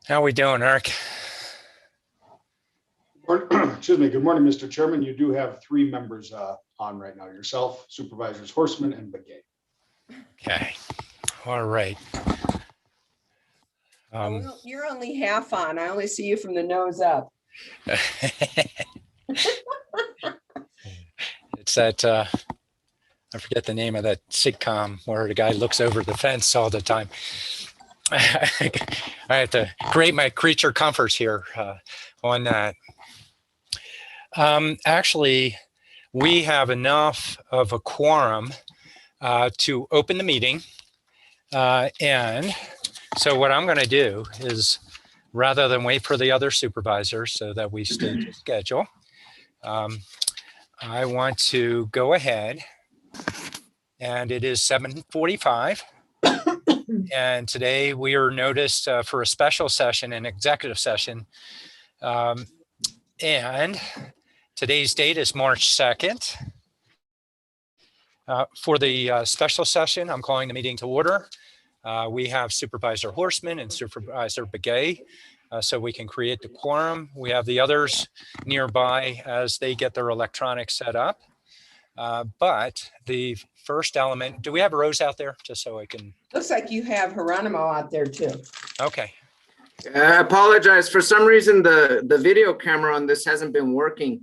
How we doing, Eric? Excuse me. Good morning, Mr. Chairman. You do have three members on right now. Yourself, Supervisors Horseman and Begay. Okay. All right. Well, you're only half on. I only see you from the nose up. It's that I forget the name of that sitcom where the guy looks over the fence all the time. I have to create my creature comforts here on that. Actually, we have enough of a quorum to open the meeting. And so what I'm going to do is, rather than wait for the other supervisors so that we stay to schedule, I want to go ahead, and it is 7:45. And today we are noticed for a special session, an executive session. And today's date is March 2nd. For the special session, I'm calling the meeting to order. We have Supervisor Horseman and Supervisor Begay, so we can create the quorum. We have the others nearby as they get their electronics set up. But the first element, do we have Rose out there just so I can? Looks like you have Geronimo out there too. Okay. I apologize. For some reason, the video camera on this hasn't been working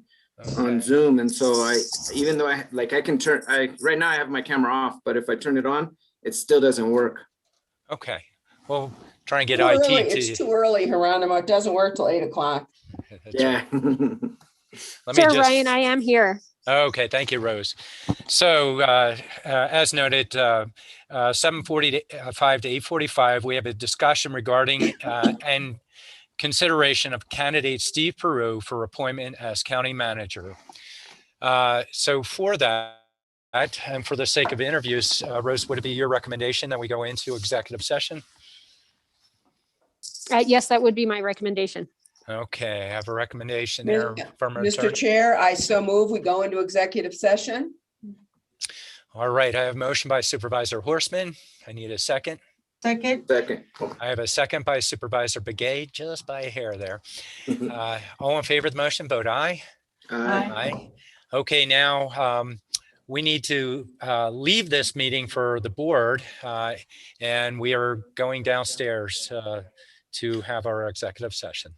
on Zoom. And so even though I can turn, right now I have my camera off, but if I turn it on, it still doesn't work. Okay. Well, try and get Too IT early. to. It's too early, Geronimo. It doesn't work till 8 o'clock. Yeah. Let me Ryan, I am here. Okay, thank you, Rose. So as noted, 7:45 to 8:45, we have a discussion regarding and consideration of candidate Steve Peru for appointment as county manager. So for that, and for the sake of interviews, Rose, would it be your recommendation that we go into executive session? Yes, that would be my recommendation. Okay, I have a recommendation there from our Mr. attorney. Chair, I so move we go into executive session. All right, I have a motion by Supervisor Horseman. I need a second. Second. I have a second by Supervisor Begay, just by a hair there. All in favor of the motion, vote aye. Aye. Okay, now we need to leave this meeting for the board, and we are going downstairs to have our executive session.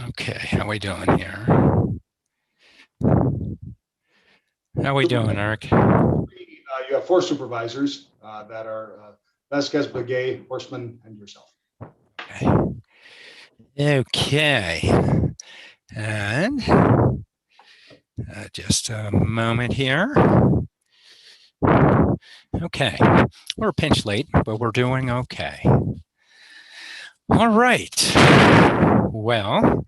Okay, how we doing here? How we doing, Eric? You have 4 supervisors that are Vasquez, Begay, Horseman, and yourself. Okay. And just a moment here. Okay, we're a pinch late, but we're doing okay. All right. Well,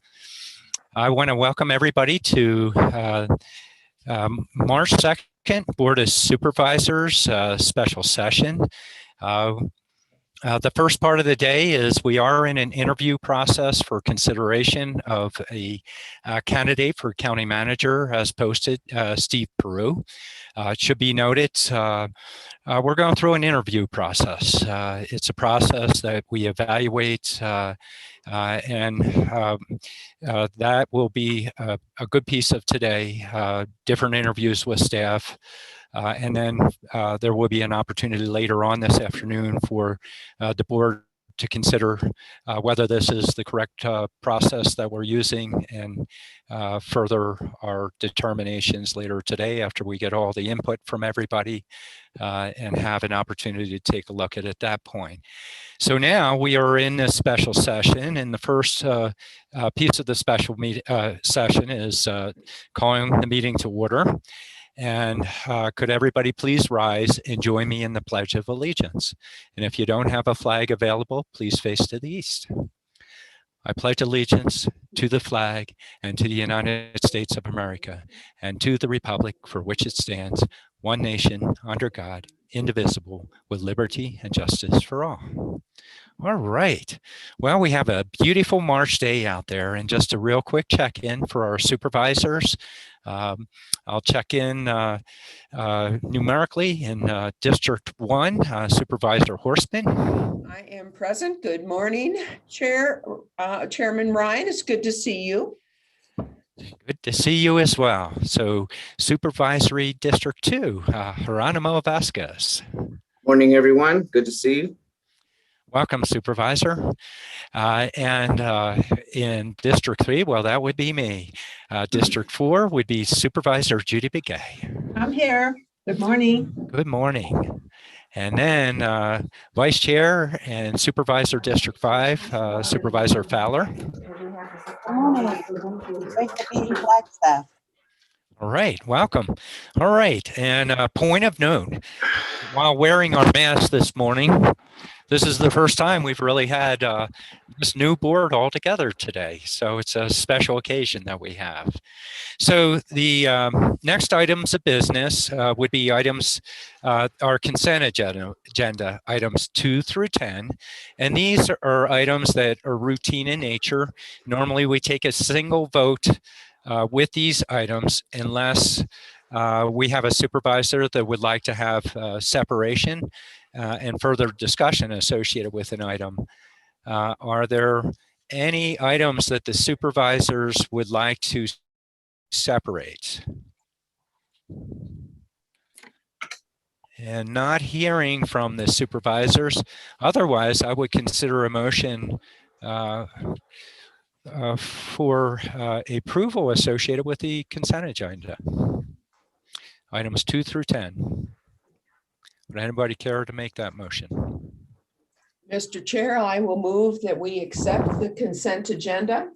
I want to welcome everybody to March 2nd Board of Supervisors special session. The first part of the day is we are in an interview process for consideration of a candidate for county manager as posted, Steve Peru. It should be noted, we're going through an interview process. It's a process that we evaluate and that will be a good piece of today, different interviews with staff. And then there will be an opportunity later on this afternoon for the board to consider whether this is the correct process that we're using and further our determinations later today after we get all the input from everybody and have an opportunity to take a look at that point. So now we are in this special session, and the first piece of the special session is calling the meeting to order. And could everybody please rise and join me in the Pledge of Allegiance? And if you don't have a flag available, please face to the east. I pledge allegiance to the flag and to the United States of America and to the republic for which it stands, one nation under God, indivisible, with liberty and justice for all. All right. Well, we have a beautiful March day out there, and just a real quick check-in for our supervisors. I'll check in numerically in District 1, Supervisor Horseman. I am present. Good morning, Chairman Ryan. It's good to see you. Good to see you as well. So Supervisory District 2, Geronimo Vasquez. Morning, everyone. Good to see you. Welcome, Supervisor. And in District 3, well, that would be me. District 4 would be Supervisor Judy Begay. I'm here. Good morning. Good morning. And then Vice Chair and Supervisor District 5, Supervisor Fowler. Good morning. Great to be in Flagstaff. All right, welcome. All right, and point of note, while wearing our masks this morning, this is the first time we've really had this new board all together today. So it's a special occasion that we have. So the next items of business would be items, our consent agenda, items 2 through 10. And these are items that are routine in nature. Normally we take a single vote with these items unless we have a supervisor that would like to have separation and further discussion associated with an item. Are there any items that the supervisors would like to separate? And not hearing from the supervisors. Otherwise, I would consider a motion for approval associated with the consent agenda. Items 2 through 10. Would anybody care to make that motion? Mr. Chair, I will move that we accept the consent agenda.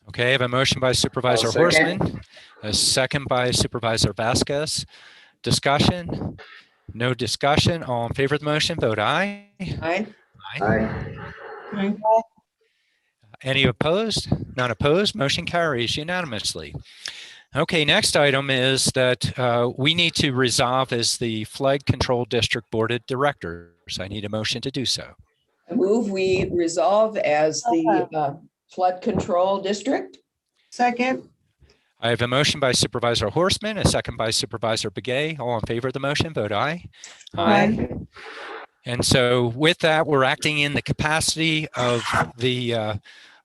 Okay, I have a motion by Supervisor Horseman, a second by Supervisor Vasquez. Discussion? No discussion. All in favor of the motion, vote aye. Aye. Aye. Any opposed? None opposed. Motion carries unanimously. Okay, next item is that we need to resolve as the Flood Control District Board of Directors. I need a motion to do so. I move we resolve as the flood control district. Second. I have a motion by Supervisor Horseman, a second by Supervisor Begay. All in favor of the motion, vote aye. Aye. And so with that, we're acting in the capacity of the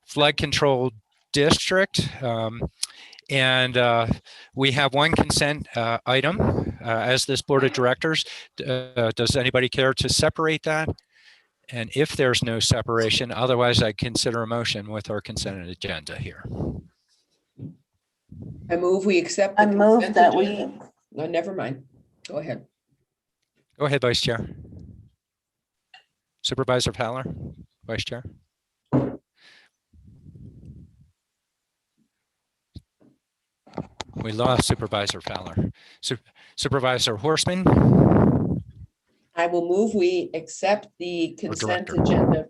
Flood Control District. And we have one consent item as this board of directors. Does anybody care to separate that? And if there's no separation, otherwise I consider a motion with our consent agenda here. I move we accept. the I move consent that agenda. No, never mind. Go ahead. Go ahead, Vice Chair. Supervisor Fowler, Vice Chair. We lost Supervisor Fowler. Supervisor Horstman. I will move we accept the consent director. agenda.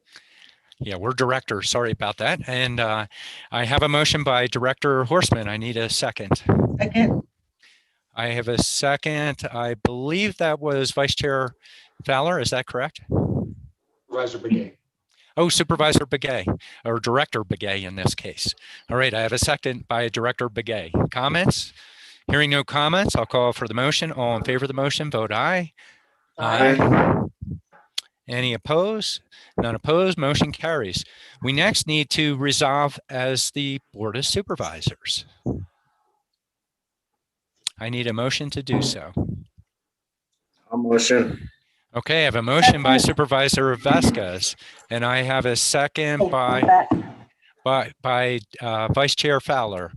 Yeah, we're director. Sorry about that. And I have a motion by Director Horstman. I need a second. Second. I have a second. I believe that was Vice Chair Fowler. Is that correct? Supervisor Begay. Oh, Supervisor Begay, or Director Begay in this case. All right, I have a second by Director Begay. Comments? Hearing no comments, I'll call for the motion. All in favor of the motion, vote aye. Aye. Any opposed? None opposed, motion carries. We next need to resolve as the Board of Supervisors. I need a motion to do so. I'll motion. Okay, I have a motion by Supervisor Vasquez, and I have a second by Vice Chair Fowler.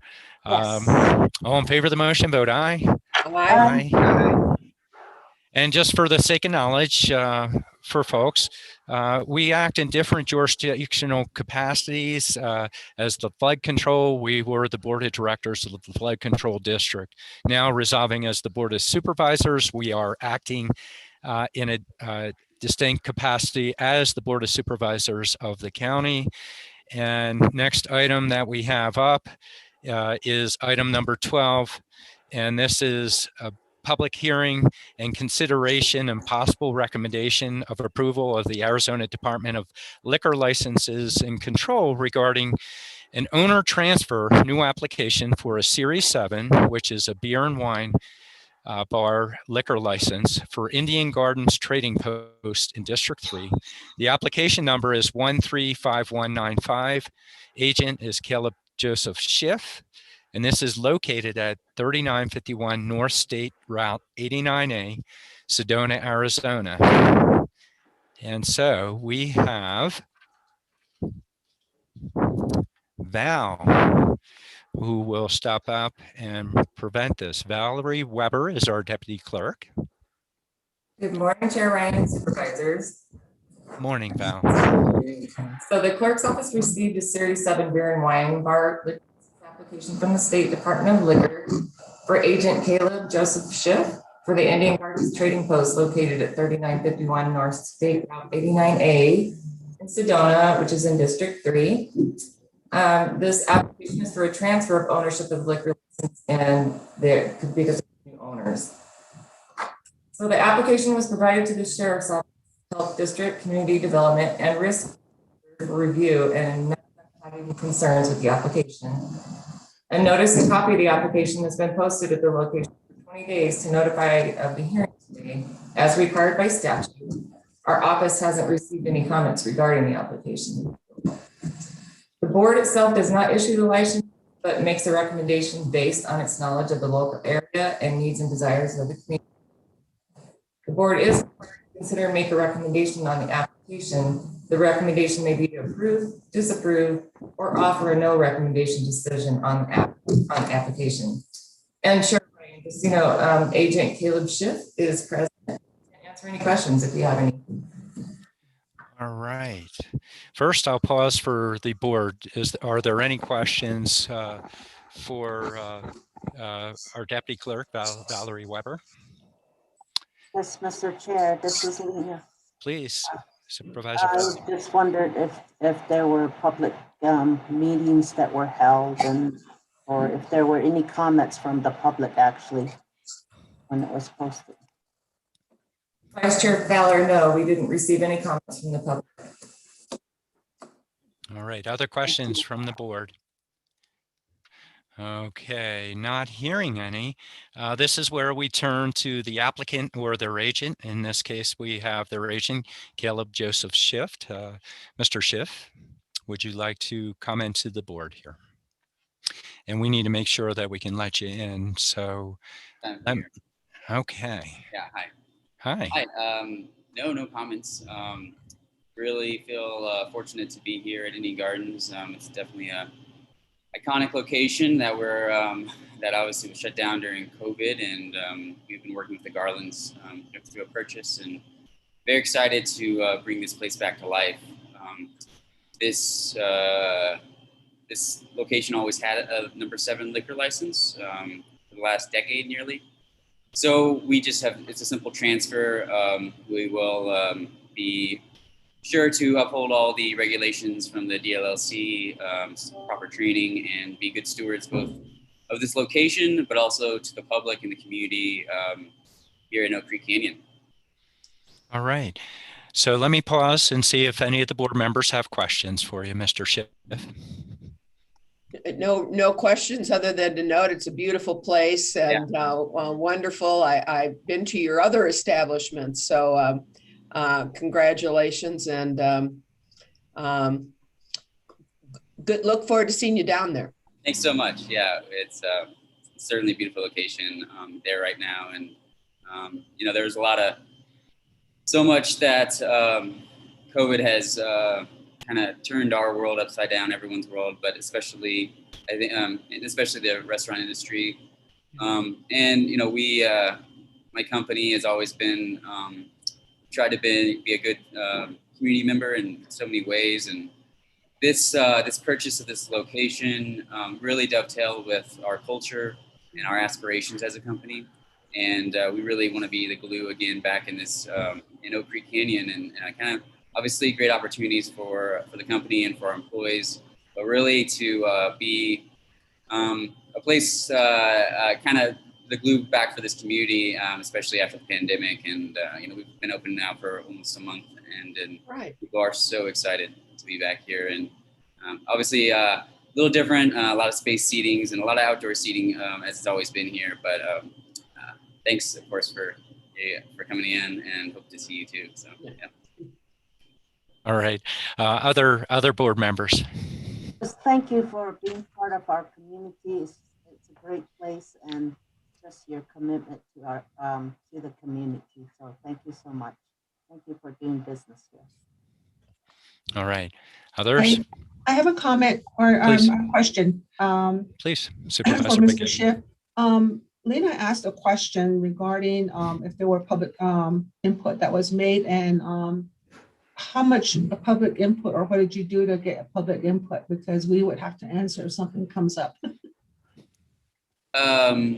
Yes. All in favor of the motion, vote aye. Aye. Aye. And just for the sake of knowledge, for folks, we act in different jurisdictional capacities. As the flood control, we were the Board of Directors of the Flood Control District. Now resolving as the Board of Supervisors, we are acting in a distinct capacity as the Board of Supervisors of the county. And next item that we have up is item number 12. And this is a public hearing and consideration and possible recommendation of approval of the Arizona Department of Liquor Licenses and Control regarding an owner transfer new application for a Series 7, which is a beer and wine bar liquor license for Indian Gardens Trading Post in District 3. The application number is 135195. Agent is Caleb Joseph Schiff. And this is located at 3951 North State Route 89A, Sedona, Arizona. And so we have Val, who will step up and prevent this. Valerie Weber is our deputy clerk. Good morning, Chair Ryan and Supervisors. Morning, Val. So the clerk's office received a Series 7 beer and wine bar liquor application from the State Department of Liquor for Agent Caleb Joseph Schiff for the Indian Gardens Trading Post located at 3951 North State Route 89A in Sedona, which is in District 3. This application is for a transfer of ownership of liquor license and because of new owners. So the application was provided to the Sheriff's Office, Health District, Community Development, and Risk for review, and none of them had any concerns with the application. A notice and copy of the application has been posted at the location for 20 days to notify of the hearing today, as required by statute. Our office hasn't received any comments regarding the application. The board itself does not issue the license, but makes a recommendation based on its knowledge of the local area and needs and desires of the community. The board is required to consider and make a recommendation on the application. The recommendation may be to approve, disapprove, or offer a no recommendation decision on the application. And Chair, just Agent Caleb Schiff is present and answer any questions if you have any. All right. First, I'll pause for the board. Are there any questions for our deputy clerk, Valerie Weber? Yes, Mr. Chair, this is Lena. Please, Supervisor. I just wondered if there were public meetings that were held or if there were any comments from the public actually when it was posted. Vice Chair Fowler, no, we didn't receive any comments from the public. All right, other questions from the board? Okay, not hearing any. This is where we turn to the applicant or their agent. In this case, we have their agent, Caleb Joseph Schiff. Mr. Schiff, would you like to comment to the board here? And we need to make sure that we can let you in. So, okay. Yeah, hi. Hi. Hi. No comments. really feel fortunate to be here at Indian Gardens. It's definitely a iconic location that that obviously was shut down during COVID, and we've been working with the Garlands through a purchase, and very excited to bring this place back to life. This location always had a number 7 liquor license for the last decade nearly. So we just have, it's a simple transfer. We will be sure to uphold all the regulations from the DLLC, proper training, and be good stewards both of this location, but also to the public and the community here in Oak Creek Canyon. All right. So let me pause and see if any of the board members have questions for you, Mr. Schiff. No questions other than to note it's a beautiful place and wonderful. I've been to your other establishments, so congratulations, and good. Look forward to seeing you down there. Thanks so much. Yeah, it's certainly a beautiful location there right now, and you know, there's so much that COVID has kind of turned our world upside down, everyone's world, but especially I think, especially the restaurant industry. And you know, my company has always been tried to be a good community member in so many ways, and this purchase of this location really dovetailed with our culture and our aspirations as a company. And we really want to be the glue again back in this in Oak Creek Canyon, and kind of obviously great opportunities for the company and for our employees, but really to be a place kind of the glue back for this community, especially after the pandemic. And you know, we've been open now for almost a month, and Right. people are so excited to be back here. And obviously a little different, a lot of space seatings and a lot of outdoor seating as it's always been here, but thanks, of course, for coming in, and hope to see you too. So, yeah. All right. Other board members. Just thank you for being part of our community. It's a great place, and just your commitment to our to the community. So thank you so much. Thank you for doing business here. All right. Others? I have a comment or a question. Please, For Supervisor Mr. McGee. Schiff. Lena asked a question regarding if there were public input that was made, and how much public input, or what did you do to get public input? Because we would have to answer if something comes up.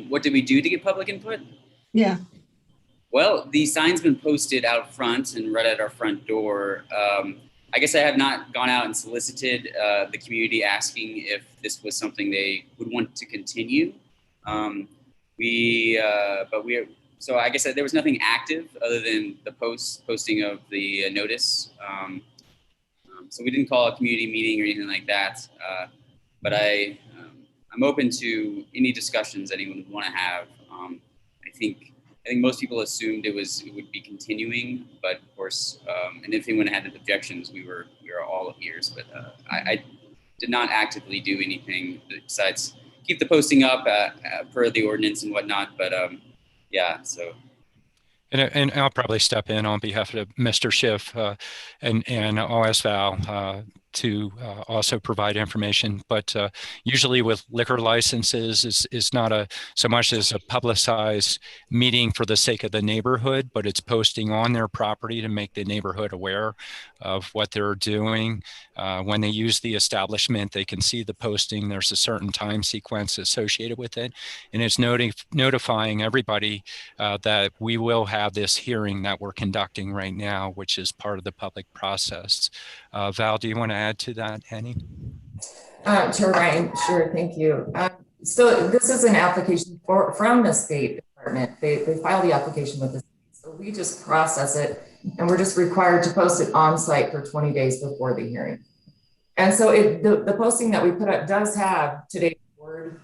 What did we do to get public input? Yeah. Well, the sign's been posted out front and right at our front door. I guess I have not gone out and solicited the community asking if this was something they would want to continue. So I guess there was nothing active other than the posting of the notice. So we didn't call a community meeting or anything like that. But I'm open to any discussions anyone would want to have. I think most people assumed it would be continuing, but of course, and if anyone had objections, we were all ears. But I did not actively do anything besides keep the posting up per the ordinance and whatnot. But yeah, so. And I'll probably step in on behalf of Mr. Schiff, and I'll ask Val to also provide information. But usually with liquor licenses, is not so much as a publicized meeting for the sake of the neighborhood, but it's posting on their property to make the neighborhood aware of what they're doing. When they use the establishment, they can see the posting. There's a certain time sequence associated with it, and it's notifying everybody that we will have this hearing that we're conducting right now, which is part of the public process. Val, do you want to add to that, Annie? Chair Ryan, sure, thank you. So this is an application from the State Department. They file the application with the state, so we just process it, and we're just required to post it on site for 20 days before the hearing. And so the posting that we put up does have today's board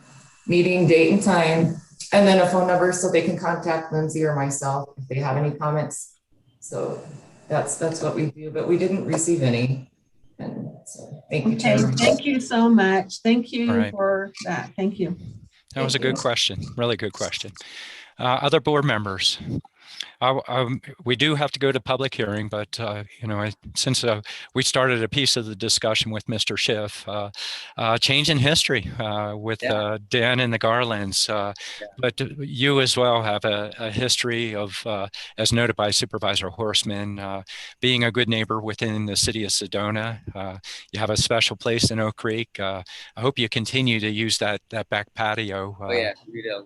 meeting date and time, and then a phone number so they can contact Lindsay or myself if they have any comments. So that's what we do, but we didn't receive any. And so thank you, Okay, Chairman. thank you so much. Thank you Right. for that. Thank you. That was a good question, really good question. Other board members? We do have to go to public hearing, but you know, since we started a piece of the discussion with Mr. Schiff, change in history with Dan and the Garlands. But you as well have a history of, as noted by Supervisor Horstman, being a good neighbor within the city of Sedona. You have a special place in Oak Creek. I hope you continue to use that back patio. Oh yeah, we do.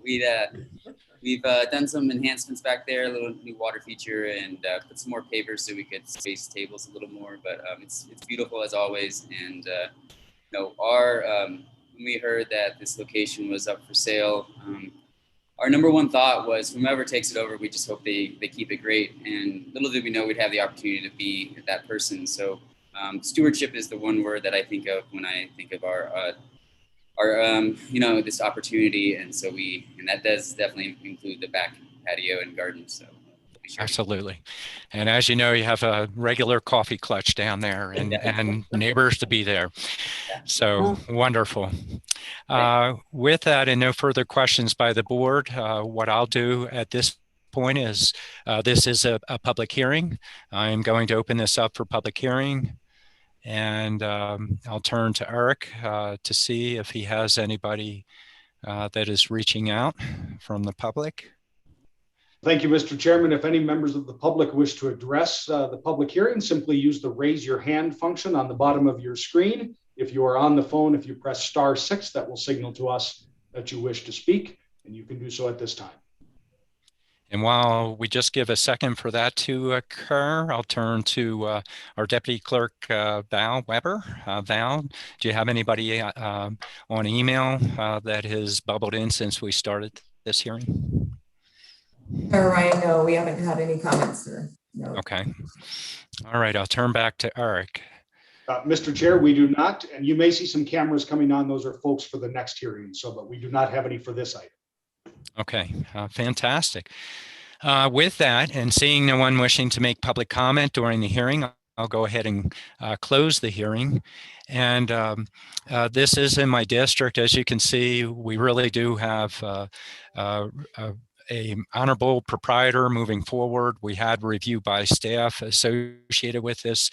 We've done some enhancements back there, a little new water feature, and put some more pavers so we could space tables a little more. But it's beautiful as always. And you know, when we heard that this location was up for sale, our number one thought was whomever takes it over, we just hope they keep it great. And little did we know we'd have the opportunity to be that person. So stewardship is the one word that I think of when I think of our you know, this opportunity. And so and that does definitely include the back patio and garden. So sure. Absolutely. And as you know, you have a regular coffee clutch down there and neighbors to be there. So wonderful. With that and no further questions by the board, what I'll do at this point is this is a public hearing. I'm going to open this up for public hearing. And I'll turn to Eric to see if he has anybody that is reaching out from the public. Thank you, Mr. Chairman. If any members of the public wish to address the public hearing, simply use the raise your hand function on the bottom of your screen. If you are on the phone, if you press *6, that will signal to us that you wish to speak, and you can do so at this time. And while we just give a second for that to occur, I'll turn to our Deputy Clerk, Val Weber. Val, do you have anybody on email that has bubbled in since we started this hearing? Ryan, no, we haven't had any comments, sir. No. Okay. All right, I'll turn back to Eric. Mr. Chair, we do not, and you may see some cameras coming on. Those are folks for the next hearing, but we do not have any for this item. Okay, fantastic. With that, and seeing no one wishing to make public comment during the hearing, I'll go ahead and close the hearing. And this is in my district. As you can see, we really do have a honorable proprietor moving forward. We had review by staff associated with this.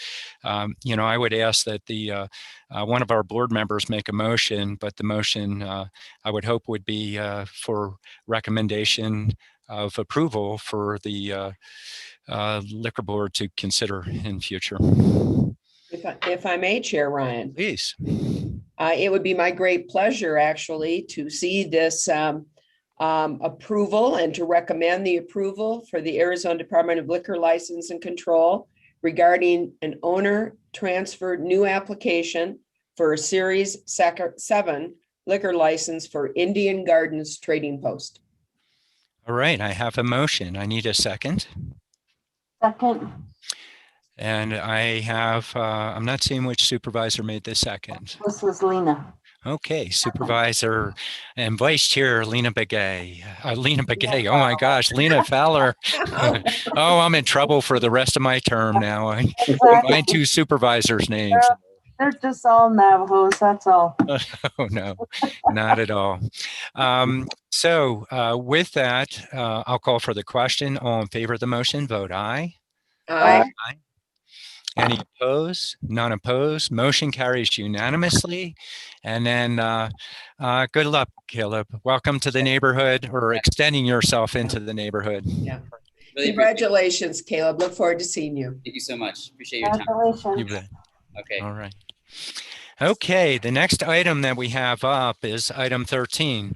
You know, I would ask that the one of our board members make a motion, but the motion I would hope would be for recommendation of approval for the liquor board to consider in future. If I may, Chair Ryan. Please. It would be my great pleasure actually to see this approval and to recommend the approval for the Arizona Department of Liquor License and Control regarding an owner transfer new application for a Series 7 liquor license for Indian Gardens Trading Post. All right, I have a motion. I need a second. Second. And I have, I'm not seeing which supervisor made the second. This was Lena. Okay, Supervisor and Vice Chair Lena Begay. Lena Begay, oh my gosh, Lena Fowler. Oh, I'm in trouble for the rest of my term now. I find two supervisors' names. They're just all Navajos, that's all. Oh, no, not at all. So with that, I'll call for the question. All in favor of the motion, vote aye. Aye. Aye. Any opposed? None opposed. Motion carries unanimously. And then good luck, Caleb. Welcome to the neighborhood, or extending yourself into the neighborhood. Yeah. Really Congratulations, Caleb. Look forward to seeing you. Thank you so much. Appreciate your time. Congratulations. You bet. Okay. All right. Okay, the next item that we have up is item 13.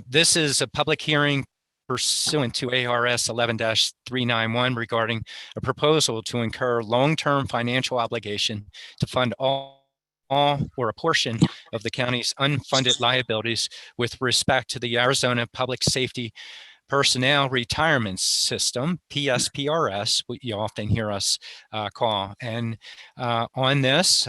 This is a public hearing pursuant to ARS 11-391 regarding a proposal to incur long-term financial obligation to fund all or a portion of the county's unfunded liabilities with respect to the Arizona Public Safety Personnel Retirement System, PSPRS, what you often hear us call. And on this,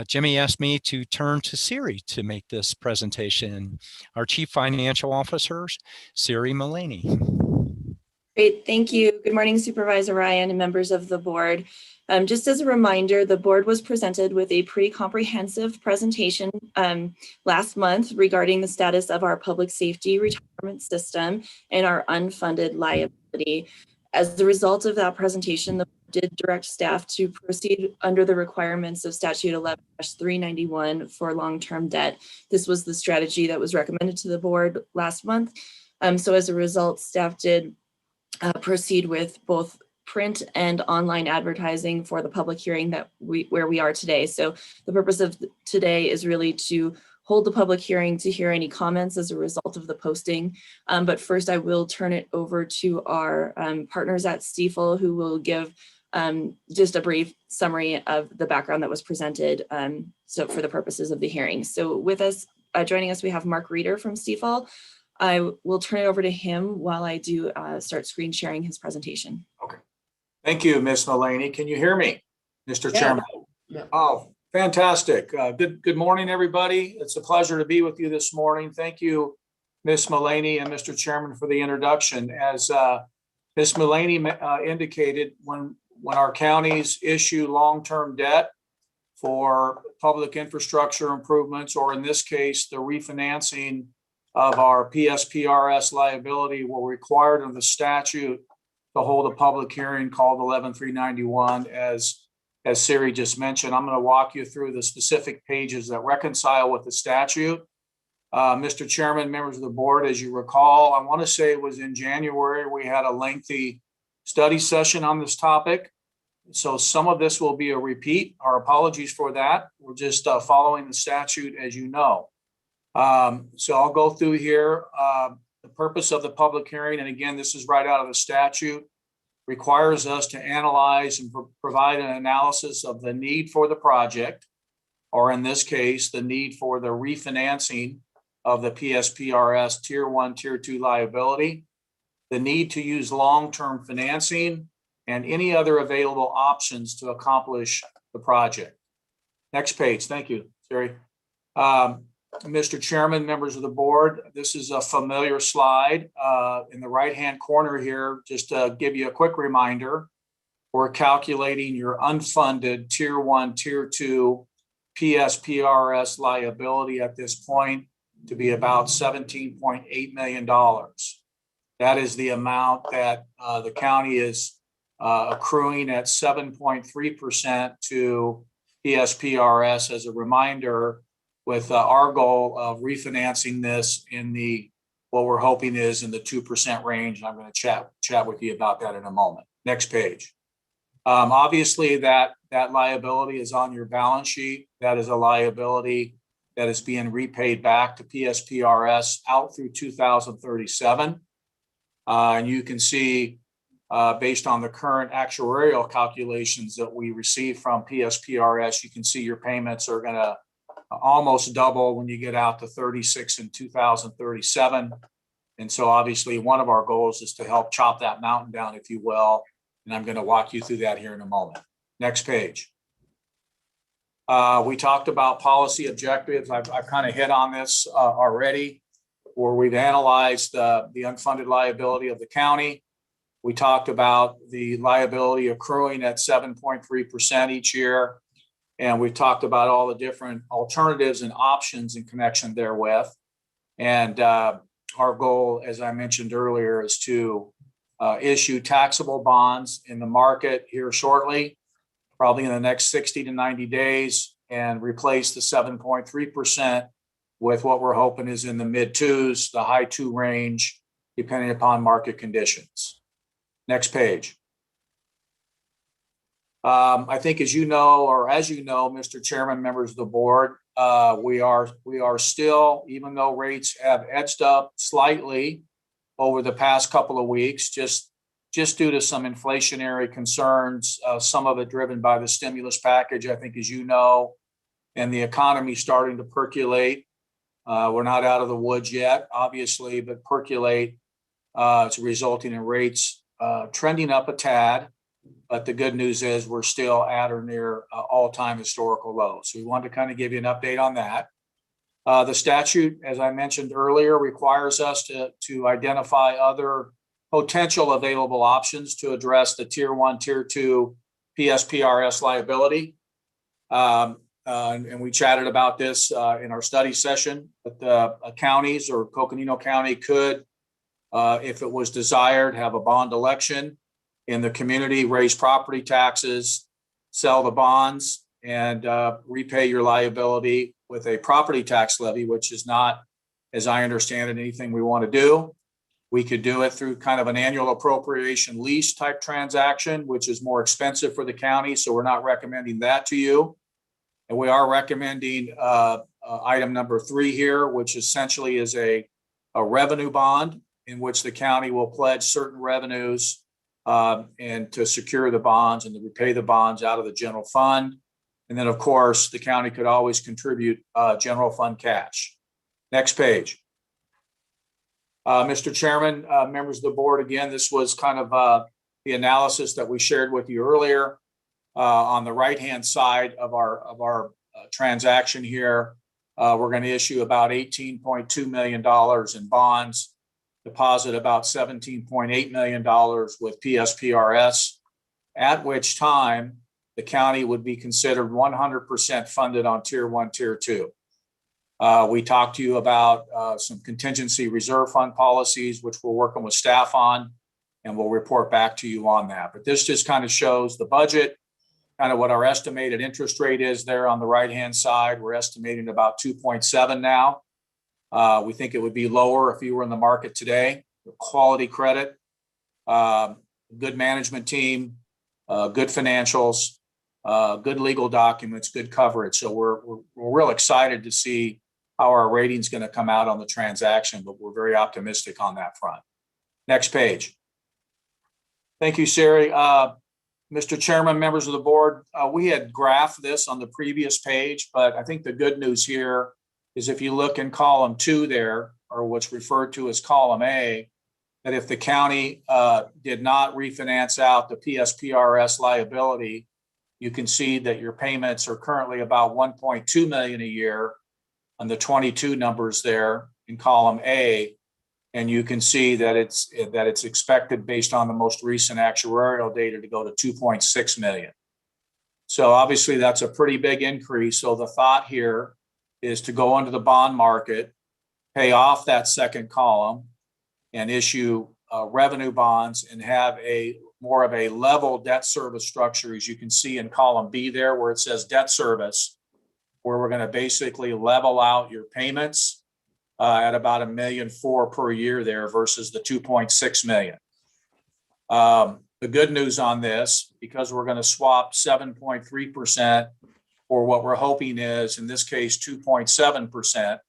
Jimmy asked me to turn to Siri to make this presentation. Our Chief Financial Officer, Siri Mullaney. Great, thank you. Good morning, Supervisor Ryan and members of the board. Just as a reminder, the board was presented with a pretty comprehensive presentation last month regarding the status of our public safety retirement system and our unfunded liabilities. liability. As the result of that presentation, the board did direct staff to proceed under the requirements of statute 11-391 for long-term debt. This was the strategy that was recommended to the board last month. So as a result, staff did proceed with both print and online advertising for the public hearing where we are today. So the purpose of today is really to hold the public hearing to hear any comments as a result of the posting. But first I will turn it over to our partners at Stifel, who will give just a brief summary of the background that was presented so for the purposes of the hearing. So with us, joining us, we have Mark Reeder from Stifel. I will turn it over to him while I do start screen sharing his presentation. Okay. Thank you, Ms. Mulaney. Can you hear me, Mr. Chairman? Yeah. Oh, fantastic. Good morning, everybody. It's a pleasure to be with you this morning. Thank you, Ms. Mulaney and Mr. Chairman, for the introduction. As Ms. Mulaney indicated, when our counties issue long-term debt for public infrastructure improvements, or in this case, the refinancing of our PSPRS liability, we're required under the statute to hold a public hearing called 11-391. As Siri just mentioned, I'm going to walk you through the specific pages that reconcile with the statute. Mr. Chairman, members of the board, as you recall, I want to say it was in January, we had a lengthy study session on this topic. So some of this will be a repeat. Our apologies for that. We're just following the statute, as you know. So I'll go through here. The purpose of the public hearing, and again, this is right out of the statute, requires us to analyze and provide an analysis of the need for the project, or in this case, the need for the refinancing of the PSPRS Tier 1, Tier 2 liability, the need to use long-term financing, and any other available options to accomplish the project. Next page. Thank you, Siri. Mr. Chairman, members of the board, this is a familiar slide. In the right-hand corner here, just to give you a quick reminder, we're calculating your unfunded Tier 1, Tier 2 PSPRS liability at this point to be about $17.8 million. That is the amount that the county is accruing at 7.3% to PSPRS. As a reminder, with our goal of refinancing this in what we're hoping is in the 2% range. I'm going to chat with you about that in a moment. Next page. Obviously, that liability is on your balance sheet. That is a liability that is being repaid back to PSPRS out through 2037. And you can see, based on the current actuarial calculations that we receive from PSPRS, you can see your payments are going to almost double when you get out to 36 in 2037. And so obviously one of our goals is to help chop that mountain down, if you will. And I'm going to walk you through that here in a moment. Next page. We talked about policy objectives. I've kind of hit on this already, where we've analyzed the unfunded liability of the county. We talked about the liability accruing at 7.3% each year. And we've talked about all the different alternatives and options in connection therewith. And our goal, as I mentioned earlier, is to issue taxable bonds in the market here shortly, probably in the next 60 to 90 days, and replace the 7.3% with what we're hoping is in the mid twos, the high two range, depending upon market conditions. Next page. I think as you know, Mr. Chairman, members of the board, we are still, even though rates have edged up slightly over the past couple of weeks, just due to some inflationary concerns, some of it driven by the stimulus package, I think, as you know, and the economy starting to percolate. We're not out of the woods yet, obviously, but percolate. It's resulting in rates trending up a tad. But the good news is we're still at or near all-time historical lows. So we wanted to kind of give you an update on that. The statute, as I mentioned earlier, requires us to identify other potential available options to address the Tier 1, Tier 2 PSPRS liability. And we chatted about this in our study session. But the counties, or Coconino County, could if it was desired, have a bond election in the community, raise property taxes, sell the bonds, and repay your liability with a property tax levy, which is not, as I understand it, anything we want to do. We could do it through kind of an annual appropriation lease type transaction, which is more expensive for the county. So we're not recommending that to you. And we are recommending item number 3 here, which essentially is a revenue bond in which the county will pledge certain revenues and to secure the bonds and to repay the bonds out of the general fund. And then, of course, the county could always contribute general fund cash. Next page. Mr. Chairman, members of the board, again, this was kind of the analysis that we shared with you earlier. On the right-hand side of our transaction here, we're going to issue about $18.2 million in bonds, deposit about $17.8 million with PSPRS, at which time the county would be considered 100% funded on Tier 1, Tier 2. We talked to you about some contingency reserve fund policies, which we're working with staff on, and we'll report back to you on that. But this just kind of shows the budget, kind of what our estimated interest rate is there on the right-hand side. We're estimating about 2.7 now. We think it would be lower if you were in the market today. Quality credit, good management team, good financials, good legal documents, good coverage. So we're real excited to see how our rating is going to come out on the transaction, but we're very optimistic on that front. Next page. Thank you, Siri. Mr. Chairman, members of the board, we had graphed this on the previous page, but I think the good news here is if you look in column 2 there, or what's referred to as column A, that if the county did not refinance out the PSPRS liability, you can see that your payments are currently about $1.2 million a year on the 22 numbers there in column A. And you can see that it's expected based on the most recent actuarial data to go to 2.6 million. So obviously that's a pretty big increase. So the thought here is to go into the bond market, pay off that second column, and issue revenue bonds and have a more of a level debt service structure, as you can see in column B there, where it says debt service, where we're going to basically level out your payments at about $1.4 million per year there versus the 2.6 million. The good news on this, because we're going to swap 7.3% for what we're hoping is, in this case, 2.7%,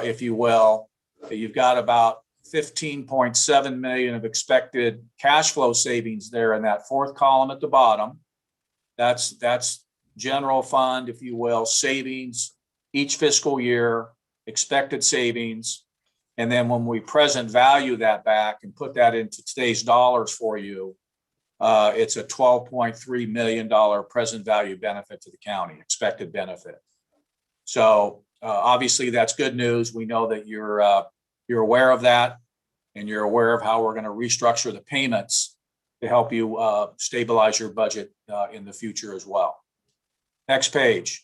if you will, you've got about 15.7 million of expected cash flow savings there in that fourth column at the bottom. That's general fund, if you will, savings each fiscal year, expected savings. And then when we present value that back and put that into today's dollars for you, it's a $12.3 million present value benefit to the county, expected benefit. So obviously that's good news. We know that you're aware of that, and you're aware of how we're going to restructure the payments to help you stabilize your budget in the future as well. Next page.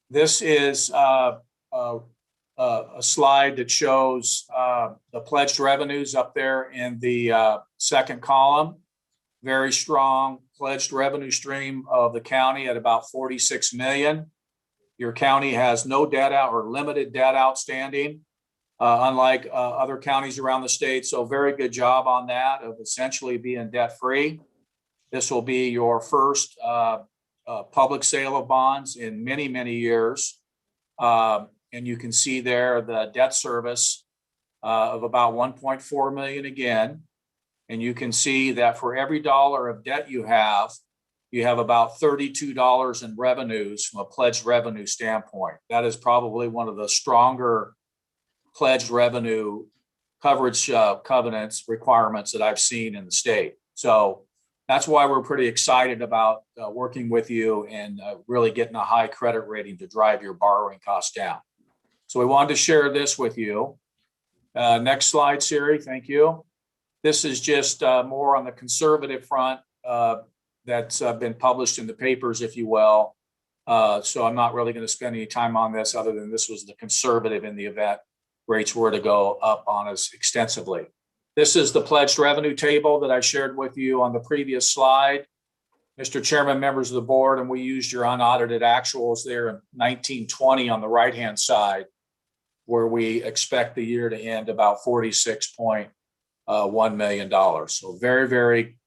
This is a slide that shows the pledged revenues up there in the second column. Very strong pledged revenue stream of the county at about 46 million. Your county has no debt out or limited debt outstanding, unlike other counties around the state. So very good job on that of essentially being debt free. This will be your first public sale of bonds in many, many years. And you can see there the debt service of about 1.4 million again. And you can see that for every dollar of debt you have about $32 in revenues from a pledged revenue standpoint. That is probably one of the stronger pledged revenue coverage covenants requirements that I've seen in the state. So that's why we're pretty excited about working with you and really getting a high credit rating to drive your borrowing costs down. So we wanted to share this with you. Next slide, Siri. Thank you. This is just more on the conservative front that's been published in the papers, if you will. So I'm not really going to spend any time on this other than this was the conservative in the event rates were to go up on us extensively. This is the pledged revenue table that I shared with you on the previous slide. Mr. Chairman, members of the board, and we used your unaudited actuals there in 1920 on the right-hand side, where we expect the year to end about $46.1 million. So very, very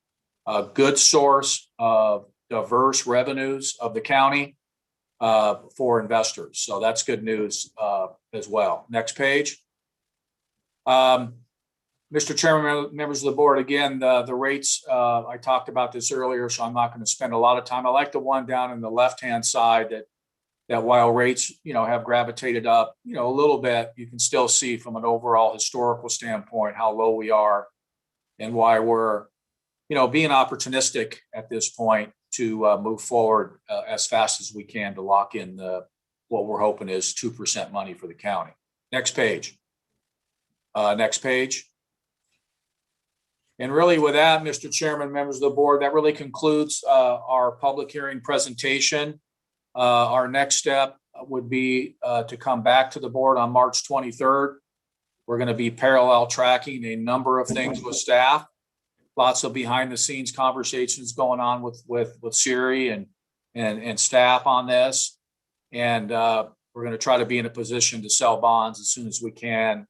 good source of diverse revenues of the county for investors. So that's good news as well. Next page. Mr. Chairman, members of the board, again, the rates, I talked about this earlier, so I'm not going to spend a lot of time. I like the one down in the left-hand side that while rates, have gravitated up, a little bit, you can still see from an overall historical standpoint how low we are and why we're, being opportunistic at this point to move forward as fast as we can to lock in what we're hoping is 2% money for the county. Next page. Next page. And really with that, Mr. Chairman, members of the board, that really concludes our public hearing presentation. Our next step would be to come back to the board on March 23rd. We're going to be parallel tracking a number of things with staff. Lots of behind the scenes conversations going on with Siri and staff on this. And we're going to try to be in a position to sell bonds as soon as we can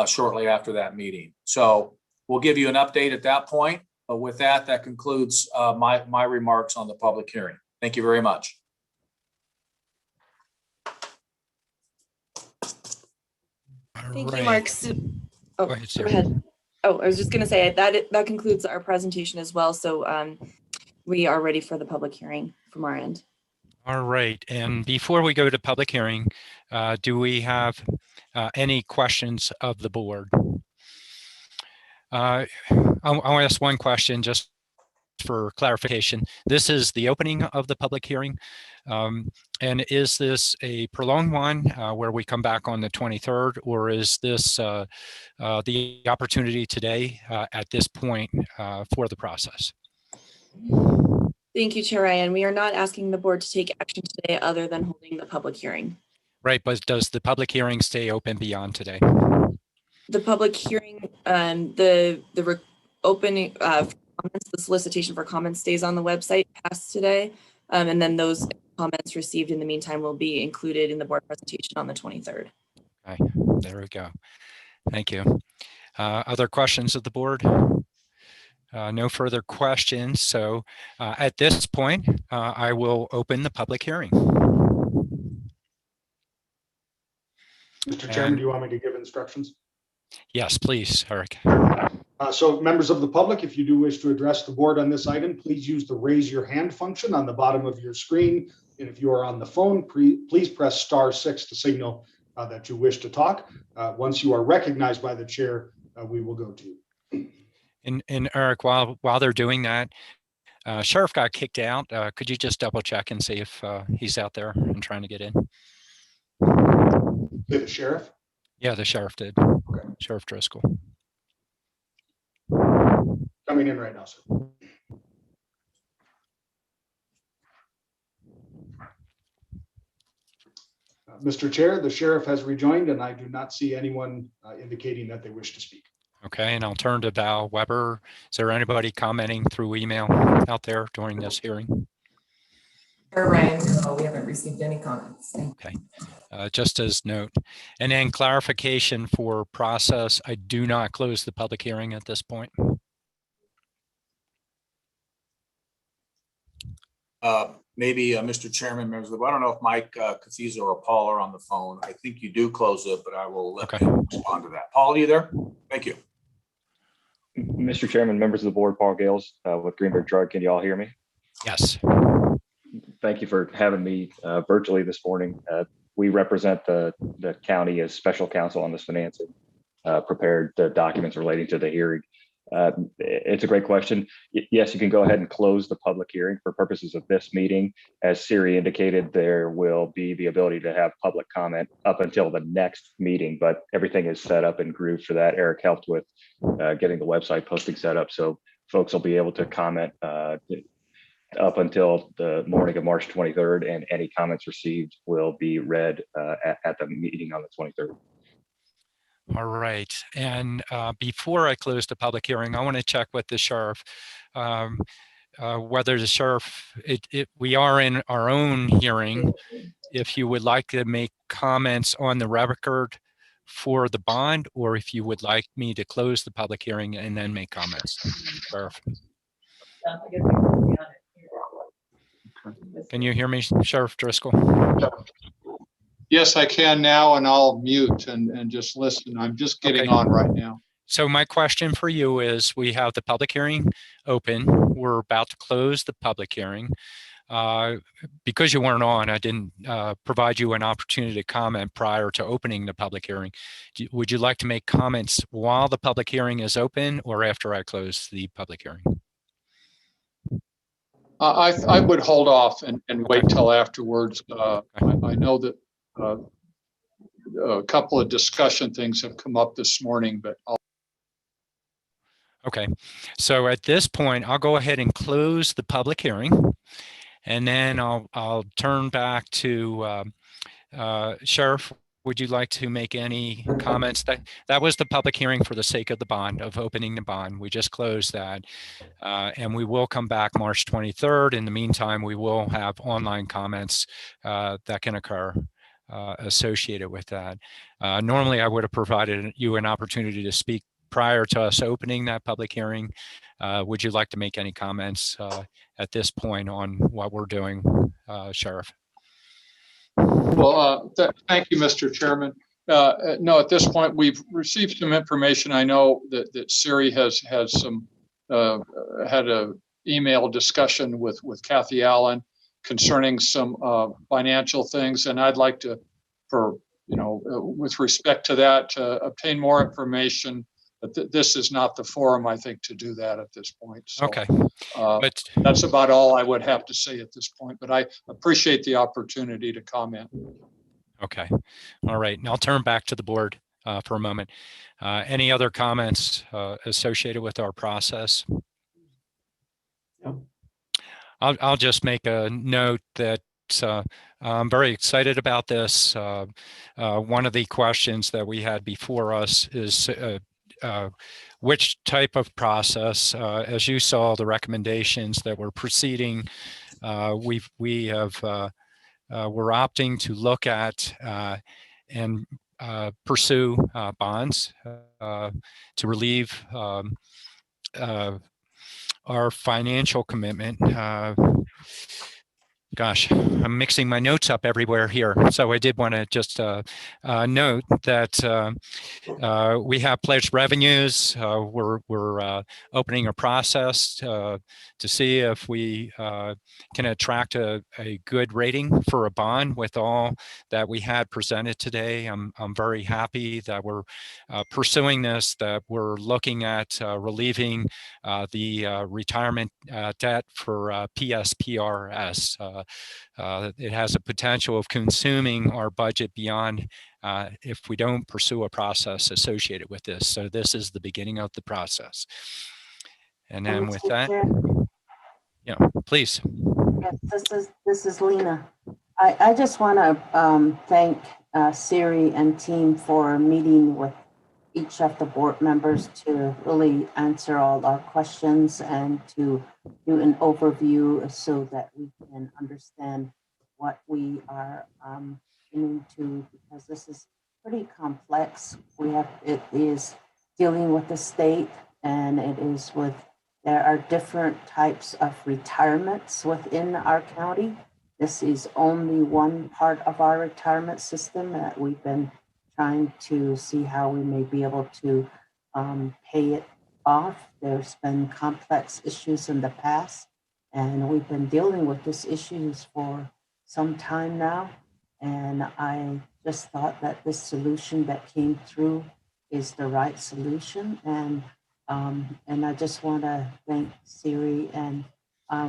shortly after that meeting. So we'll give you an update at that point. But with that, that concludes my remarks on the public hearing. Thank you very much. Thank you, Mark. Oh, Go ahead, go Sarah. ahead. Oh, I was just going to say that concludes our presentation as well. So we are ready for the public hearing from our end. All right. And before we go to public hearing, do we have any questions of the board? I'll ask one question just for clarification. This is the opening of the public hearing. And is this a prolonged one where we come back on the 23rd, or is this the opportunity today at this point for the process? Thank you, Chair Ryan. We are not asking the board to take action today other than holding the public hearing. Right, but does the public hearing stay open beyond today? The public hearing, the opening comments, the solicitation for comments stays on the website past today. And then those comments received in the meantime will be included in the board presentation on the 23rd. Okay, there we go. Thank you. Other questions of the board? No further questions. So at this point, I will open the public hearing. Mr. Chairman, do you want me to give instructions? Yes, please, Eric. So members of the public, if you do wish to address the board on this item, please use the raise your hand function on the bottom of your screen. And if you are on the phone, please press *6 to signal that you wish to talk. Once you are recognized by the chair, we will go to you. And Eric, while they're doing that, Sheriff got kicked out. Could you just double check and see if he's out there and trying to get in? The sheriff? Yeah, the sheriff did. Okay. Sheriff Driscoll. Coming in right now, sir. Mr. Chair, the sheriff has rejoined and I do not see anyone indicating that they wish to speak. Okay, and I'll turn to Val Weber. Is there anybody commenting through email out there during this hearing? Ryan, no, we haven't received any comments. Okay, just as note. And then clarification for process, I do not close the public hearing at this point. Maybe Mr. Chairman, members of the, I don't know if Mike Cafizo or Paul are on the phone. I think you do close it, but I will let them respond to that. Paul, are you there? Thank you. Mr. Chairman, members of the board, Paul Gales with Greenberg Drug. Can you all hear me? Yes. Thank you for having me virtually this morning. We represent the county as special counsel on this financing, prepared the documents relating to the hearing. It's a great question. Yes, you can go ahead and close the public hearing for purposes of this meeting. As Siri indicated, there will be the ability to have public comment up until the next meeting, but everything is set up and grooved for that. Eric helped with getting the website posting set up, so folks will be able to comment up until the morning of March 23rd, and any comments received will be read at the meeting on the 23rd. All right. And before I close the public hearing, I want to check with the sheriff whether the sheriff, we are in our own hearing. If you would like to make comments on the record for the bond, or if you would like me to close the public hearing and then make comments. Sheriff. Can you hear me, Sheriff Driscoll? Yes, I can now, and I'll mute and just listen. I'm just getting on right now. So my question for you is, we have the public hearing open. We're about to close the public hearing. Because you weren't on, I didn't provide you an opportunity to comment prior to opening the public hearing. Would you like to make comments while the public hearing is open or after I close the public hearing? I would hold off and wait till afterwards. I know that a couple of discussion things have come up this morning, but Okay, so at this point, I'll go ahead and close the public hearing, and then I'll turn back to Sheriff. Would you like to make any comments? That was the public hearing for the sake of the bond, of opening the bond. We just closed that, and we will come back March 23rd. In the meantime, we will have online comments that can occur associated with that. Normally, I would have provided you an opportunity to speak prior to us opening that public hearing. Would you like to make any comments at this point on what we're doing, Sheriff? well, thank you, Mr. Chairman. No, at this point, we've received some information. I know that Siri has some had a email discussion with Kathy Allen concerning some financial things, and I'd like to, with respect to that, obtain more information. But this is not the forum, I think, to do that at this point. So, okay, but that's about all I would have to say at this point. But I appreciate the opportunity to comment. Okay, all right. And I'll turn back to the board for a moment. Any other comments associated with our process? No. I'll just make a note that I'm very excited about this. One of the questions that we had before us is which type of process, as you saw the recommendations that we're proceeding, we're opting to look at and pursue bonds to relieve our financial commitment. Gosh, I'm mixing my notes up everywhere here. So I did want to just note that we have pledged revenues. We're opening a process to see if we can attract a good rating for a bond with all that we had presented today. I'm very happy that we're pursuing this, that we're looking at relieving the retirement debt for PSPRS. It has a potential of consuming our budget beyond if we don't pursue a process associated with this. So this is the beginning of the process. And then with that, yeah, please. Yes, this is Lena. I just want to thank Siri and team for meeting with each of the board members to really answer all our questions and to do an overview so that we can understand what we are into, because this is pretty complex. It is dealing with the state, and it is with, there are different types of retirements within our county. This is only one part of our retirement system that we've been trying to see how we may be able to pay it off. There's been complex issues in the past, and we've been dealing with these issues for some time now. And I just thought that this solution that came through is the right solution. And I just want to thank Siri. And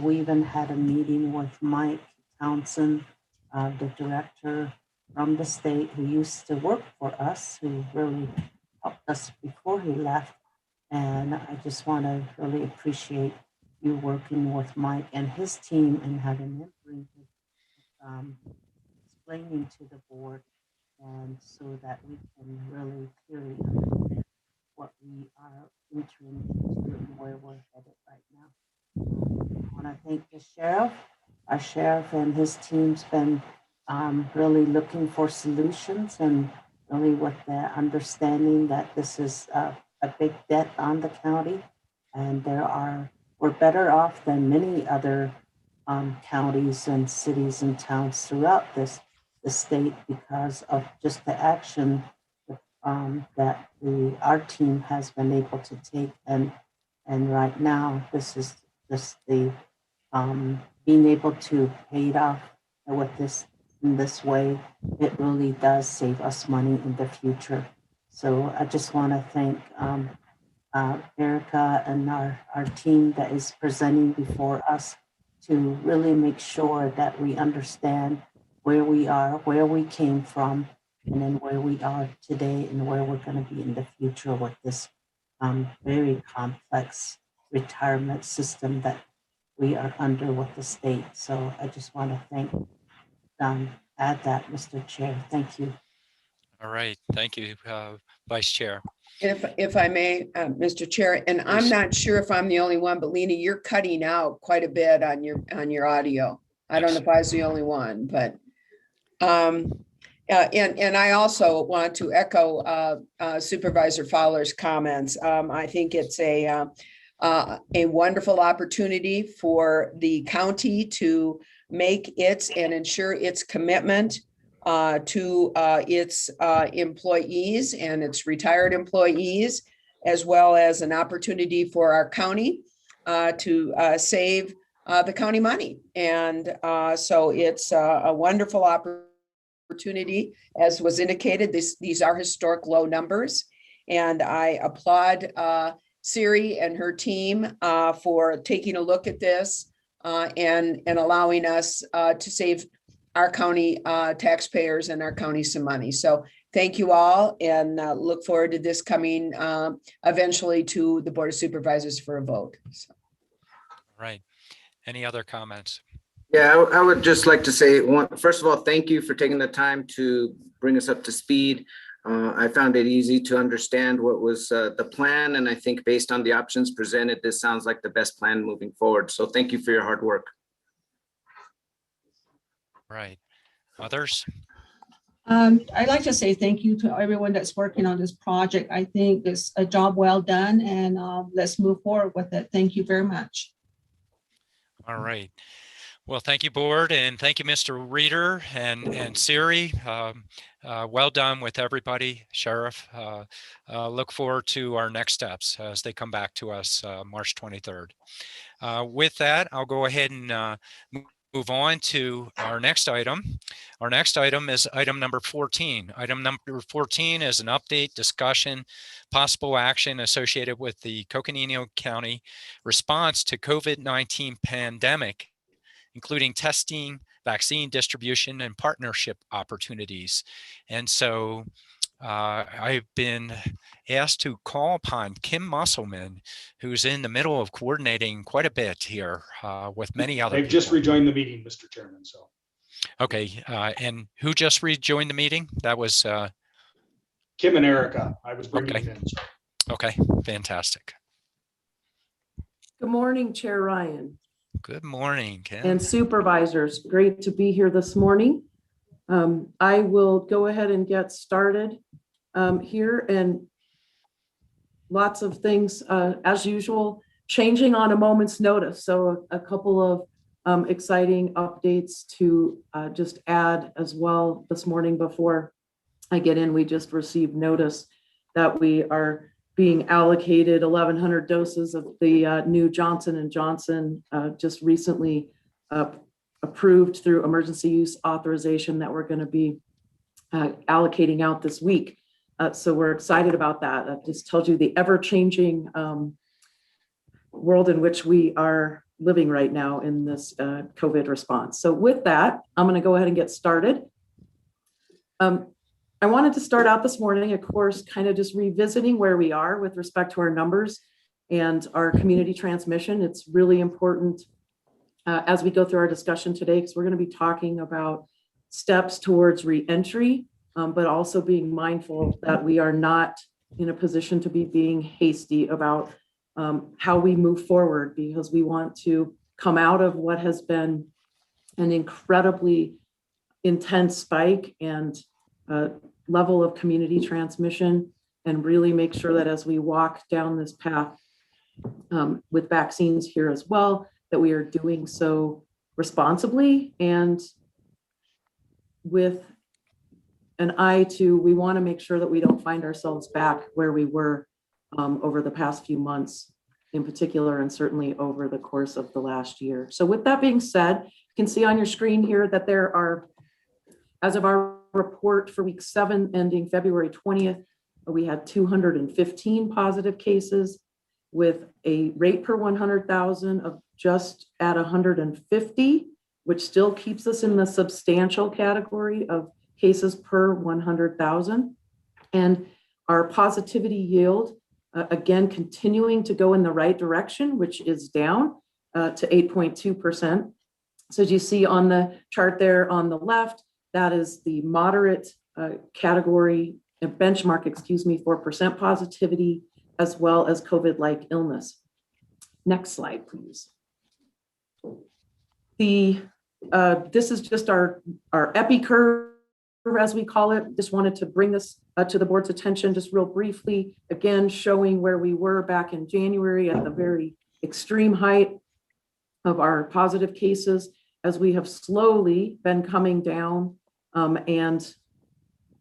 we even had a meeting with Mike Townsend, the director from the state who used to work for us, who really helped us before he left. And I just want to really appreciate you working with Mike and his team and having him bring explaining to the board and so that we can really clearly understand what we are entering into and where we're headed right now. I want to thank the sheriff. Our sheriff and his team's been really looking for solutions, and really with the understanding that this is a big debt on the county, and we're better off than many other counties and cities and towns throughout the state because of just the action that our team has been able to take. And right now, this is just the being able to pay it off with in this way. It really does save us money in the future. So I just want to thank Erica and our team that is presenting before us to really make sure that we understand where we are, where we came from, and then where we are today and where we're going to be in the future with this very complex retirement system that we are under with the state. So I just want to add that, Mr. Chair. Thank you. All right. Thank you, Vice Chair. If I may, Mr. Chair, and I'm Please. not sure if I'm the only one, but Lena, you're cutting out quite a bit on your audio. I don't know if I was the only one, but and I also want to echo Supervisor Fowler's comments. I think it's a wonderful opportunity for the county to make its and ensure its commitment to its employees and its retired employees, as well as an opportunity for our county to save the county money. And so it's a wonderful opportunity. As was indicated, these are historic low numbers. And I applaud Siri and her team for taking a look at this and allowing us to save our county taxpayers and our county some money. So thank you all, and look forward to this coming eventually to the Board of Supervisors for a vote. So. Right. Any other comments? Yeah, I would just like to say, first of all, thank you for taking the time to bring us up to speed. I found it easy to understand what was the plan, and I think based on the options presented, this sounds like the best plan moving forward. So thank you for your hard work. Right. Others? I'd like to say thank you to everyone that's working on this project. I think it's a job well done, and let's move forward with it. Thank you very much. All right. Well, thank you, board, and thank you, Mr. Reader and Siri. Well done with everybody, Sheriff. Look forward to our next steps as they come back to us March 23rd. With that, I'll go ahead and move on to our next item. Our next item is item number 14. Item number 14 is an update, discussion, possible action associated with the Coconino County response to COVID-19 pandemic, including testing, vaccine distribution, and partnership opportunities. And so I've been asked to call upon Kim Musselman, who's in the middle of coordinating quite a bit here with many other They've people. just rejoined the meeting, Mr. Chairman. So. Okay, and who just rejoined the meeting? That was Kim and Erica. I was bringing it in. So. Okay, fantastic. Good morning, Chair Ryan. Good morning, Kim. And supervisors. Great to be here this morning. I will go ahead and get started here, and lots of things as usual changing on a moment's notice. So a couple of exciting updates to just add as well this morning before I get in. We just received notice that we are being allocated 1,100 doses of the new Johnson & Johnson just recently approved through emergency use authorization that we're going to be allocating out this week. So we're excited about that. That just tells you the ever-changing world in which we are living right now in this COVID response. So with that, I'm going to go ahead and get started. I wanted to start out this morning, of course, kind of just revisiting where we are with respect to our numbers and our community transmission. It's really important as we go through our discussion today, because we're going to be talking about steps towards reentry but also being mindful that we are not in a position to be being hasty about how we move forward, because we want to come out of what has been an incredibly intense spike and level of community transmission, and really make sure that as we walk down this path with vaccines here as well, that we are doing so responsibly and with an eye to, we want to make sure that we don't find ourselves back where we were over the past few months in particular, and certainly over the course of the last year. So with that being said, you can see on your screen here that there are, as of our report for week 7 ending February 20th, we had 215 positive cases with a rate per 100,000 of just at 150, which still keeps us in the substantial category of cases per 100,000. And our positivity yield, again, continuing to go in the right direction, which is down to 8.2%. So as you see on the chart there on the left, that is the moderate category, benchmark, excuse me, for percent positivity, as well as COVID-like illness. Next slide, please. This is just our epi curve, as we call it. Just wanted to bring this to the board's attention just real briefly, again, showing where we were back in January at the very extreme height of our positive cases, as we have slowly been coming down. And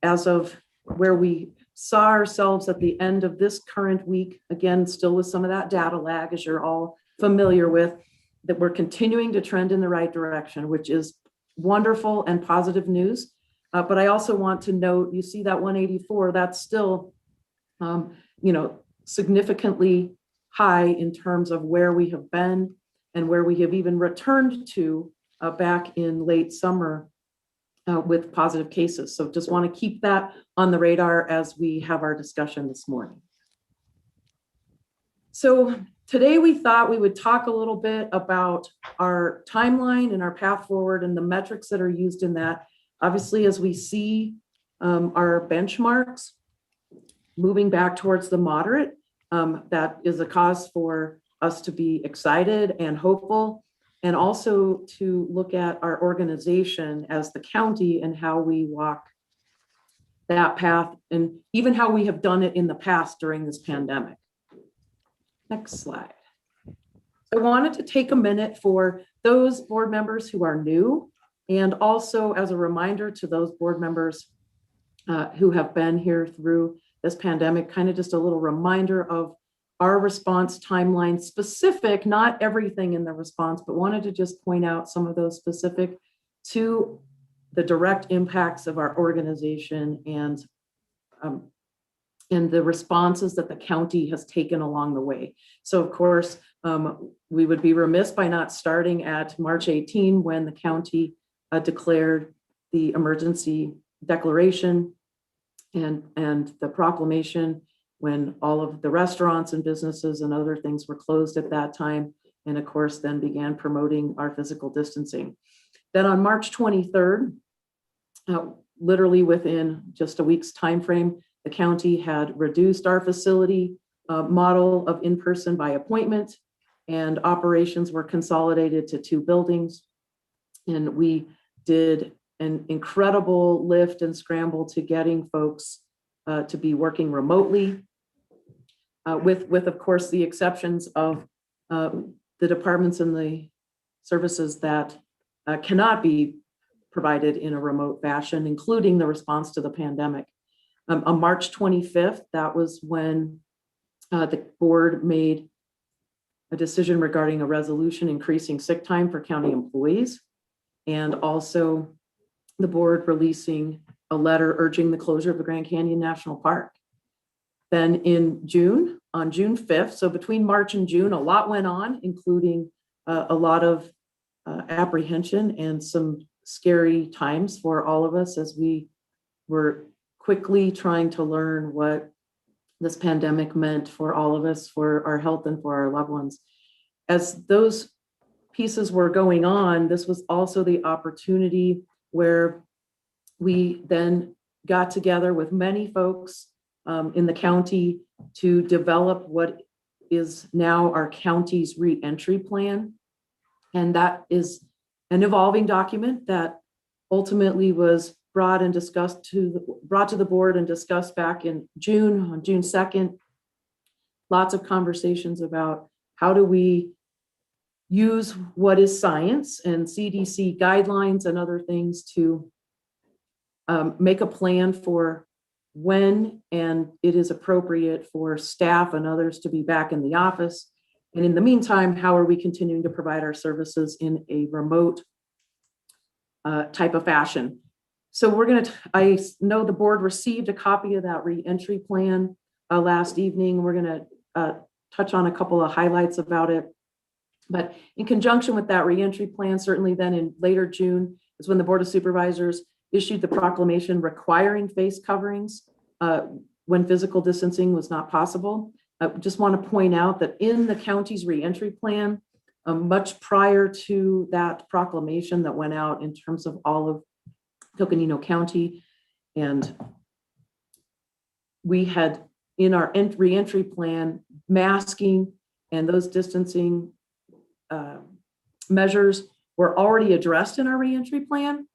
as of where we saw ourselves at the end of this current week, again, still with some of that data lag, as you're all familiar with, that we're continuing to trend in the right direction, which is wonderful and positive news. But I also want to note, you see that 184, that's still, significantly high in terms of where we have been and where we have even returned to back in late summer with positive cases. So just want to keep that on the radar as we have our discussion this morning. So today we thought we would talk a little bit about our timeline and our path forward and the metrics that are used in that. Obviously, as we see our benchmarks moving back towards the moderate, that is a cause for us to be excited and hopeful, and also to look at our organization as the county and how we walk that path, and even how we have done it in the past during this pandemic. Next slide. I wanted to take a minute for those board members who are new, and also as a reminder to those board members who have been here through this pandemic, kind of just a little reminder of our response timeline, specific, not everything in the response, but wanted to just point out some of those specific to the direct impacts of our organization and the responses that the county has taken along the way. So of course, we would be remiss by not starting at March 18, when the county declared the emergency declaration and the proclamation, when all of the restaurants and businesses and other things were closed at that time, and of course then began promoting our physical distancing. Then on March 23rd, literally within just a week's time frame, the county had reduced our facility model of in-person by appointment, and operations were consolidated to 2 buildings. And we did an incredible lift and scramble to getting folks to be working remotely, with of course the exceptions of the departments and the services that cannot be provided in a remote fashion, including the response to the pandemic. On March 25th, that was when the board made a decision regarding a resolution increasing sick time for county employees, and also the board releasing a letter urging the closure of the Grand Canyon National Park. Then in June, on June 5th, so between March and June, a lot went on, including a lot of apprehension and some scary times for all of us as we were quickly trying to learn what this pandemic meant for all of us, for our health and for our loved ones. As those pieces were going on, this was also the opportunity where we then got together with many folks in the county to develop what is now our county's reentry plan. And that is an evolving document that ultimately was brought to the board and discussed back in June, on June 2nd. Lots of conversations about how do we use what is science and CDC guidelines and other things to make a plan for when and it is appropriate for staff and others to be back in the office. And in the meantime, how are we continuing to provide our services in a remote type of fashion? So I know the board received a copy of that reentry plan last evening. We're gonna touch on a couple of highlights about it. But in conjunction with that reentry plan, certainly then in later June is when the Board of Supervisors issued the proclamation requiring face coverings when physical distancing was not possible. I just want to point out that in the county's reentry plan, much prior to that proclamation that went out in terms of all of Coconino County, and we had in our reentry plan, masking and those distancing measures were already addressed in our reentry plan.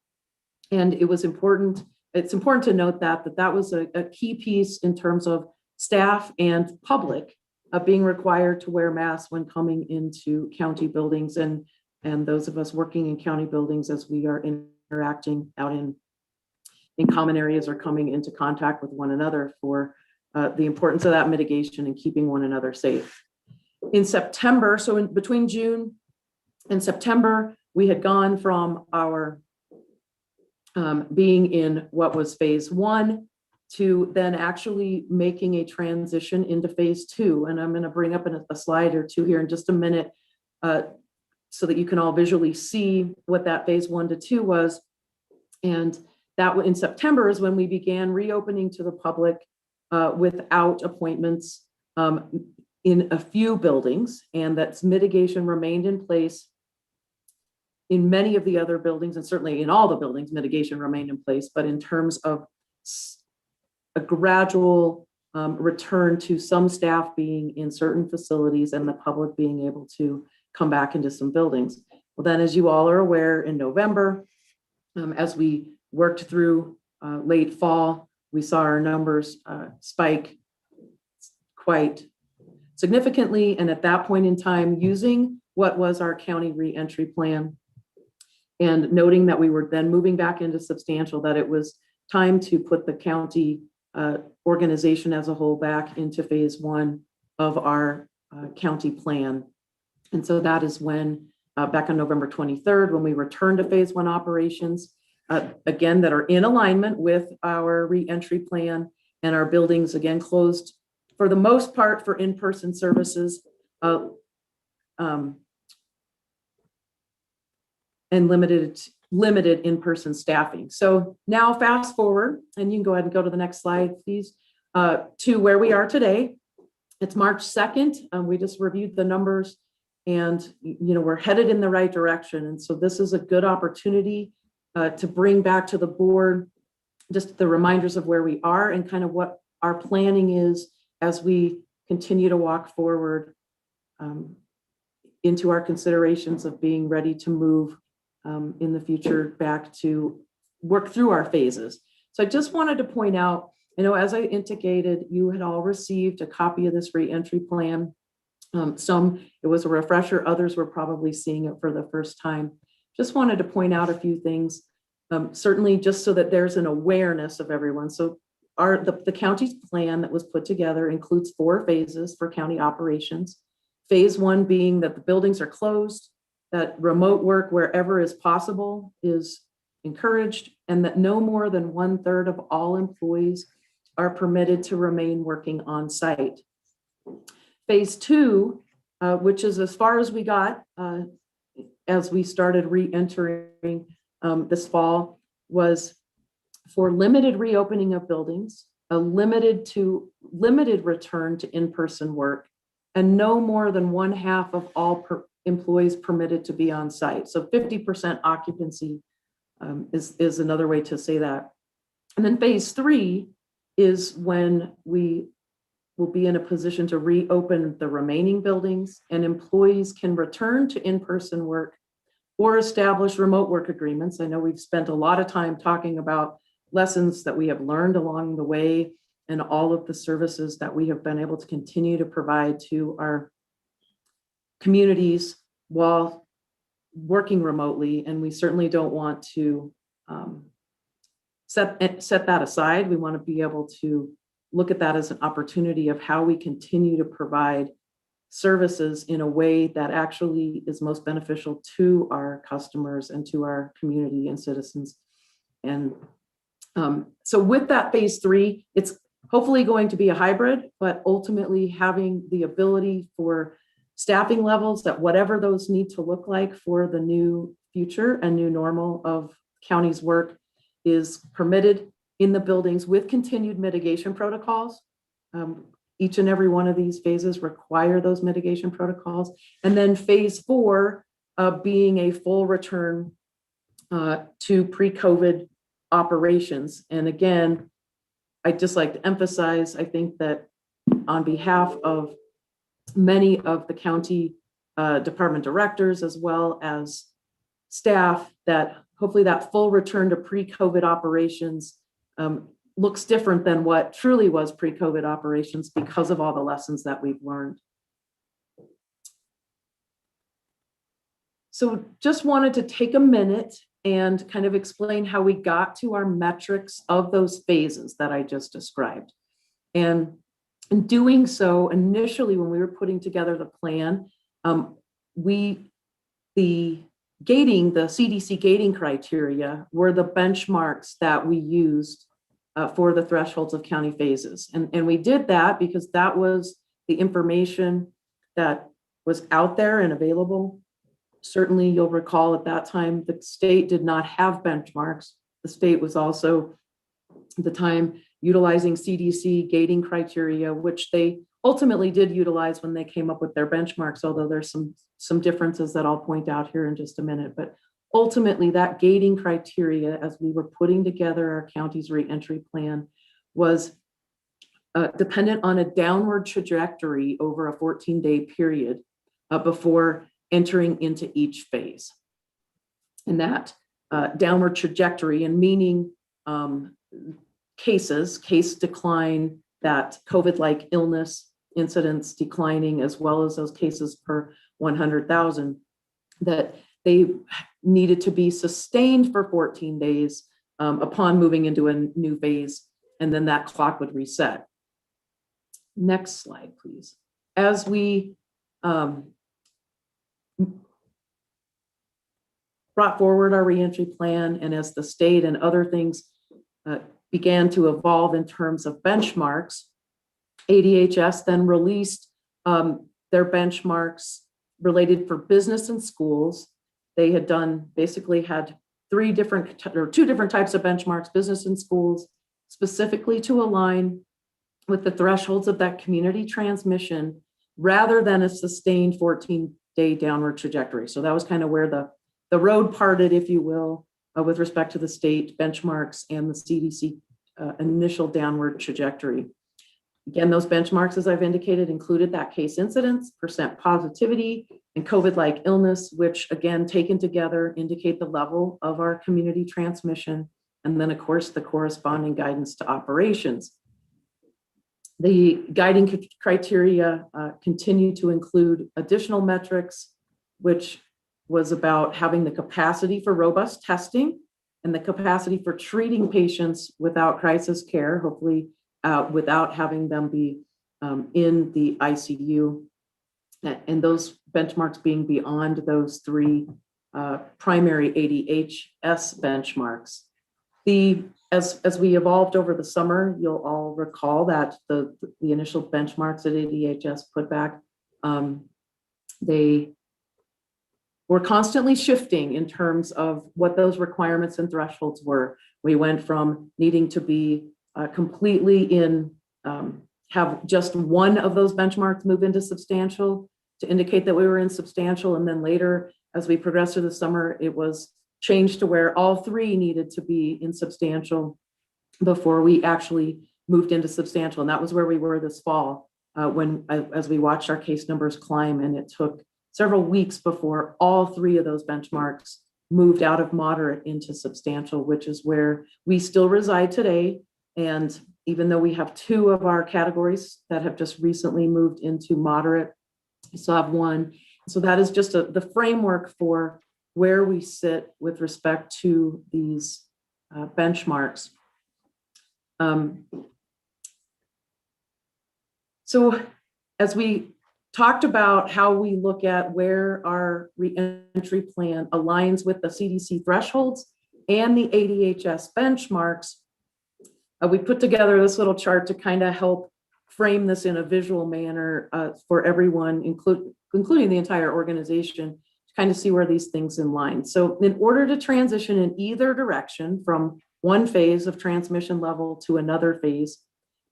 And it was important, it's important to note that that was a key piece in terms of staff and public being required to wear masks when coming into county buildings, and those of us working in county buildings as we are interacting out in common areas or coming into contact with one another, for the importance of that mitigation and keeping one another safe. In September, so in between June and September, we had gone from our being in what was phase 1 to then actually making a transition into phase 2. And I'm going to bring up a slide or two here in just a minute so that you can all visually see what that phase 1 to 2 was. And that in September is when we began reopening to the public without appointments in a few buildings, and that mitigation remained in place in many of the other buildings, and certainly in all the buildings, mitigation remained in place. But in terms of a gradual return to some staff being in certain facilities and the public being able to come back into some buildings. Well, then, as you all are aware, in November, as we worked through late fall, we saw our numbers spike quite significantly. And at that point in time, using what was our county reentry plan and noting that we were then moving back into substantial, that it was time to put the county organization as a whole back into phase 1 of our county plan. And so that is when, back on November 23rd, when we returned to phase 1 operations, again, that are in alignment with our reentry plan, and our buildings again closed for the most part for in-person services and limited in-person staffing. So now fast forward, and you can go ahead and go to the next slide, please, to where we are today. It's March 2nd. We just reviewed the numbers, and we're headed in the right direction. And so this is a good opportunity to bring back to the board just the reminders of where we are and kind of what our planning is as we continue to walk forward into our considerations of being ready to move in the future back to work through our phases. So I just wanted to point out, as I indicated, you had all received a copy of this reentry plan. Some, it was a refresher, others were probably seeing it for the first time. Just wanted to point out a few things, certainly just so that there's an awareness of everyone. So the county's plan that was put together includes 4 phases for county operations. Phase 1 being that the buildings are closed, that remote work wherever is possible is encouraged, and that no more than 1/3 of all employees are permitted to remain working on site. Phase 2, which is as far as we got as we started re-entering this fall, was for limited reopening of buildings, a limited return to in-person work, and no more than 1/2 of all employees permitted to be on site. So 50% occupancy is another way to say that. And then phase 3 is when we will be in a position to reopen the remaining buildings and employees can return to in-person work or establish remote work agreements. I know we've spent a lot of time talking about lessons that we have learned along the way and all of the services that we have been able to continue to provide to our communities while working remotely. And we certainly don't want to set that aside. We want to be able to look at that as an opportunity of how we continue to provide services in a way that actually is most beneficial to our customers and to our community and citizens. And so with that phase 3, it's hopefully going to be a hybrid, but ultimately having the ability for staffing levels at whatever those need to look like for the new future and new normal of county's work is permitted in the buildings with continued mitigation protocols. Each and every one of these phases require those mitigation protocols. And then phase 4 being a full return to pre-COVID operations. And again, I'd just like to emphasize, I think that on behalf of many of the county department directors, as well as staff, that hopefully that full return to pre-COVID operations looks different than what truly was pre-COVID operations because of all the lessons that we've learned. So just wanted to take a minute and kind of explain how we got to our metrics of those phases that I just described. And in doing so, initially when we were putting together the plan, the CDC gating criteria were the benchmarks that we used for the thresholds of county phases. And we did that because that was the information that was out there and available. Certainly you'll recall at that time, the state did not have benchmarks. The state was also at the time utilizing CDC gating criteria, which they ultimately did utilize when they came up with their benchmarks, although there's some differences that I'll point out here in just a minute. But ultimately, that gating criteria, as we were putting together our county's reentry plan, was dependent on a downward trajectory over a 14-day period before entering into each phase. And that downward trajectory, and meaning case decline, that COVID-like illness incidents declining, as well as those cases per 100,000, that they needed to be sustained for 14 days upon moving into a new phase, and then that clock would reset. Next slide, please. As we brought forward our reentry plan, and as the state and other things began to evolve in terms of benchmarks, ADHS then released their benchmarks related for business and schools. They had basically had two different types of benchmarks, business and schools, specifically to align with the thresholds of that community transmission rather than a sustained 14-day downward trajectory. So that was kind of where the road parted, if you will, with respect to the state benchmarks and the CDC initial downward trajectory. Again, those benchmarks, as I've indicated, included that case incidence, percent positivity, and COVID-like illness, which again, taken together, indicate the level of our community transmission, and then of course, the corresponding guidance to operations. The guiding criteria continue to include additional metrics, which was about having the capacity for robust testing and the capacity for treating patients without crisis care, hopefully without having them be in the ICU, and those benchmarks being beyond those three primary ADHS benchmarks. As we evolved over the summer, you'll all recall that the initial benchmarks that ADHS put back, they were constantly shifting in terms of what those requirements and thresholds were. We went from needing to be completely have just one of those benchmarks move into substantial to indicate that we were in substantial. And then later, as we progressed through the summer, it was changed to where all three needed to be in substantial before we actually moved into substantial. And that was where we were this fall as we watched our case numbers climb. And it took several weeks before all three of those benchmarks moved out of moderate into substantial, which is where we still reside today. And even though we have two of our categories that have just recently moved into moderate, we still have one. So that is just the framework for where we sit with respect to these benchmarks. So as we talked about how we look at where our reentry plan aligns with the CDC thresholds and the ADHS benchmarks, we put together this little chart to kind of help frame this in a visual manner for everyone, including the entire organization, to kind of see where these things in line. So in order to transition in either direction from one phase of transmission level to another phase,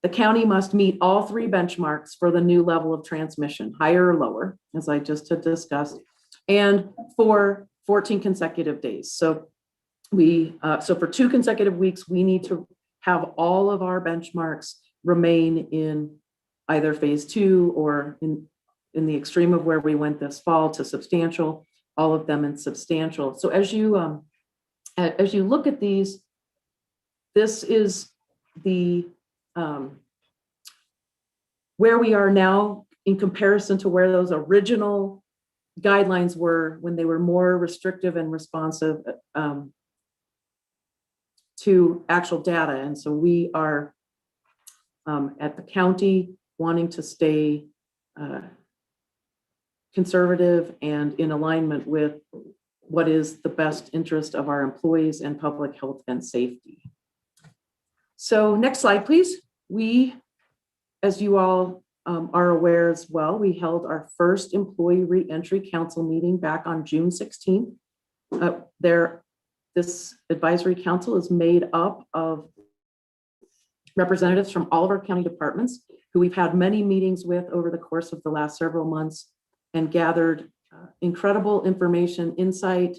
the county must meet all three benchmarks for the new level of transmission, higher or lower, as I just had discussed, and for 14 consecutive days. So for 2 consecutive weeks, we need to have all of our benchmarks remain in either phase 2 or in the extreme of where we went this fall to substantial, all of them in substantial. So as you look at these, this is the where we are now in comparison to where those original guidelines were when they were more restrictive and responsive to actual data. And so we are at the county wanting to stay conservative and in alignment with what is the best interest of our employees and public health and safety. So next slide, please. We, as you all are aware as well, we held our first employee reentry council meeting back on June 16th. This advisory council is made up of representatives from all of our county departments who we've had many meetings with over the course of the last several months and gathered incredible information, insight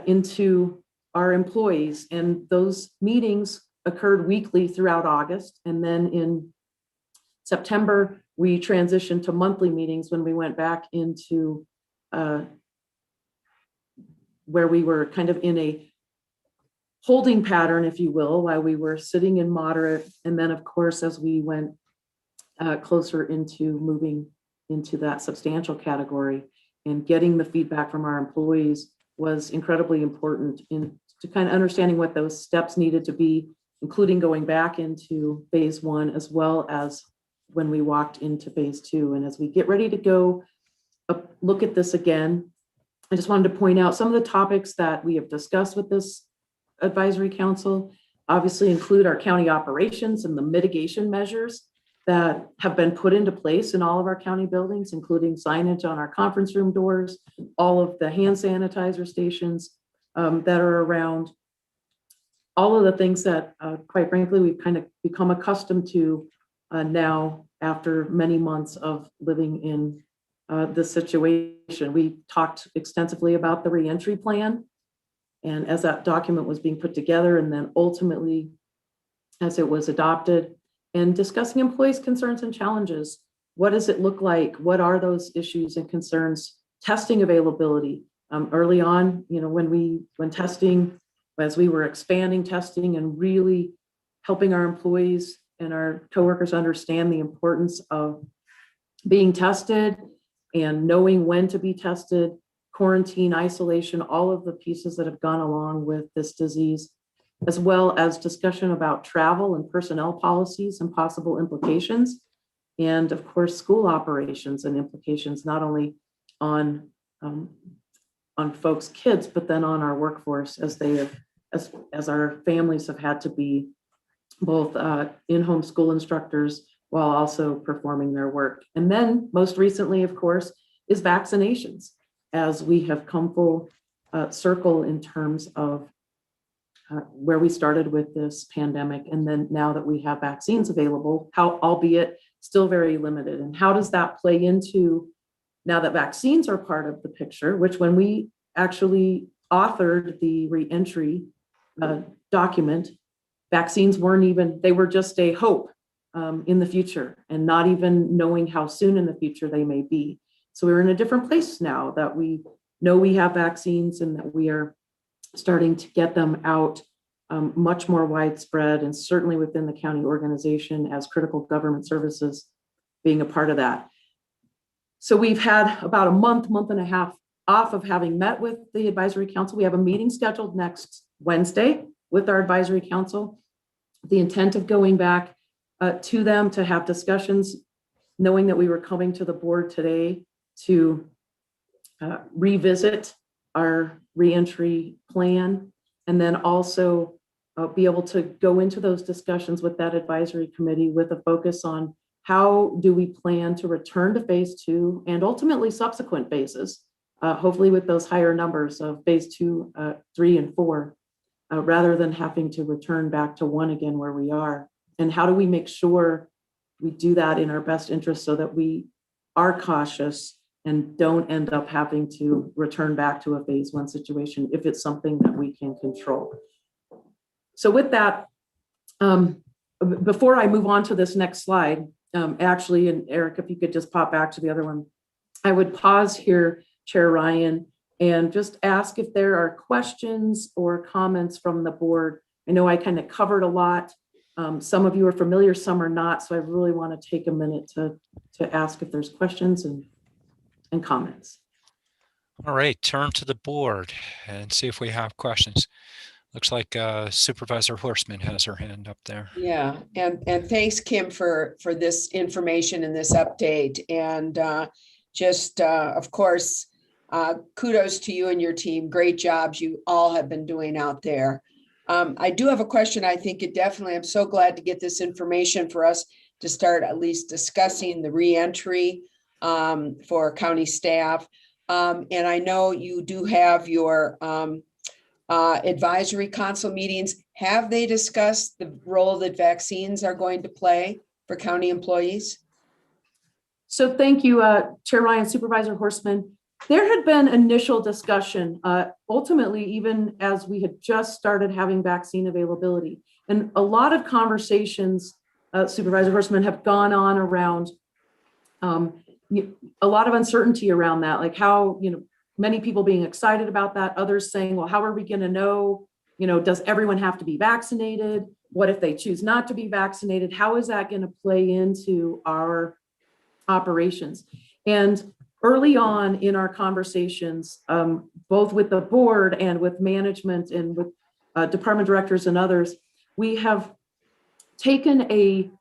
into our employees. And those meetings occurred weekly throughout August. And then in September, we transitioned to monthly meetings when we went back into where we were kind of in a holding pattern, if you will, while we were sitting in moderate. And then, of course, as we went closer into moving into that substantial category and getting the feedback from our employees was incredibly important to kind of understanding what those steps needed to be, including going back into phase 1, as well as when we walked into phase 2. And as we get ready to go look at this again, I just wanted to point out some of the topics that we have discussed with this advisory council obviously include our county operations and the mitigation measures that have been put into place in all of our county buildings, including signage on our conference room doors, all of the hand sanitizer stations that are around, all of the things that, quite frankly, we've kind of become accustomed to now after many months of living in this situation. We talked extensively about the reentry plan, and as that document was being put together, and then ultimately as it was adopted, and discussing employees' concerns and challenges. What does it look like? What are those issues and concerns? Testing availability. Early on, when testing, as we were expanding testing and really helping our employees and our coworkers understand the importance of being tested and knowing when to be tested, quarantine, isolation, all of the pieces that have gone along with this disease, as well as discussion about travel and personnel policies and possible implications, and of course, school operations and implications, not only on folks' kids, but then on our workforce as our families have had to be both in-home school instructors while also performing their work. And then most recently, of course, is vaccinations, as we have come full circle in terms of where we started with this pandemic. And then now that we have vaccines available, albeit still very limited. And how does that play into, now that vaccines are part of the picture, which when we actually authored the reentry document, vaccines weren't even, they were just a hope in the future, and not even knowing how soon in the future they may be. So we're in a different place now that we know we have vaccines and that we are starting to get them out much more widespread, and certainly within the county organization as critical government services being a part of that. So we've had about a month and a half off of having met with the advisory council. We have a meeting scheduled next Wednesday with our advisory council. The intent of going back to them to have discussions, knowing that we were coming to the board today to revisit our reentry plan, and then also be able to go into those discussions with that advisory committee with a focus on how do we plan to return to phase 2 and ultimately subsequent phases, hopefully with those higher numbers of phase 2, 3, and 4, rather than having to return back to 1 again where we are. And how do we make sure we do that in our best interest so that we are cautious and don't end up having to return back to a phase 1 situation if it's something that we can control. So with that, before I move on to this next slide, actually, and Eric, if you could just pop back to the other one, I would pause here, Chair Ryan, and just ask if there are questions or comments from the board. I know I kind of covered a lot. Some of you are familiar, some are not, so I really want to take a minute to ask if there's questions and comments. All right, turn to the board and see if we have questions. Looks like Supervisor Horstman has her hand up there. Yeah, and thanks, Kim, for this information and this update. And of course, kudos to you and your team. Great jobs you all have been doing out there. I do have a question. I think I'm so glad to get this information for us to start at least discussing the reentry for county staff. And I know you do have your advisory council meetings. Have they discussed the role that vaccines are going to play for county employees? So thank you, Chair Ryan, Supervisor Horstman. There had been initial discussion, ultimately, even as we had just started having vaccine availability. And a lot of conversations, Supervisor Horstman, have gone on around a lot of uncertainty around that, like how, many people being excited about that, others saying, well, how are we going to know, does everyone have to be vaccinated? What if they choose not to be vaccinated? How is that going to play into our operations? And early on in our conversations, both with the board and with management and with department directors and others, we have taken a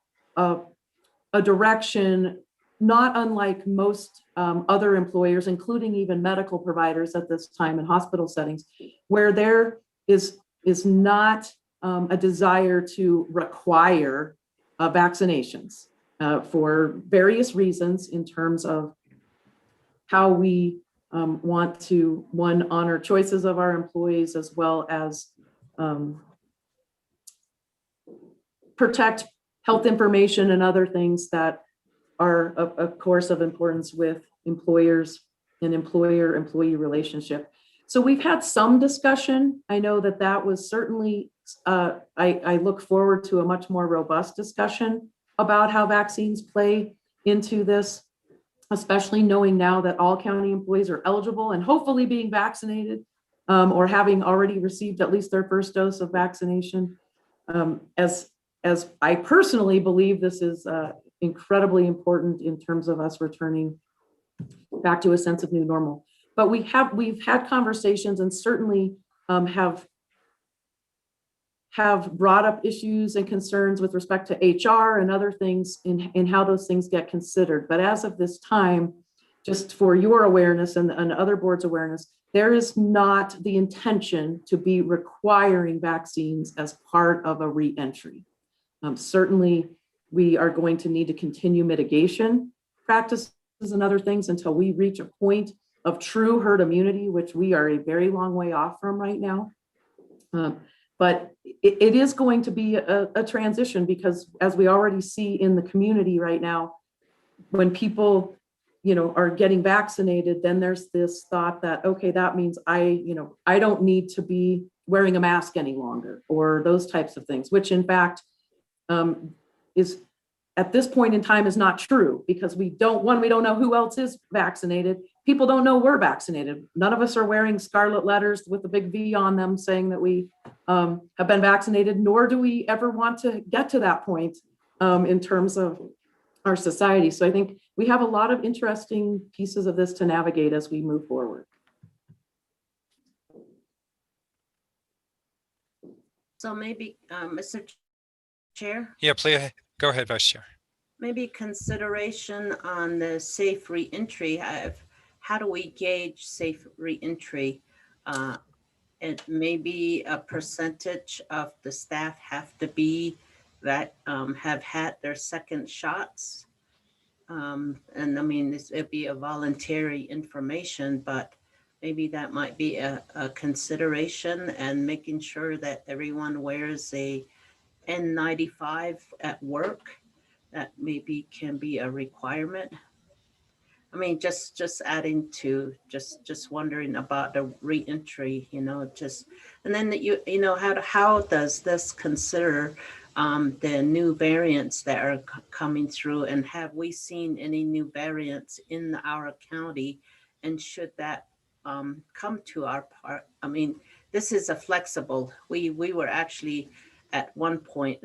direction not unlike most other employers, including even medical providers at this time in hospital settings, where there is not a desire to require vaccinations for various reasons in terms of how we want to, one, honor choices of our employees, as well as protect health information and other things that are, of course, of importance with employers and employer-employee relationship. So we've had some discussion. I know that was certainly, I look forward to a much more robust discussion about how vaccines play into this, especially knowing now that all county employees are eligible and hopefully being vaccinated or having already received at least their first dose of vaccination. As I personally believe this is incredibly important in terms of us returning back to a sense of new normal. But we've had conversations and certainly have brought up issues and concerns with respect to HR and other things in how those things get considered. But as of this time, just for your awareness and other boards' awareness, there is not the intention to be requiring vaccines as part of a reentry. Certainly, we are going to need to continue mitigation practices and other things until we reach a point of true herd immunity, which we are a very long way off from right now. But it is going to be a transition because, as we already see in the community right now, when people, are getting vaccinated, then there's this thought that, okay, that means I don't need to be wearing a mask any longer, or those types of things, which in fact is at this point in time is not true, because we don't know who else is vaccinated. People don't know we're vaccinated. None of us are wearing scarlet letters with a big V on them saying that we have been vaccinated, nor do we ever want to get to that point in terms of our society. So I think we have a lot of interesting pieces of this to navigate as we move forward. So maybe, Mr. Chair, Yeah, please go ahead, Vice Chair. maybe consideration on the safe reentry. How do we gauge safe reentry? It may be a percentage of the staff have to be that have had their second shots. And I mean, it'd be a voluntary information, but maybe that might be a consideration, and making sure that everyone wears a N95 at work. That maybe can be a requirement. I mean, just adding to, just wondering about the reentry, and then that you know, how does this consider the new variants that are coming through, and have we seen any new variants in our county, and should that come to our part? I mean, this is a flexible. We were actually at one point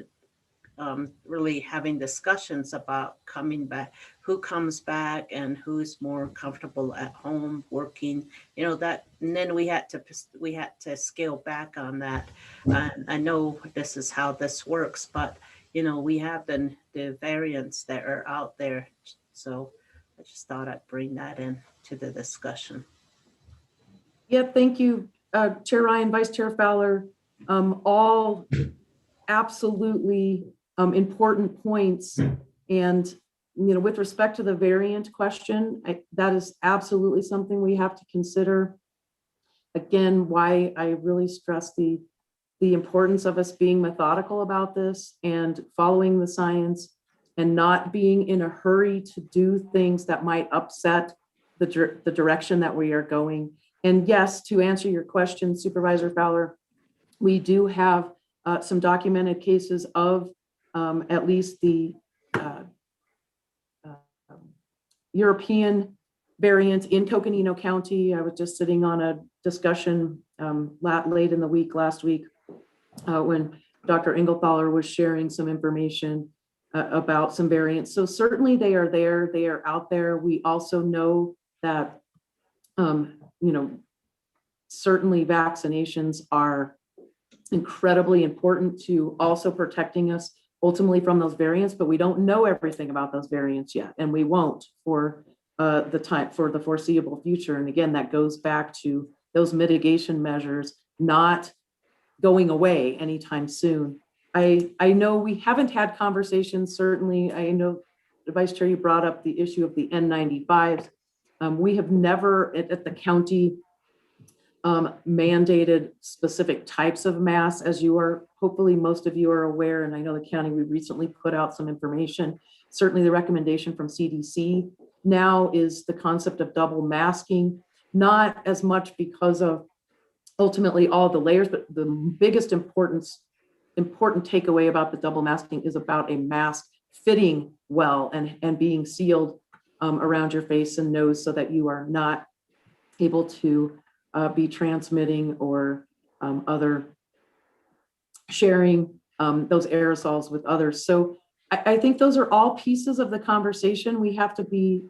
really having discussions about coming back, who comes back and who's more comfortable at home working, that, and then we had to scale back on that. I know this is how this works, but we have the variants that are out there. So I just thought I'd bring that in to the discussion. Yeah, thank you, Chair Ryan, Vice Chair Fowler. All absolutely important points. And, with respect to the variant question, that is absolutely something we have to consider. Again, why I really stress the importance of us being methodical about this and following the science, and not being in a hurry to do things that might upset the direction that we are going. And yes, to answer your question, Supervisor Fowler, we do have some documented cases of at least the European variant in Coconino County. I was just sitting on a discussion late in the week last week when Dr. Engelthaler was sharing some information about some variants. So certainly they are there, they are out there. We also know that, certainly vaccinations are incredibly important to also protecting us ultimately from those variants, but we don't know everything about those variants yet, and we won't for the foreseeable future. And again, that goes back to those mitigation measures not going away anytime soon. I know we haven't had conversations, certainly. I know, Vice Chair, you brought up the issue of the N95s. We have never at the county mandated specific types of masks, as you are, hopefully most of you are aware, and I know the county, we recently put out some information. Certainly the recommendation from CDC now is the concept of double masking, not as much because of ultimately all the layers, but the biggest important takeaway about the double masking is about a mask fitting well and being sealed around your face and nose, so that you are not able to be transmitting or other sharing those aerosols with others. So I think those are all pieces of the conversation. We have to be,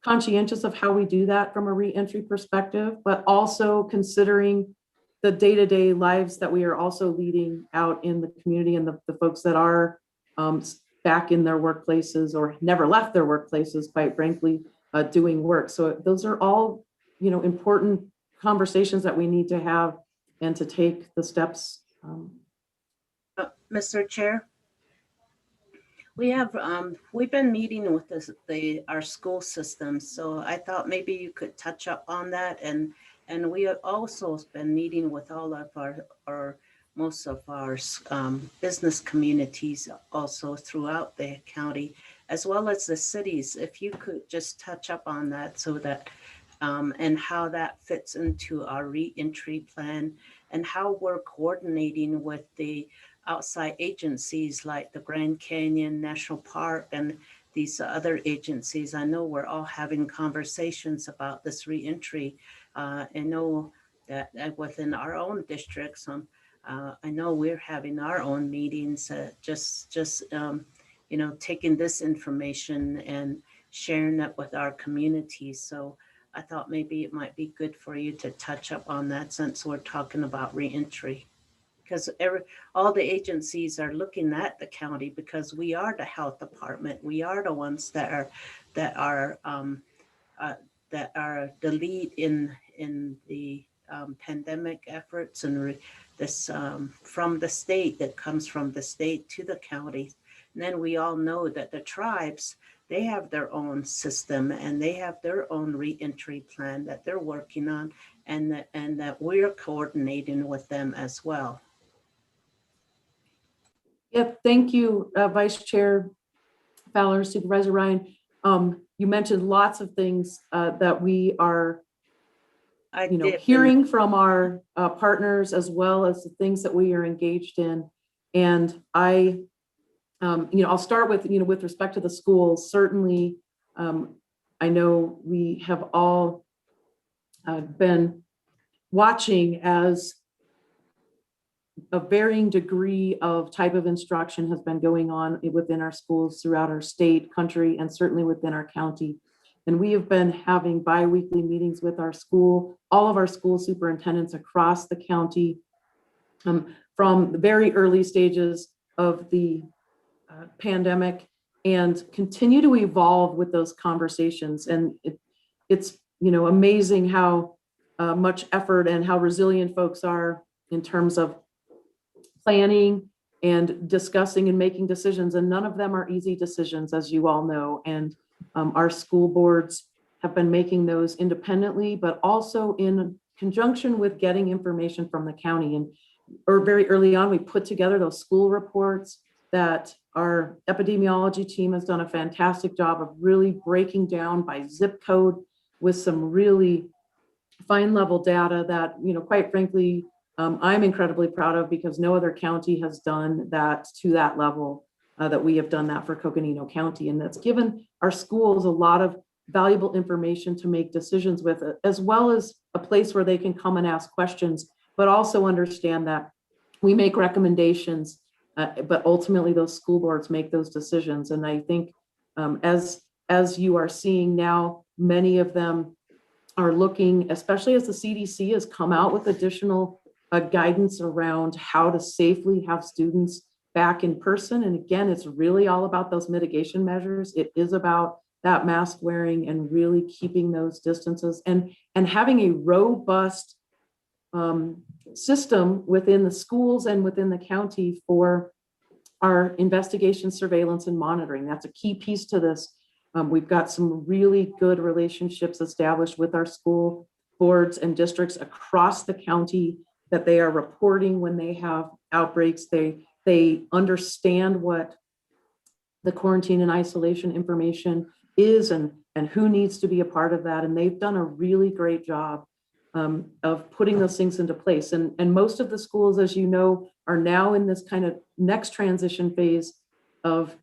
conscientious of how we do that from a reentry perspective, but also considering the day-to-day lives that we are also leading out in the community, and the folks that are back in their workplaces or never left their workplaces, quite frankly, doing work. So those are all, important conversations that we need to have and to take the steps. Mr. Chair, we've been meeting with our school system, so I thought maybe you could touch up on that, and we have also been meeting with all of most of our business communities also throughout the county, as well as the cities. If you could just touch up on that, so that and how that fits into our reentry plan, and how we're coordinating with the outside agencies like the Grand Canyon National Park and these other agencies. I know we're all having conversations about this reentry. I know that within our own districts, I know we're having our own meetings, taking this information and sharing it with our community. So I thought maybe it might be good for you to touch up on that since we're talking about reentry. Because all the agencies are looking at the county because we are the health department. We are the ones that are the lead in the pandemic efforts and this from the state, that comes from the state to the county. And then we all know that the tribes, they have their own system and they have their own reentry plan that they're working on, and that we're coordinating with them as well. Yep, thank you, Vice Chair Fowler, Supervisor Ryan. You mentioned lots of things that we are hearing from our partners, as well as the things that we are engaged in. And I'll start with, with respect to the schools, certainly, I know we have all been watching as a varying degree of type of instruction has been going on within our schools throughout our state, country, and certainly within our county. And we have been having bi-weekly meetings with all of our school superintendents across the county from the very early stages of the pandemic, and continue to evolve with those conversations. And it's amazing how much effort and how resilient folks are in terms of planning and discussing and making decisions. And none of them are easy decisions, as you all know. And our school boards have been making those independently, but also in conjunction with getting information from the county. Or very early on, we put together those school reports that our epidemiology team has done a fantastic job of really breaking down by zip code with some really fine level data that, quite frankly, I'm incredibly proud of, because no other county has done that to that level that we have done that for Coconino County. And that's given our schools a lot of valuable information to make decisions with, as well as a place where they can come and ask questions, but also understand that we make recommendations, but ultimately those school boards make those decisions. And I think as you are seeing now, many of them are looking, especially as the CDC has come out with additional guidance around how to safely have students back in person. And again, it's really all about those mitigation measures. It is about that mask wearing and really keeping those distances and having a robust system within the schools and within the county for our investigation, surveillance, and monitoring. That's a key piece to this. We've got some really good relationships established with our school boards and districts across the county, that they are reporting when they have outbreaks. They understand what the quarantine and isolation information is and who needs to be a part of that. And they've done a really great job of putting those things into place. And most of the schools, as you know, are now in this kind of next transition phase of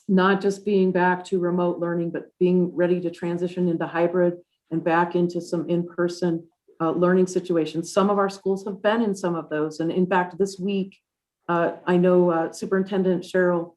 not just being back to remote learning, but being ready to transition into hybrid and back into some in-person learning situations. Some of our schools have been in some of those. And in fact, this week, I know Superintendent Cheryl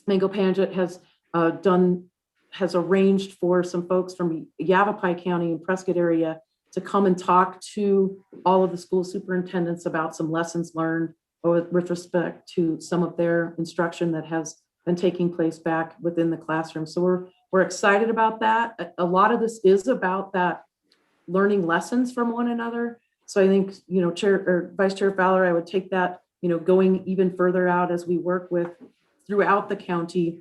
Mango-Panjit has arranged for some folks from Yavapai County and Prescott area to come and talk to all of the school superintendents about some lessons learned with respect to some of their instruction that has been taking place back within the classroom. So we're excited about that. A lot of this is about that learning lessons from one another. So I think, Vice Chair Fowler, I would take that, going even further out as we work with throughout the county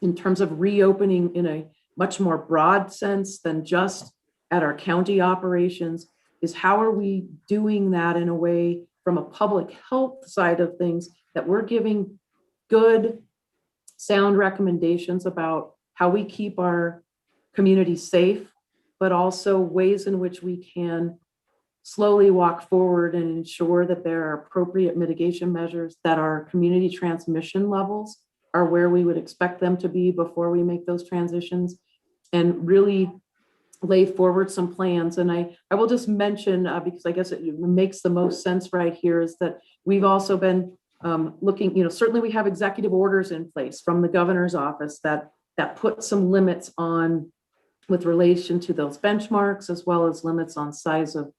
in terms of reopening in a much more broad sense than just at our county operations, is how are we doing that in a way from a public health side of things that we're giving good, sound recommendations about how we keep our community safe, but also ways in which we can slowly walk forward and ensure that there are appropriate mitigation measures, that our community transmission levels are where we would expect them to be before we make those transitions, and really lay forward some plans. And I will just mention, because I guess it makes the most sense right here, is that we've also been looking, certainly we have executive orders in place from the governor's office that put some limits on with relation to those benchmarks, as well as limits on size of,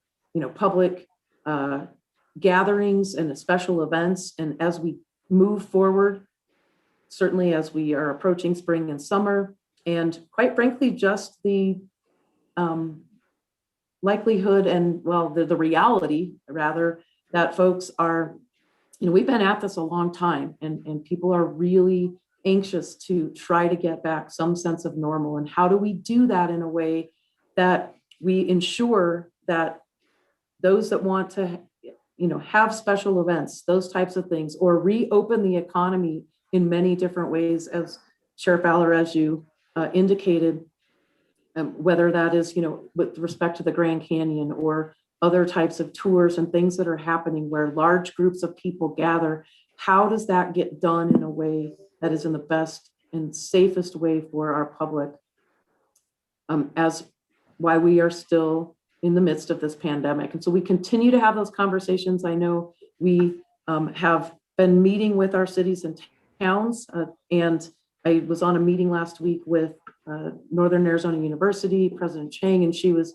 public gatherings and special events. And as we move forward, certainly as we are approaching spring and summer, and quite frankly, just the likelihood and, well, the reality rather, that folks are, we've been at this a long time, and people are really anxious to try to get back some sense of normal. And how do we do that in a way that we ensure that those that want to, have special events, those types of things, or reopen the economy in many different ways, as Chair Fowler, as you indicated, whether that is, with respect to the Grand Canyon or other types of tours and things that are happening where large groups of people gather, how does that get done in a way that is in the best and safest way for our public, as why we are still in the midst of this pandemic. And so we continue to have those conversations. I know we have been meeting with our cities and towns, and I was on a meeting last week with Northern Arizona University, President Chang, and she was,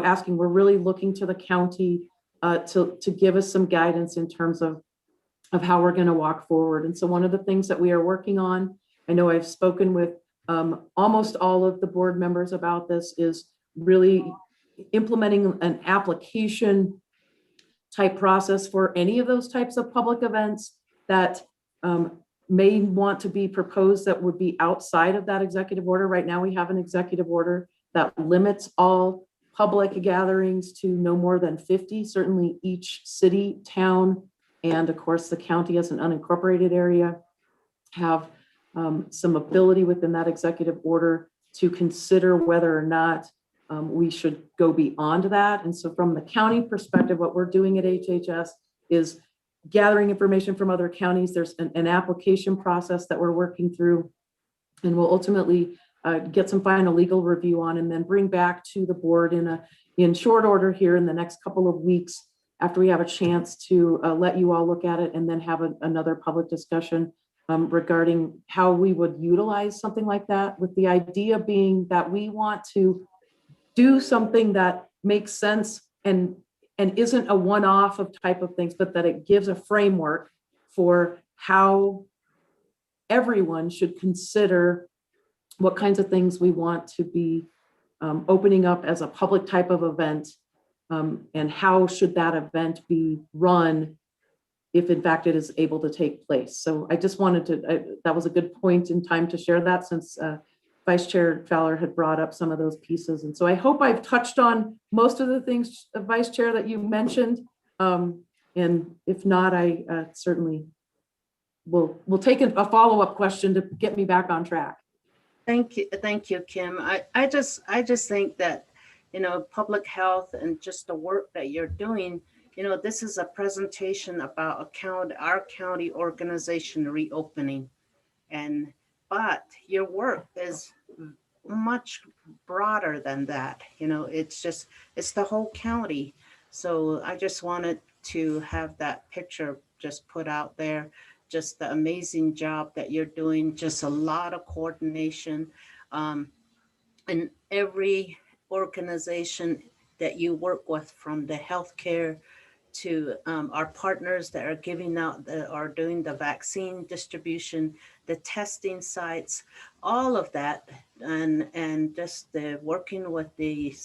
asking, we're really looking to the county to give us some guidance in terms of how we're going to walk forward. And so one of the things that we are working on, I know I've spoken with almost all of the board members about this, is really implementing an application type process for any of those types of public events that may want to be proposed that would be outside of that executive order. Right now, we have an executive order that limits all public gatherings to no more than 50, certainly each city, town, and of course the county as an unincorporated area have some ability within that executive order to consider whether or not we should go beyond that. And so from the county perspective, what we're doing at HHS is gathering information from other counties. There's an application process that we're working through, and we'll ultimately get some final legal review on, and then bring back to the board in short order here in the next couple of weeks, after we have a chance to let you all look at it, and then have another public discussion regarding how we would utilize something like that, with the idea being that we want to do something that makes sense and isn't a one-off of type of things, but that it gives a framework for how everyone should consider what kinds of things we want to be opening up as a public type of event, and how should that event be run if in fact it is able to take place. So I just wanted to, that was a good point in time to share that, since Vice Chair Fowler had brought up some of those pieces. And so I hope I've touched on most of the things, Vice Chair, that you mentioned. And if not, I certainly will take a follow-up question to get me back on track. Thank you, Kim. I just think that, public health and just the work that you're doing, this is a presentation about our county organization reopening, but your work is much broader than that. It's the whole county. So I just wanted to have that picture just put out there, just the amazing job that you're doing, just a lot of coordination. And every organization that you work with, from the healthcare to our partners that are giving out, are doing the vaccine distribution, the testing sites, all of that, and just the working with the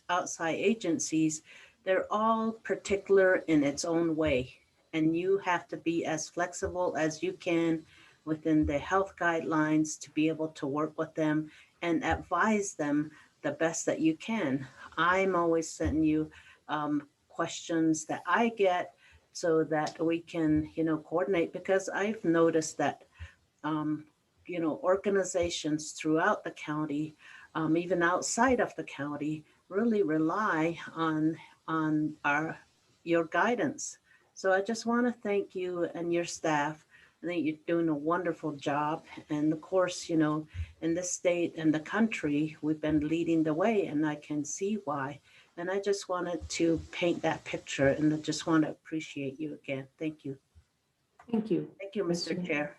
outside agencies, they're all particular in its own way. And you have to be as flexible as you can within the health guidelines to be able to work with them and advise them the best that you can. I'm always sending you questions that I get so that we can, coordinate, because I've noticed that, organizations throughout the county, even outside of the county, really rely on on your guidance. So I just want to thank you and your staff. I think you're doing a wonderful job. And of course, you know, in this state and the country, we've been leading the way, and I can see why. And I just wanted to paint that picture, and I just want to appreciate you again. Thank you. Thank you. Thank you, Mr. Chair.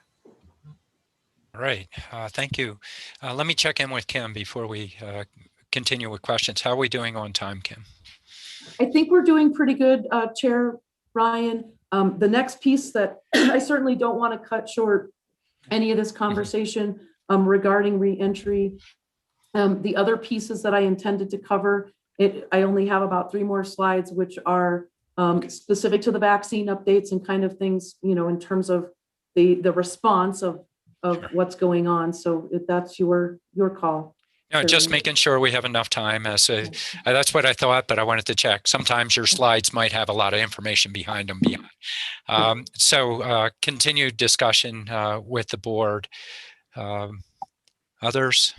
All right, thank you. Let me check in with Kim before we continue with questions. How are we doing on time, Kim? I think we're doing pretty good, Chair Ryan. The next piece that I certainly don't want to cut short any of this conversation regarding reentry. The other pieces that I intended to cover, I only have about 3 more slides, which are specific to the vaccine updates and kind of things, you know, in terms of the response of what's going on. So if that's your call. No, just making sure we have enough time. That's what I thought, but I wanted to check. Sometimes your slides might have a lot of information behind them. So continued discussion with the board. Others?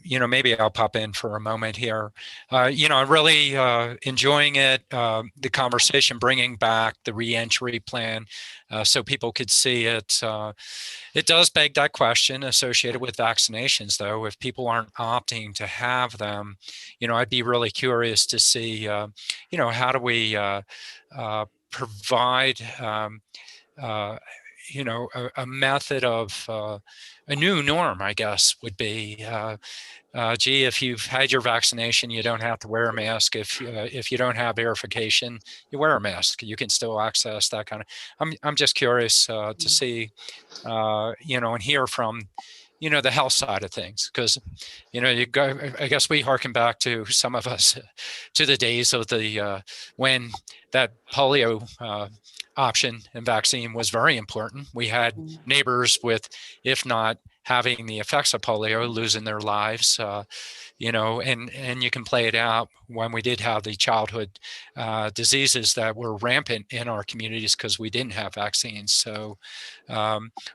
You know, maybe I'll pop in for a moment here. You know, I'm really enjoying it, the conversation, bringing back the reentry plan so people could see it. It does beg that question associated with vaccinations, though. If people aren't opting to have them, you know, I'd be really curious to see, you know, how do we provide you know, a method of a new norm, I guess, would be, gee, if you've had your vaccination, you don't have to wear a mask. If you don't have verification, you wear a mask. You can still access that kind of. I'm just curious to see, you know, and hear from, you know, the health side of things, because, you know, I guess we harken back to some of us to the days of the when that polio option and vaccine was very important. We had neighbors with, if not having the effects of polio, losing their lives, you know, and you can play it out when we did have the childhood diseases that were rampant in our communities because we didn't have vaccines. So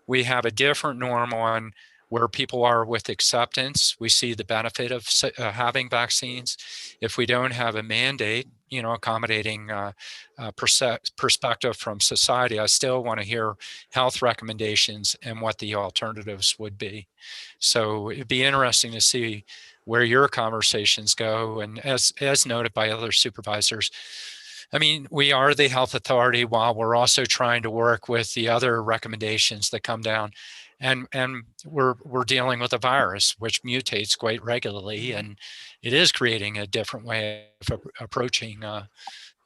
we have a different norm on where people are with acceptance. We see the benefit of having vaccines. If we don't have a mandate, you know, accommodating perspective from society, I still want to hear health recommendations and what the alternatives would be. So it'd be interesting to see where your conversations go. And as noted by other supervisors, I mean, we are the health authority while we're also trying to work with the other recommendations that come down. And we're dealing with a virus which mutates quite regularly, and it is creating a different way of approaching,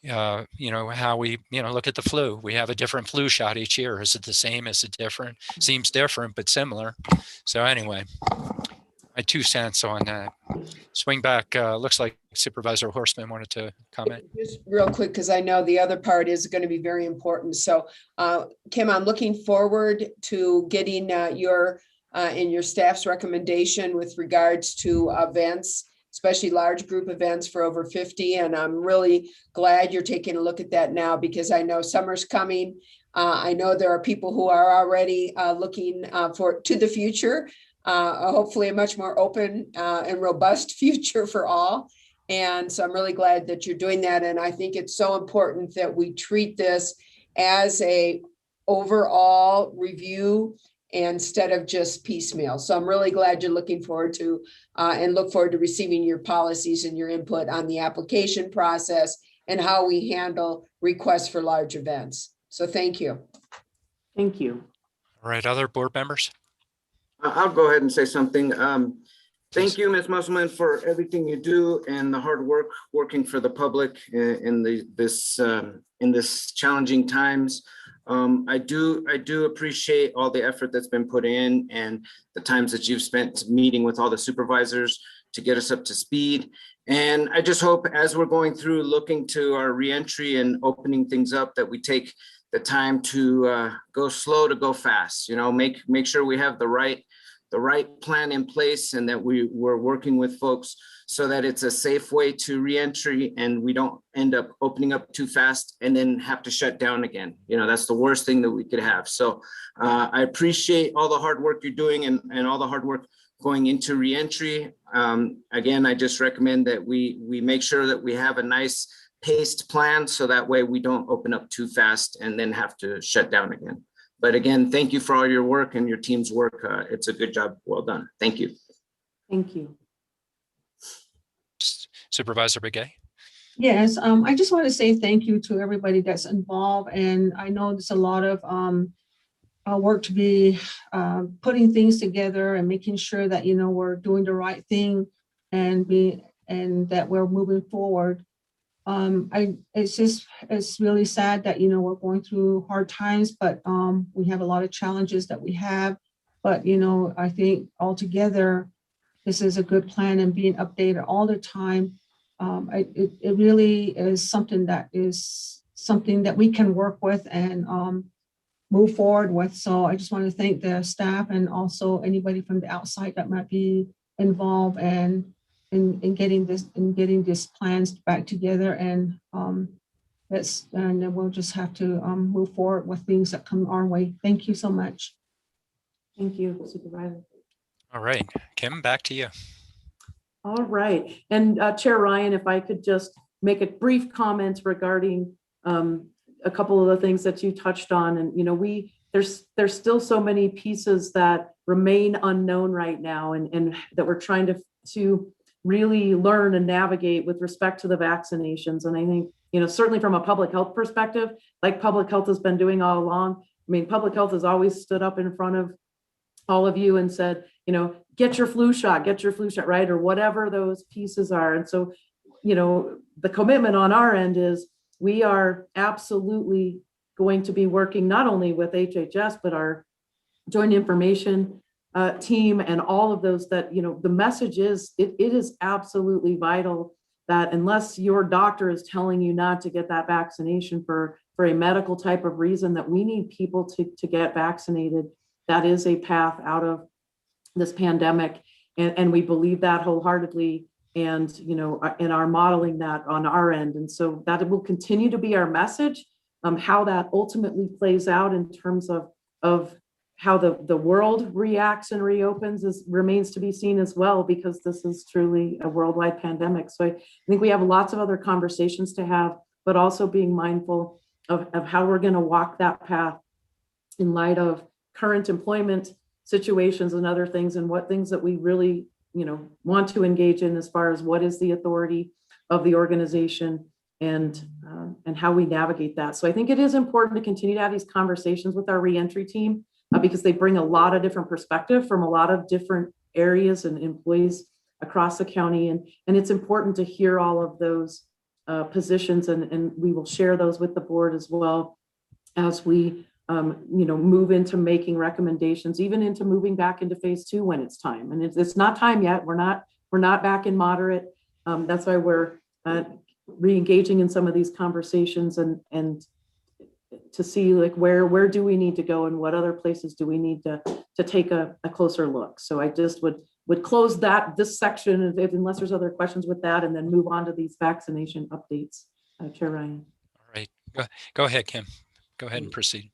you know, how we, you know, look at the flu. We have a different flu shot each year. Is it the same? Is it different? Seems different, but similar. So anyway, my 2 cents on that. Swing back. Looks like Supervisor Horstman wanted to comment. Just real quick, because I know the other part is going to be very important. So Kim, I'm looking forward to getting your and your staff's recommendation with regards to events, especially large group events for over 50. And I'm really glad you're taking a look at that now, because I know summer's coming. I know there are people who are already looking to the future. Hopefully a much more open and robust future for all. And so I'm really glad that you're doing that. And I think it's so important that we treat this as a overall review instead of just piecemeal. So I'm really glad you're looking forward to and look forward to receiving your policies and your input on the application process and how we handle requests for large events. So thank you. Thank you. All right, other board members? I'll go ahead and say something. Thank you, Ms. Musselman, for everything you do and the hard work working for the public in this challenging times. I do appreciate all the effort that's been put in and the times that you've spent meeting with all the supervisors to get us up to speed. And I just hope as we're going through looking to our reentry and opening things up that we take the time to go slow to go fast, you know, make sure we have the right right plan in place and that we're working with folks so that it's a safe way to reentry and we don't end up opening up too fast and then have to shut down again. You know, that's the worst thing that we could have. So I appreciate all the hard work you're doing and all the hard work going into reentry. Again, I just recommend that we make sure that we have a nice paced plan so that way we don't open up too fast and then have to shut down again. But again, thank you for all your work and your team's work. It's a good job. Well done. Thank you. Thank you. Supervisor Begay. Yes, I just want to say thank you to everybody that's involved. And I know there's a lot of work to be putting things together and making sure that, you know, we're doing the right thing and that we're moving forward. It's really sad that, you know, we're going through hard times, but we have a lot of challenges that we have. But, you know, I think altogether, this is a good plan and being updated all the time. It really is something that we can work with and move forward with. So I just want to thank the staff and also anybody from the outside that might be involved and in getting this plans back together. And then we'll just have to move forward with things that come our way. Thank you so much. Thank you, Supervisor. All right, Kim, back to you. All right, and Chair Ryan, if I could just make a brief comment regarding a couple of the things that you touched on. And, you know, there's still so many pieces that remain unknown right now and that we're trying to really learn and navigate with respect to the vaccinations. And I think, you know, certainly from a public health perspective, like public health has been doing all along, I mean, public health has always stood up in front of all of you and said, you know, get your flu shot, right? Or whatever those pieces are. And so, you know, the commitment on our end is we are absolutely going to be working not only with HHS, but our joint information team and all of those that, you know, the message is, it is absolutely vital that unless your doctor is telling you not to get that vaccination for a medical type of reason, that we need people to get vaccinated. That is a path out of this pandemic. And we believe that wholeheartedly. And, you know, and are modeling that on our end. And so that will continue to be our message. How that ultimately plays out in terms of how the world reacts and reopens remains to be seen as well, because this is truly a worldwide pandemic. So I think we have lots of other conversations to have, but also being mindful of how we're going to walk that path in light of current employment situations and other things, and what things that we really, you know, want to engage in as far as what is the authority of the organization and how we navigate that. So I think it is important to continue to have these conversations with our reentry team because they bring a lot of different perspective from a lot of different areas and employees across the county. And it's important to hear all of those positions, and we will share those with the board as well as we you know, move into making recommendations, even into moving back into phase 2 when it's time. And it's not time yet. We're not back in moderate. That's why we're re-engaging in some of these conversations and to see like where do we need to go and what other places do we need to take a closer look. So I just would close this section unless there's other questions with that, and then move on to these vaccination updates. Chair Ryan. All right, go ahead, Kim. Go ahead and proceed.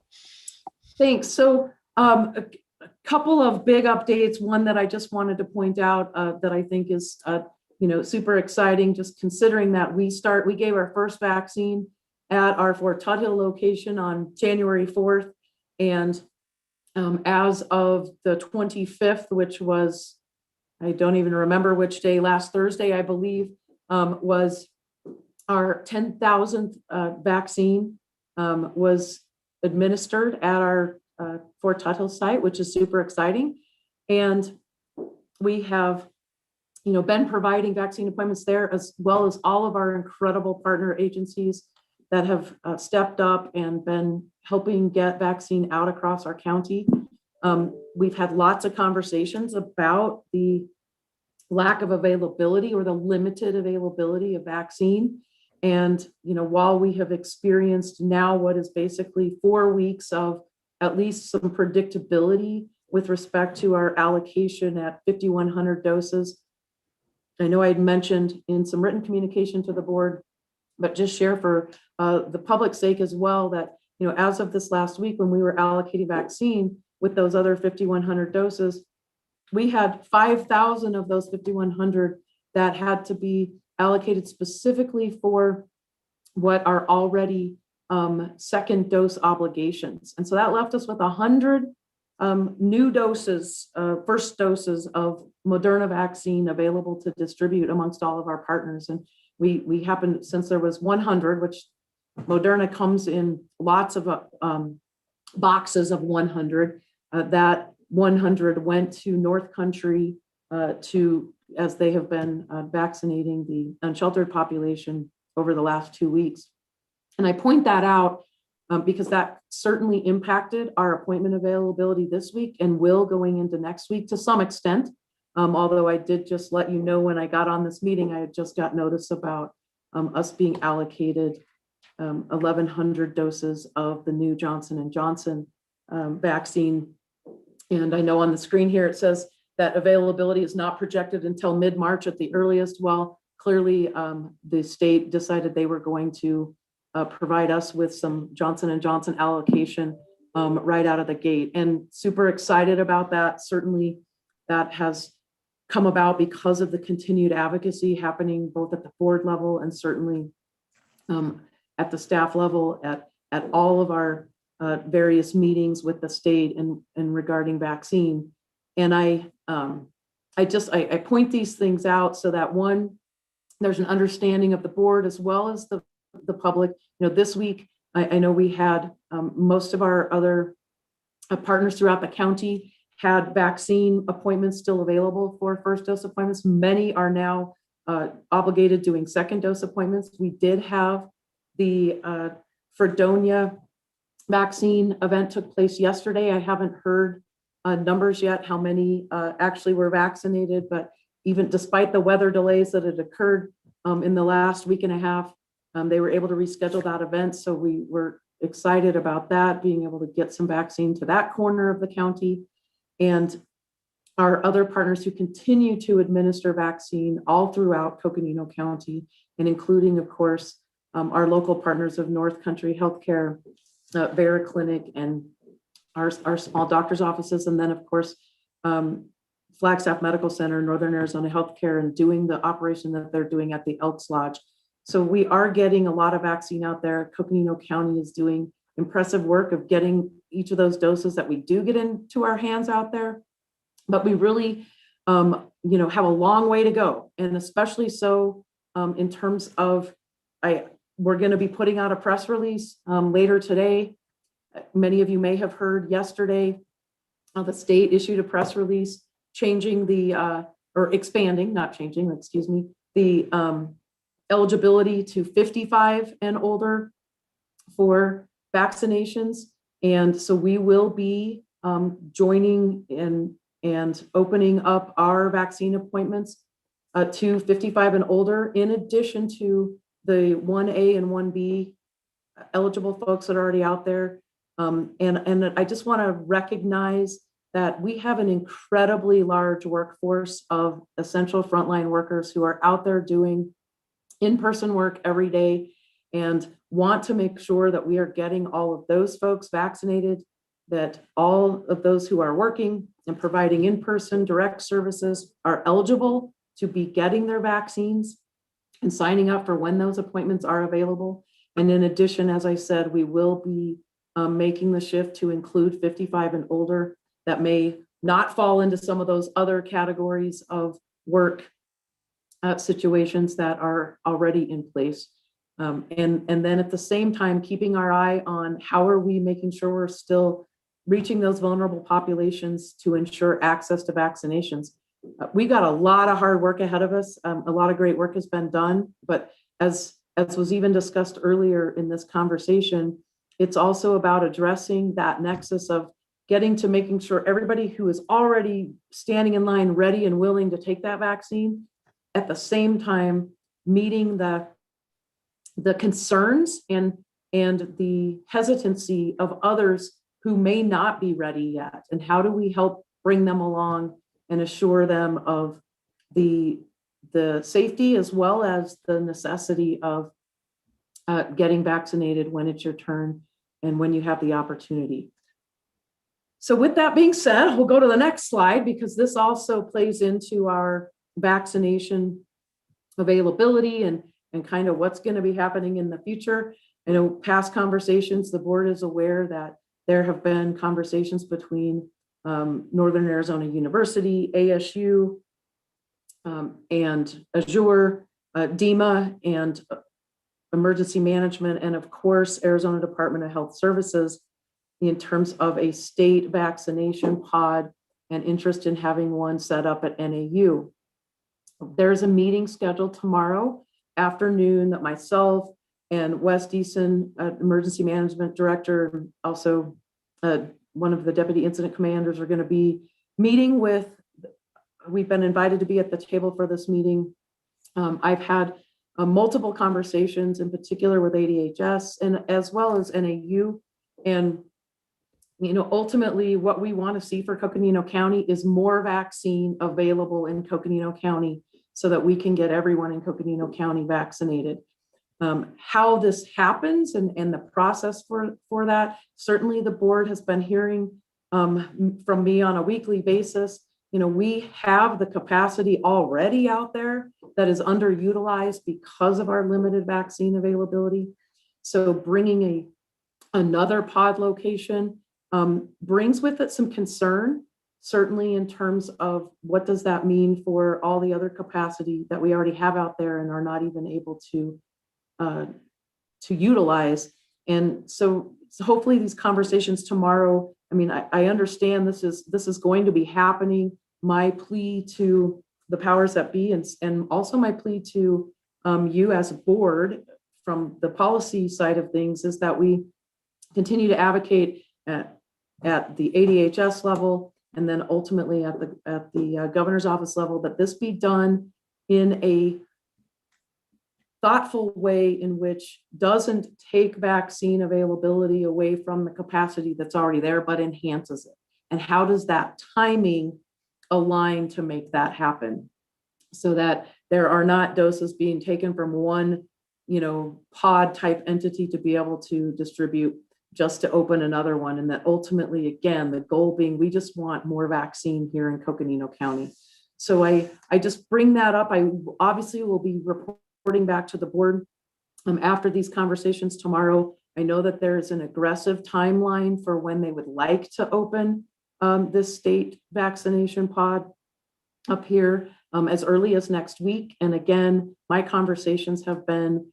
Thanks. So a couple of big updates. One that I just wanted to point out that I think is you know, super exciting, just considering that we gave our first vaccine at our Fort Tuthill location on January 4th. And as of the 25th, which was, I don't even remember which day, last Thursday, I believe, was our 10,000th vaccine was administered at our Fort Tuthill site, which is super exciting. And we have, you know, been providing vaccine appointments there, as well as all of our incredible partner agencies that have stepped up and been helping get vaccine out across our county. We've had lots of conversations about the lack of availability or the limited availability of vaccine. And, you know, while we have experienced now what is basically 4 weeks of at least some predictability with respect to our allocation at 5,100 doses. I know I had mentioned in some written communication to the board, but just share for the public's sake as well that, you know, as of this last week, when we were allocating vaccine with those other 5,100 doses, we had 5,000 of those 5,100 that had to be allocated specifically for what are already second dose obligations. And so that left us with 100 new doses, first doses of Moderna vaccine available to distribute amongst all of our partners. And we happened, since there was 100, which Moderna comes in lots of boxes of 100, that 100 went to North Country as they have been vaccinating the unsheltered population over the last 2 weeks. And I point that out because that certainly impacted our appointment availability this week and will going into next week to some extent. Although I did just let you know when I got on this meeting, I had just got notice about us being allocated 1,100 doses of the new Johnson & Johnson vaccine. And I know on the screen here, it says that availability is not projected until mid-March at the earliest. Well, clearly the state decided they were going to provide us with some Johnson & Johnson allocation right out of the gate, and super excited about that. Certainly that has come about because of the continued advocacy happening both at the board level and certainly at the staff level at all of our various meetings with the state and regarding vaccine. And I point these things out so that one, there's an understanding of the board as well as the public. You know, this week, I know we had most of our other partners throughout the county had vaccine appointments still available for first dose appointments. Many are now obligated doing second dose appointments. We did have the Fredonia vaccine event took place yesterday. I haven't heard numbers yet, how many actually were vaccinated, but even despite the weather delays that had occurred in the last week and a half, they were able to reschedule that event. So we were excited about that, being able to get some vaccine to that corner of the county. And our other partners who continue to administer vaccine all throughout Coconino County, and including, of course, our local partners of North Country Healthcare, Vera Clinic, and our small doctor's offices. And then, of course, Flagstaff Medical Center, Northern Arizona Healthcare, and doing the operation that they're doing at the Elks Lodge. So we are getting a lot of vaccine out there. Coconino County is doing impressive work of getting each of those doses that we do get into our hands out there. But we really, have a long way to go. And especially so in terms of, we're going to be putting out a press release later today. Many of you may have heard yesterday, the state issued a press release changing expanding, not changing, excuse me, the eligibility to 55 and older for vaccinations. And so we will be joining and opening up our vaccine appointments to 55 and older, in addition to the 1A and 1B eligible folks that are already out there. And I just want to recognize that we have an incredibly large workforce of essential frontline workers who are out there doing in-person work every day and want to make sure that we are getting all of those folks vaccinated, that all of those who are working and providing in-person direct services are eligible to be getting their vaccines and signing up for when those appointments are available. And in addition, as I said, we will be making the shift to include 55 and older that may not fall into some of those other categories of work situations that are already in place. And then at the same time, keeping our eye on how are we making sure we're still reaching those vulnerable populations to ensure access to vaccinations. We got a lot of hard work ahead of us. A lot of great work has been done, but as was even discussed earlier in this conversation, it's also about addressing that nexus of getting to making sure everybody who is already standing in line, ready and willing to take that vaccine, at the same time meeting the concerns and the hesitancy of others who may not be ready yet? And how do we help bring them along and assure them of the safety as well as the necessity of getting vaccinated when it's your turn and when you have the opportunity? So with that being said, we'll go to the next slide because this also plays into our vaccination availability and kind of what's going to be happening in the future. I know past conversations, the board is aware that there have been conversations between Northern Arizona University, ASU, and Azure, DEMA, and Emergency Management, and of course, Arizona Department of Health Services in terms of a state vaccination pod and interest in having one set up at NAU. There's a meeting scheduled tomorrow afternoon that myself and Wes Deason, Emergency Management Director, also one of the Deputy Incident Commanders, are going to be meeting with. We've been invited to be at the table for this meeting. I've had multiple conversations, in particular with ADHS and as well as NAU. And ultimately, what we want to see for Coconino County is more vaccine available in Coconino County so that we can get everyone in Coconino County vaccinated. How this happens and the process for that, certainly the board has been hearing from me on a weekly basis. We have the capacity already out there that is underutilized because of our limited vaccine availability. So bringing another pod location brings with it some concern, certainly in terms of what does that mean for all the other capacity that we already have out there and are not even able to utilize. And so hopefully these conversations tomorrow, I understand this is going to be happening. My plea to the powers that be and also my plea to you as a board from the policy side of things is that we continue to advocate at the ADHS level and then ultimately at the governor's office level that this be done in a thoughtful way in which doesn't take vaccine availability away from the capacity that's already there, but enhances it. And how does that timing align to make that happen so that there are not doses being taken from one, pod type entity to be able to distribute just to open another one. And that ultimately, again, the goal being, we just want more vaccine here in Coconino County. So I just bring that up. I obviously will be reporting back to the board after these conversations tomorrow. I know that there is an aggressive timeline for when they would like to open this state vaccination pod up here as early as next week. And again, my conversations have been,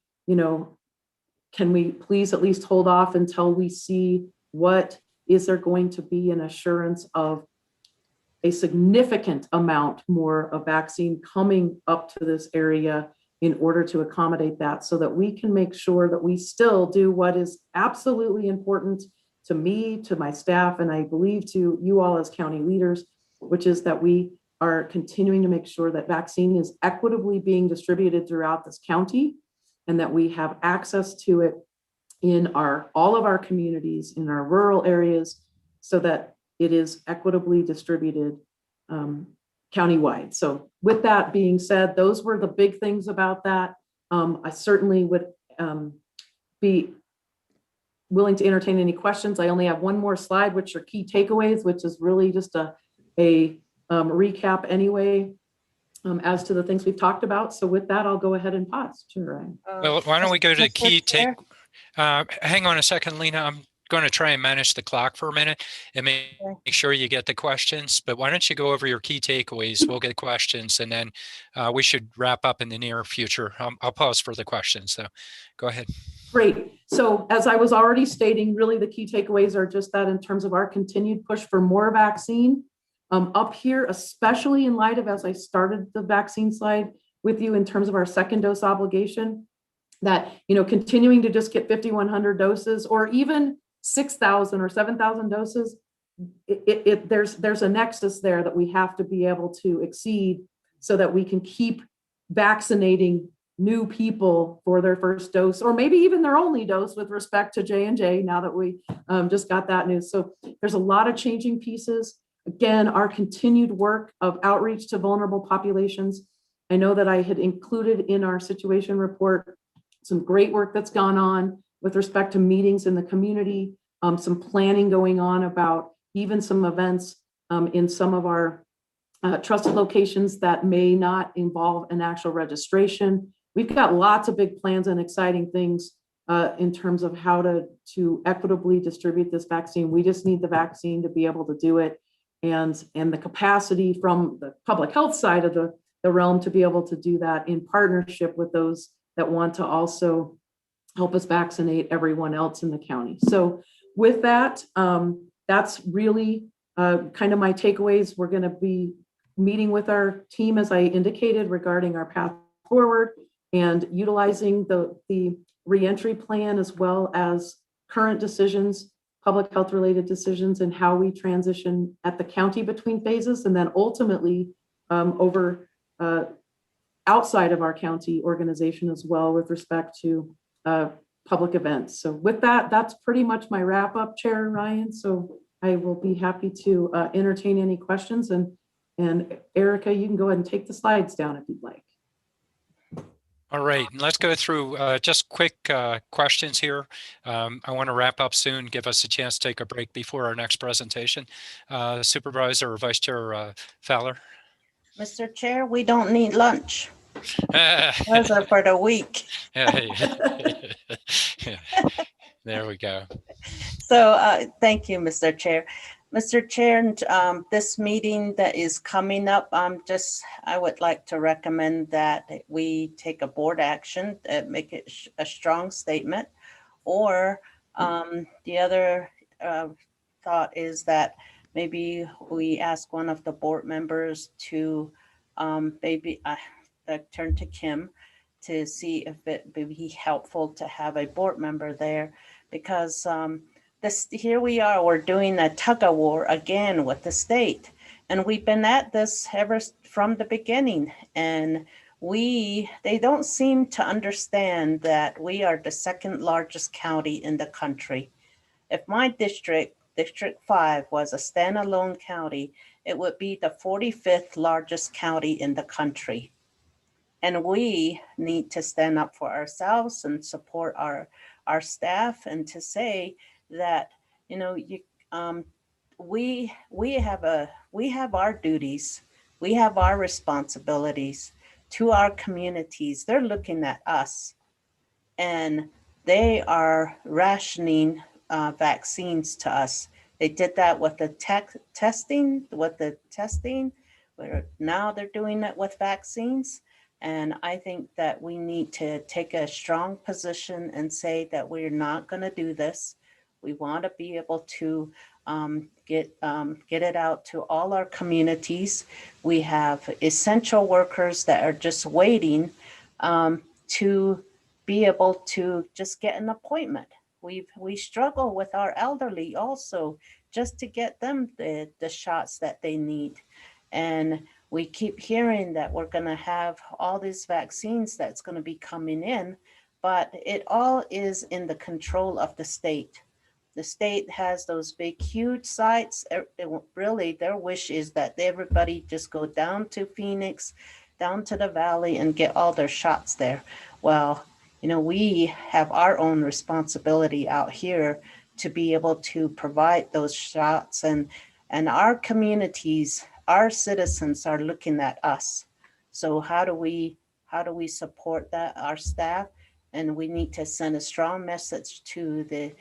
can we please at least hold off until we see what is there going to be an assurance of a significant amount more of vaccine coming up to this area in order to accommodate that so that we can make sure that we still do what is absolutely important to me, to my staff, and I believe to you all as county leaders, which is that we are continuing to make sure that vaccine is equitably being distributed throughout this county and that we have access to it in all of our communities, in our rural areas, so that it is equitably distributed countywide. So with that being said, those were the big things about that. I certainly would be willing to entertain any questions. I only have one more slide, which are key takeaways, which is really just a recap anyway, as to the things we've talked about. So with that, I'll go ahead and pause. Sure. Well, why don't we go to key take? Hang on a second, Lena. I'm going to try and manage the clock for a minute and make sure you get the questions. But why don't you go over your key takeaways? We'll get questions, and then we should wrap up in the near future. I'll pause for the questions, though. Go ahead. Great. So as I was already stating, really the key takeaways are just that in terms of our continued push for more vaccine up here, especially in light of, as I started the vaccine slide with you in terms of our second dose obligation, that, continuing to just get 5,100 doses or even 6,000 or 7,000 doses, there's a nexus there that we have to be able to exceed so that we can keep vaccinating new people for their first dose, or maybe even their only dose with respect to J&J, now that we just got that news. So there's a lot of changing pieces. Again, our continued work of outreach to vulnerable populations. I know that I had included in our situation report some great work that's gone on with respect to meetings in the community, some planning going on about even some events in some of our trusted locations that may not involve an actual registration. We've got lots of big plans and exciting things in terms of how to equitably distribute this vaccine. We just need the vaccine to be able to do it, and the capacity from the public health side of the realm to be able to do that in partnership with those that want to also help us vaccinate everyone else in the county. So with that, that's really kind of my takeaways. We're going to be meeting with our team, as I indicated, regarding our path forward and utilizing the reentry plan, as well as current decisions, public health related decisions, and how we transition at the county between phases, and then ultimately over outside of our county organization as well with respect to public events. So with that, that's pretty much my wrap up, Chair Ryan. So I will be happy to entertain any questions, and Erica, you can go ahead and take the slides down if you'd like. All right, let's go through just quick questions here. I want to wrap up soon, give us a chance to take a break before our next presentation. Supervisor or Vice Chair Fowler. Mr. Chair, we don't need lunch. Those are for the week. There we go. So thank you, Mr. Chair. Mr. Chair, this meeting that is coming up, I would like to recommend that we take a board action, make it a strong statement, or the other thought is that maybe we ask one of the board members to maybe turn to Kim to see if it would be helpful to have a board member there, because here we are, we're doing a tug of war again with the state. And we've been at this ever from the beginning. And they don't seem to understand that we are the second largest county in the country. If my district, District 5, was a standalone county, it would be the 45th largest county in the country. And we need to stand up for ourselves and support our staff, and to say that, we have our duties, we have our responsibilities to our communities. They're looking at us, and they are rationing vaccines to us. They did that with the testing, where now they're doing it with vaccines. And I think that we need to take a strong position and say that we're not going to do this. We want to be able to get it out to all our communities. We have essential workers that are just waiting to be able to just get an appointment. We struggle with our elderly also, just to get them the shots that they need. And we keep hearing that we're going to have all these vaccines that's going to be coming in, but it all is in the control of the state. The state has those big, huge sites. Really, their wish is that everybody just go down to Phoenix, down to the valley, and get all their shots there. Well, we have our own responsibility out here to be able to provide those shots, and our communities, our citizens are looking at us. So how do we support that, our staff? And we need to send a strong message to the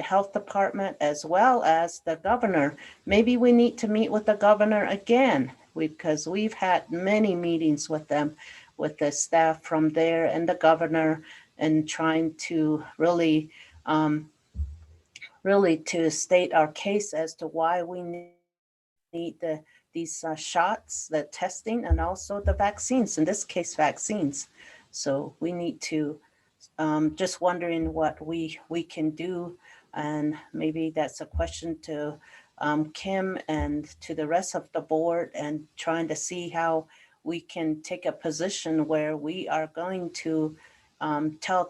health department as well as the governor. Maybe we need to meet with the governor again, because we've had many meetings with them, with the staff from there and the governor, and trying to really to state our case as to why we need these shots, the testing, and also the vaccines, in this case, vaccines. So we need to, just wondering what we can do. And maybe that's a question to Kim and to the rest of the board, and trying to see how we can take a position where we are going to tell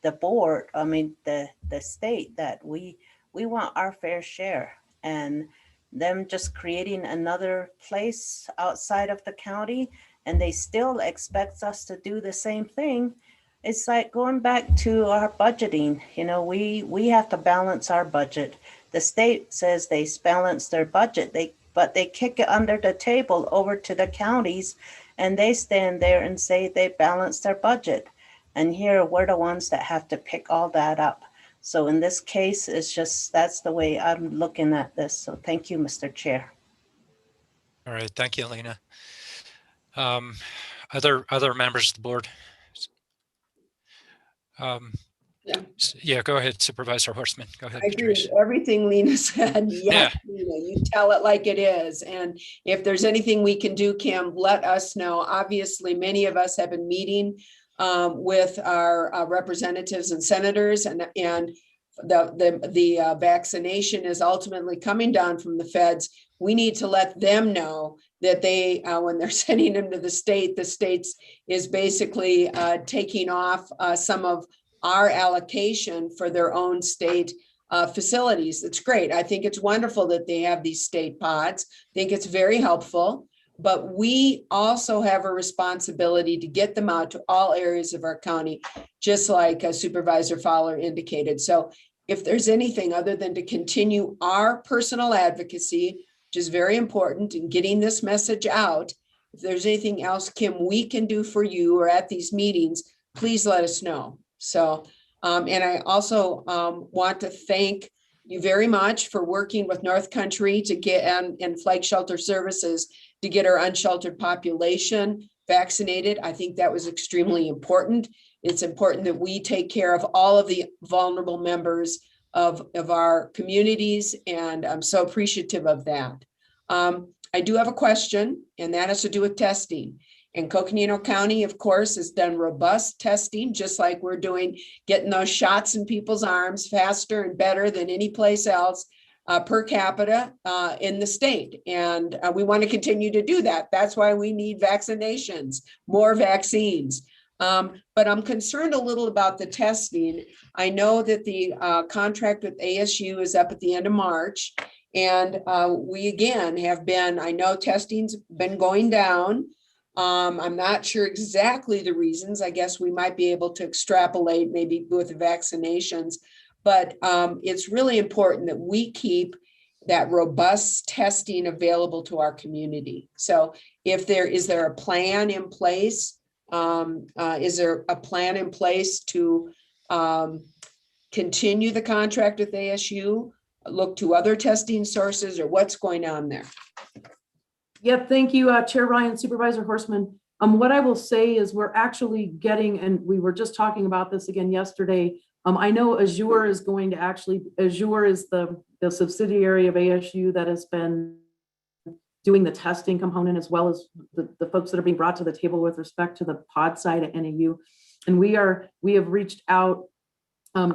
the board, I mean, the state that we want our fair share, and them just creating another place outside of the county, and they still expect us to do the same thing. It's like going back to our budgeting. You know, we have to balance our budget. The state says they balance their budget, but they kick it under the table over to the counties, and they stand there and say they balance their budget. And here we're the ones that have to pick all that up. So in this case, it's just, that's the way I'm looking at this. So thank you, Mr. Chair. All right, thank you, Lena. Other members of the board? Yeah, go ahead, Supervisor Horstman. Go ahead. I agree with everything Lena said. Yes, Yeah. Lena, you tell it like it is. And if there's anything we can do, Kim, let us know. Obviously, many of us have been meeting with our representatives and senators, and the vaccination is ultimately coming down from the feds. We need to let them know that they, when they're sending them to the states is basically taking off some of our allocation for their own state facilities. It's great. I think it's wonderful that they have these state pods. I think it's very helpful, but we also have a responsibility to get them out to all areas of our county, just like Supervisor Fowler indicated. So if there's anything other than to continue our personal advocacy, which is very important in getting this message out, if there's anything else, Kim, we can do for you or at these meetings, please let us know. So, and I also want to thank you very much for working with North Country to get and Flag Shelter Services to get our unsheltered population vaccinated. I think that was extremely important. It's important that we take care of all of the vulnerable members of our communities, and I'm so appreciative of that. I do have a question, and that has to do with testing. And Coconino County, of course, has done robust testing, just like we're doing, getting those shots in people's arms faster and better than any place else per capita in the state. And we want to continue to do that. That's why we need vaccinations, more vaccines. But I'm concerned a little about the testing. I know that the contract with ASU is up at the end of March. And we again have been, I know testing's been going down. I'm not sure exactly the reasons. I guess we might be able to extrapolate maybe with the vaccinations, but it's really important that we keep that robust testing available to our community. So if is there a plan in place? Is there a plan in place to continue the contract with ASU, look to other testing sources, or what's going on there? Yep, thank you, Chair Ryan, Supervisor Horstman. What I will say is we're actually getting, and we were just talking about this again yesterday. I know Azure is going to Azure is the subsidiary of ASU that has been doing the testing component, as well as the folks that are being brought to the table with respect to the pod side at NAU. And we have reached out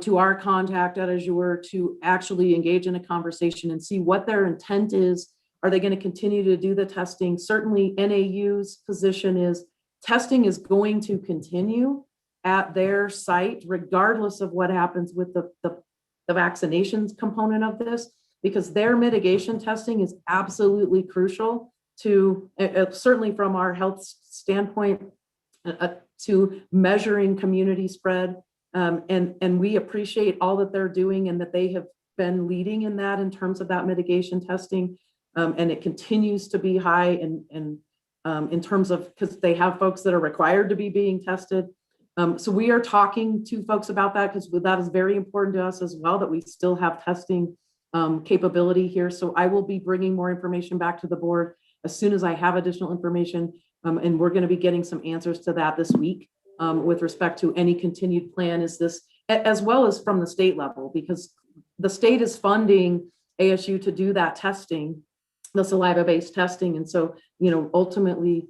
to our contact at Azure to actually engage in a conversation and see what their intent is. Are they going to continue to do the testing? Certainly NAU's position is testing is going to continue at their site, regardless of what happens with the vaccinations component of this, because their mitigation testing is absolutely crucial to, certainly from our health standpoint, to measuring community spread. And we appreciate all that they're doing and that they have been leading in that in terms of that mitigation testing. And it continues to be high in terms of, because they have folks that are required to be being tested. So we are talking to folks about that, because that is very important to us as well, that we still have testing capability here. So I will be bringing more information back to the board as soon as I have additional information. And we're going to be getting some answers to that this week with respect to any continued plan is this, as well as from the state level, because the state is funding ASU to do that testing, the saliva-based testing. And so, ultimately,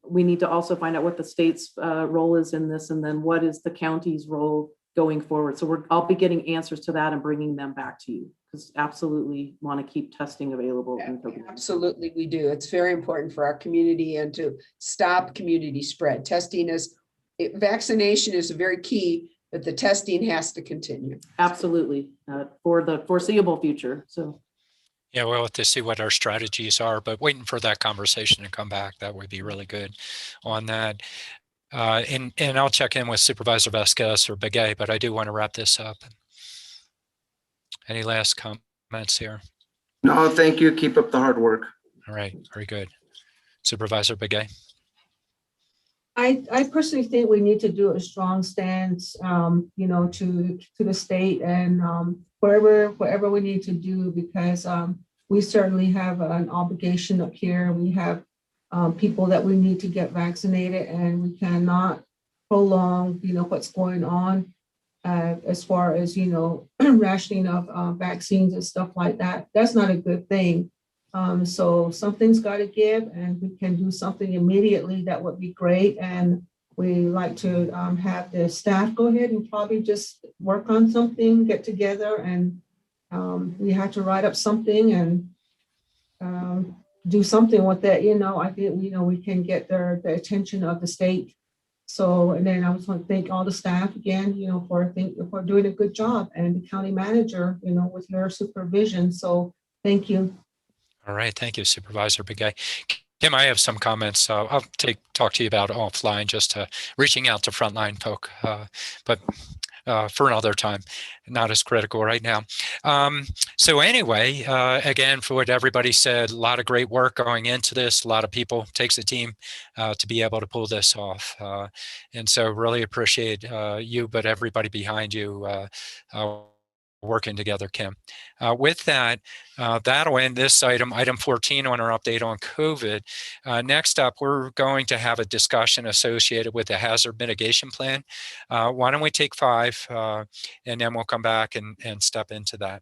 we need to also find out what the state's role is in this, and then what is the county's role going forward. So I'll be getting answers to that and bringing them back to you, because absolutely want to keep testing available in Coconino. Absolutely, we do. It's very important for our community and to stop community spread. Vaccination is very key, but the testing has to continue. Absolutely, for the foreseeable future. So. Yeah, we'll have to see what our strategies are, but waiting for that conversation to come back, that would be really good on that. And I'll check in with Supervisor Vasquez or Begay, but I do want to wrap this up. Any last comments here? No, thank you. Keep up the hard work. All right, very good. Supervisor Begay. I personally think we need to do a strong stance, to the state and wherever we need to do, because we certainly have an obligation up here. We have people that we need to get vaccinated, and we cannot prolong, what's going on as far as, rationing of vaccines and stuff like that. That's not a good thing. So something's got to give, and we can do something immediately. That would be great. And we like to have the staff go ahead and probably just work on something, get together, and we have to write up something and do something with that. I think we can get the attention of the state. So, and then I just want to thank all the staff again, for doing a good job, and the county manager, with your supervision. So thank you. All right, thank you, Supervisor Begay. Kim, I have some comments. I'll talk to you about offline, just reaching out to frontline folk, but for another time, not as critical right now. So anyway, again, for what everybody said, a lot of great work going into this. A lot of people, takes a team to be able to pull this off. And so really appreciate you, but everybody behind you working together, Kim. With that, that'll end this item 14 on our update on COVID. Next up, we're going to have a discussion associated with the hazard mitigation plan. Why don't we take 5 and then we'll come back and step into that.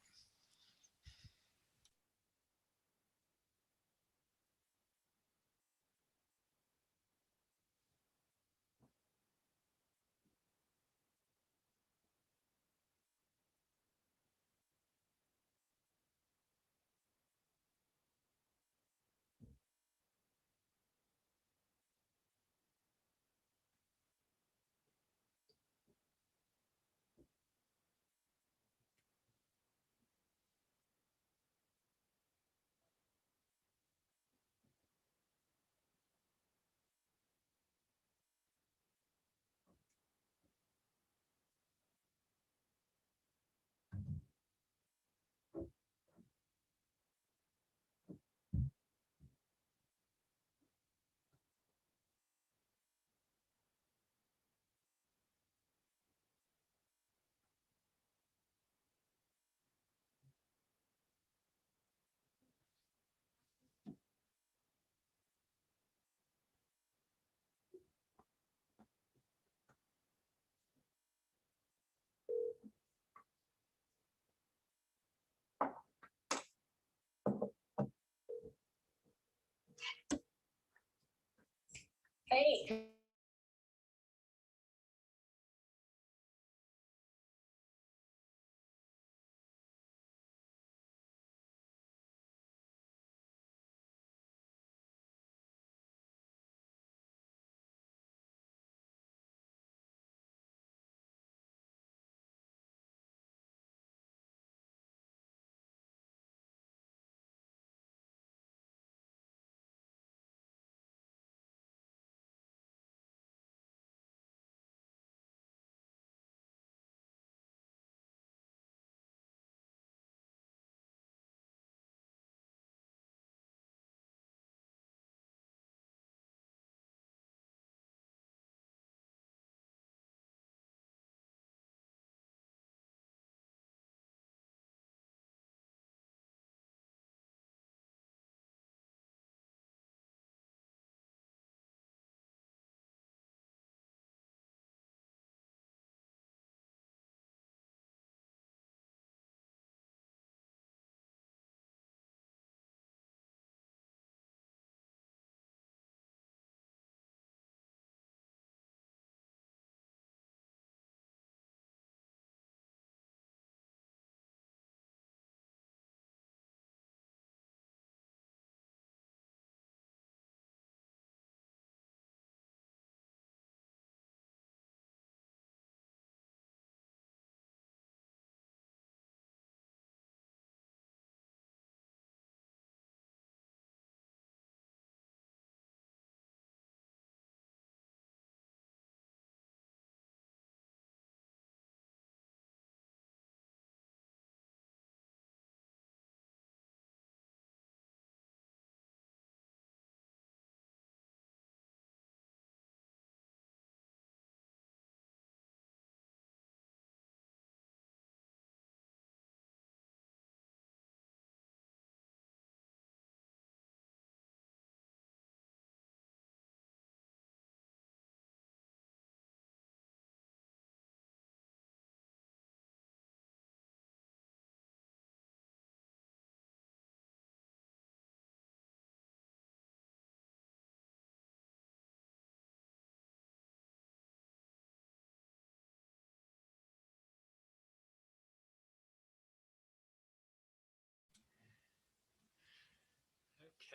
Hey.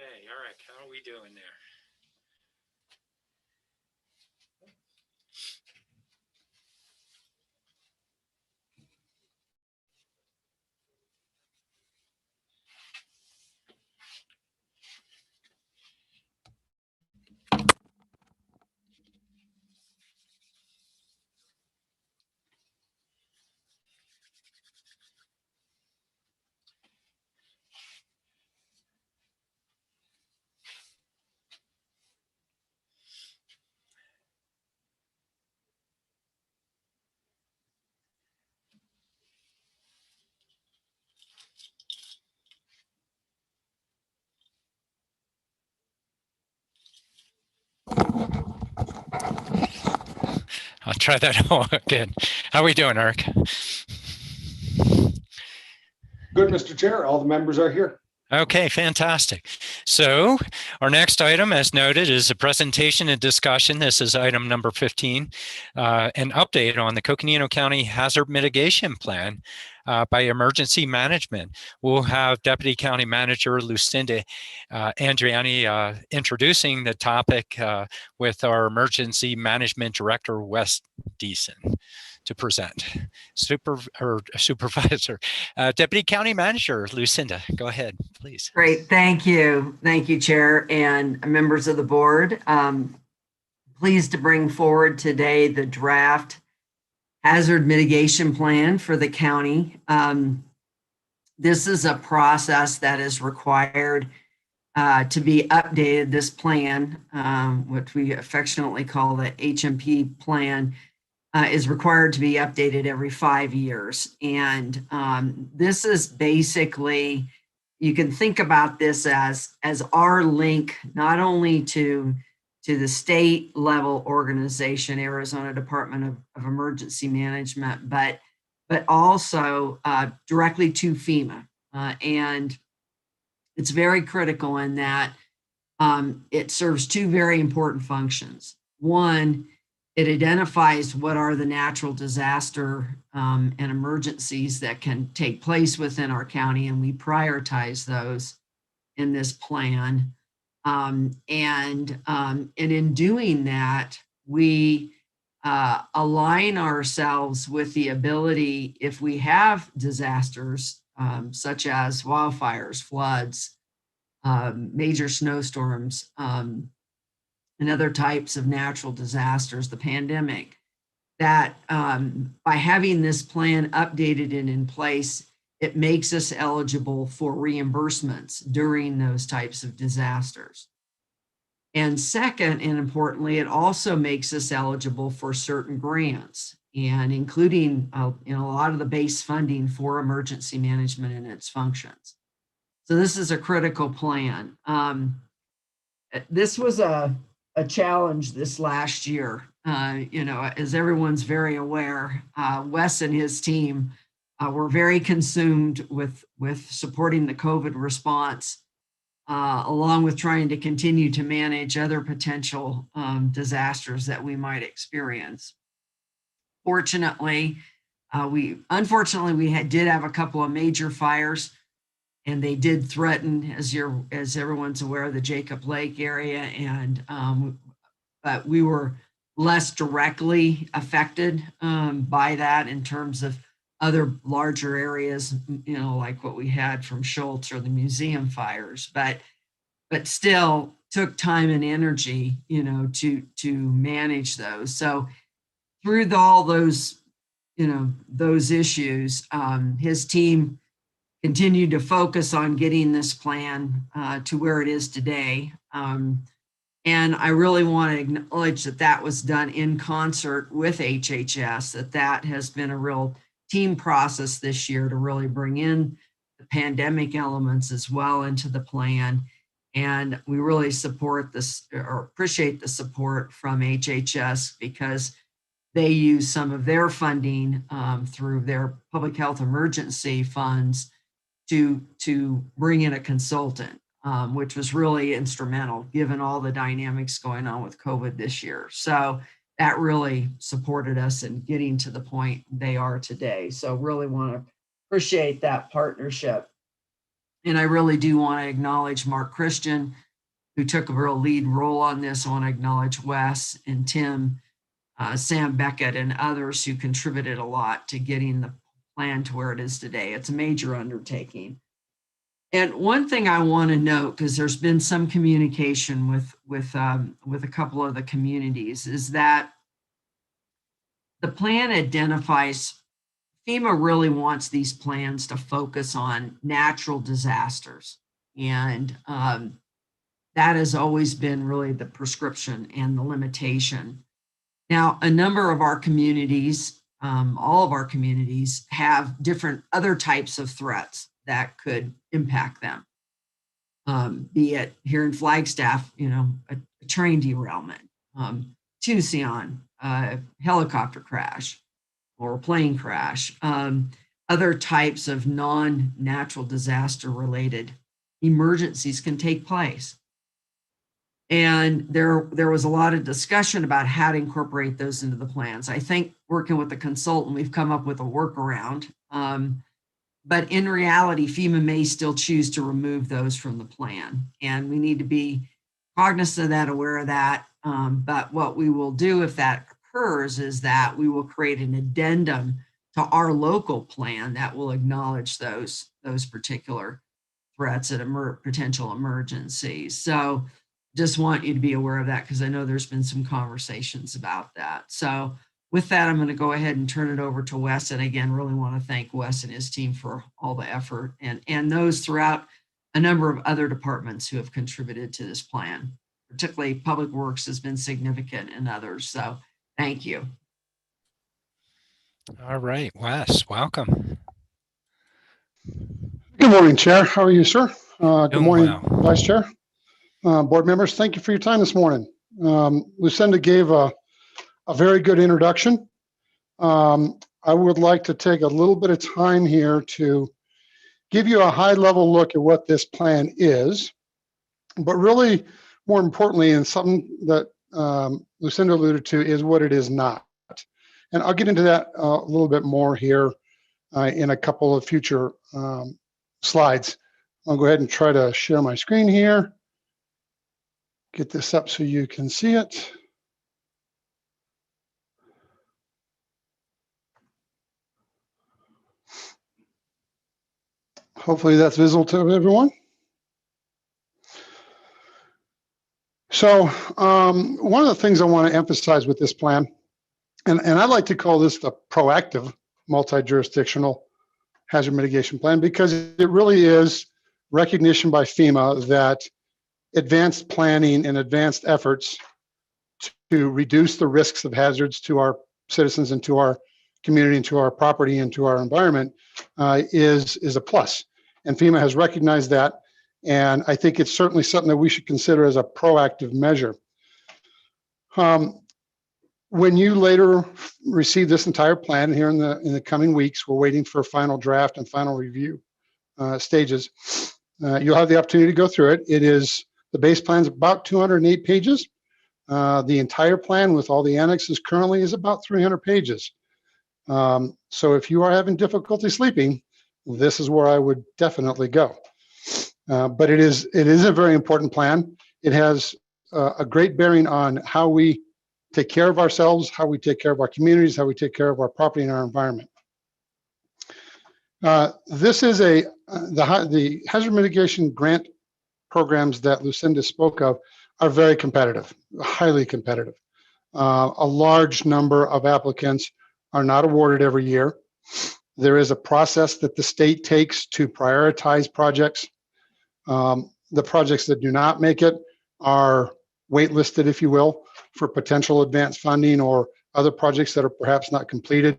Okay, all right, how are we doing there? I'll try that again. How are we doing, Eric? Good, Mr. Chair. All the members are here. Okay, fantastic. So our next item, as noted, is a presentation and discussion. This is item number 15, an update on the Coconino County Hazard Mitigation Plan by Emergency Management. We'll have Deputy County Manager Lucinda Andriani introducing the topic with our Emergency Management Director, Wes Deason, to present. Supervisor, Deputy County Manager Lucinda, go ahead, please. Great, thank you. Thank you, Chair and members of the board. Pleased to bring forward today the draft hazard mitigation plan for the county. This is a process that is required to be updated. This plan, which we affectionately call the HMP plan, is required to be updated every 5 years. And this is basically, you can think about this as our link, not only to the state level organization, Arizona Department of Emergency Management, but also directly to FEMA. And it's very critical in that it serves two very important functions. One, it identifies what are the natural disaster and emergencies that can take place within our county, and we prioritize those in this plan. And in doing that, we align ourselves with the ability, if we have disasters such as wildfires, floods, major snowstorms, and other types of natural disasters, the pandemic, that by having this plan updated and in place, it makes us eligible for reimbursements during those types of disasters. And second, and importantly, it also makes us eligible for certain grants, and including a lot of the base funding for emergency management and its functions. So this is a critical plan. This was a challenge this last year. As everyone's very aware, Wes and his team were very consumed with supporting the COVID response, along with trying to continue to manage other potential disasters that we might experience. Unfortunately, we did have a couple of major fires, and they did threaten, as everyone's aware, the Jacob Lake area, and but we were less directly affected by that in terms of other larger areas, like what we had from Schultz or the museum fires, but still took time and energy, to manage those. So through all those, those issues, his team continued to focus on getting this plan to where it is today. And I really want to acknowledge that was done in concert with HHS, that has been a real team process this year to really bring in the pandemic elements as well into the plan. And we really support this, or appreciate the support from HHS, because they use some of their funding through their public health emergency funds to bring in a consultant, which was really instrumental given all the dynamics going on with COVID this year. So that really supported us in getting to the point they are today. So really want to appreciate that partnership. And I really do want to acknowledge Mark Christian, who took a real lead role on this. I want to acknowledge Wes and Tim, Sam Beckett, and others who contributed a lot to getting the plan to where it is today. It's a major undertaking. And one thing I want to note, because there's been some communication with a couple of the communities, is that the plan identifies, FEMA really wants these plans to focus on natural disasters. And that has always been really the prescription and the limitation. Now, a number of our communities, all of our communities, have different other types of threats that could impact them. Be it here in Flagstaff, a train derailment, Tucson, helicopter crash or plane crash, other types of non-natural disaster related emergencies can take place. And there was a lot of discussion about how to incorporate those into the plans. I think working with the consultant, we've come up with a workaround. But in reality, FEMA may still choose to remove those from the plan. And we need to be cognizant of that, aware of that. But what we will do if that occurs is that we will create an addendum to our local plan that will acknowledge those particular threats and potential emergencies. So just want you to be aware of that, because I know there's been some conversations about that. So with that, I'm going to go ahead and turn it over to Wes. And again, really want to thank Wes and his team for all the effort and those throughout a number of other departments who have contributed to this plan. Particularly Public Works has been significant and others. So thank you. All right, Wes, welcome. Good morning, Chair. How are you, sir? Good Doing morning, well. Vice Chair. Board members, thank you for your time this morning. Lucinda gave a very good introduction. I would like to take a little bit of time here to give you a high-level look at what this plan is, but really, more importantly, and something that Lucinda alluded to, is what it is not. And I'll get into that a little bit more here in a couple of future slides. I'll go ahead and try to share my screen here. Get this up so you can see it. Hopefully that's visible to everyone. So one of the things I want to emphasize with this plan, and I like to call this the proactive multi-jurisdictional hazard mitigation plan, because it really is recognition by FEMA that advanced planning and advanced efforts to reduce the risks of hazards to our citizens and to our community and to our property and to our environment is a plus. And FEMA has recognized that. And I think it's certainly something that we should consider as a proactive measure. When you later receive this entire plan here in the coming weeks, we're waiting for final draft and final review stages. You'll have the opportunity to go through it. The base plan is about 208 pages. The entire plan with all the annexes currently is about 300 pages. So if you are having difficulty sleeping, this is where I would definitely go. But it is a very important plan. It has a great bearing on how we take care of ourselves, how we take care of our communities, how we take care of our property and our environment. This is the hazard mitigation grant programs that Lucinda spoke of are very competitive, highly competitive. A large number of applicants are not awarded every year. There is a process that the state takes to prioritize projects. The projects that do not make it are waitlisted, if you will, for potential advanced funding or other projects that are perhaps not completed.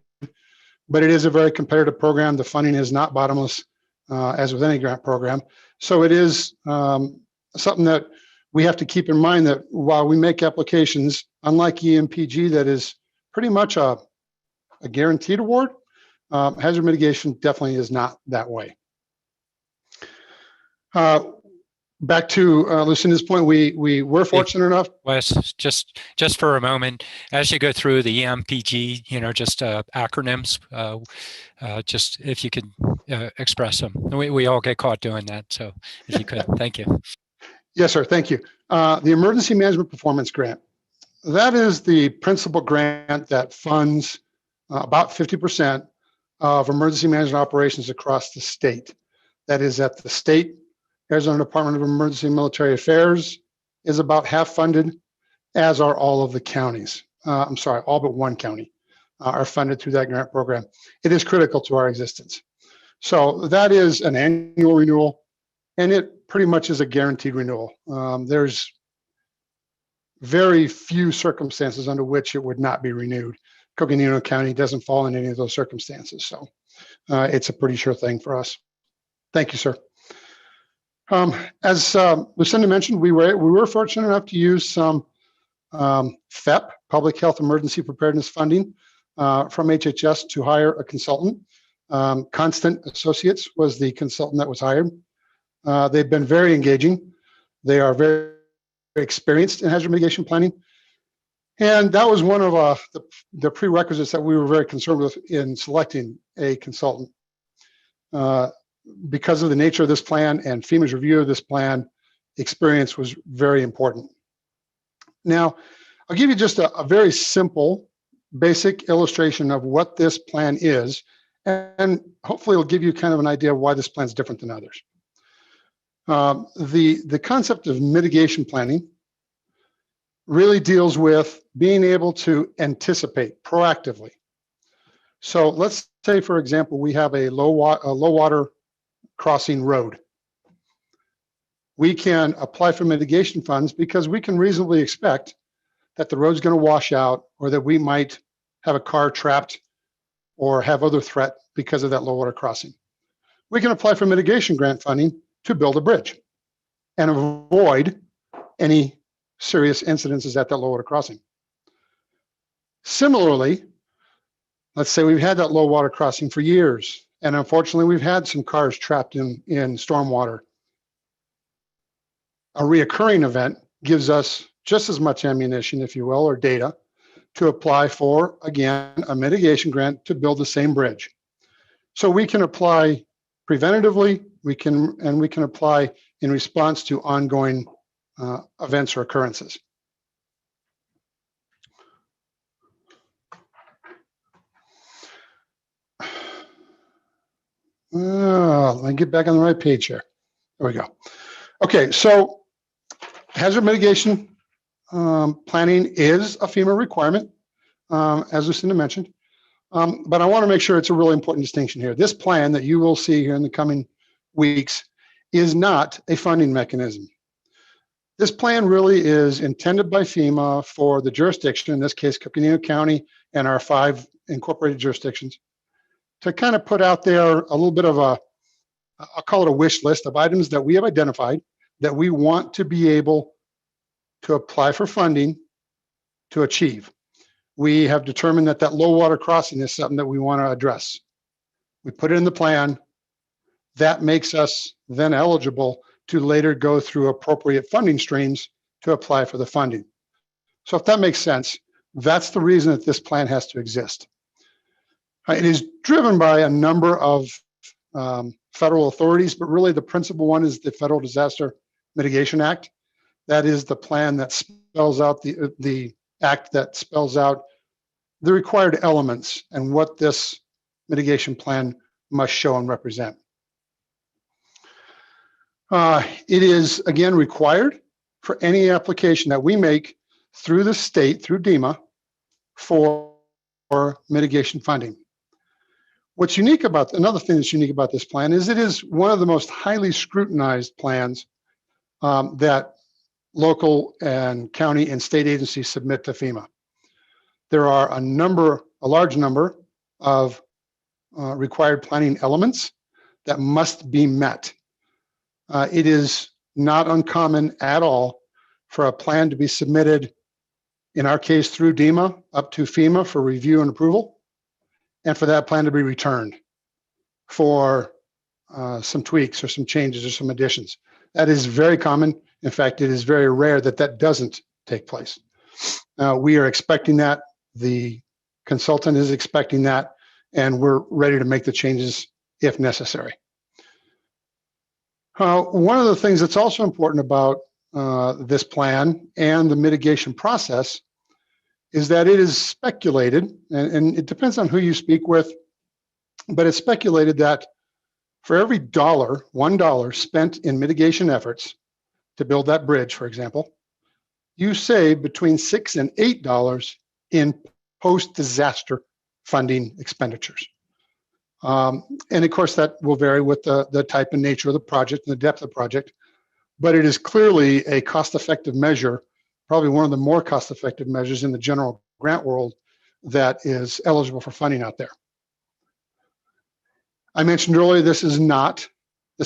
But it is a very competitive program. The funding is not bottomless, as with any grant program. So it is something that we have to keep in mind, that while we make applications, unlike EMPG, that is pretty much a guaranteed award, hazard mitigation definitely is not that way. back to Lucinda's point, we were fortunate enough. Wes, just for a moment, as you go through the EMPG, just acronyms, just if you could express them. We all get caught doing that, so if you could, thank you. Yes, sir. Thank you. The Emergency Management Performance Grant. That is the principal grant that funds about 50% of emergency management operations across the state. That is at the state. Arizona Department of Emergency and Military Affairs is about half funded, as are all of the counties. I'm sorry, all but one county are funded through that grant program. It is critical to our existence. So that is an annual renewal, and it pretty much is a guaranteed renewal. There's very few circumstances under which it would not be renewed. Coconino County doesn't fall in any of those circumstances. So it's a pretty sure thing for us. Thank you, sir. As Lucinda mentioned, we were fortunate enough to use some FEP, Public Health Emergency Preparedness funding from HHS to hire a consultant. Constant Associates was the consultant that was hired. They've been very engaging. They are very experienced in hazard mitigation planning. And that was one of the prerequisites that we were very concerned with in selecting a consultant. Because of the nature of this plan and FEMA's review of this plan, experience was very important. Now, I'll give you just a very simple, basic illustration of what this plan is, and hopefully it'll give you kind of an idea of why this plan is different than others. The concept of mitigation planning really deals with being able to anticipate proactively. So let's say, for example, we have a low water crossing road. We can apply for mitigation funds because we can reasonably expect that the road's going to wash out, or that we might have a car trapped or have other threat because of that low water crossing. We can apply for mitigation grant funding to build a bridge and avoid any serious incidences at that low water crossing. Similarly, let's say we've had that low water crossing for years, and unfortunately we've had some cars trapped in stormwater. A reoccurring event gives us just as much ammunition, if you will, or data, to apply for, again, a mitigation grant to build the same bridge. So we can apply preventatively, we can apply in response to ongoing events or occurrences. Let me get back on the right page here. There we go. Okay, so hazard mitigation planning is a FEMA requirement, as Lucinda mentioned, but I want to make sure it's a really important distinction here. This plan that you will see here in the coming weeks is not a funding mechanism. This plan really is intended by FEMA for the jurisdiction, in this case, Coconino County and our 5 incorporated jurisdictions, to kind of put out there a little bit of I'll call it a wish list of items that we have identified that we want to be able to apply for funding to achieve. We have determined that that low water crossing is something that we want to address. We put it in the plan. That makes us then eligible to later go through appropriate funding streams to apply for the funding. So if that makes sense, that's the reason that this plan has to exist. It is driven by a number of federal authorities, but really the principal one is the Federal Disaster Mitigation Act. That is the plan that spells out the act that spells out the required elements and what this mitigation plan must show and represent. It is, again, required for any application that we make through the state, through DEMA, for mitigation funding. What's unique about, another thing that's unique about this plan is it is one of the most highly scrutinized plans that local and county and state agencies submit to FEMA. There are a large number of required planning elements that must be met. It is not uncommon at all for a plan to be submitted, in our case through DEMA, up to FEMA for review and approval, and for that plan to be returned for some tweaks or some changes or some additions. That is very common. In fact, it is very rare that that doesn't take place. We are expecting that. The consultant is expecting that, and we're ready to make the changes if necessary. One of the things that's also important about this plan and the mitigation process is that it is speculated, and it depends on who you speak with, but it's speculated that for every $1 spent in mitigation efforts to build that bridge, for example, you save between $6 and $8 in post-disaster funding expenditures. And of course, that will vary with the type and nature of the project and the depth of the project, but it is clearly a cost-effective measure, probably one of the more cost-effective measures in the general grant world that is eligible for funding out there. I mentioned earlier, this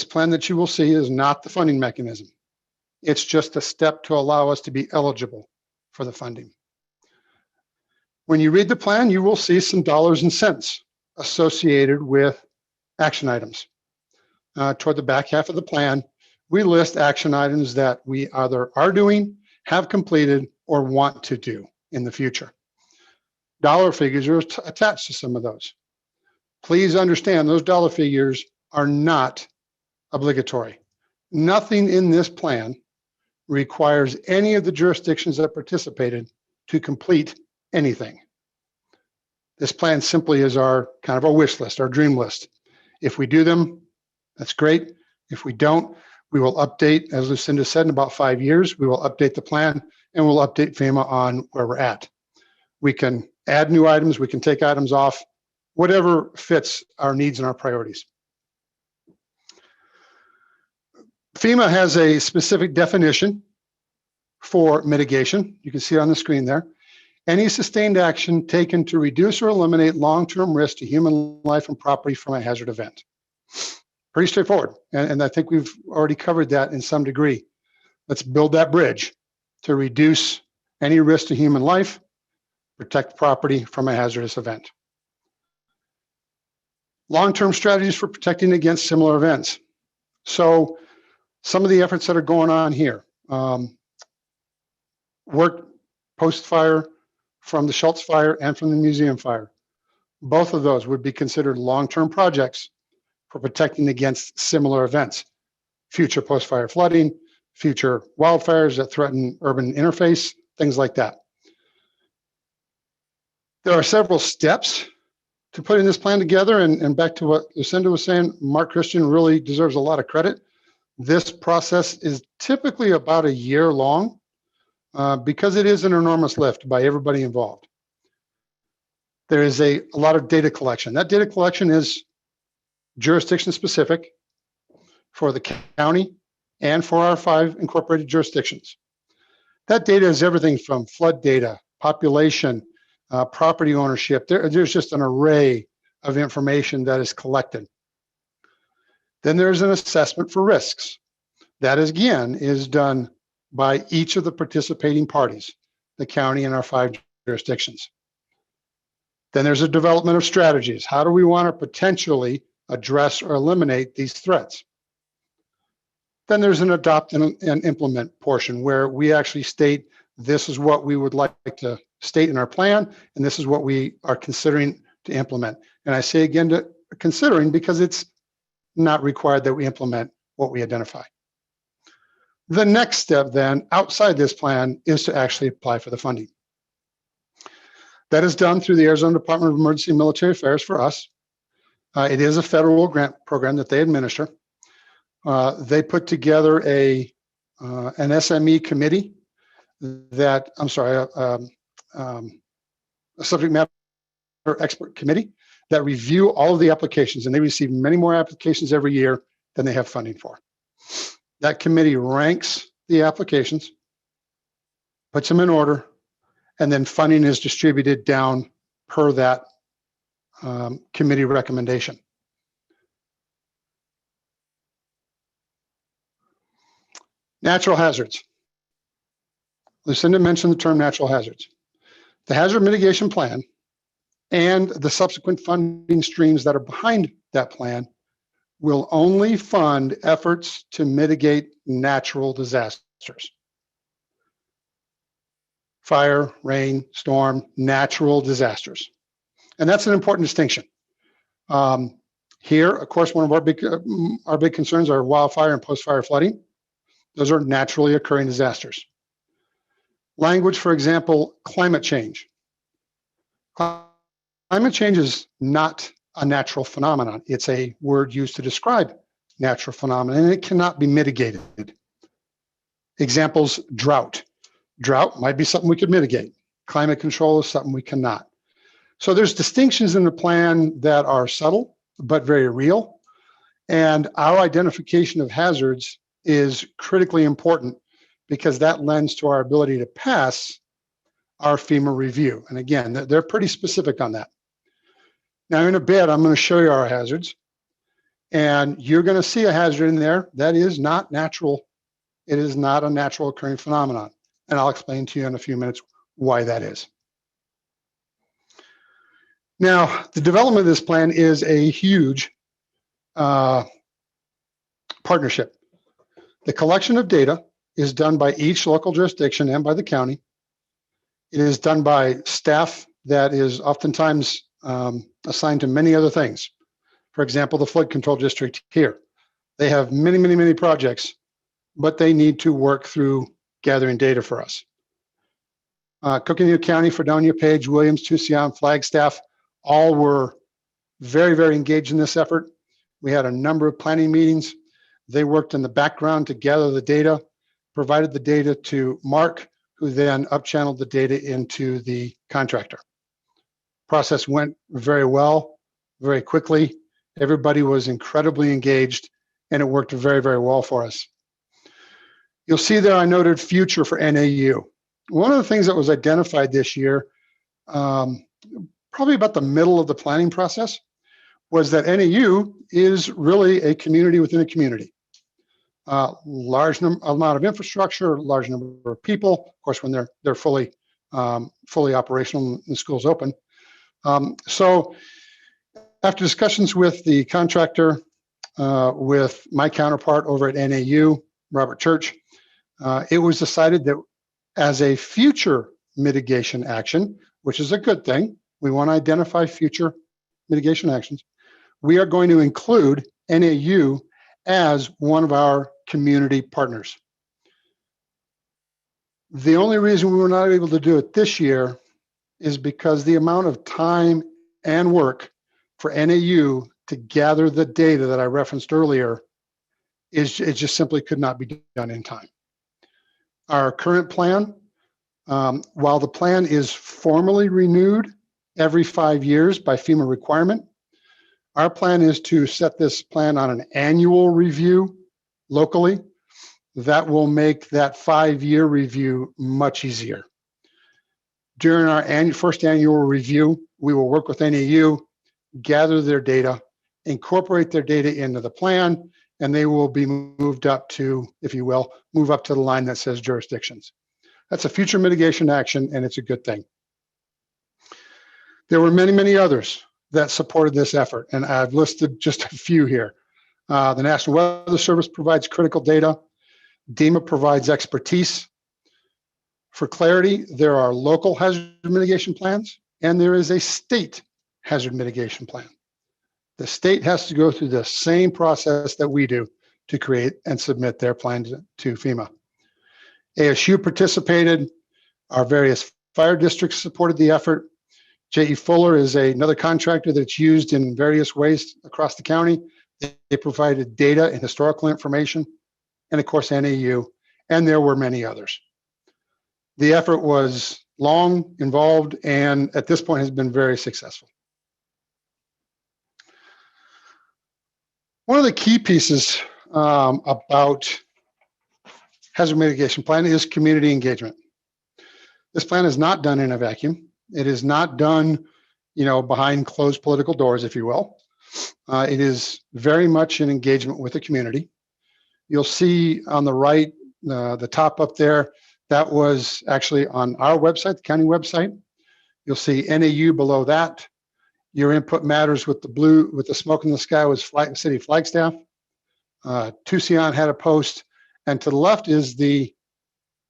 plan that you will see is not the funding mechanism. It's just a step to allow us to be eligible for the funding. When you read the plan, you will see some dollars and cents associated with action items. Toward the back half of the plan, we list action items that we either are doing, have completed, or want to do in the future. Dollar figures are attached to some of those. Please understand those dollar figures are not obligatory. Nothing in this plan requires any of the jurisdictions that participated to complete anything. This plan simply is our kind of our wish list, our dream list. If we do them, that's great. If we don't, we will update, as Lucinda said, in about 5 years, we will update the plan and we'll update FEMA on where we're at. We can add new items, we can take items off, whatever fits our needs and our priorities. FEMA has a specific definition for mitigation. You can see it on the screen there. Any sustained action taken to reduce or eliminate long-term risk to human life and property from a hazard event. Pretty straightforward. And I think we've already covered that in some degree. Let's build that bridge to reduce any risk to human life, protect property from a hazardous event. Long-term strategies for protecting against similar events. So some of the efforts that are going on here, work post-fire from the Schultz fire and from the museum fire. Both of those would be considered long-term projects for protecting against similar events. Future post-fire flooding, future wildfires that threaten urban interface, things like that. There are several steps to putting this plan together, and back to what Lucinda was saying, Mark Christian really deserves a lot of credit. This process is typically about a year long because it is an enormous lift by everybody involved. There is a lot of data collection. That data collection is jurisdiction specific for the county and for our 5 incorporated jurisdictions. That data is everything from flood data, population, property ownership. There's just an array of information that is collected. Then there's an assessment for risks. That is, again, is done by each of the participating parties, the county and our 5 jurisdictions. Then there's a development of strategies. How do we want to potentially address or eliminate these threats? Then there's an adopt and implement portion where we actually state this is what we would like to state in our plan, and this is what we are considering to implement. And I say again, to considering, because it's not required that we implement what we identify. The next step then outside this plan is to actually apply for the funding. That is done through the Arizona Department of Emergency and Military Affairs for us. It is a federal grant program that they administer. They put together an SME committee that, a subject matter expert committee that review all of the applications, and they receive many more applications every year than they have funding for. That committee ranks the applications, puts them in order, and then funding is distributed down per that committee recommendation. Natural hazards. Lucinda mentioned the term natural hazards. The hazard mitigation plan and the subsequent funding streams that are behind that plan will only fund efforts to mitigate natural disasters. Fire, rain, storm, natural disasters. And that's an important distinction. Here, of course, one of our big concerns are wildfire and post-fire flooding. Those are naturally occurring disasters. Language, for example, climate change. Climate change is not a natural phenomenon. It's a word used to describe natural phenomena, and it cannot be mitigated. Examples, drought. Drought might be something we could mitigate. Climate control is something we cannot. So there's distinctions in the plan that are subtle, but very real. And our identification of hazards is critically important because that lends to our ability to pass our FEMA review. And again, they're pretty specific on that. Now in a bit, I'm going to show you our hazards. And you're going to see a hazard in there that is not natural. It is not a natural occurring phenomenon. And I'll explain to you in a few minutes why that is. Now, the development of this plan is a huge partnership. The collection of data is done by each local jurisdiction and by the county. It is done by staff that is oftentimes assigned to many other things. For example, the flood control district here. They have many, many, many projects, but they need to work through gathering data for us. Coconino County, Fredonia, Page, Williams, Tucson, Flagstaff, all were very, very engaged in this effort. We had a number of planning meetings. They worked in the background to gather the data, provided the data to Mark, who then up-channeled the data into the contractor. Process went very well, very quickly. Everybody was incredibly engaged, and it worked very, very well for us. You'll see there I noted future for NAU. One of the things that was identified this year, probably about the middle of the planning process, was that NAU is really a community within a community. Large amount of infrastructure, large number of people, of course, when they're fully operational and the school's open. So after discussions with the contractor, with my counterpart over at NAU, Robert Church, it was decided that as a future mitigation action, which is a good thing, we want to identify future mitigation actions, we are going to include NAU as one of our community partners. The only reason we were not able to do it this year is because the amount of time and work for NAU to gather the data that I referenced earlier it just simply could not be done in time. Our current plan, while the plan is formally renewed every 5 years by FEMA requirement, our plan is to set this plan on an annual review locally. That will make that 5-year review much easier. During our first annual review, we will work with NAU, gather their data, incorporate their data into the plan, and they will be moved up to, if you will, move up to the line that says jurisdictions. That's a future mitigation action, and it's a good thing. There were many, many others that supported this effort, and I've listed just a few here. The National Weather Service provides critical data. DEMA provides expertise. For clarity, there are local hazard mitigation plans, and there is a state hazard mitigation plan. The state has to go through the same process that we do to create and submit their plan to FEMA. ASU participated. Our various fire districts supported the effort. J.E. Fuller is another contractor that's used in various ways across the county. They provided data and historical information, and of course NAU, and there were many others. The effort was long, involved, and at this point has been very successful. One of the key pieces about hazard mitigation plan is community engagement. This plan is not done in a vacuum. It is not done, behind closed political doors, if you will. It is very much an engagement with the community. You'll see on the right, the top up there, that was actually on our website, the county website. You'll see NAU below that. Your input matters with the blue, with the smoke in the sky was City Flagstaff. Tucson had a post, and to the left is the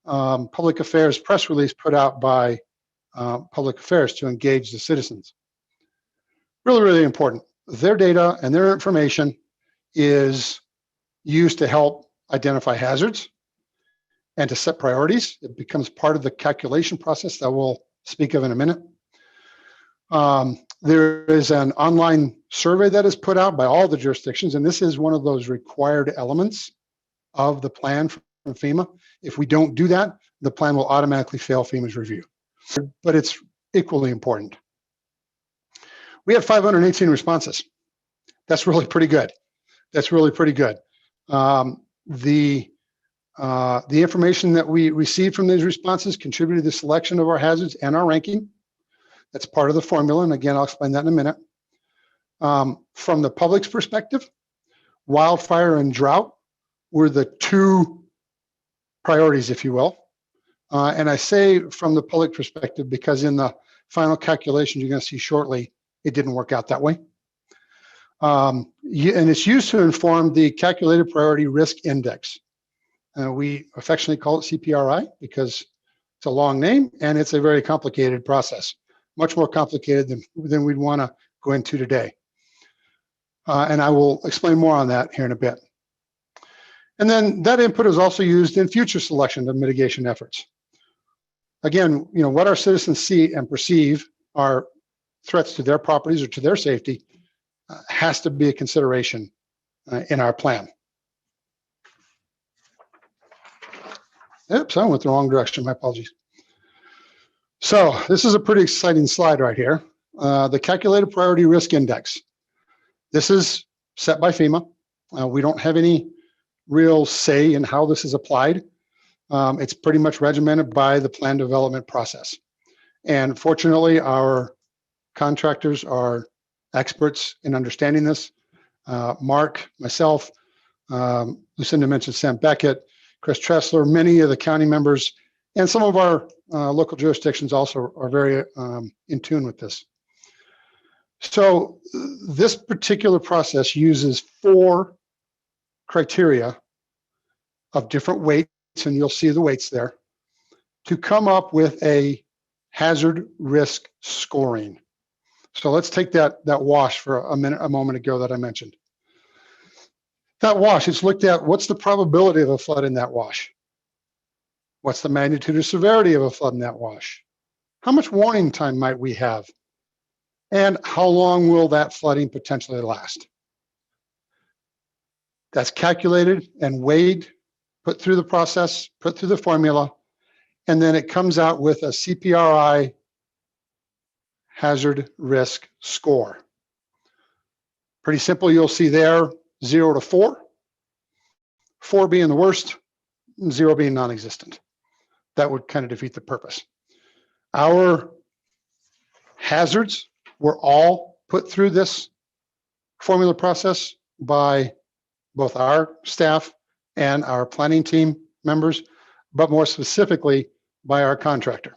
public affairs press release put out by public affairs to engage the citizens. Really, really important. Their data and their information is used to help identify hazards and to set priorities. It becomes part of the calculation process that we'll speak of in a minute. There is an online survey that is put out by all the jurisdictions, and this is one of those required elements of the plan from FEMA. If we don't do that, the plan will automatically fail FEMA's review. But it's equally important. We have 518 responses. That's really pretty good. That's really pretty good. The information that we received from these responses contributed to the selection of our hazards and our ranking. That's part of the formula, and again, I'll explain that in a minute. From the public's perspective, wildfire and drought were the two priorities, if you will. And I say from the public perspective because in the final calculation you're going to see shortly, it didn't work out that way. And it's used to inform the Calculated Priority Risk Index. We affectionately call it CPRI because it's a long name and it's a very complicated process, much more complicated than we'd want to go into today. And I will explain more on that here in a bit. And then that input is also used in future selection of mitigation efforts. Again, what our citizens see and perceive are threats to their properties or to their safety has to be a consideration in our plan. Oops, I went the wrong direction. My apologies. So this is a pretty exciting slide right here. The Calculated Priority Risk Index. This is set by FEMA. We don't have any real say in how this is applied. It's pretty much regimented by the plan development process. And fortunately, our contractors are experts in understanding this. Mark, myself, Lucinda mentioned Sam Beckett, Chris Tressler, many of the county members, and some of our local jurisdictions also are very in tune with this. So this particular process uses 4 criteria of different weights, and you'll see the weights there, to come up with a hazard risk scoring. So let's take that wash for a moment ago that I mentioned. That wash, it's looked at what's the probability of a flood in that wash? What's the magnitude or severity of a flood in that wash? How much warning time might we have? And how long will that flooding potentially last? That's calculated and weighed, put through the process, put through the formula, and then it comes out with a CPRI hazard risk score. Pretty simple, you'll see there 0 to 4, 4 being the worst, 0 being non-existent. That would kind of defeat the purpose. Our hazards were all put through this formula process by both our staff and our planning team members, but more specifically by our contractor.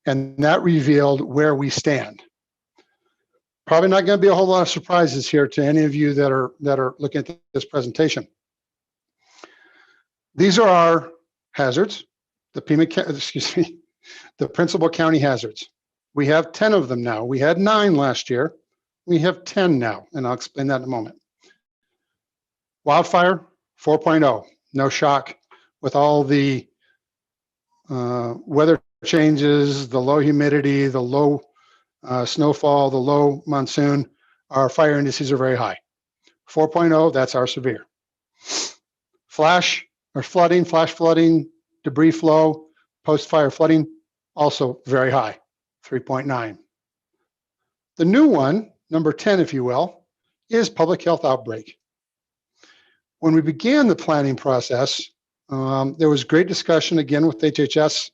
And that revealed where we stand. Probably not going to be a whole lot of surprises here to any of you that are looking at this presentation. These are our hazards, the principal county hazards. We have 10 of them now. We had 9 last year. We have 10 now, and I'll explain that in a moment. Wildfire, 4.0, no shock. With all the weather changes, the low humidity, the low snowfall, the low monsoon, our fire indices are very high. 4.0, that's our severe. Flash flooding, debris flow, post-fire flooding, also very high, 3.9. The new one, number 10, if you will, is public health outbreak. When we began the planning process, there was great discussion again with HHS,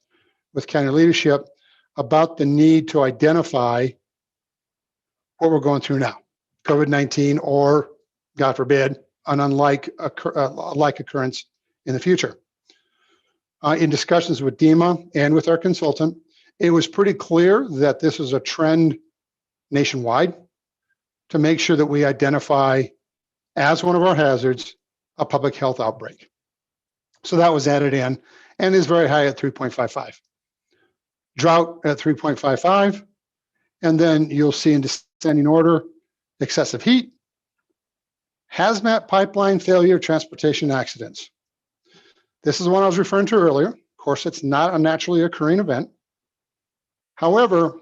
with county leadership, about the need to identify what we're going through now, COVID-19, or God forbid, an unlike occurrence in the future. In discussions with DEMA and with our consultant, it was pretty clear that this is a trend nationwide to make sure that we identify as one of our hazards a public health outbreak. So that was added in and is very high at 3.55. Drought at 3.55. And then you'll see in descending order, excessive heat, hazmat pipeline failure, transportation accidents. This is the one I was referring to earlier. Of course, it's not a naturally occurring event. However,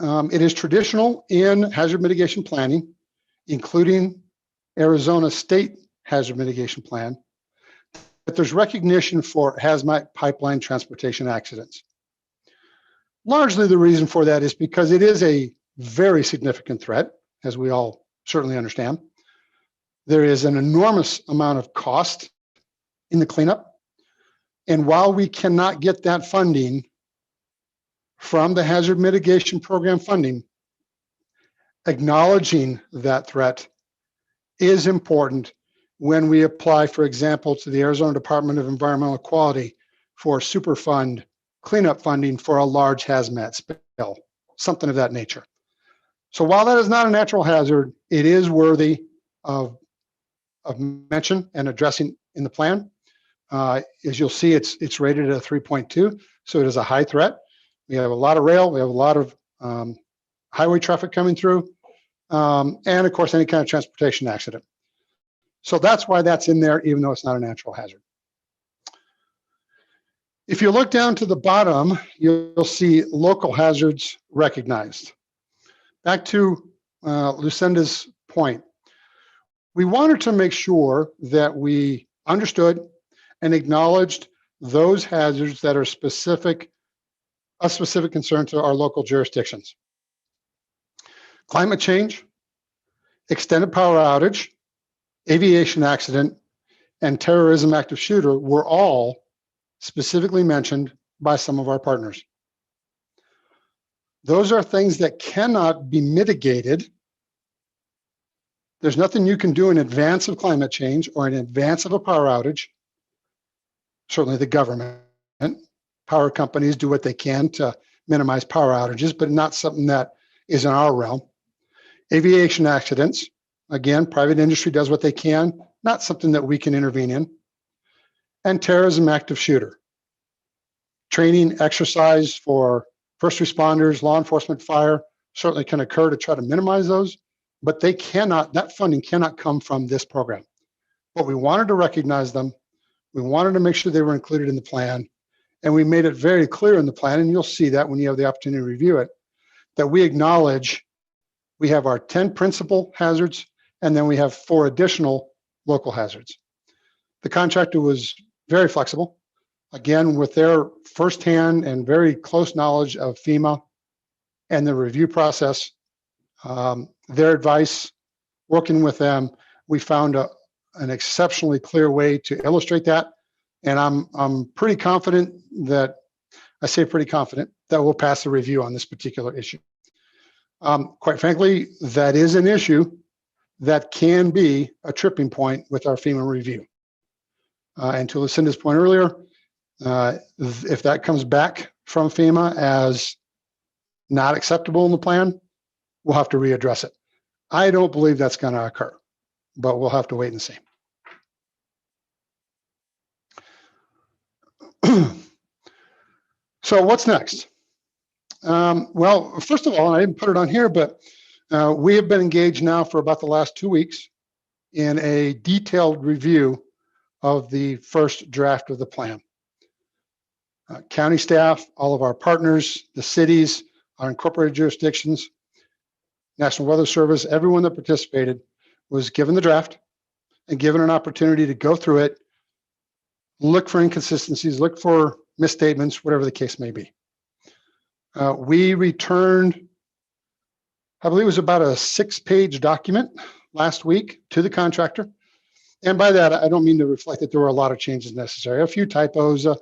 it is traditional in hazard mitigation planning, including Arizona State Hazard Mitigation Plan, that there's recognition for hazmat pipeline transportation accidents. Largely the reason for that is because it is a very significant threat, as we all certainly understand. There is an enormous amount of cost in the cleanup. And while we cannot get that funding from the hazard mitigation program funding, acknowledging that threat is important when we apply, for example, to the Arizona Department of Environmental Quality for Superfund cleanup funding for a large hazmat spill, something of that nature. So while that is not a natural hazard, it is worthy of mention and addressing in the plan. As you'll see, it's rated at a 3.2, so it is a high threat. We have a lot of rail, we have a lot of highway traffic coming through, and of course, any kind of transportation accident. So that's why that's in there, even though it's not a natural hazard. If you look down to the bottom, you'll see local hazards recognized. Back to Lucinda's point, we wanted to make sure that we understood and acknowledged those hazards that are a specific concern to our local jurisdictions. Climate change, extended power outage, aviation accident, and terrorism active shooter were all specifically mentioned by some of our partners. Those are things that cannot be mitigated. There's nothing you can do in advance of climate change or in advance of a power outage. Certainly the government, power companies do what they can to minimize power outages, but not something that is in our realm. Aviation accidents, again, private industry does what they can, not something that we can intervene in. And terrorism active shooter. Training, exercise for first responders, law enforcement, fire, certainly can occur to try to minimize those, but they cannot, that funding cannot come from this program. But we wanted to recognize them. We wanted to make sure they were included in the plan. And we made it very clear in the plan, and you'll see that when you have the opportunity to review it, that we acknowledge we have our 10 principal hazards, and then we have 4 additional local hazards. The contractor was very flexible, again, with their firsthand and very close knowledge of FEMA and the review process, their advice, working with them, we found an exceptionally clear way to illustrate that. And I'm pretty confident that, I say pretty confident, that we'll pass the review on this particular issue. Quite frankly, that is an issue that can be a tripping point with our FEMA review. And to Lucinda's point earlier, if that comes back from FEMA as not acceptable in the plan, we'll have to readdress it. I don't believe that's going to occur, but we'll have to wait and see. So what's next? Well, first of all, and I didn't put it on here, but we have been engaged now for about the last 2 weeks in a detailed review of the first draft of the plan. County staff, all of our partners, the cities, our incorporated jurisdictions, National Weather Service, everyone that participated was given the draft and given an opportunity to go through it, look for inconsistencies, look for misstatements, whatever the case may be. We returned, I believe it was about a 6-page document last week to the contractor. And by that, I don't mean to reflect that there were a lot of changes necessary, a few typos, a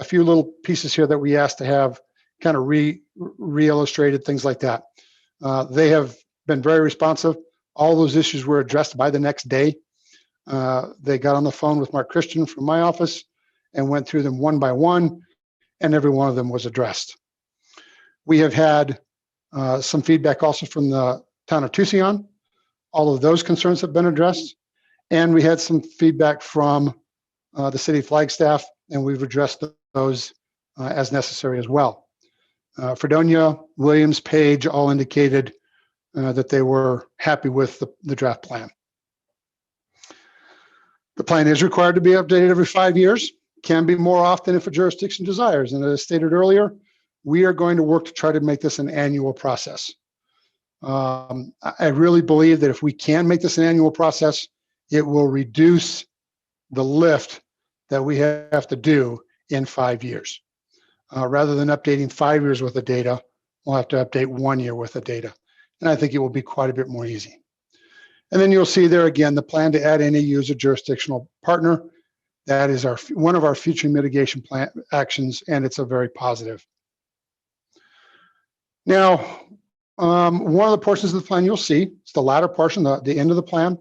few little pieces here that we asked to have kind of re-illustrated, things like that. They have been very responsive. All those issues were addressed by the next day. They got on the phone with Mark Christian from my office and went through them one by one, and every one of them was addressed. We have had Some feedback also from the town of Tucson. All of those concerns have been addressed. And we had some feedback from the city Flagstaff, and we've addressed those as necessary as well. Fredonia, Williams, Page all indicated that they were happy with the draft plan. The plan is required to be updated every 5 years, can be more often if a jurisdiction desires. And as stated earlier, we are going to work to try to make this an annual process. I really believe that if we can make this an annual process, it will reduce the lift that we have to do in 5 years. Rather than updating 5 years worth of data, we'll have to update 1 year worth of data. And I think it will be quite a bit more easy. And then you'll see there again, the plan to add NAU as a jurisdictional partner. That is one of our future mitigation plan actions, and it's a very positive. Now, one of the portions of the plan you'll see, it's the latter portion, the end of the plan,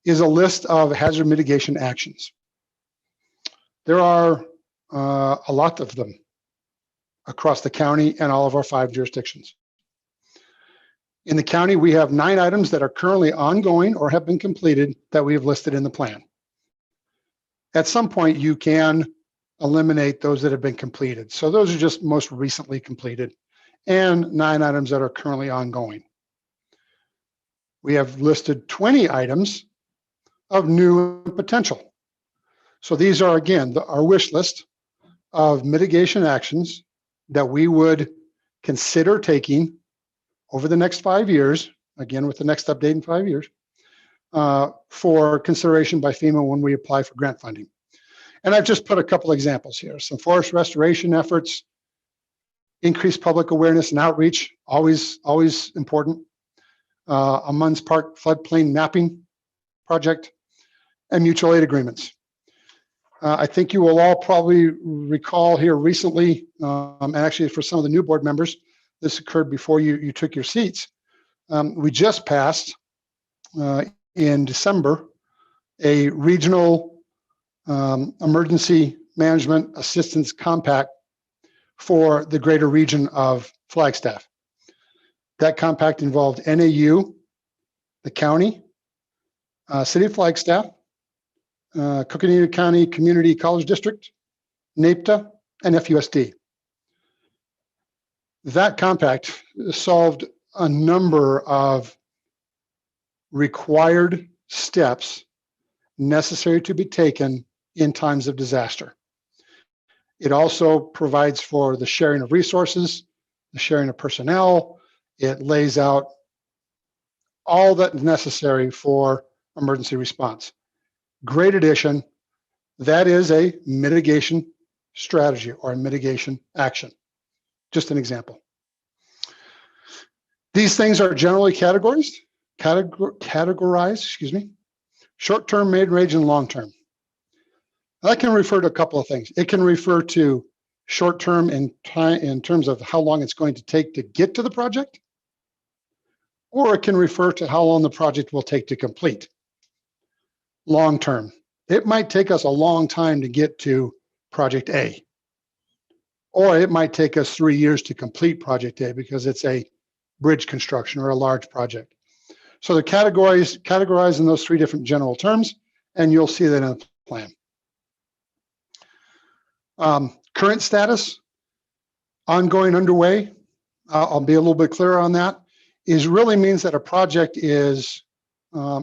is a list of hazard mitigation actions. There are a lot of them across the county and all of our 5 jurisdictions. In the county, we have 9 items that are currently ongoing or have been completed that we have listed in the plan. At some point, you can eliminate those that have been completed. So those are just most recently completed, and 9 items that are currently ongoing. We have listed 20 items of new potential. So these are, again, our wish list of mitigation actions that we would consider taking over the next 5 years, again, with the next update in 5 years, for consideration by FEMA when we apply for grant funding. And I've just put a couple examples here. Some forest restoration efforts, increased public awareness and outreach, always important. A Munns Park floodplain mapping project, and mutual aid agreements. I think you will all probably recall here recently, and actually for some of the new board members, this occurred before you took your seats. We just passed in December a regional emergency management assistance compact for the greater region of Flagstaff. That compact involved NAU, the county, City of Flagstaff, Coconino County Community College District, NAPTA, and FUSD. That compact solved a number of required steps necessary to be taken in times of disaster. It also provides for the sharing of resources, the sharing of personnel. It lays out all that is necessary for emergency response. Great addition. That is a mitigation strategy or a mitigation action. Just an example. These things are generally categorized, short-term, mid-range, and long-term. That can refer to a couple of things. It can refer to short-term in terms of how long it's going to take to get to the project, or it can refer to how long the project will take to complete. Long-term, it might take us a long time to get to project A, or it might take us 3 years to complete project A because it's a bridge construction or a large project. So the categorized in those 3 different general terms, and you'll see that in the plan. Current status, ongoing, underway, I'll be a little bit clearer on that, really means that a project is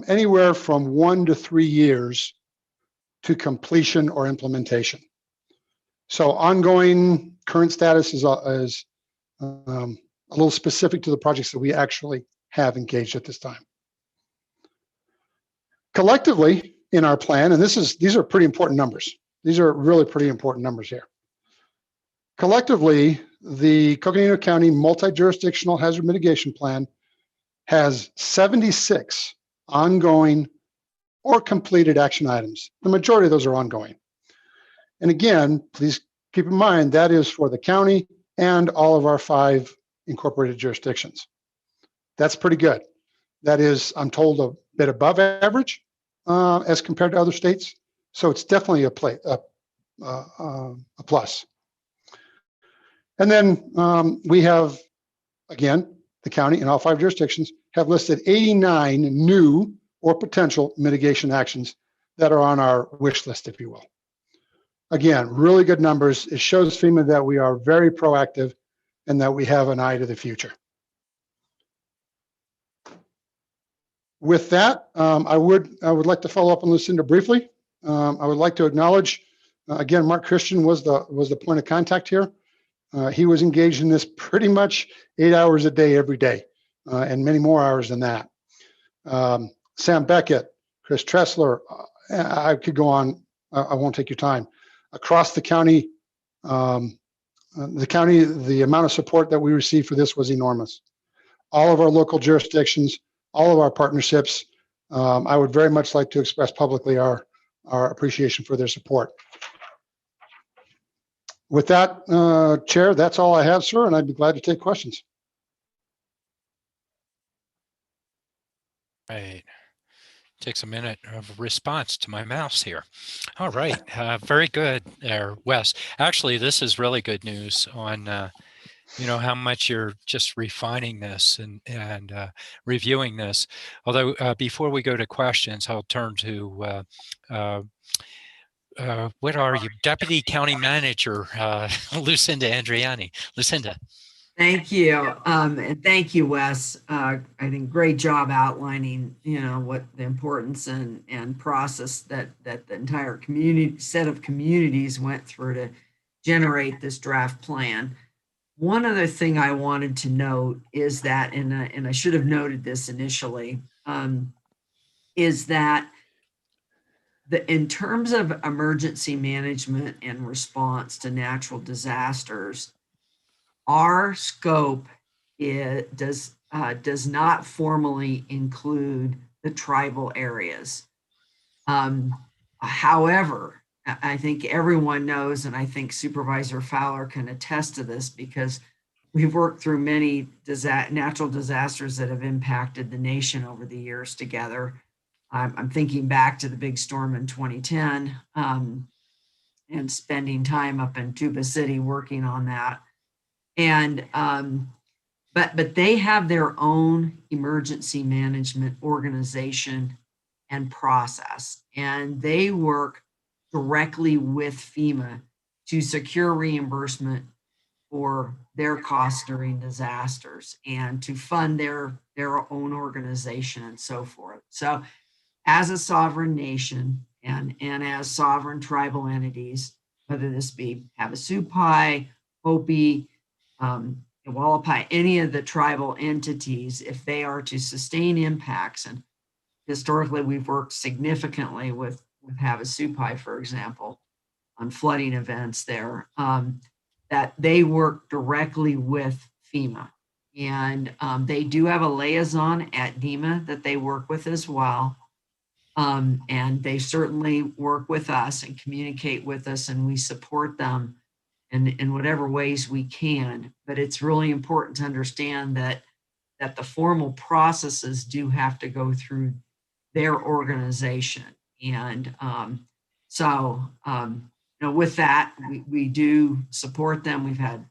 anywhere from 1 to 3 years to completion or implementation. So ongoing, current status is a little specific to the projects that we actually have engaged at this time. Collectively in our plan, and these are pretty important numbers. These are really pretty important numbers here. Collectively, the Coconino County Multi-Jurisdictional Hazard Mitigation Plan has 76 ongoing or completed action items. The majority of those are ongoing. And again, please keep in mind that is for the county and all of our 5 incorporated jurisdictions. That's pretty good. That is, I'm told, a bit above average as compared to other states. So it's definitely a plus. And then we have, again, the county and all 5 jurisdictions have listed 89 new or potential mitigation actions that are on our wish list, if you will. Again, really good numbers. It shows FEMA that we are very proactive and that we have an eye to the future. With that, I would like to follow up on Lucinda briefly. I would like to acknowledge, again, Mark Christian was the point of contact here. He was engaged in this pretty much 8 hours a day, every day, and many more hours than that. Sam Beckett, Chris Tressler, I could go on. I won't take your time. Across the county, the amount of support that we received for this was enormous. All of our local jurisdictions, all of our partnerships, I would very much like to express publicly our appreciation for their support. With that, Chair, that's all I have, sir, and I'd be glad to take questions. Right. Takes a minute of response to my mouse here. All right. Very good there, Wes. Actually, this is really good news on, how much you're just refining this and reviewing this. Although before we go to questions, I'll turn to what are you, Deputy County Manager, Lucinda Andriani. Lucinda. Thank you. And thank you, Wes. I think great job outlining, what the importance and process that the entire set of communities went through to generate this draft plan. One other thing I wanted to note is that, and I should have noted this initially, is that in terms of emergency management and response to natural disasters, our scope does not formally include the tribal areas. However, I think everyone knows, and I think Supervisor Fowler can attest to this because we've worked through many natural disasters that have impacted the nation over the years together. I'm thinking back to the big storm in 2010 and spending time up in Tuba City working on that. And but they have their own emergency management organization and process, and they work directly with FEMA to secure reimbursement for their costs during disasters and to fund their own organization and so forth. So as a sovereign nation and as sovereign tribal entities, whether this be Havasupai, Hopi, Wallapai, any of the tribal entities, if they are to sustain impacts, and historically we've worked significantly with Havasupai, for example, on flooding events there, that they work directly with FEMA. And they do have a liaison at NEMA that they work with as well. And they certainly work with us and communicate with us, and we support them in whatever ways we can. But it's really important to understand that the formal processes do have to go through their organization. And with that, we do support them. We've had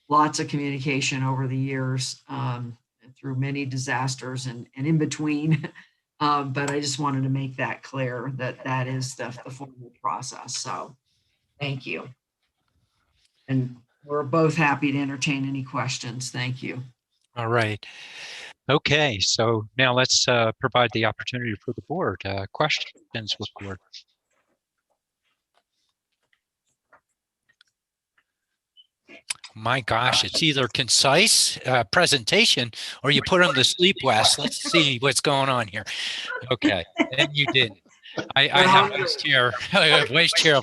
lots of communication over the years through many disasters and in between. But I just wanted to make that clear that is the formal process. So thank you. And we're both happy to entertain any questions. Thank you. All right. Okay, so now let's provide the opportunity for the board. Questions with the board. My gosh, it's either concise presentation or you put them to sleep, Wes. Let's see what's going on here. Okay, and you didn't. I have vice chair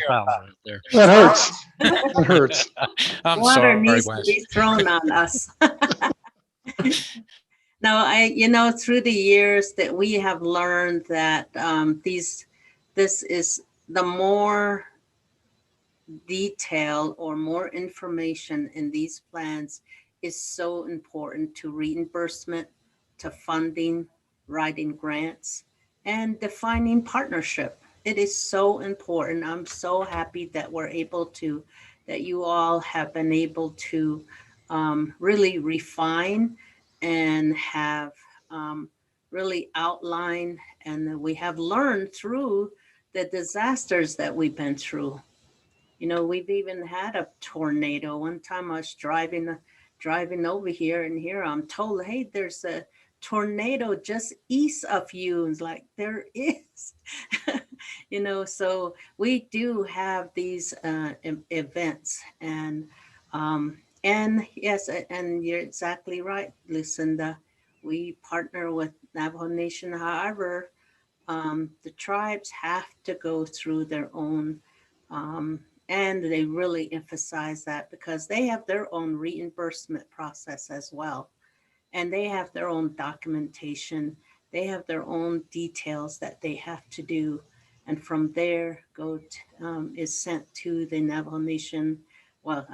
Fowler there. That hurts. That hurts. I'm Water sorry, needs Wes. to be thrown on us. Now, through the years that we have learned that this is the more detail or more information in these plans is so important to reimbursement, to funding, writing grants, and defining partnership. It is so important. I'm so happy that that you all have been able to really refine and have really outlined, and we have learned through the disasters that we've been through. You know, we've even had a tornado. One time I was driving over here, and here I'm told, hey, there's a tornado just east of you. It's like, there is. You know, so we do have these events, and yes, and you're exactly right, Lucinda. We partner with Navajo Nation. However, the tribes have to go through their own, and they really emphasize that because they have their own reimbursement process as well. And they have their own documentation. They have their own details that they have to do. And from there, is sent to the Navajo Nation. Well,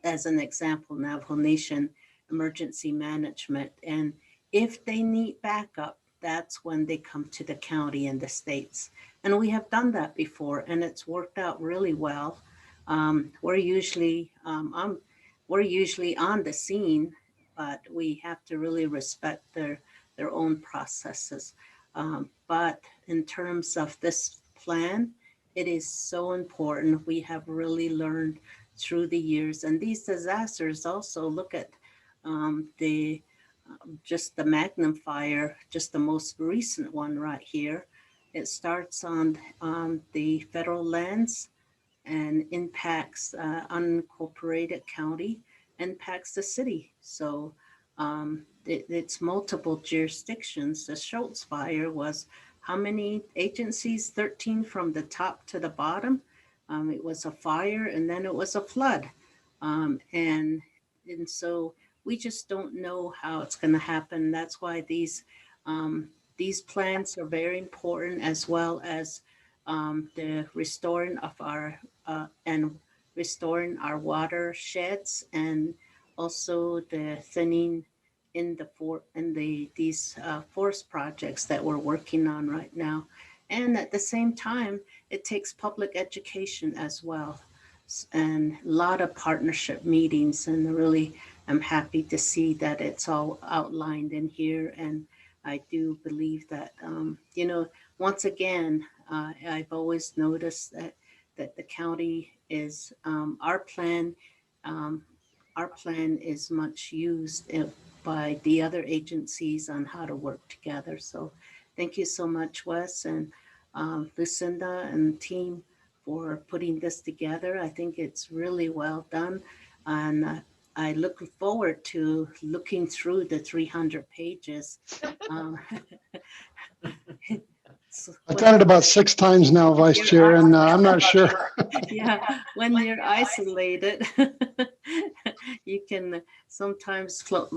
as an example, Navajo Nation Emergency Management. And if they need backup, that's when they come to the county and the states. And we have done that before, and it's worked out really well. We're usually on the scene, but we have to really respect their own processes. But in terms of this plan, it is so important. We have really learned through the years, and these disasters also look at just the Magnum fire, just the most recent one right here. It starts on the federal lands and impacts unincorporated county, impacts the city. So it's multiple jurisdictions. The Schultz fire was how many agencies? 13 from the top to the bottom. It was a fire, and then it was a flood. And so we just don't know how it's going to happen. That's why these plans are very important, as well as the restoring of our restoring our watersheds, and also the thinning in these forest projects that we're working on right now. And at the same time, it takes public education as well, and a lot of partnership meetings. And really, I'm happy to see that it's all outlined in here. And I do believe that, once again, I've always noticed that the county is, our plan is much used by the other agencies on how to work together. So thank you so much, Wes and Lucinda and team, for putting this together. I think it's really well done. And I look forward to looking through the 300 pages. I've done it about 6 times now, Vice Chair, and I'm not sure. Yeah, when you're isolated, you can sometimes flip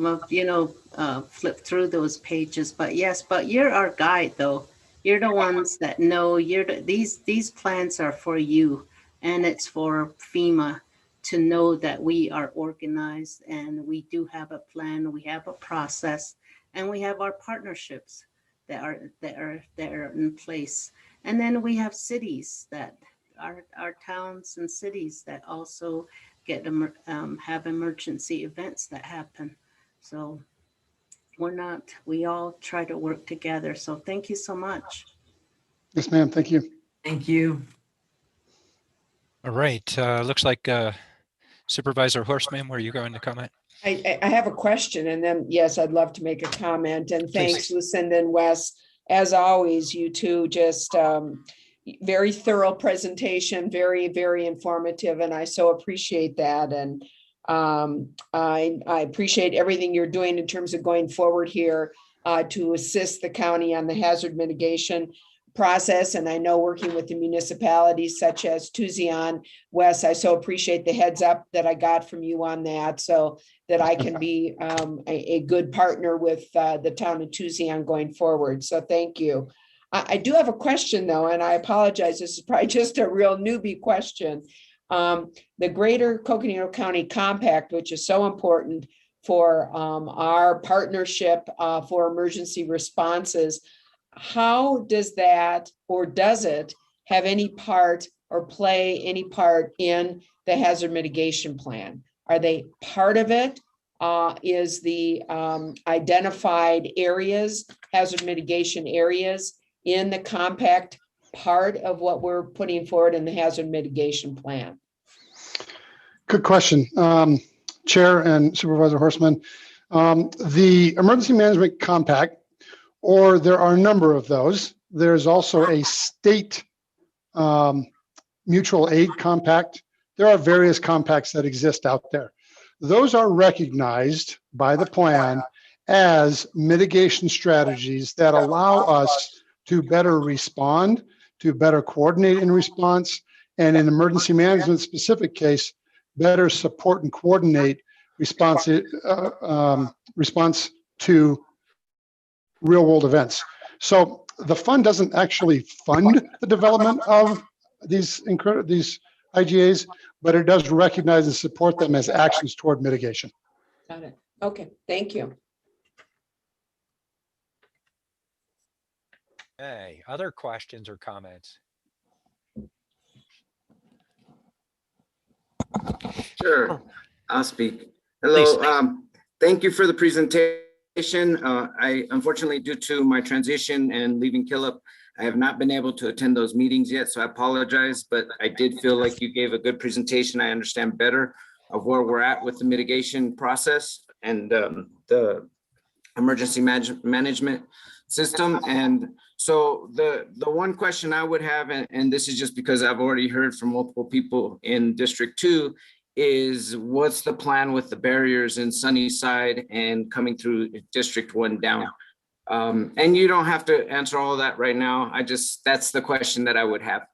through those pages. But yes, but you're our guide, though. You're the ones that know. These plans are for you, and it's for FEMA to know that we are organized, and we do have a plan. We have a process, and we have our partnerships that are in place. And then we have cities that our towns and cities that also get have emergency events that happen. So we all try to work together. So thank you so much. Yes, ma'am. Thank you. Thank you. All right. Looks like Supervisor Horstman, were you going to comment? I have a question, and then, yes, I'd love to make a comment. And thanks, Please. Lucinda and Wes. As always, you two just very thorough presentation, very, very informative, and I so appreciate that. And I appreciate everything you're doing in terms of going forward here to assist the county on the hazard mitigation process. And I know working with the municipalities such as Tucson, Wes, I so appreciate the heads up that I got from you on that, so that I can be a good partner with the town of Tucson going forward. So thank you. I do have a question, though, and I apologize. This is probably just a real newbie question. The Greater Coconino County Compact, which is so important for our partnership for emergency responses, how does that, or does it have any part or play any part in the hazard mitigation plan? Are they part of it, is the identified areas, hazard mitigation areas in the compact part of what we're putting forward in the hazard mitigation plan? Good question, Chair and Supervisor Horstman. The Emergency Management Compact, or there are a number of those. There's also a state mutual aid compact. There are various compacts that exist out there. Those are recognized by the plan as mitigation strategies that allow us to better respond, to better coordinate in response, and in emergency management specific case, better support and coordinate response to real world events. So the fund doesn't actually fund the development of these IGAs, but it does recognize and support them as actions toward mitigation. Got it. Okay, thank you. Okay, other questions or comments? Sure, I'll speak. Hello, thank you for the presentation. I unfortunately, due to my transition and leaving Killip, I have not been able to attend those meetings yet, so I apologize, but I did feel like you gave a good presentation. I understand better of where we're at with the mitigation process and the emergency management system. And so the one question I would have, and this is just because I've already heard from multiple people in District 2, is what's the plan with the barriers in Sunnyside and coming through District 1 down? And you don't have to answer all of that right now. That's the question that I would have.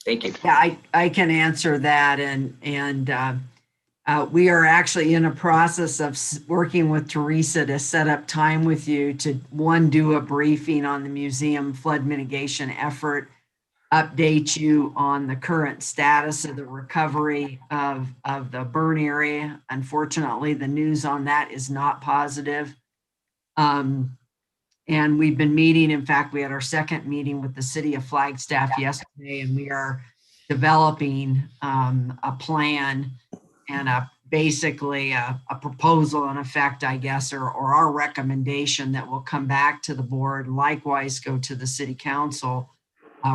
Thank you. Yeah, I can answer that. And we are actually in a process of working with Teresa to set up time with you to, one, do a briefing on the museum flood mitigation effort, update you on the current status of the recovery of the burn area. Unfortunately, the news on that is not positive. And we've been meeting, in fact, we had our second meeting with the city of Flagstaff yesterday, and we are developing a plan and basically a proposal in effect, I guess, or our recommendation that will come back to the board, likewise go to the city council,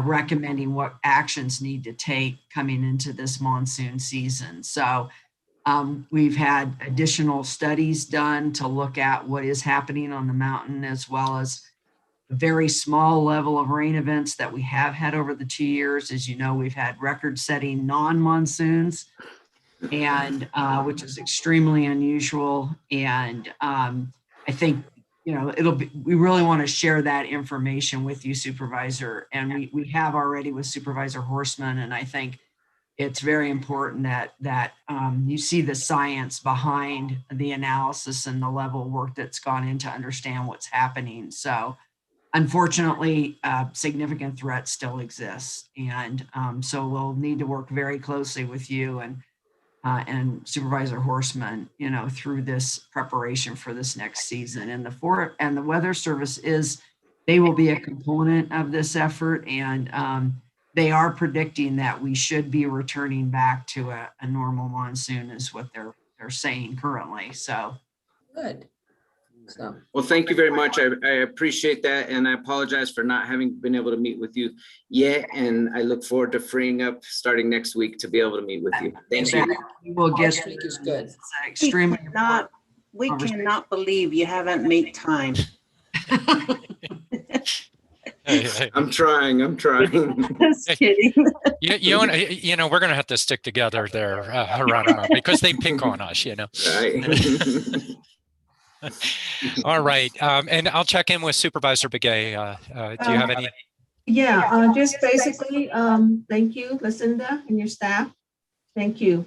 recommending what actions need to take coming into this monsoon season. So we've had additional studies done to look at what is happening on the mountain, as well as a very small level of rain events that we have had over the 2 years. As you know, we've had record-setting non-monsoons, and which is extremely unusual. And I think, we really want to share that information with you, Supervisor. And we have already with Supervisor Horstman, and I think it's very important that you see the science behind the analysis and the level of work that's gone in to understand what's happening. So unfortunately, significant threats still exist. And so we'll need to work very closely with you and Supervisor Horstman, through this preparation for this next season. And the Weather Service they will be a component of this effort. And they are predicting that we should be returning back to a normal monsoon, is what they're saying currently. So good. So. Well, thank you very much. I appreciate that. And I apologize for not having been able to meet with you yet. And I look forward to freeing up starting next week to be able to meet with you. Thank you. We will get Next week is good. It's extremely We cannot believe you haven't made time. I'm trying. Just kidding. We're going to have to stick together there, Geronimo, because they pick on us, Right. All right. And I'll check in with Supervisor Begay. Do you have any? Yeah, just basically, thank you, Lucinda and your staff. Thank you.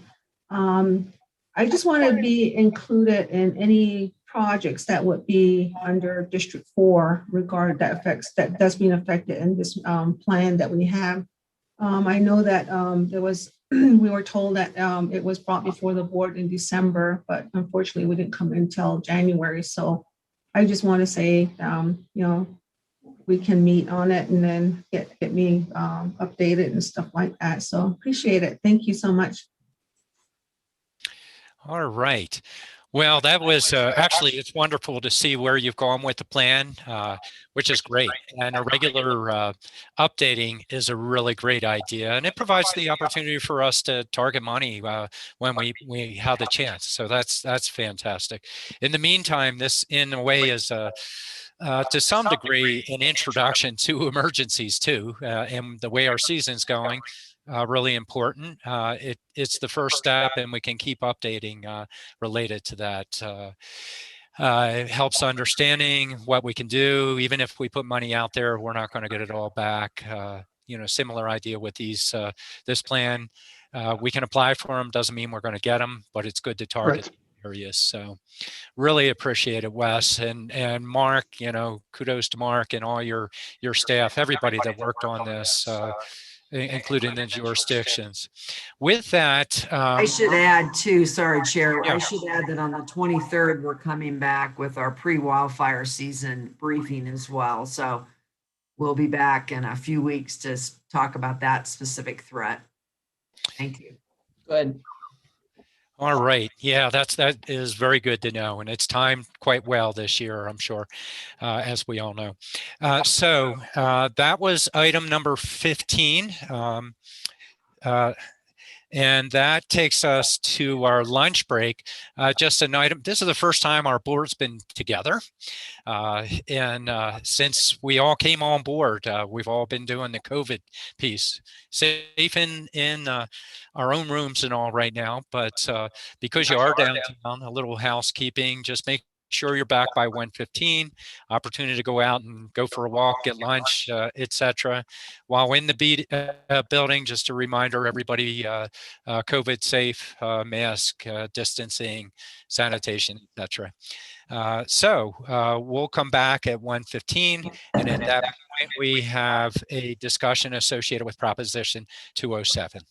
I just want to be included in any projects that would be under District 4 that's being affected in this plan that we have. I know that we were told that it was brought before the board in December, but unfortunately we didn't come until January. So I just want to say, we can meet on it and then get me updated and stuff like that. So appreciate it. Thank you so much. All right. Well, that was actually, it's wonderful to see where you've gone with the plan, which is great. And a regular updating is a really great idea. And it provides the opportunity for us to target money when we have the chance. So that's fantastic. In the meantime, this in a way is to some degree an introduction to emergencies too, and the way our season's going. Really important. It's the first step, and we can keep updating related to that. It helps understanding what we can do. Even if we put money out there, we're not going to get it all back. Similar idea with this plan. We can apply for them. Doesn't mean we're going to get them, but it's good to target areas. So really appreciate it, Wes, and Mark. Kudos to Mark and all your staff, everybody that worked on this. Including the jurisdictions. With that, I should add too, sorry, Chair, I should add that on the 23rd, we're coming back with our pre-wildfire season briefing as well. So we'll be back in a few weeks to talk about that specific threat. Thank you. Good. All right. Yeah, that is very good to know. And it's timed quite well this year, I'm sure, as we all know. So that was item number 15. And that takes us to our lunch break. Just an item. This is the first time our board's been together. And since we all came on board, we've all been doing the COVID piece, safe in our own rooms and all right now. But because you are downtown, a little housekeeping, just make sure you're back by 1:15. Opportunity to go out and go for a walk, get lunch, etc. While in the building, just a reminder, everybody, COVID safe, mask, distancing, sanitation, etc. So we'll come back at 1:15, and at that point, we have a discussion associated with Proposition 207.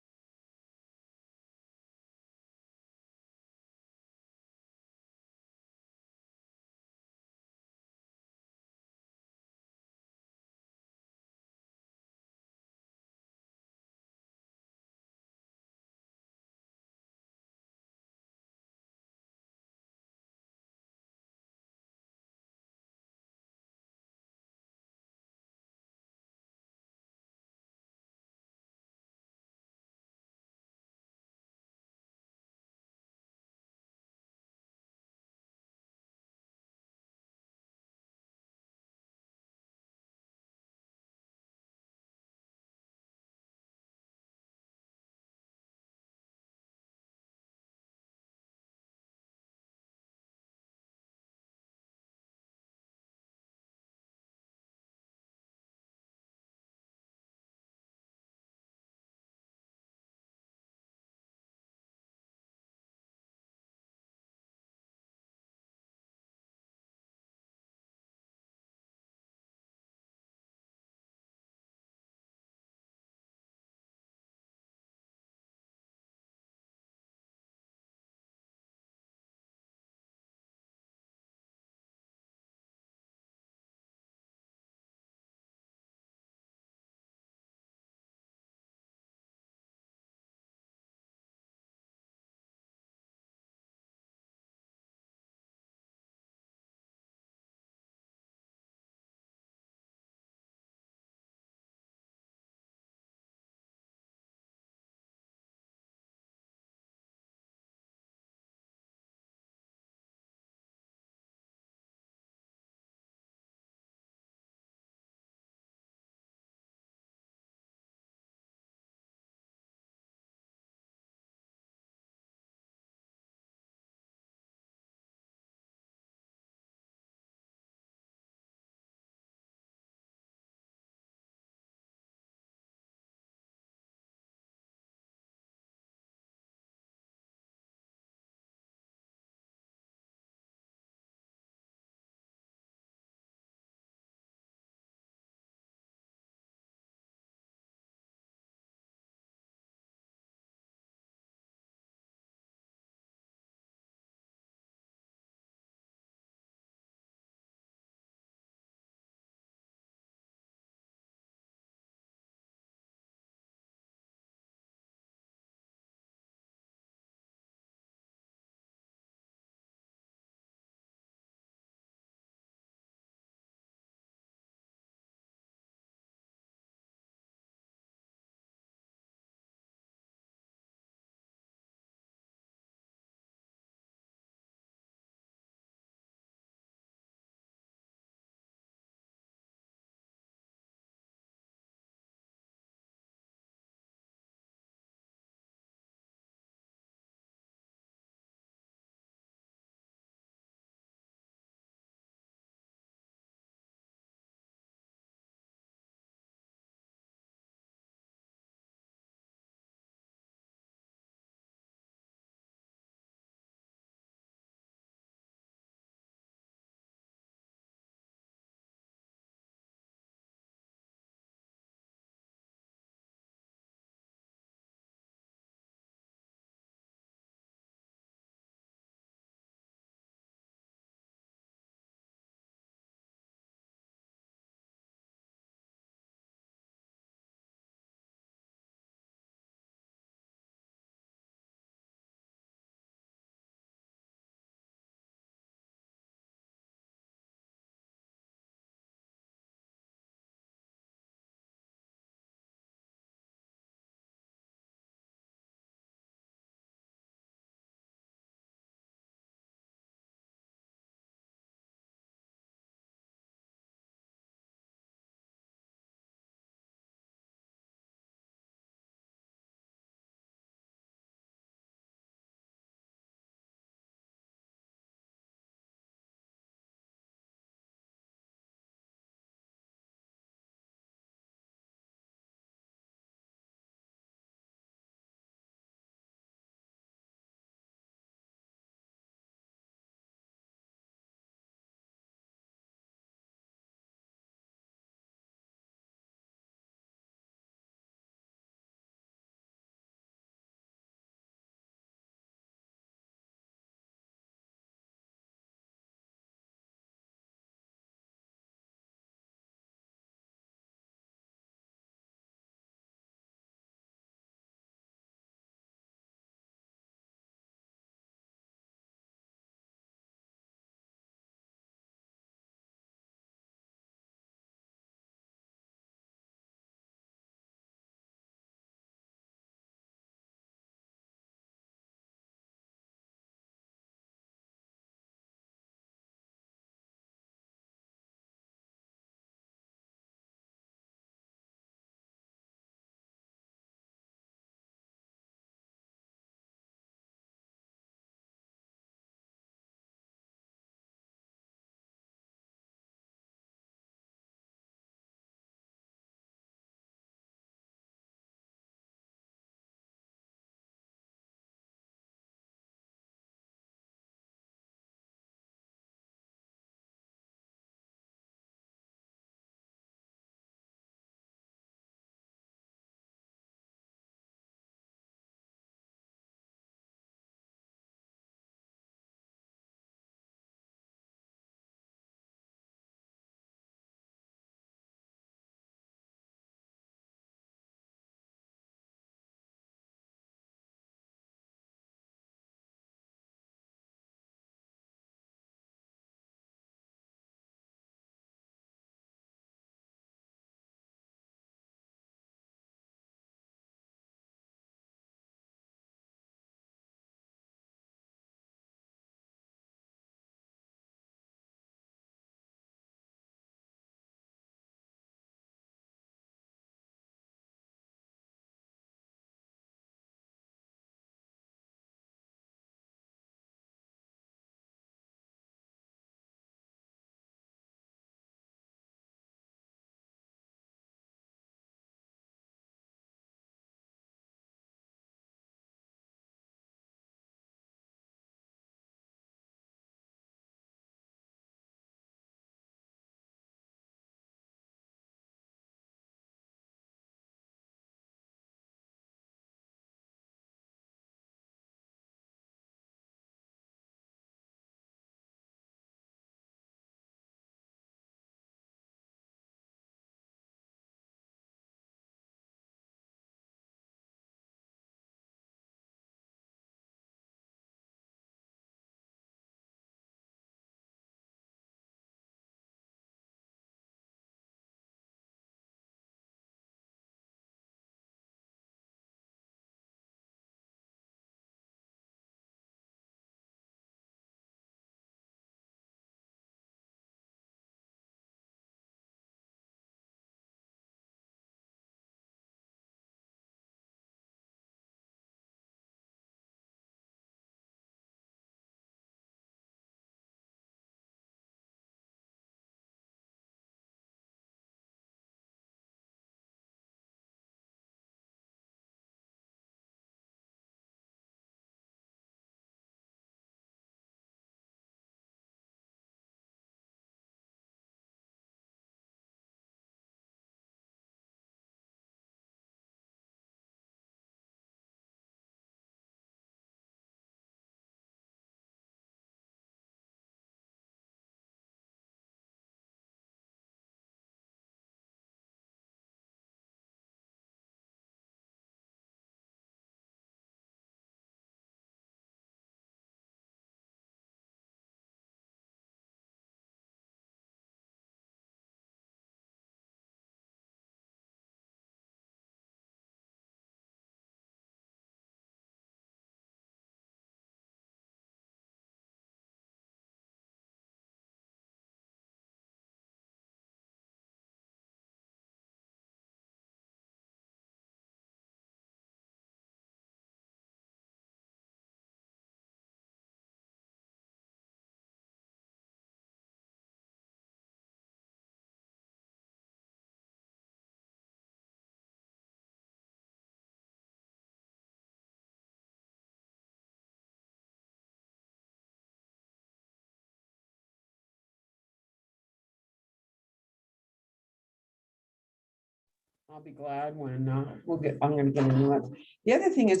I'll be glad when I'm gonna get a new one. The other thing is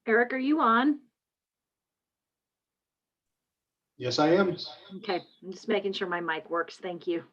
Eric, are you on? Yes, I am. Okay, I'm just making sure my mic works. Thank you.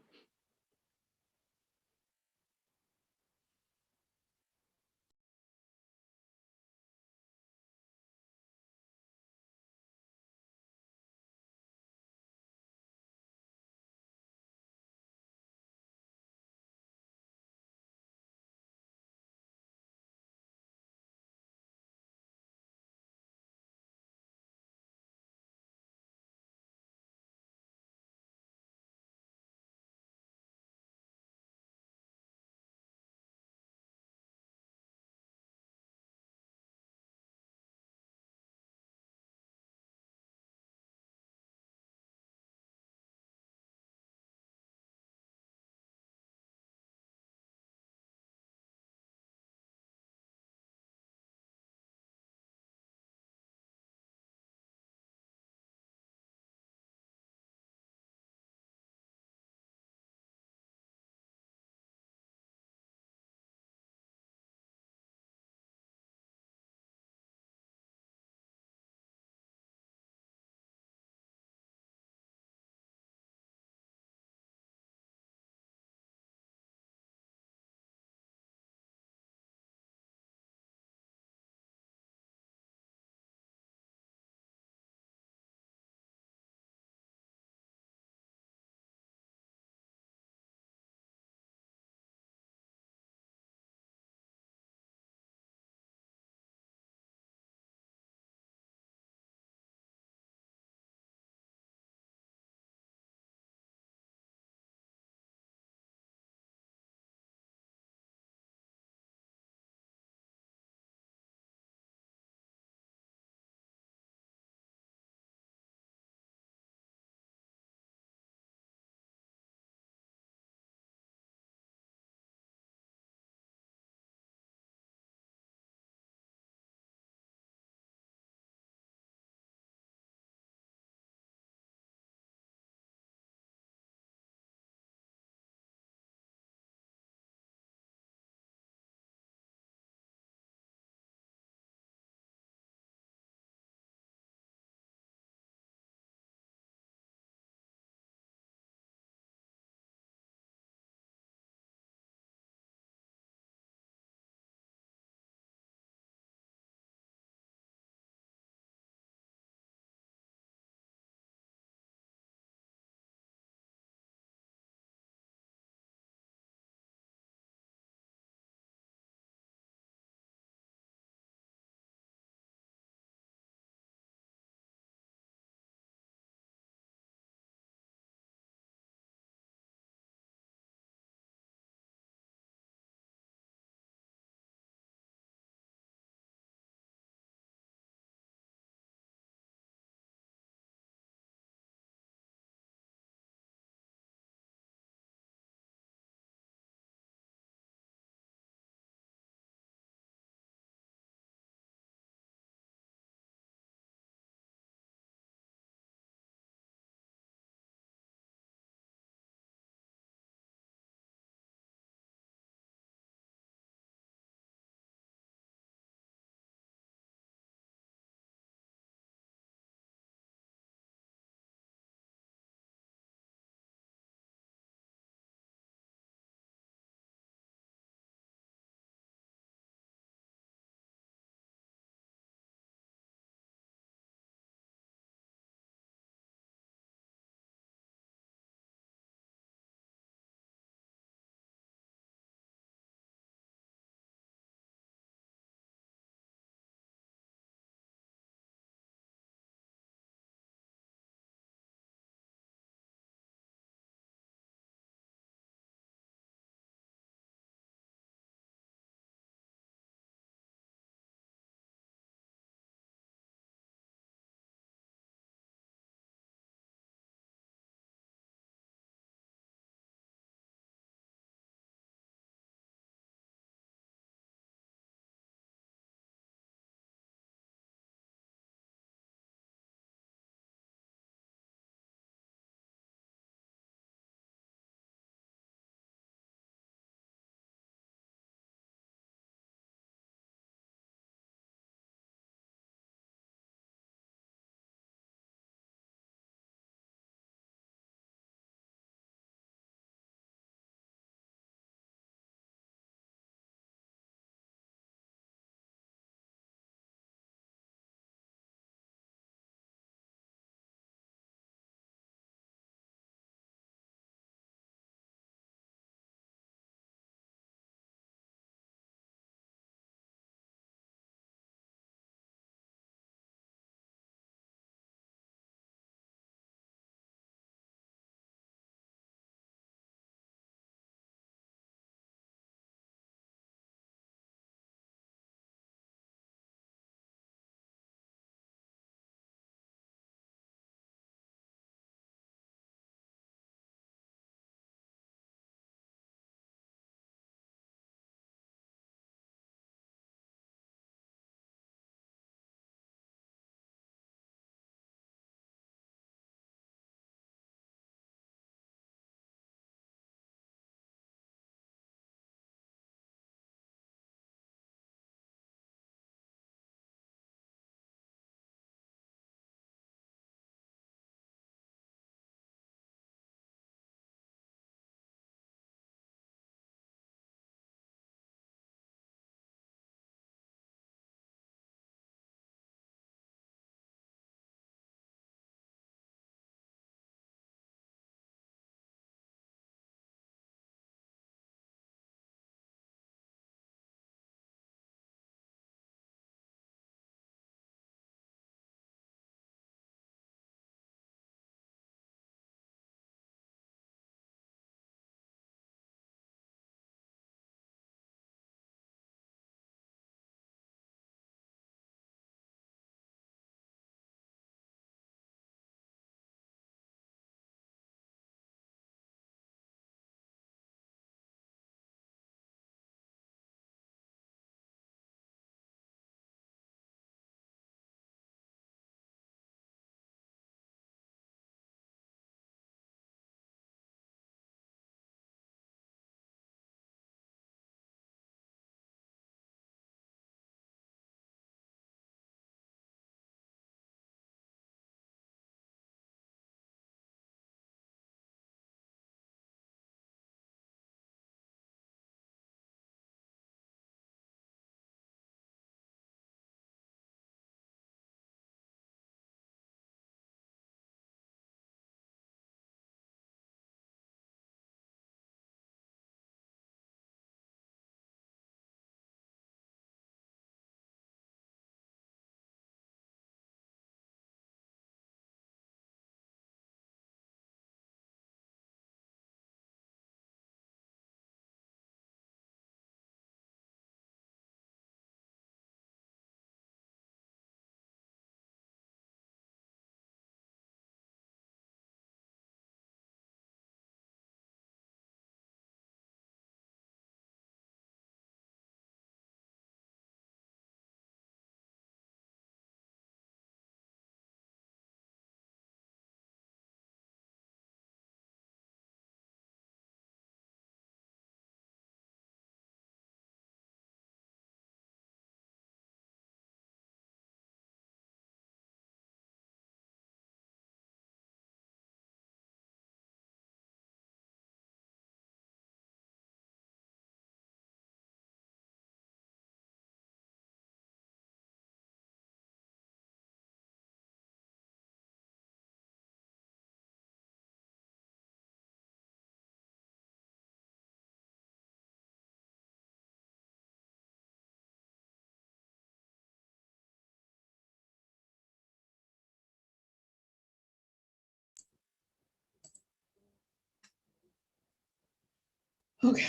Okay.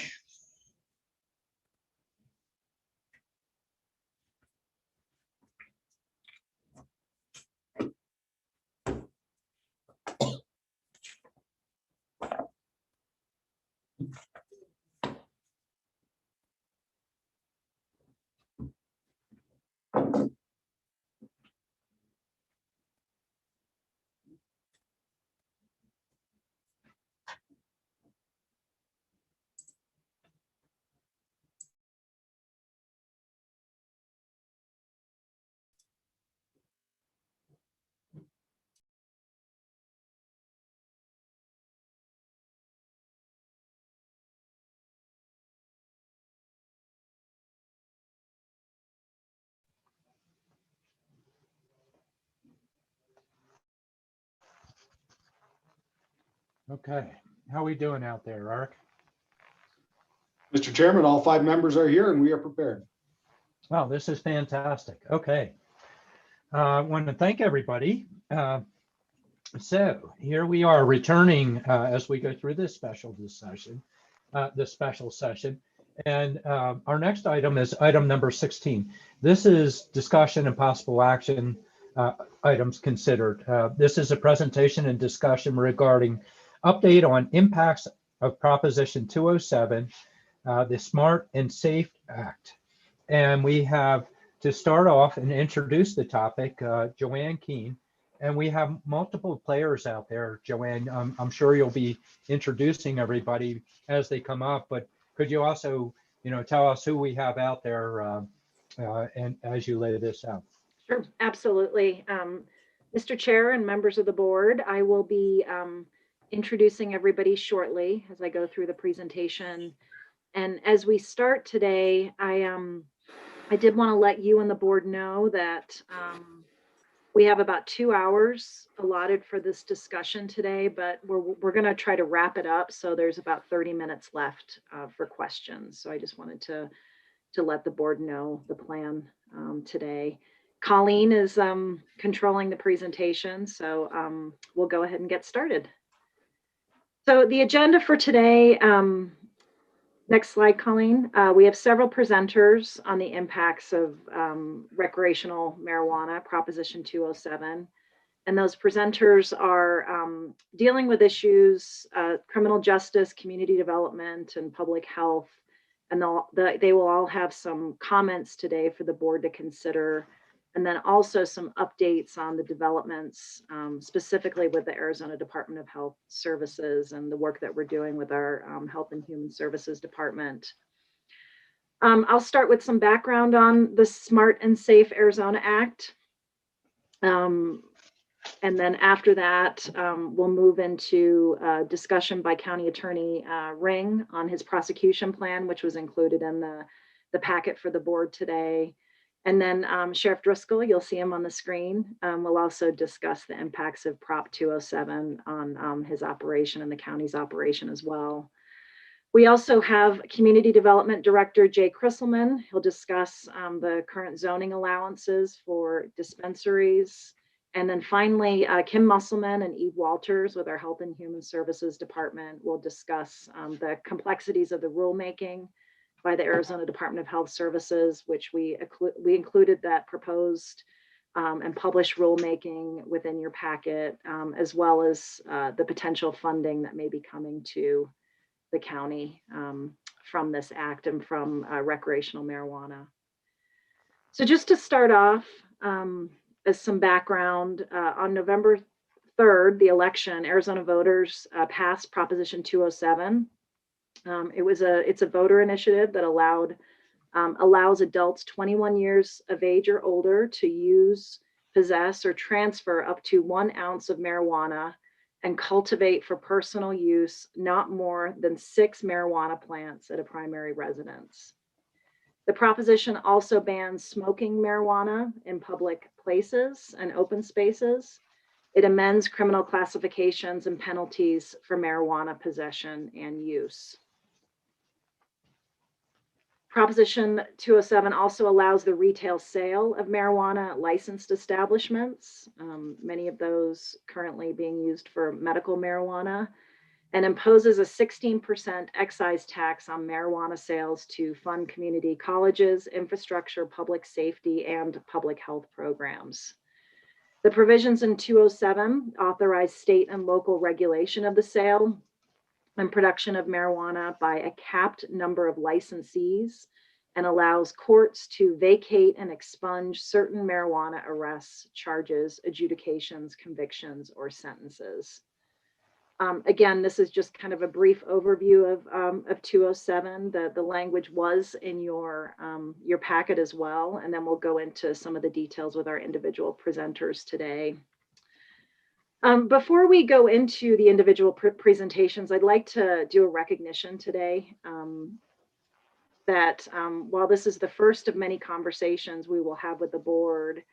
Okay, how are we doing out there, Ark? Mr. Chairman, all 5 members are here and we are prepared. Wow, this is fantastic. Okay. I want to thank everybody. So here we are returning as we go through this special session. And our next item is item number 16. This is discussion and possible action items considered. This is a presentation and discussion regarding update on impacts of Proposition 207, the Smart and Safe Act. And we have, to start off and introduce the topic, Joanne Keene. And we have multiple players out there, Joanne. I'm sure you'll be introducing everybody as they come up, but could you also, tell us who we have out there and as you lay this out? Sure, absolutely. Mr. Chair and members of the board, I will be introducing everybody shortly as I go through the presentation. And as we start today, I did want to let you and the board know that we have about 2 hours allotted for this discussion today, but we're going to try to wrap it up. So there's about 30 minutes left for questions. So I just wanted to let the board know the plan today. Colleen is controlling the presentation, so we'll go ahead and get started. So the agenda for today, next slide, Colleen. We have several presenters on the impacts of recreational marijuana, Proposition 207. And those presenters are dealing with issues, criminal justice, community development, and public health. And they will all have some comments today for the board to consider. And then also some updates on the developments, specifically with the Arizona Department of Health Services and the work that we're doing with our Health and Human Services Department. I'll start with some background on the Smart and Safe Arizona Act. And then after that, we'll move into discussion by County Attorney Ring on his prosecution plan, which was included in the packet for the board today. And then Sheriff Driscoll, you'll see him on the screen. We'll also discuss the impacts of Prop 207 on his operation and the county's operation as well. We also have Community Development Director Jay Krisselman. He'll discuss the current zoning allowances for dispensaries. And then finally, Kim Musselman and Eve Walters with our Health and Human Services Department will discuss the complexities of the rulemaking by the Arizona Department of Health Services, which we included that proposed and published rulemaking within your packet, as well as the potential funding that may be coming to the county from this act and from recreational marijuana. So just to start off, as some background, on November 3rd, the election, Arizona voters passed Proposition 207. It's a voter initiative that allows adults 21 years of age or older to use, possess, or transfer up to 1 ounce of marijuana and cultivate for personal use not more than 6 marijuana plants at a primary residence. The proposition also bans smoking marijuana in public places and open spaces. It amends criminal classifications and penalties for marijuana possession and use. Proposition 207 also allows the retail sale of marijuana at licensed establishments, many of those currently being used for medical marijuana. and imposes a 16% excise tax on marijuana sales to fund community colleges, infrastructure, public safety, and public health programs. The provisions in 207 authorize state and local regulation of the sale and production of marijuana by a capped number of licensees and allows courts to vacate and expunge certain marijuana arrests, charges, adjudications, convictions, or sentences. Again, this is just kind of a brief overview of 207. The language was in your packet as well, and then we'll go into some of the details with our individual presenters today. Before we go into the individual presentations, I'd like to do a recognition today that while this is the first of many conversations we will have with the board,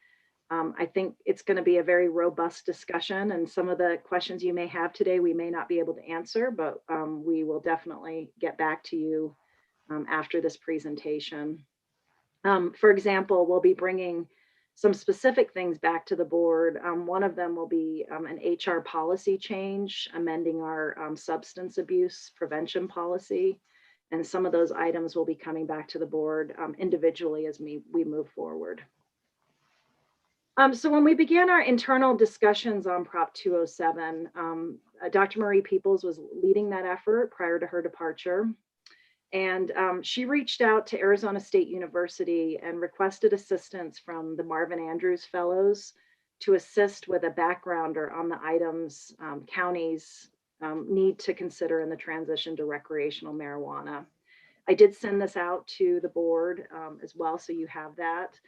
I think it's going to be a very robust discussion, and some of the questions you may have today we may not be able to answer, but we will definitely get back to you after this presentation. For example, we'll be bringing some specific things back to the board. One of them will be an HR policy change, amending our substance abuse prevention policy, and some of those items will be coming back to the board individually as we move forward. So when we began our internal discussions on Prop 207, Dr. Marie Peoples was leading that effort prior to her departure. And she reached out to Arizona State University and requested assistance from the Marvin Andrews Fellows to assist with a backgrounder on the items counties need to consider in the transition to recreational marijuana. I did send this out to the board as well, so you have that.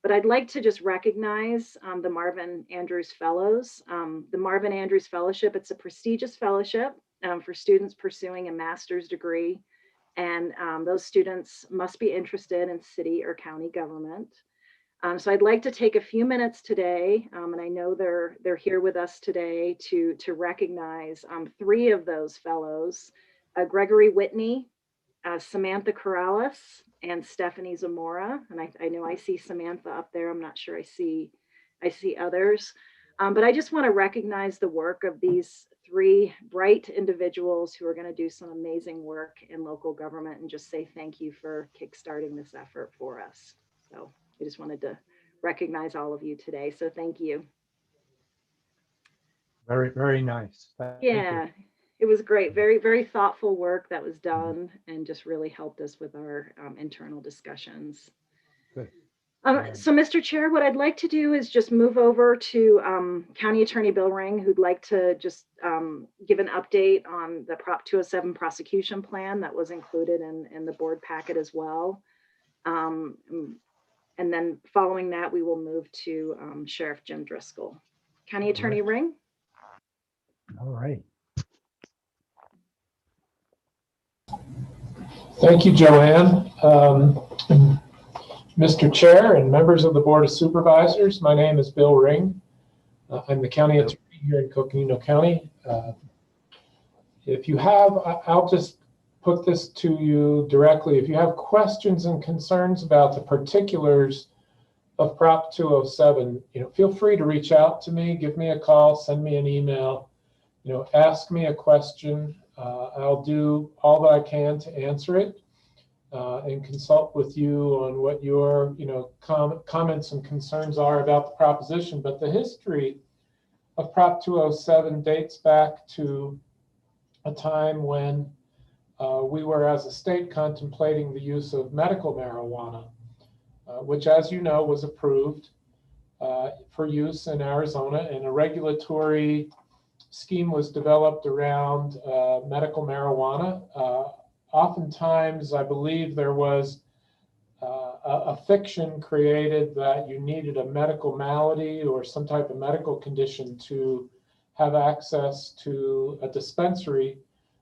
But I'd like to just recognize the Marvin Andrews Fellows. The Marvin Andrews Fellowship, it's a prestigious fellowship for students pursuing a master's degree. And those students must be interested in city or county government. So I'd like to take a few minutes today, and I know they're here with us today to recognize 3 of those fellows, Gregory Whitney, Samantha Corrales, and Stephanie Zamora. And I know I see Samantha up there. I'm not sure I see others. But I just want to recognize the work of these 3 bright individuals who are going to do some amazing work in local government, and just say thank you for kickstarting this effort for us. So I just wanted to recognize all of you today. So thank you. Very, very nice. Thank you. It was great. Very, very thoughtful work that was done and just really helped us with our internal discussions. Good. So, Mr. Chair, what I'd like to do is just move over to County Attorney Bill Ring, who'd like to just give an update on the Prop 207 prosecution plan that was included in the board packet as well. And then following that, we will move to Sheriff Jim Driscoll. County Attorney Ring. All right. Thank you, Joanne. Mr. Chair and members of the Board of Supervisors, my name is Bill Ring. I'm the county attorney here in Coconino County. If you have, I'll just put this to you directly. If you have questions and concerns about the particulars of Prop 207, feel free to reach out to me, give me a call, send me an email, ask me a question. I'll do all that I can to answer it and consult with you on what your comments and concerns are about the proposition. But the history of Prop 207 dates back to a time when we were, as a state, contemplating the use of medical marijuana, which, as you know, was approved for use in Arizona, and a regulatory scheme was developed around medical marijuana. Oftentimes, I believe there was a fiction created that you needed a medical malady or some type of medical condition to have access to a dispensary,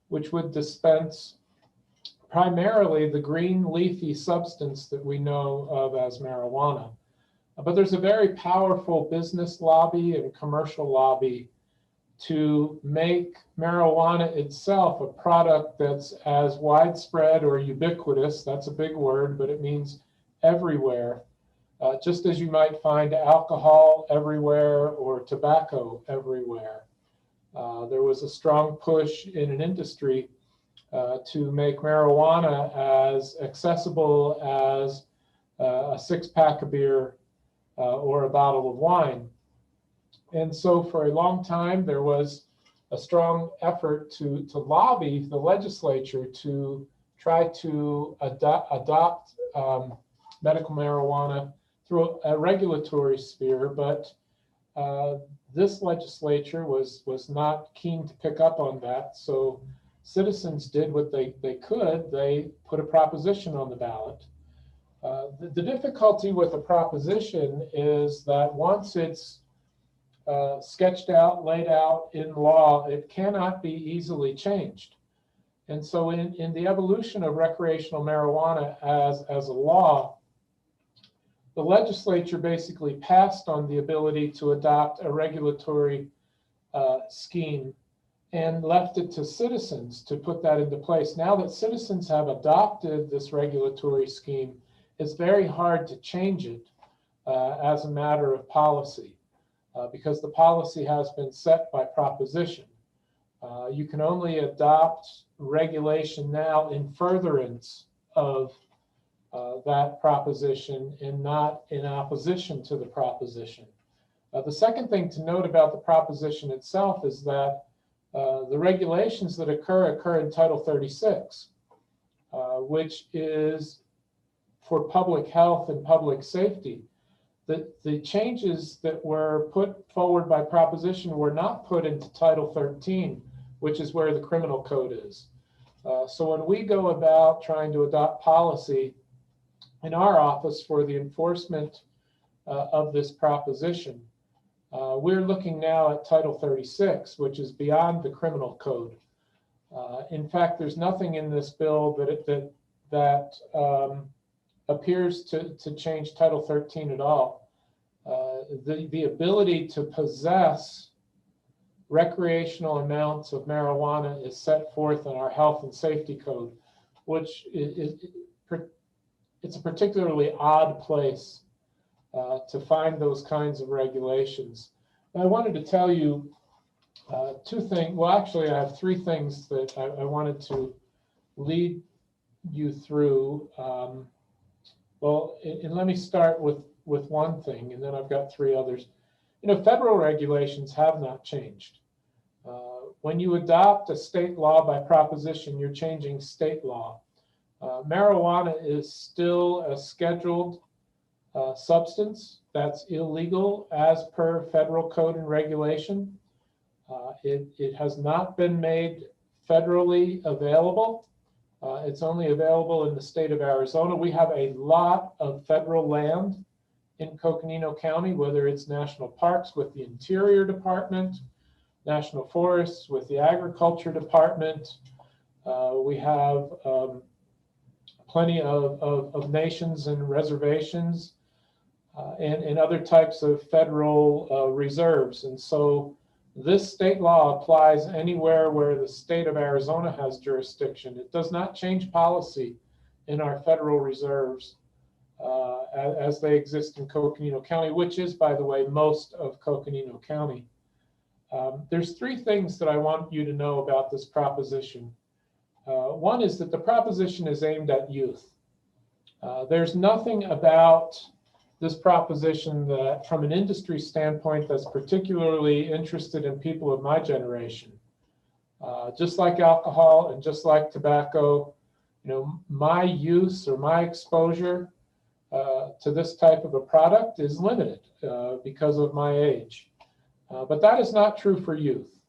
which would dispense primarily the green leafy substance that we know of as marijuana. But there's a very powerful business lobby and commercial lobby to make marijuana itself a product that's as widespread or ubiquitous, that's a big word, but it means everywhere, just as you might find alcohol everywhere or tobacco everywhere. There was a strong push in an industry to make marijuana as accessible as a 6-pack of beer or a bottle of wine. And so for a long time, there was a strong effort to lobby the legislature to try to adopt medical marijuana through a regulatory sphere, but this legislature was not keen to pick up on that. So citizens did what they could. They put a proposition on the ballot. The difficulty with a proposition is that once it's sketched out, laid out in law, it cannot be easily changed. And so in the evolution of recreational marijuana as a law, the legislature basically passed on the ability to adopt a regulatory scheme and left it to citizens to put that into place. Now that citizens have adopted this regulatory scheme, it's very hard to change it as a matter of policy because the policy has been set by proposition. You can only adopt regulation now in furtherance of that proposition and not in opposition to the proposition. The second thing to note about the proposition itself is that the regulations that occur in Title 36, which is for public health and public safety. The changes that were put forward by proposition were not put into Title 13, which is where the criminal code is. So when we go about trying to adopt policy in our office for the enforcement of this proposition, we're looking now at Title 36, which is beyond the criminal code. In fact, there's nothing in this bill that appears to change Title 13 at all. The ability to possess recreational amounts of marijuana is set forth in our health and safety code, which it's a particularly odd place to find those kinds of regulations. And I wanted to tell you two things. Well, actually, I have three things that I wanted to lead you through. And let me start with one thing, and then I've got three others. Federal regulations have not changed. When you adopt a state law by proposition, you're changing state law. Marijuana is still a scheduled substance that's illegal as per federal code and regulation. It has not been made federally available. It's only available in the state of Arizona. We have a lot of federal land in Coconino County, whether it's national parks with the Interior Department, national forests with the Agriculture Department. We have plenty of nations and reservations and other types of federal reserves. And so this state law applies anywhere where the state of Arizona has jurisdiction. It does not change policy in our federal reserves as they exist in Coconino County, which is, by the way, most of Coconino County. There's three things that I want you to know about this proposition. One is that the proposition is aimed at youth. There's nothing about this proposition that, from an industry standpoint, that's particularly interested in people of my generation. Just like alcohol and just like tobacco, my use or my exposure to this type of a product is limited because of my age. But that is not true for youth.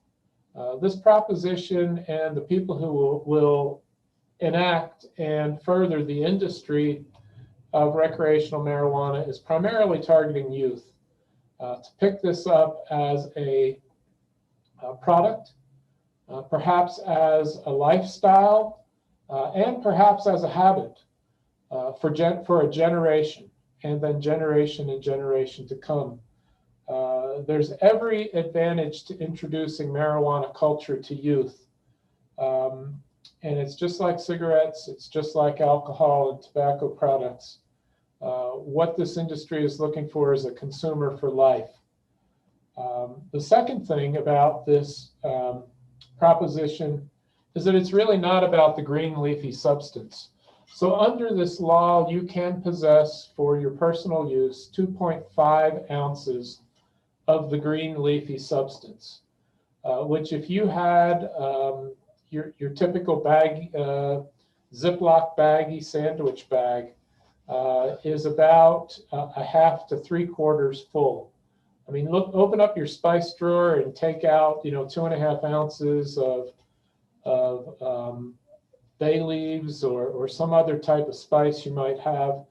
This proposition and the people who will enact and further the industry of recreational marijuana is primarily targeting youth to pick this up as a product, perhaps as a lifestyle, and perhaps as a habit for a generation, and then generation and generation to come. There's every advantage to introducing marijuana culture to youth. And it's just like cigarettes, it's just like alcohol and tobacco products. What this industry is looking for is a consumer for life. The second thing about this proposition is that it's really not about the green leafy substance. So under this law, you can possess for your personal use 2.5 ounces of the green leafy substance, which if you had your typical bag, Ziploc baggie sandwich bag, is about a half to 3/4 full. I mean, look, open up your spice drawer and take out, 2.5 ounces of bay leaves or some other type of spice you might have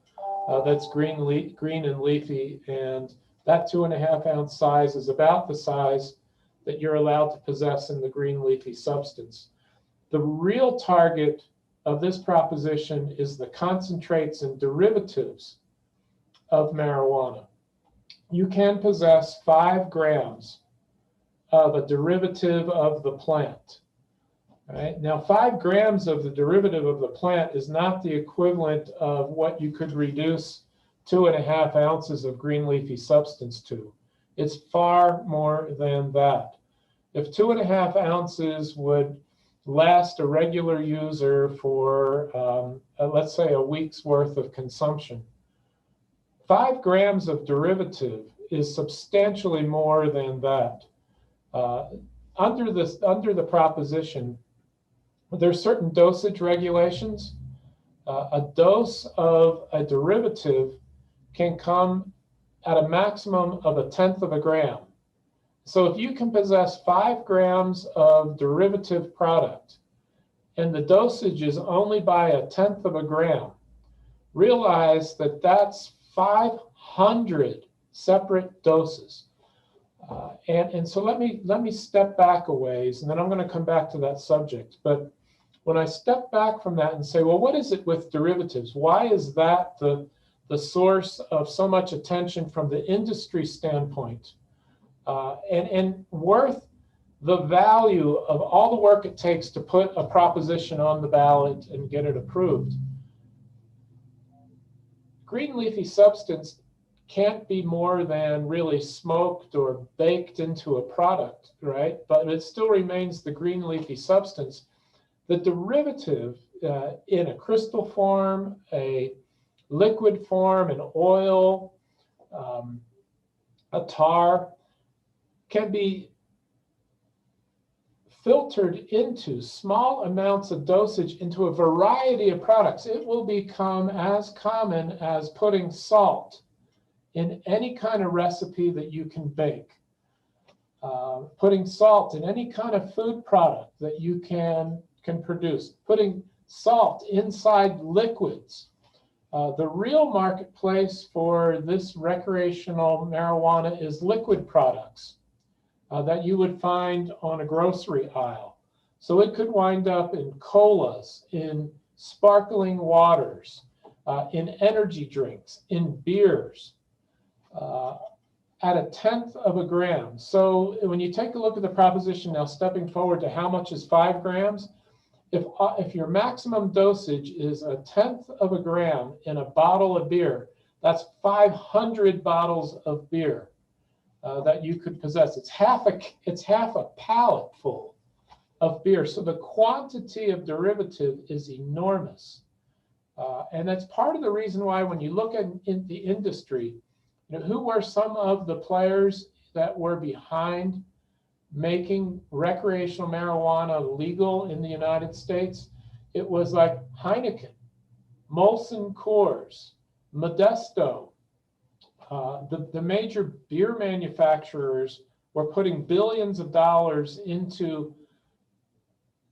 that's green and leafy, and that 2.5 ounce size is about the size that you're allowed to possess in the green leafy substance. The real target of this proposition is the concentrates and derivatives of marijuana. You can possess 5 grams of a derivative of the plant. Right? Now, 5 grams of the derivative of the plant is not the equivalent of what you could reduce 2.5 ounces of green leafy substance to. It's far more than that. If 2.5 ounces would last a regular user for, let's say, a week's worth of consumption, 5 grams of derivative is substantially more than that. Under the proposition, there's certain dosage regulations. A dose of a derivative can come at a maximum of 1/10 gram. So if you can possess 5 grams of derivative product and the dosage is only by 1/10 gram, realize that that's 500 separate doses. And so let me step back a ways, and then I'm going to come back to that subject. But when I step back from that and say, well, what is it with derivatives? Why is that the source of so much attention from the industry standpoint, and worth the value of all the work it takes to put a proposition on the ballot and get it approved? Green leafy substance can't be more than really smoked or baked into a product, right? But it still remains the green leafy substance. The derivative in a crystal form, a liquid form, an oil, a tar, can be filtered into small amounts of dosage into a variety of products. It will become as common as putting salt in any kind of recipe that you can bake, putting salt in any kind of food product that you can produce, putting salt inside liquids. The real marketplace for this recreational marijuana is liquid products that you would find on a grocery aisle. So it could wind up in colas, in sparkling waters, in energy drinks, in beers, at 1/10 gram. So when you take a look at the proposition now, stepping forward to how much is 5 grams, if your maximum dosage is 1/10 gram in a bottle of beer, that's 500 bottles of beer that you could possess. It's half a pallet full of beer. So the quantity of derivative is enormous. And that's part of the reason why when you look at in the industry, who were some of the players that were behind making recreational marijuana legal in the United States? It was like Heineken, Molson Coors, Modesto. The major beer manufacturers were putting billions of dollars into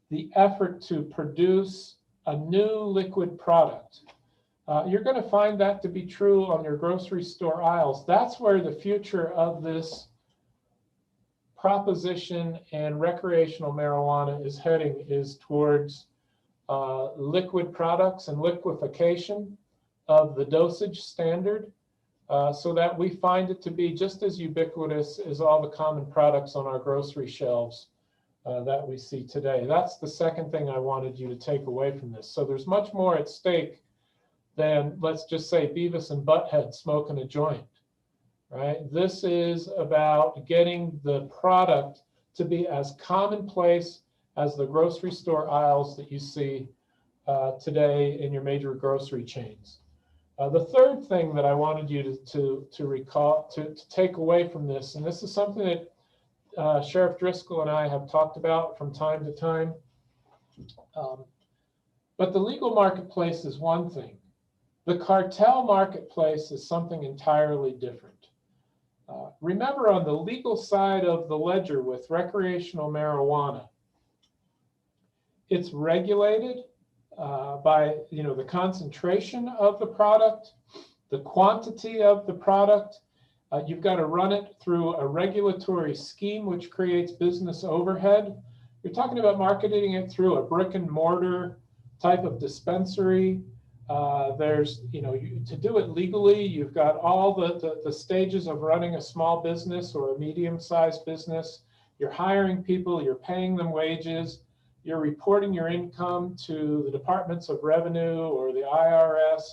the effort to produce a new liquid product. You're going to find that to be true on your grocery store aisles. That's where the future of this proposition and recreational marijuana is heading, is towards liquid products and liquefaction of the dosage standard, so that we find it to be just as ubiquitous as all the common products on our grocery shelves that we see today. That's the second thing I wanted you to take away from this. So there's much more at stake than, let's just say, Beavis and Butthead smoking a joint, right? This is about getting the product to be as commonplace as the grocery store aisles that you see today in your major grocery chains. The third thing that I wanted you to recall, to take away from this, and this is something that Sheriff Driscoll and I have talked about from time to time, but the legal marketplace is one thing. The cartel marketplace is something entirely different. Remember, on the legal side of the ledger with recreational marijuana, it's regulated by the concentration of the product, the quantity of the product. You've got to run it through a regulatory scheme which creates business overhead. You're talking about marketing it through a brick and mortar type of dispensary. To do it legally, you've got all the stages of running a small business or a medium-sized business. You're hiring people, you're paying them wages, you're reporting your income to the departments of revenue or the IRS.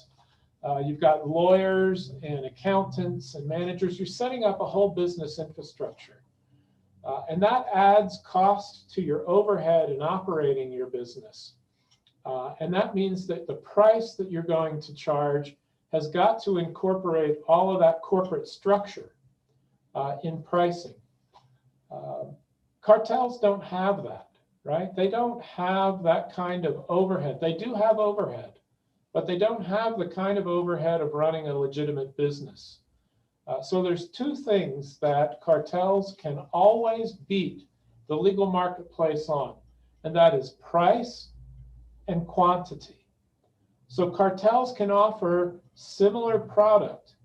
You've got lawyers and accountants and managers. You're setting up a whole business infrastructure. And that adds cost to your overhead in operating your business. And that means that the price that you're going to charge has got to incorporate all of that corporate structure in pricing. Cartels don't have that, right? They don't have that kind of overhead. They do have overhead, but they don't have the kind of overhead of running a legitimate business. So there's two things that cartels can always beat the legal marketplace on, and that is price and quantity. So cartels can offer similar product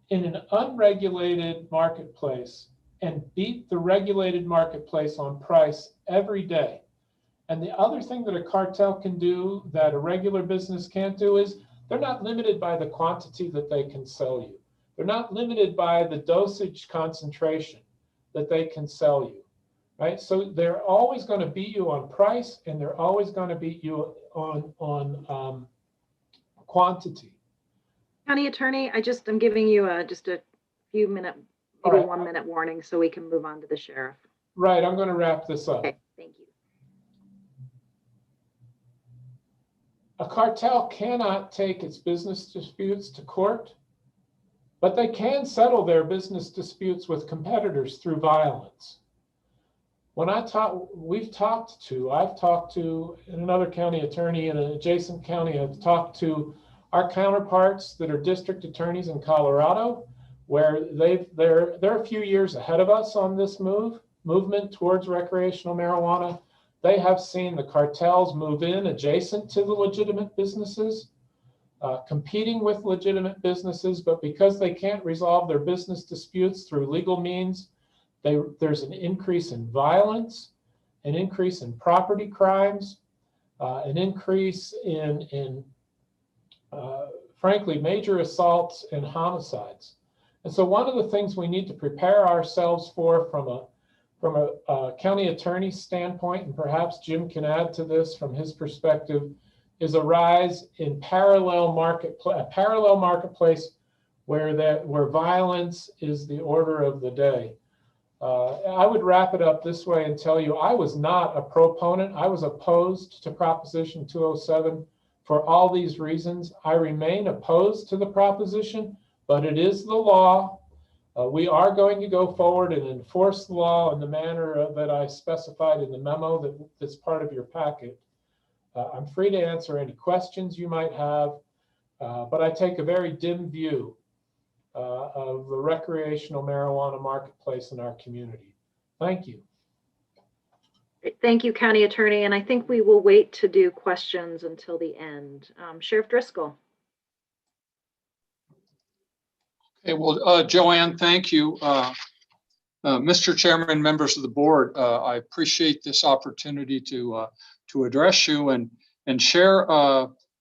in an unregulated marketplace and beat the regulated marketplace on price every day. And the other thing that a cartel can do that a regular business can't do is they're not limited by the quantity that they can sell you. They're not limited by the dosage concentration that they can sell you. Right, so they're always going to beat you on price, and they're always going to beat you on quantity. County Attorney, I'm giving you just a few minute, maybe 1 minute warning so we can move on to the sheriff. Right, I'm going to wrap this up. Okay, thank you. A cartel cannot take its business disputes to court, but they can settle their business disputes with competitors through violence. When I've talked to another county attorney in an adjacent county. I've talked to our counterparts that are district attorneys in Colorado, where they're a few years ahead of us on this movement towards recreational marijuana. They have seen the cartels move in adjacent to the legitimate businesses, competing with legitimate businesses, but because they can't resolve their business disputes through legal means, there's an increase in violence, an increase in property crimes, an increase in frankly, major assaults and homicides. And so one of the things we need to prepare ourselves for from a county attorney's standpoint, and perhaps Jim can add to this from his perspective, is a rise in parallel marketplace where violence is the order of the day. I would wrap it up this way and tell you I was not a proponent. I was opposed to Proposition 207 for all these reasons. I remain opposed to the proposition, but it is the law. We are going to go forward and enforce the law in the manner that I specified in the memo that's part of your packet. I'm free to answer any questions you might have, but I take a very dim view of the recreational marijuana marketplace in our community. Thank you. Thank you, County Attorney. And I think we will wait to do questions until the end. Sheriff Driscoll. Okay, well, Joanne, thank you. Mr. Chairman, members of the board, I appreciate this opportunity to address you and share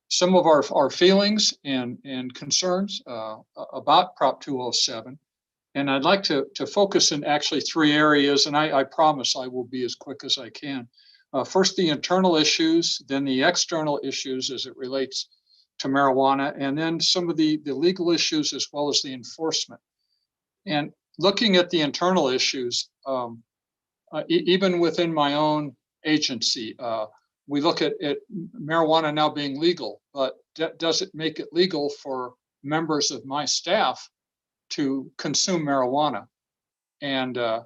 some of our feelings and concerns about Prop 207. And I'd like to focus in actually three areas, and I promise I will be as quick as I can. First, the internal issues, then the external issues as it relates to marijuana, and then some of the legal issues as well as the enforcement. And looking at the internal issues, even within my own agency, we look at marijuana now being legal, but does it make it legal for members of my staff to consume marijuana? And I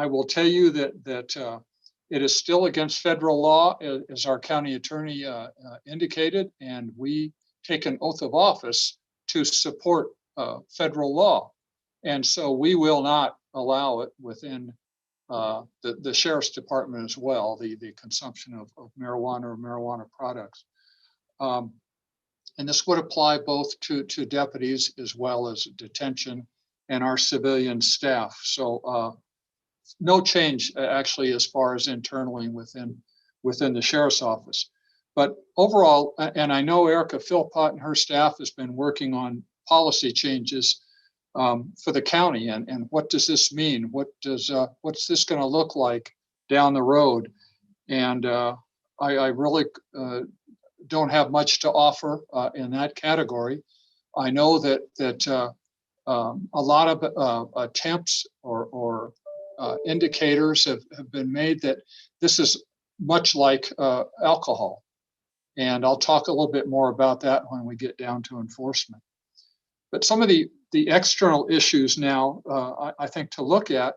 will tell you that it is still against federal law, as our county attorney indicated, and we take an oath of office to support federal law. And so we will not allow it within the sheriff's department as well, the consumption of marijuana or marijuana products. And this would apply both to deputies as well as detention and our civilian staff. So no change actually as far as internally within the sheriff's office. But overall, and I know Erica Philpott and her staff has been working on policy changes for the county, and what does this mean? What's this going to look like down the road? And I really don't have much to offer in that category. I know that a lot of attempts or indicators have been made that this is much like alcohol. And I'll talk a little bit more about that when we get down to enforcement. But some of the external issues now, I think, to look at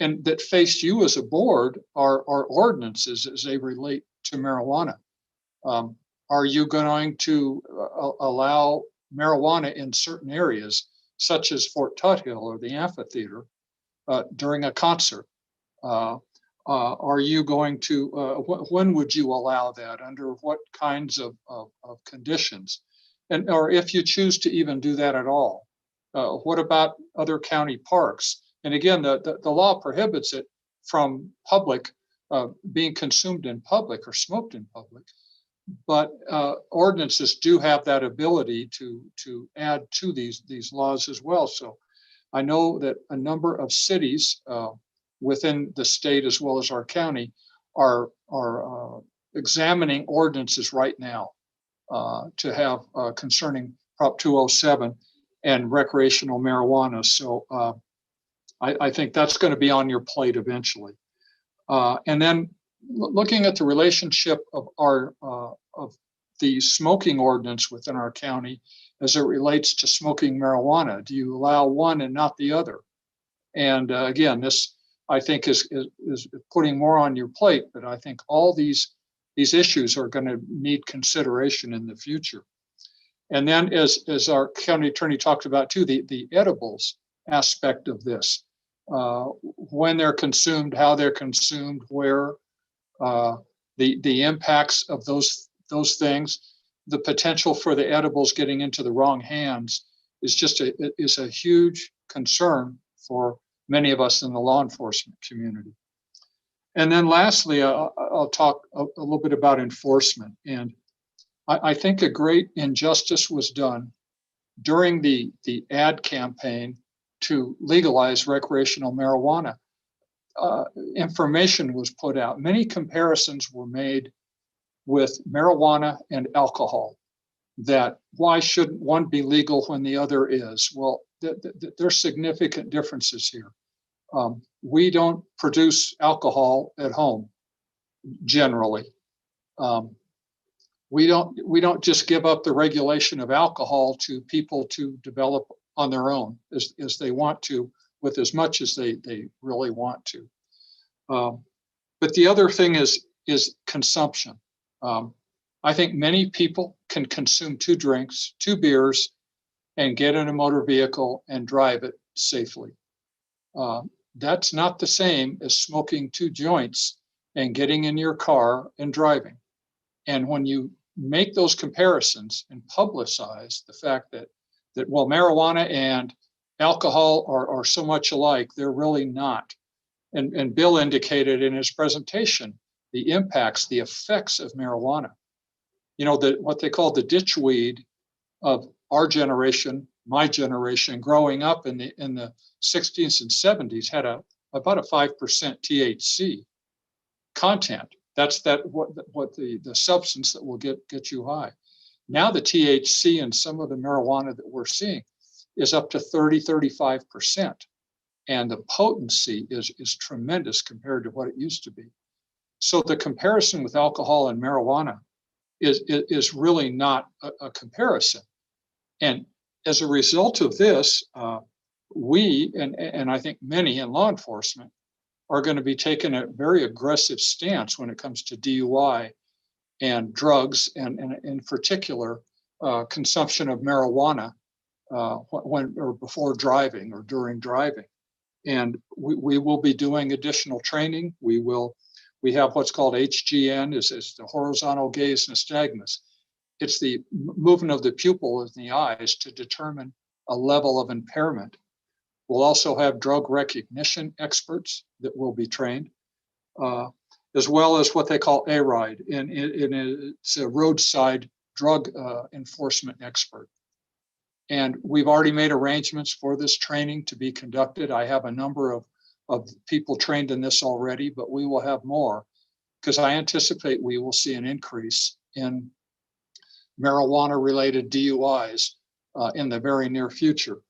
and that face you as a board are ordinances as they relate to marijuana. Are you going to allow marijuana in certain areas, such as Fort Tuthill or the amphitheater, during a concert? Are you going to, when would you allow that? Under what kinds of conditions? And or if you choose to even do that at all? What about other county parks? And again, the law prohibits it from public, being consumed in public or smoked in public. But ordinances do have that ability to add to these laws as well. So I know that a number of cities within the state as well as our county are examining ordinances right now to have concerning Prop 207 and recreational marijuana. So I think that's going to be on your plate eventually. And then looking at the relationship of of the smoking ordinance within our county as it relates to smoking marijuana. Do you allow one and not the other? And again, this I think is putting more on your plate, but I think all these issues are going to need consideration in the future. And then as our county attorney talked about too, the edibles aspect of this, when they're consumed, how they're consumed, where, the impacts of those things, the potential for the edibles getting into the wrong hands is a huge concern for many of us in the law enforcement community. And then lastly, I'll talk a little bit about enforcement. And I think a great injustice was done during the ad campaign to legalize recreational marijuana. Information was put out. Many comparisons were made with marijuana and alcohol, that why shouldn't one be legal when the other is? Well, there's significant differences here. We don't produce alcohol at home, generally. We don't just give up the regulation of alcohol to people to develop on their own as they want to, with as much as they really want to. But the other thing is consumption. I think many people can consume 2 drinks, 2 beers, and get in a motor vehicle and drive it safely. That's not the same as smoking 2 joints and getting in your car and driving. And when you make those comparisons and publicize the fact that well, marijuana and alcohol are so much alike, they're really not. And Bill indicated in his presentation the impacts, the effects of marijuana. You know, what they call the ditchweed of our generation, my generation, growing up in the 60s and 70s had about a 5% THC content. That's what the substance that will get you high. Now the THC in some of the marijuana that we're seeing is up to 35%. and the potency is tremendous compared to what it used to be. So the comparison with alcohol and marijuana is really not a comparison. And as a result of this, we, and I think many in law enforcement, are going to be taking a very aggressive stance when it comes to DUI and drugs, and in particular, consumption of marijuana when or before driving or during driving. And we will be doing additional training. We have what's called HGN, is the horizontal gaze nystagmus. It's the movement of the pupil in the eyes to determine a level of impairment. We'll also have drug recognition experts that will be trained, as well as what they call ARIDE, and it's a roadside drug enforcement expert. And we've already made arrangements for this training to be conducted. I have a number of people trained in this already, but we will have more, because I anticipate we will see an increase in marijuana-related DUIs in the very near future.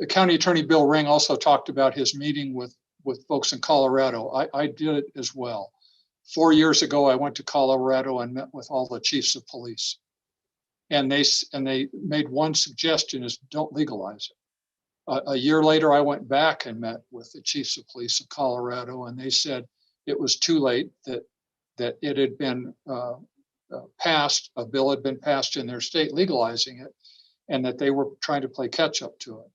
County Attorney Bill Ring also talked about his meeting with folks in Colorado. I did it as well. 4 years ago, I went to Colorado and met with all the chiefs of police. And they made one suggestion, is don't legalize it. A year later, I went back and met with the chiefs of police of Colorado, and they said it was too late, that it had been passed, a bill had been passed in their state legalizing it, and that they were trying to play catch up to it.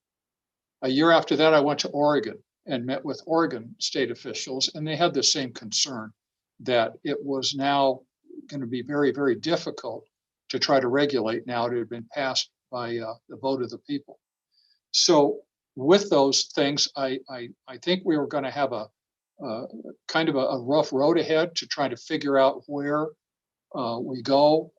A year after that, I went to Oregon and met with Oregon state officials, and they had the same concern, that it was now going to be very, very difficult to try to regulate now it had been passed by the vote of the people. So with those things, I think we were going to have a kind of a rough road ahead to try to figure out where we go,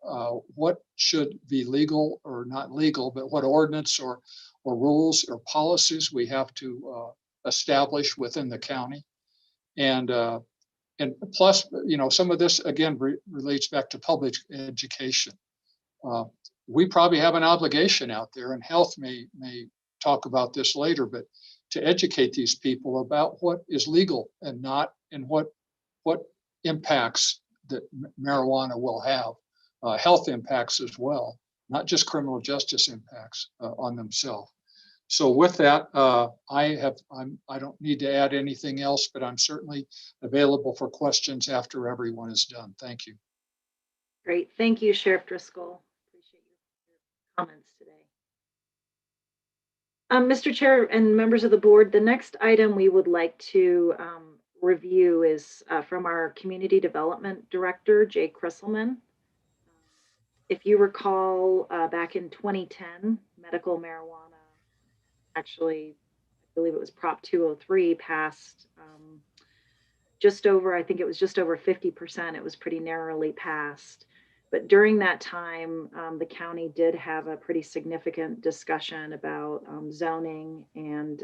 what should be legal or not legal, but what ordinance or rules or policies we have to establish within the county. And plus, some of this again relates back to public education. We probably have an obligation out there, and health may talk about this later, but to educate these people about what is legal and not, and what impacts that marijuana will have, health impacts as well, not just criminal justice impacts on themselves. So with that, I don't need to add anything else, but I'm certainly available for questions after everyone is done. Thank you. Great. Thank you, Sheriff Driscoll. Appreciate your comments today. Mr. Chair and members of the board, the next item we would like to review is from our Community Development Director, Jay Krisselman. If you recall, back in 2010, medical marijuana, actually, I believe it was Prop 203, passed just over, I think it was just over 50%. It was pretty narrowly passed. But during that time, the county did have a pretty significant discussion about zoning and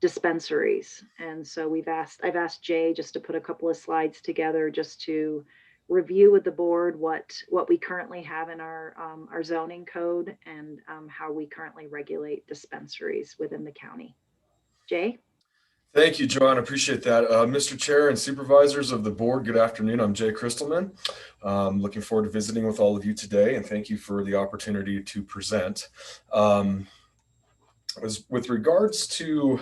dispensaries. And so I've asked Jay just to put a couple of slides together just to review with the board what we currently have in our zoning code and how we currently regulate dispensaries within the county. Jay? Thank you, Joanne. I appreciate that. Mr. Chair and supervisors of the board, good afternoon. I'm Jay Kristelman. Looking forward to visiting with all of you today, and thank you for the opportunity to present. With regards to,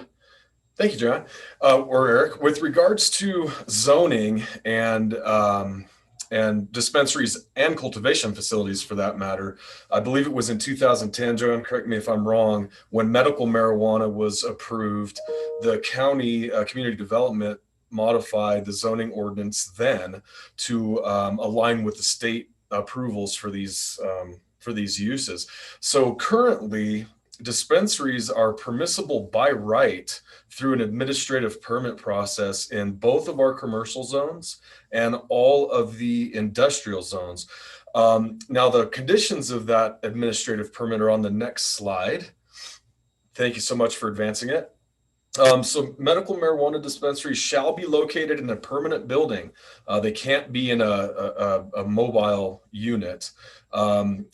thank you, John, or Eric, with regards to zoning and dispensaries and cultivation facilities for that matter, I believe it was in 2010, Joanne, correct me if I'm wrong, when medical marijuana was approved, the county community development modified the zoning ordinance then to align with the state approvals for these uses. So currently, dispensaries are permissible by right through an administrative permit process in both of our commercial zones and all of the industrial zones. Now, the conditions of that administrative permit are on the next slide. Thank you so much for advancing it. So medical marijuana dispensaries shall be located in a permanent building. They can't be in a mobile unit.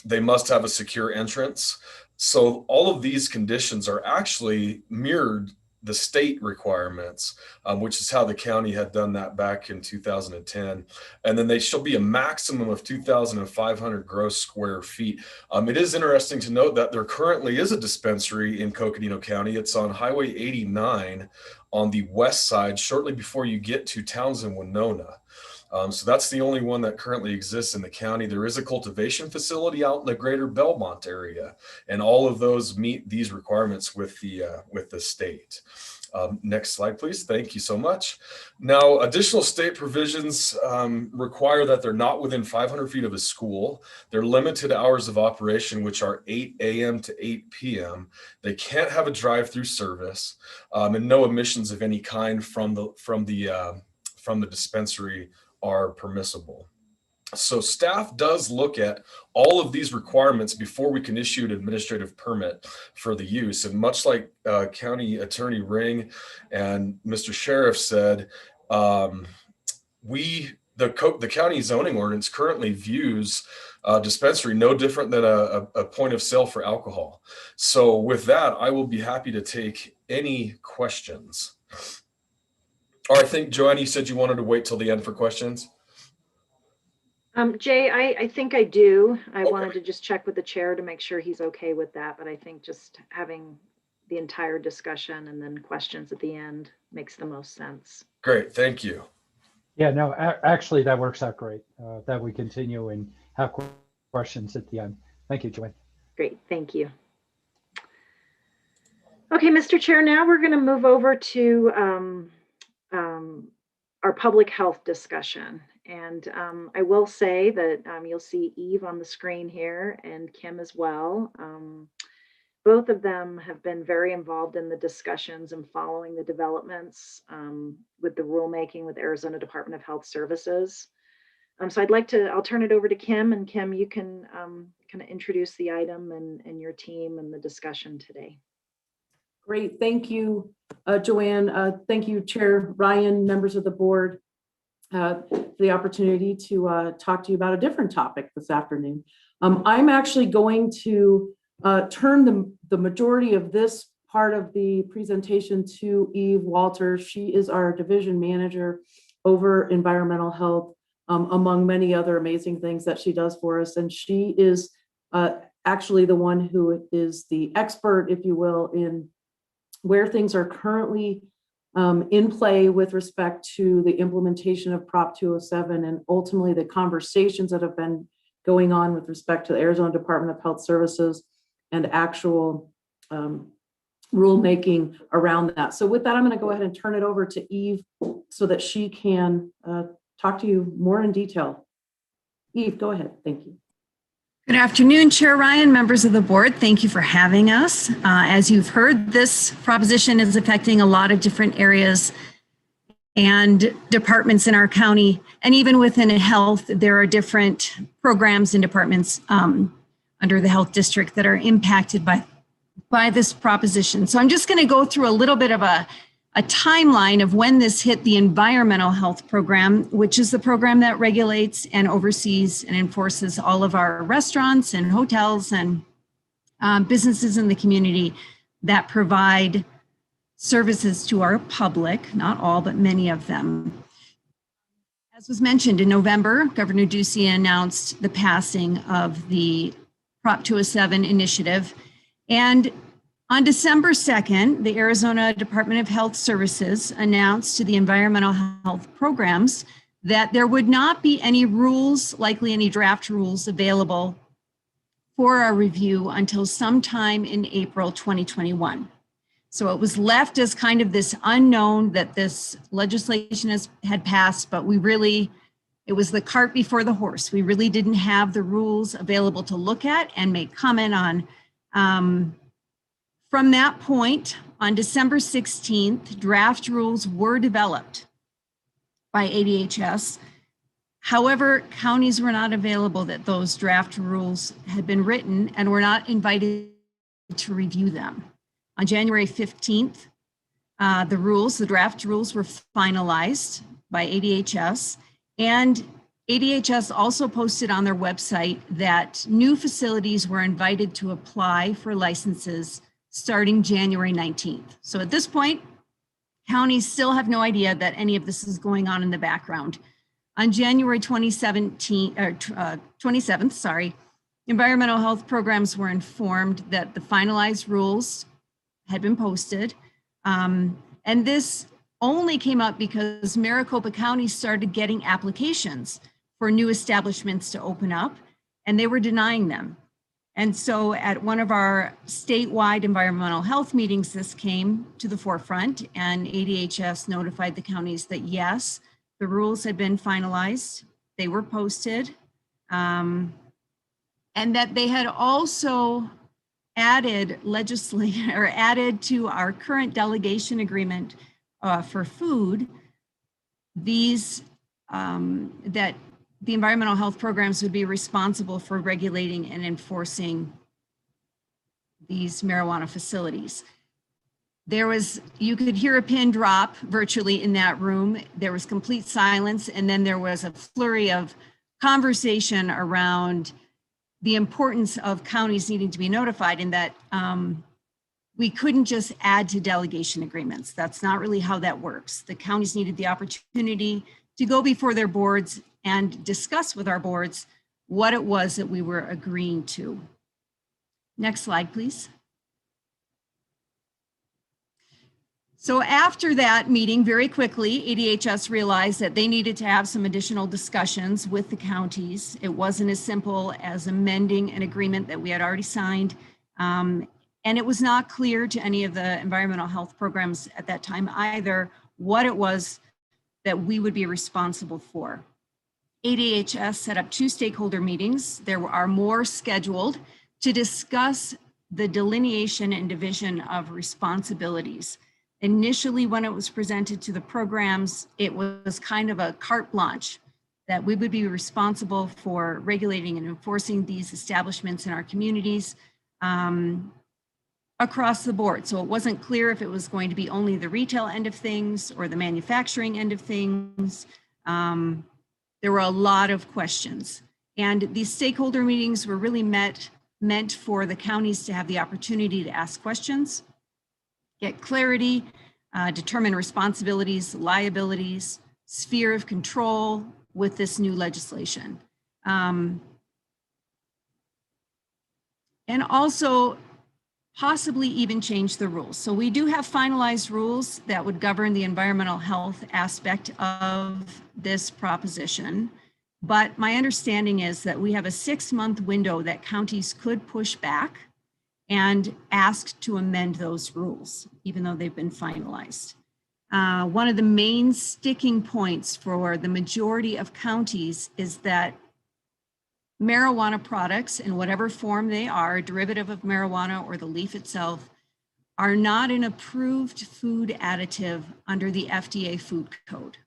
They must have a secure entrance. So all of these conditions are actually mirrored the state requirements, which is how the county had done that back in 2010. And then they shall be a maximum of 2,500 gross square feet. It is interesting to note that there currently is a dispensary in Coconino County. It's on Highway 89 on the west side, shortly before you get to Townsend, Winona. So that's the only one that currently exists in the county. There is a cultivation facility out in the greater Belmont area, and all of those meet these requirements with the state. Next slide, please. Thank you so much. Now, additional state provisions require that they're not within 500 feet of a school. They're limited hours of operation, which are 8 a.m. to 8 p.m. They can't have a drive-through service, and no emissions of any kind from the dispensary are permissible. So staff does look at all of these requirements before we can issue an administrative permit for the use. And much like County Attorney Ring and Mr. Sheriff said, the county zoning ordinance currently views dispensary no different than a point of sale for alcohol. So with that, I will be happy to take any questions. Or I think, Joanne, you said you wanted to wait till the end for questions. Jay, I think I do. I wanted to just check with the chair to make sure he's okay with that, but I think just having the entire discussion and then questions at the end makes the most sense. Great, thank you. Yeah, no, actually that works out great, that we continue and have questions at the end. Thank you, Joanne. Great, thank you. Okay, Mr. Chair, now we're going to move over to our public health discussion. And I will say that you'll see Eve on the screen here and Kim as well. Both of them have been very involved in the discussions and following the developments with the rulemaking with Arizona Department of Health Services. So I'll turn it over to Kim, and Kim, you can kind of introduce the item and your team and the discussion today. Great, thank you, Joanne. Thank you, Chair Ryan, members of the board, for the opportunity to talk to you about a different topic this afternoon. I'm actually going to turn the majority of this part of the presentation to Eve Walter. She is our division manager over environmental health, among many other amazing things that she does for us. And she is actually the one who is the expert, if you will, in where things are currently in play with respect to the implementation of Prop 207 and ultimately the conversations that have been going on with respect to the Arizona Department of Health Services and actual rulemaking around that. So with that, I'm going to go ahead and turn it over to Eve so that she can talk to you more in detail. Eve, go ahead. Thank you. Good afternoon, Chair Ryan, members of the board. Thank you for having us. As you've heard, this proposition is affecting a lot of different areas and departments in our county. And even within health, there are different programs and departments under the health district that are impacted by this proposition. So I'm just going to go through a little bit of a timeline of when this hit the environmental health program, which is the program that regulates and oversees and enforces all of our restaurants and hotels and businesses in the community that provide services to our public, not all, but many of them. As was mentioned in November, Governor Ducey announced the passing of the Prop 207 initiative. And on December 2nd, the Arizona Department of Health Services announced to the environmental health programs that there would not be any rules, likely any draft rules, available for our review until sometime in April 2021. So it was left as kind of this unknown that this legislation had passed, but it was the cart before the horse. We really didn't have the rules available to look at and make comment on. From that point, on December 16th, draft rules were developed by ADHS. However, counties were not available that those draft rules had been written and were not invited to review them. On January 15th, the draft rules were finalized by ADHS, and ADHS also posted on their website that new facilities were invited to apply for licenses starting January 19th. So at this point, counties still have no idea that any of this is going on in the background. On January 27th, environmental health programs were informed that the finalized rules had been posted. And this only came up because Maricopa County started getting applications for new establishments to open up, and they were denying them. And so at one of our statewide environmental health meetings, this came to the forefront, and ADHS notified the counties that yes, the rules had been finalized, they were posted, and that they had also added added to our current delegation agreement for food, these that the environmental health programs would be responsible for regulating and enforcing these marijuana facilities. You could hear a pin drop virtually in that room. There was complete silence, and then there was a flurry of conversation around the importance of counties needing to be notified, and that we couldn't just add to delegation agreements. That's not really how that works. The counties needed the opportunity to go before their boards and discuss with our boards what it was that we were agreeing to. Next slide, please. So after that meeting, very quickly, ADHS realized that they needed to have some additional discussions with the counties. It wasn't as simple as amending an agreement that we had already signed. And it was not clear to any of the environmental health programs at that time either what it was that we would be responsible for. ADHS set up 2 stakeholder meetings. There are more scheduled to discuss the delineation and division of responsibilities. Initially, when it was presented to the programs, it was kind of a carte blanche that we would be responsible for regulating and enforcing these establishments in our communities across the board. So it wasn't clear if it was going to be only the retail end of things or the manufacturing end of things. There were a lot of questions. And these stakeholder meetings were really meant for the counties to have the opportunity to ask questions, get clarity, determine responsibilities, liabilities, sphere of control with this new legislation. And also possibly even change the rules. So we do have finalized rules that would govern the environmental health aspect of this proposition. But my understanding is that we have a 6-month window that counties could push back and ask to amend those rules, even though they've been finalized. One of the main sticking points for the majority of counties is that marijuana products, in whatever form they are, a derivative of marijuana or the leaf itself, are not an approved food additive under the FDA food code.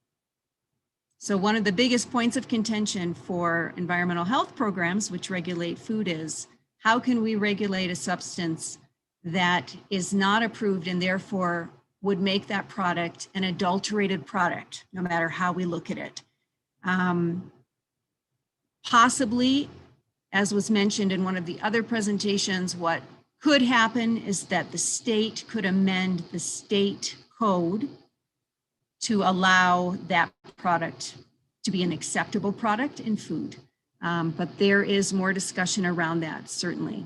So one of the biggest points of contention for environmental health programs, which regulate food, is how can we regulate a substance that is not approved and therefore would make that product an adulterated product, no matter how we look at it. Possibly, as was mentioned in one of the other presentations, what could happen is that the state could amend the state code to allow that product to be an acceptable product in food. But there is more discussion around that, certainly.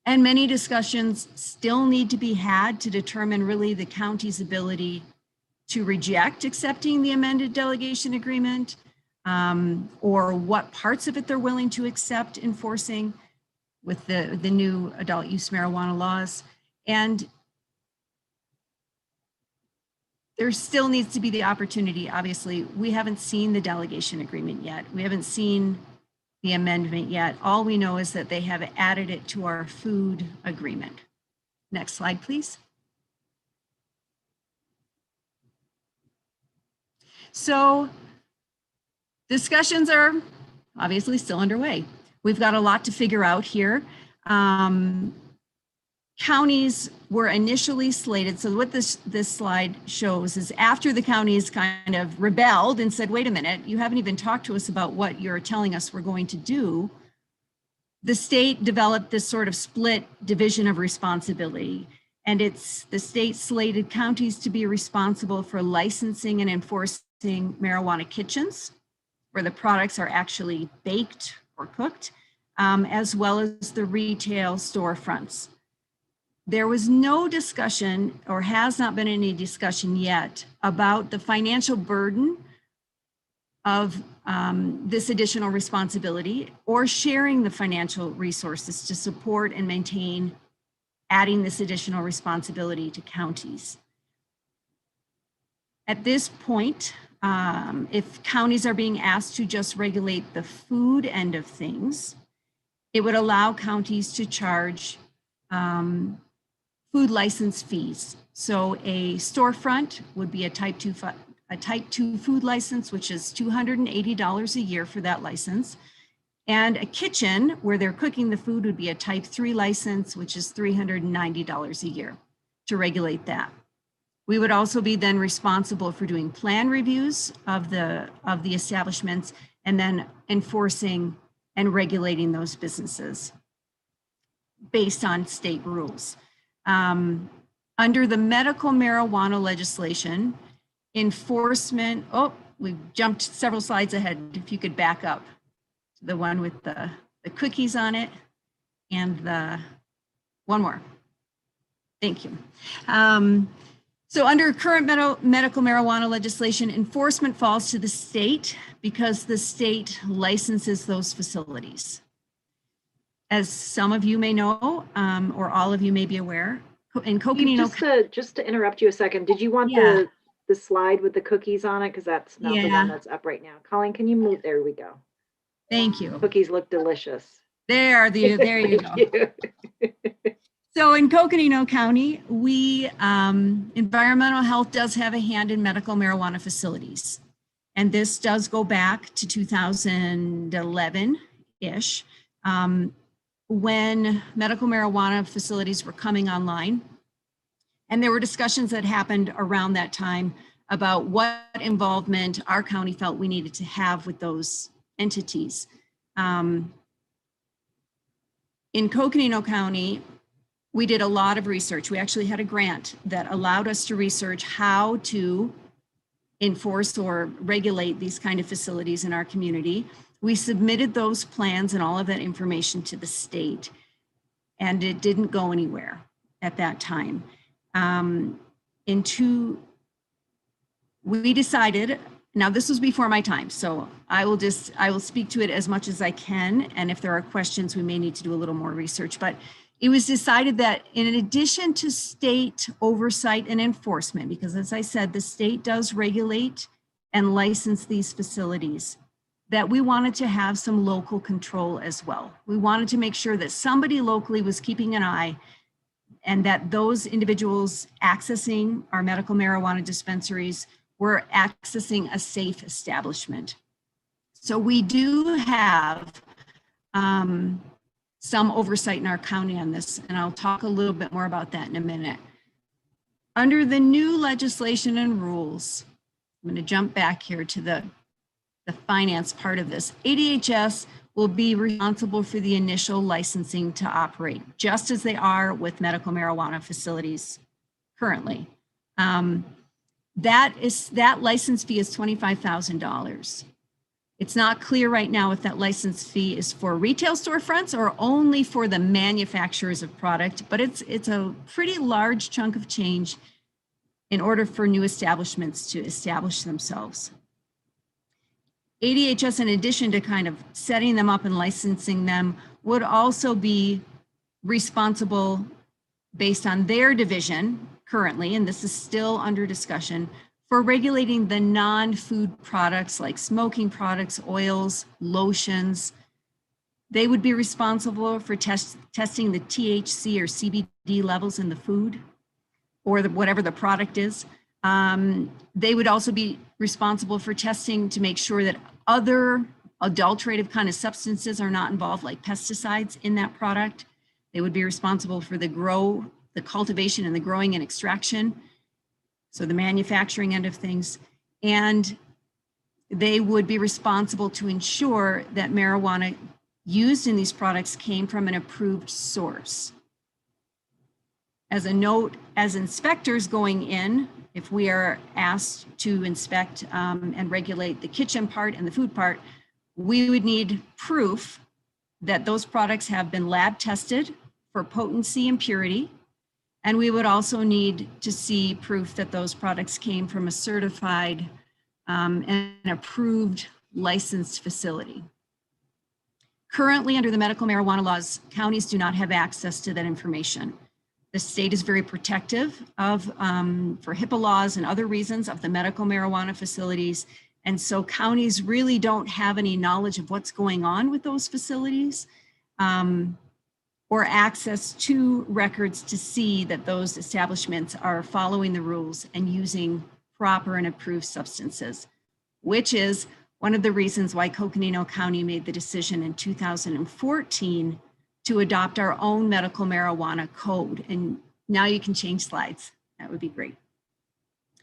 And many discussions still need to be had to determine really the county's ability to reject accepting the amended delegation agreement, or what parts of it they're willing to accept enforcing with the new adult use marijuana laws. And there still needs to be the opportunity. Obviously, we haven't seen the delegation agreement yet. We haven't seen the amendment yet. All we know is that they have added it to our food agreement. Next slide, please. So discussions are obviously still underway. We've got a lot to figure out here. counties were initially slated. So what this slide shows is after the counties kind of rebelled and said, wait a minute, you haven't even talked to us about what you're telling us we're going to do. The state developed this sort of split division of responsibility. And it's the state slated counties to be responsible for licensing and enforcing marijuana kitchens, where the products are actually baked or cooked, as well as the retail storefronts. There was no discussion, or has not been any discussion yet, about the financial burden of this additional responsibility or sharing the financial resources to support and maintain adding this additional responsibility to counties. At this point, if counties are being asked to just regulate the food end of things, it would allow counties to charge food license fees. So a storefront would be a type 2 food license, which is $280 a year for that license. And a kitchen where they're cooking the food would be a type 3 license, which is $390 a year to regulate that. We would also be then responsible for doing plan reviews of the establishments and then enforcing and regulating those businesses based on state rules. Under the medical marijuana legislation, enforcement, oh, we've jumped several slides ahead. If you could back up to the one with the cookies on it and the one more. Thank you. So under current medical marijuana legislation, enforcement falls to the state because the state licenses those facilities. As some of you may know, or all of you may be aware, in Coconino. Just to interrupt you a second, did you want the slide with the cookies on it? Because that's not the one that's up right now. Colleen, can you move? There we go. Thank you. Cookies look delicious. There you go. So in Coconino County, we, environmental health does have a hand in medical marijuana facilities. And this does go back to 2011-ish, when medical marijuana facilities were coming online. And there were discussions that happened around that time about what involvement our county felt we needed to have with those entities. In Coconino County, we did a lot of research. We actually had a grant that allowed us to research how to enforce or regulate these kind of facilities in our community. We submitted those plans and all of that information to the state, and it didn't go anywhere at that time. We decided, now this was before my time, so I will speak to it as much as I can, and if there are questions, we may need to do a little more research, but it was decided that in addition to state oversight and enforcement, because as I said, the state does regulate and license these facilities, that we wanted to have some local control as well. We wanted to make sure that somebody locally was keeping an eye and that those individuals accessing our medical marijuana dispensaries were accessing a safe establishment. So we do have some oversight in our county on this, and I'll talk a little bit more about that in a minute. Under the new legislation and rules, I'm going to jump back here to the finance part of this. ADHS will be responsible for the initial licensing to operate, just as they are with medical marijuana facilities currently. That license fee is $25,000. It's not clear right now if that license fee is for retail storefronts or only for the manufacturers of product, but it's a pretty large chunk of change in order for new establishments to establish themselves. ADHS, in addition to kind of setting them up and licensing them, would also be responsible based on their division currently, and this is still under discussion, for regulating the non-food products like smoking products, oils, lotions. They would be responsible for testing the THC or CBD levels in the food or whatever the product is. They would also be responsible for testing to make sure that other adulterative kind of substances are not involved, like pesticides in that product. They would be responsible for the cultivation and the growing and extraction, so the manufacturing end of things. And they would be responsible to ensure that marijuana used in these products came from an approved source. As a note, as inspectors going in, if we are asked to inspect and regulate the kitchen part and the food part, we would need proof that those products have been lab tested for potency and purity. And we would also need to see proof that those products came from a certified and approved licensed facility. Currently, under the medical marijuana laws, counties do not have access to that information. The state is very protective of, for HIPAA laws and other reasons, of the medical marijuana facilities. And so counties really don't have any knowledge of what's going on with those facilities or access to records to see that those establishments are following the rules and using proper and approved substances, which is one of the reasons why Coconino County made the decision in 2014 to adopt our own medical marijuana code. And now you can change slides. That would be great.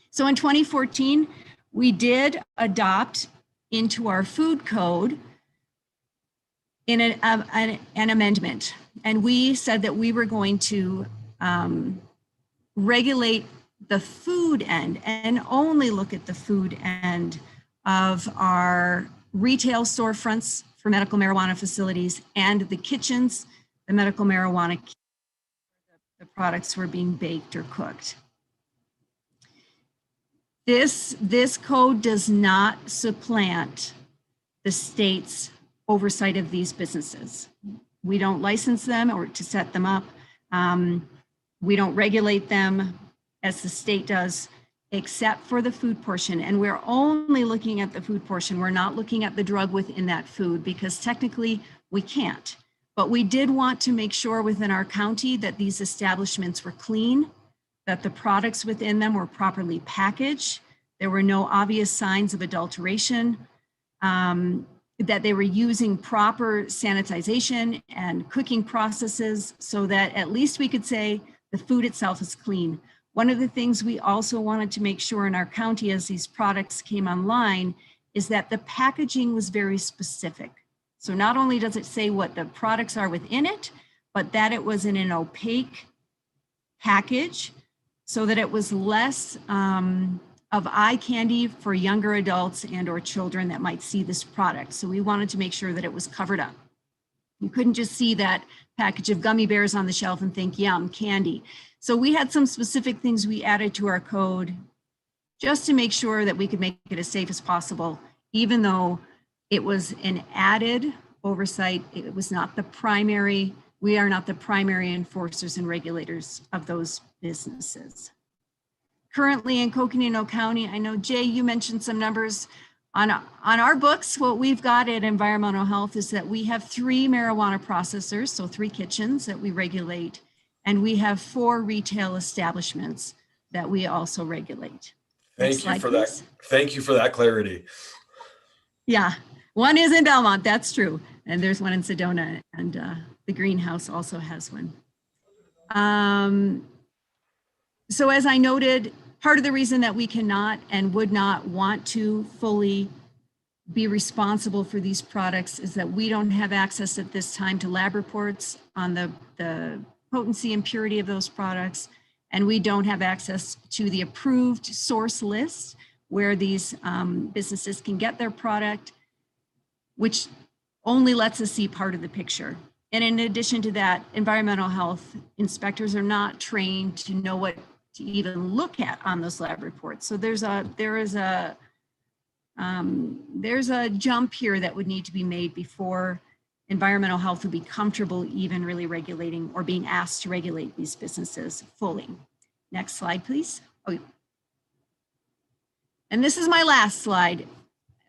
So in 2014, we did adopt into our food code in an amendment. And we said that we were going to regulate the food end and only look at the food end of our retail storefronts for medical marijuana facilities and the kitchens, the medical marijuana, the products were being baked or cooked. This code does not supplant the state's oversight of these businesses. We don't license them or to set them up. We don't regulate them as the state does, except for the food portion. And we're only looking at the food portion. We're not looking at the drug within that food because technically we can't. But we did want to make sure within our county that these establishments were clean, that the products within them were properly packaged. There were no obvious signs of adulteration, that they were using proper sanitization and cooking processes so that at least we could say the food itself is clean. One of the things we also wanted to make sure in our county as these products came online is that the packaging was very specific. So not only does it say what the products are within it, but that it was in an opaque package so that it was less of eye candy for younger adults and or children that might see this product. So we wanted to make sure that it was covered up. You couldn't just see that package of gummy bears on the shelf and think, yum, candy. So we had some specific things we added to our code just to make sure that we could make it as safe as possible, even though it was an added oversight. It was not the primary, we are not the primary enforcers and regulators of those businesses. Currently in Coconino County, I know Jay, you mentioned some numbers. On our books, what we've got at Environmental Health is that we have 3 marijuana processors, so 3 kitchens that we regulate, and we have 4 retail establishments that we also regulate. Thank you for that. Thank you for that clarity. Yeah, one is in Belmont, that's true. And there's one in Sedona, and the greenhouse also has one. So as I noted, part of the reason that we cannot and would not want to fully be responsible for these products is that we don't have access at this time to lab reports on the potency and purity of those products. And we don't have access to the approved source list where these businesses can get their product, which only lets us see part of the picture. And in addition to that, environmental health inspectors are not trained to know what to even look at on those lab reports. So there's a jump here that would need to be made before environmental health would be comfortable even really regulating or being asked to regulate these businesses fully. Next slide, please. Oh, and this is my last slide,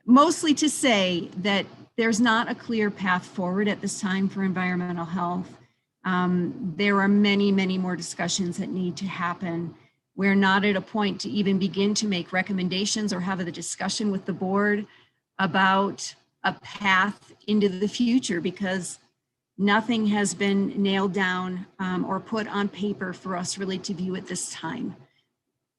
mostly to say that there's not a clear path forward at this time for environmental health. There are many, many more discussions that need to happen. We're not at a point to even begin to make recommendations or have a discussion with the board about a path into the future because Nothing has been nailed down or put on paper for us really to view at this time.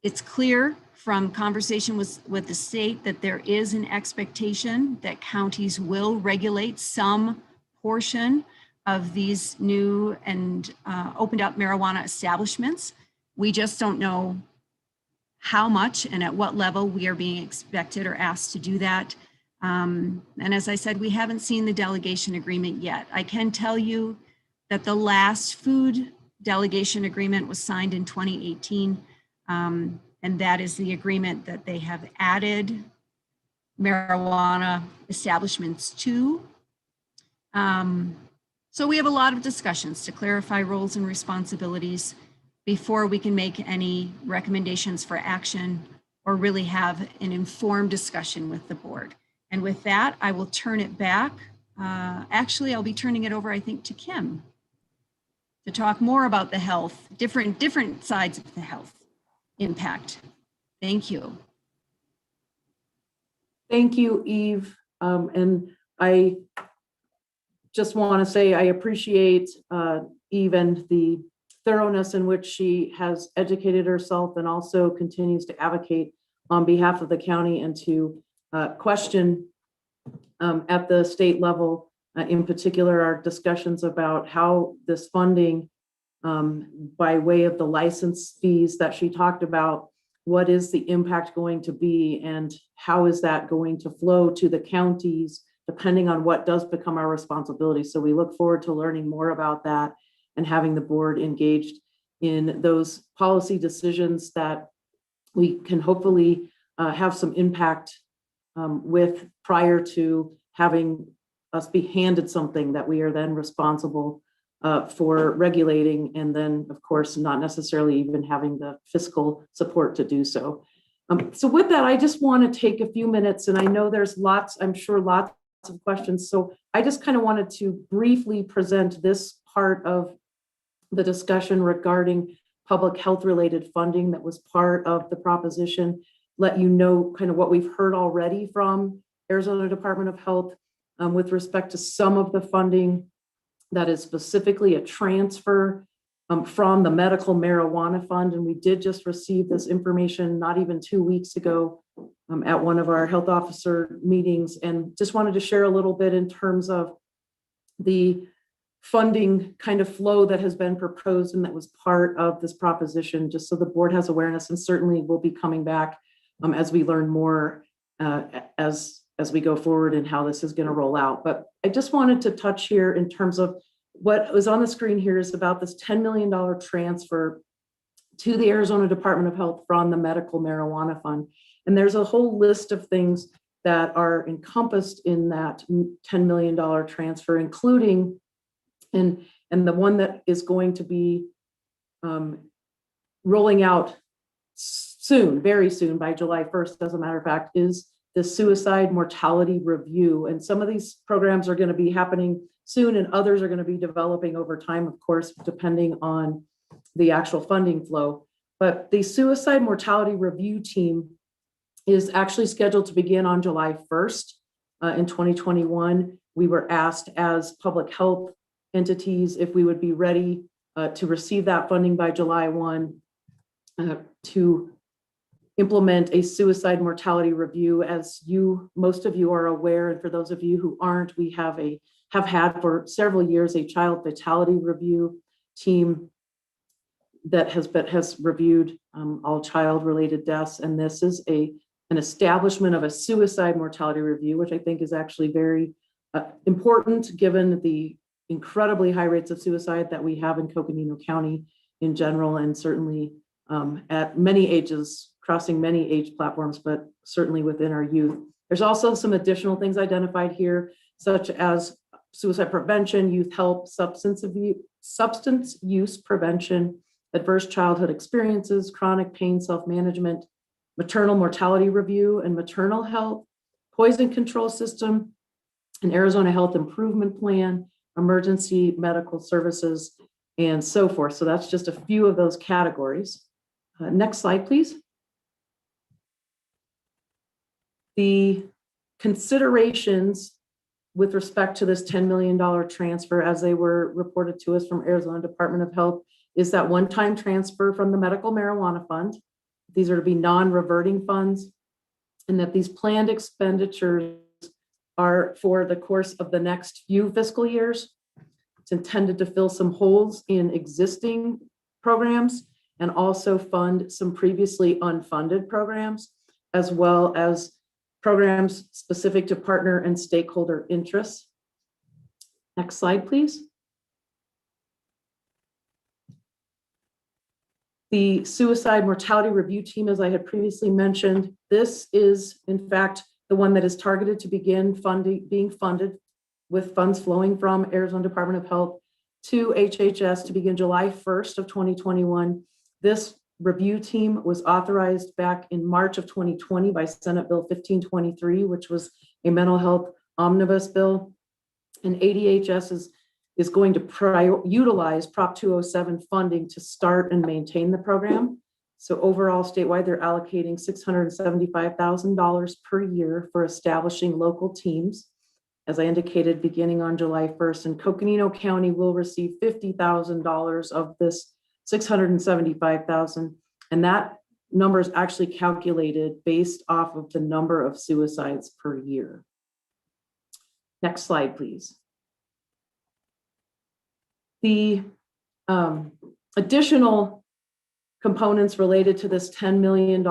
It's clear from conversation with the state that there is an expectation that counties will regulate some portion of these new and opened up marijuana establishments. We just don't know how much and at what level we are being expected or asked to do that. And as I said, we haven't seen the delegation agreement yet. I can tell you that the last food delegation agreement was signed in 2018. And that is the agreement that they have added marijuana establishments to. So we have a lot of discussions to clarify roles and responsibilities before we can make any recommendations for action or really have an informed discussion with the board. And with that, I will turn it back. Actually, I'll be turning it over, I think, to Kim to talk more about the health, different sides of the health impact. Thank you. Thank you, Eve. And I just want to say I appreciate Eve and the thoroughness in which she has educated herself and also continues to advocate on behalf of the county and to question at the state level, in particular, our discussions about how this funding by way of the license fees that she talked about, what is the impact going to be and how is that going to flow to the counties, depending on what does become our responsibility. So we look forward to learning more about that and having the board engaged in those policy decisions that we can hopefully have some impact with prior to having us be handed something that we are then responsible for regulating, and then of course not necessarily even having the fiscal support to do so. So with that, I just want to take a few minutes, and I know there's I'm sure lots of questions. So I just kind of wanted to briefly present this part of the discussion regarding public health related funding that was part of the proposition, let you know kind of what we've heard already from Arizona Department of Health with respect to some of the funding that is specifically a transfer from the medical marijuana fund. And we did just receive this information not even 2 weeks ago at one of our health officer meetings, and just wanted to share a little bit in terms of the funding kind of flow that has been proposed and that was part of this proposition, just so the board has awareness, and certainly we'll be coming back as we learn more as we go forward and how this is going to roll out. But I just wanted to touch here in terms of what was on the screen here is about this $10 million transfer to the Arizona Department of Health from the medical marijuana fund. And there's a whole list of things that are encompassed in that $10 million transfer, including, and the one that is going to be rolling out soon, very soon, by July 1st, as a matter of fact, is the suicide mortality review. And some of these programs are going to be happening soon and others are going to be developing over time, of course, depending on the actual funding flow. But the suicide mortality review team is actually scheduled to begin on July 1st in 2021. We were asked as public health entities if we would be ready to receive that funding by July 1 to implement a suicide mortality review. As most of you are aware, and for those of you who aren't, we have had for several years a child fatality review team that has reviewed all child-related deaths, and this is an establishment of a suicide mortality review, which I think is actually very important given the incredibly high rates of suicide that we have in Coconino County in general, and certainly at many ages, crossing many age platforms, but certainly within our youth. There's also some additional things identified here, such as suicide prevention, youth help, substance use prevention, adverse childhood experiences, chronic pain self-management, maternal mortality review and maternal health, poison control system, an Arizona health improvement plan, emergency medical services, and so forth. So that's just a few of those categories. Next slide, please. The considerations with respect to this $10 million transfer, as they were reported to us from Arizona Department of Health, is that one-time transfer from the medical marijuana fund. These are to be non-reverting funds, and that these planned expenditures are for the course of the next few fiscal years. It's intended to fill some holes in existing programs and also fund some previously unfunded programs, as well as programs specific to partner and stakeholder interests. Next slide, please. The suicide mortality review team, as I had previously mentioned, this is in fact the one that is targeted to begin being funded with funds flowing from Arizona Department of Health to HHS to begin July 1st of 2021. This review team was authorized back in March of 2020 by Senate Bill 1523, which was a mental health omnibus bill. And ADHS is going to utilize Prop 207 funding to start and maintain the program. So overall, statewide, they're allocating $675,000 per year for establishing local teams. As I indicated, beginning on July 1st, and Coconino County will receive $50,000 of this $675,000. And that number is actually calculated based off of the number of suicides per year. Next slide, please. The additional components related to this $10 million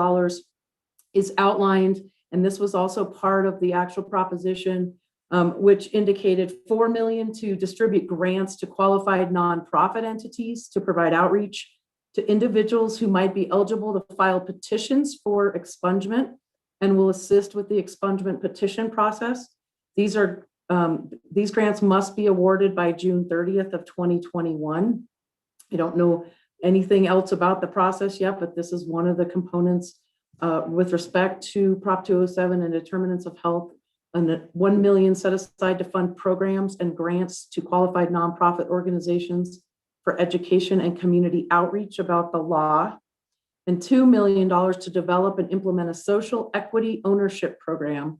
is outlined, and this was also part of the actual proposition, which indicated $4 million to distribute grants to qualified nonprofit entities to provide outreach to individuals who might be eligible to file petitions for expungement and will assist with the expungement petition process. These grants must be awarded by June 30th of 2021. I don't know anything else about the process yet, but this is one of the components with respect to Prop 207 and determinants of health, and $1 million set aside to fund programs and grants to qualified nonprofit organizations for education and community outreach about the law, and $2 million to develop and implement a social equity ownership program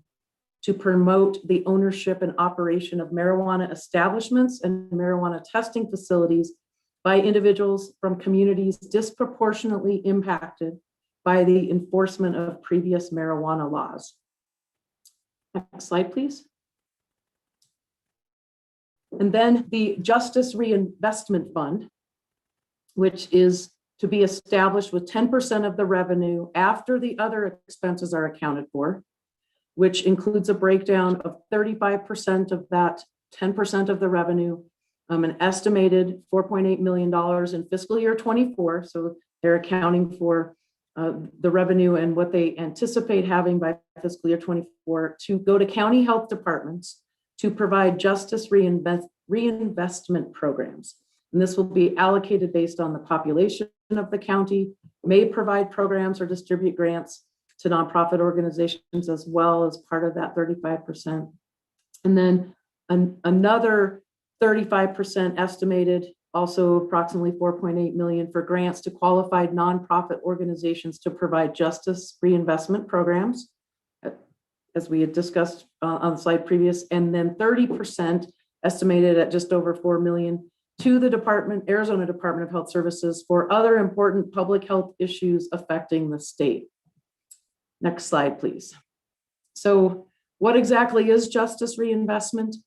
to promote the ownership and operation of marijuana establishments and marijuana testing facilities by individuals from communities disproportionately impacted by the enforcement of previous marijuana laws. Next slide, please. And then the Justice Reinvestment Fund, which is to be established with 10% of the revenue after the other expenses are accounted for, which includes a breakdown of 35% of that 10% of the revenue, an estimated $4.8 million in fiscal year 24. So they're accounting for the revenue and what they anticipate having by fiscal year 24 to go to county health departments to provide justice reinvestment programs. And this will be allocated based on the population of the county, may provide programs or distribute grants to nonprofit organizations as well as part of that 35%. And then another 35% estimated, also approximately 4.8 million for grants to qualified nonprofit organizations to provide justice reinvestment programs, as we had discussed on the slide previous, and then 30% estimated at just over 4 million to the Arizona Department of Health Services for other important public health issues affecting the state. Next slide, please. So what exactly is justice reinvestment?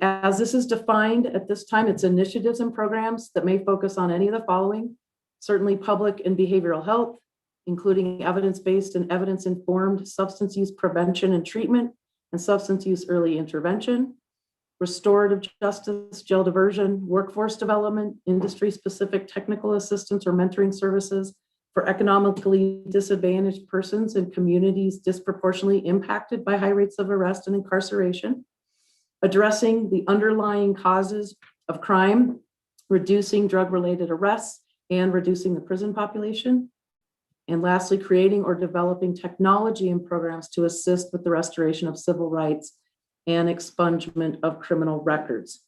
As this is defined at this time, it's initiatives and programs that may focus on any of the following: certainly public and behavioral health, including evidence-based and evidence-informed substance use prevention and treatment and substance use early intervention, restorative justice, jail diversion, workforce development, industry-specific technical assistance or mentoring services for economically disadvantaged persons in communities disproportionately impacted by high rates of arrest and incarceration, addressing the underlying causes of crime, reducing drug-related arrests, and reducing the prison population. And lastly, creating or developing technology and programs to assist with the restoration of civil rights and expungement of criminal records.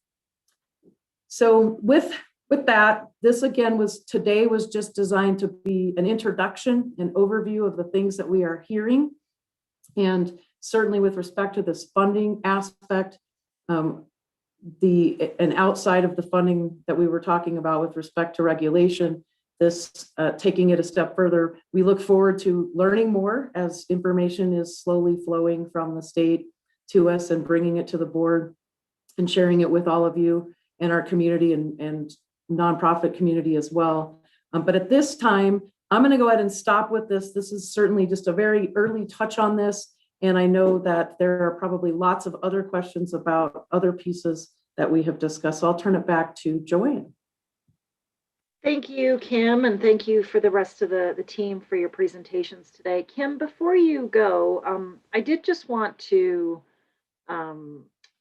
So with that, this again today was just designed to be an introduction, an overview of the things that we are hearing. And certainly with respect to this funding aspect, And outside of the funding that we were talking about with respect to regulation, this taking it a step further, we look forward to learning more as information is slowly flowing from the state to us and bringing it to the board and sharing it with all of you and our community and nonprofit community as well. But at this time, I'm going to go ahead and stop with this. This is certainly just a very early touch on this. And I know that there are probably lots of other questions about other pieces that we have discussed. So I'll turn it back to Joanne. Thank you, Kim, and thank you for the rest of the team for your presentations today. Kim, before you go, I did just want to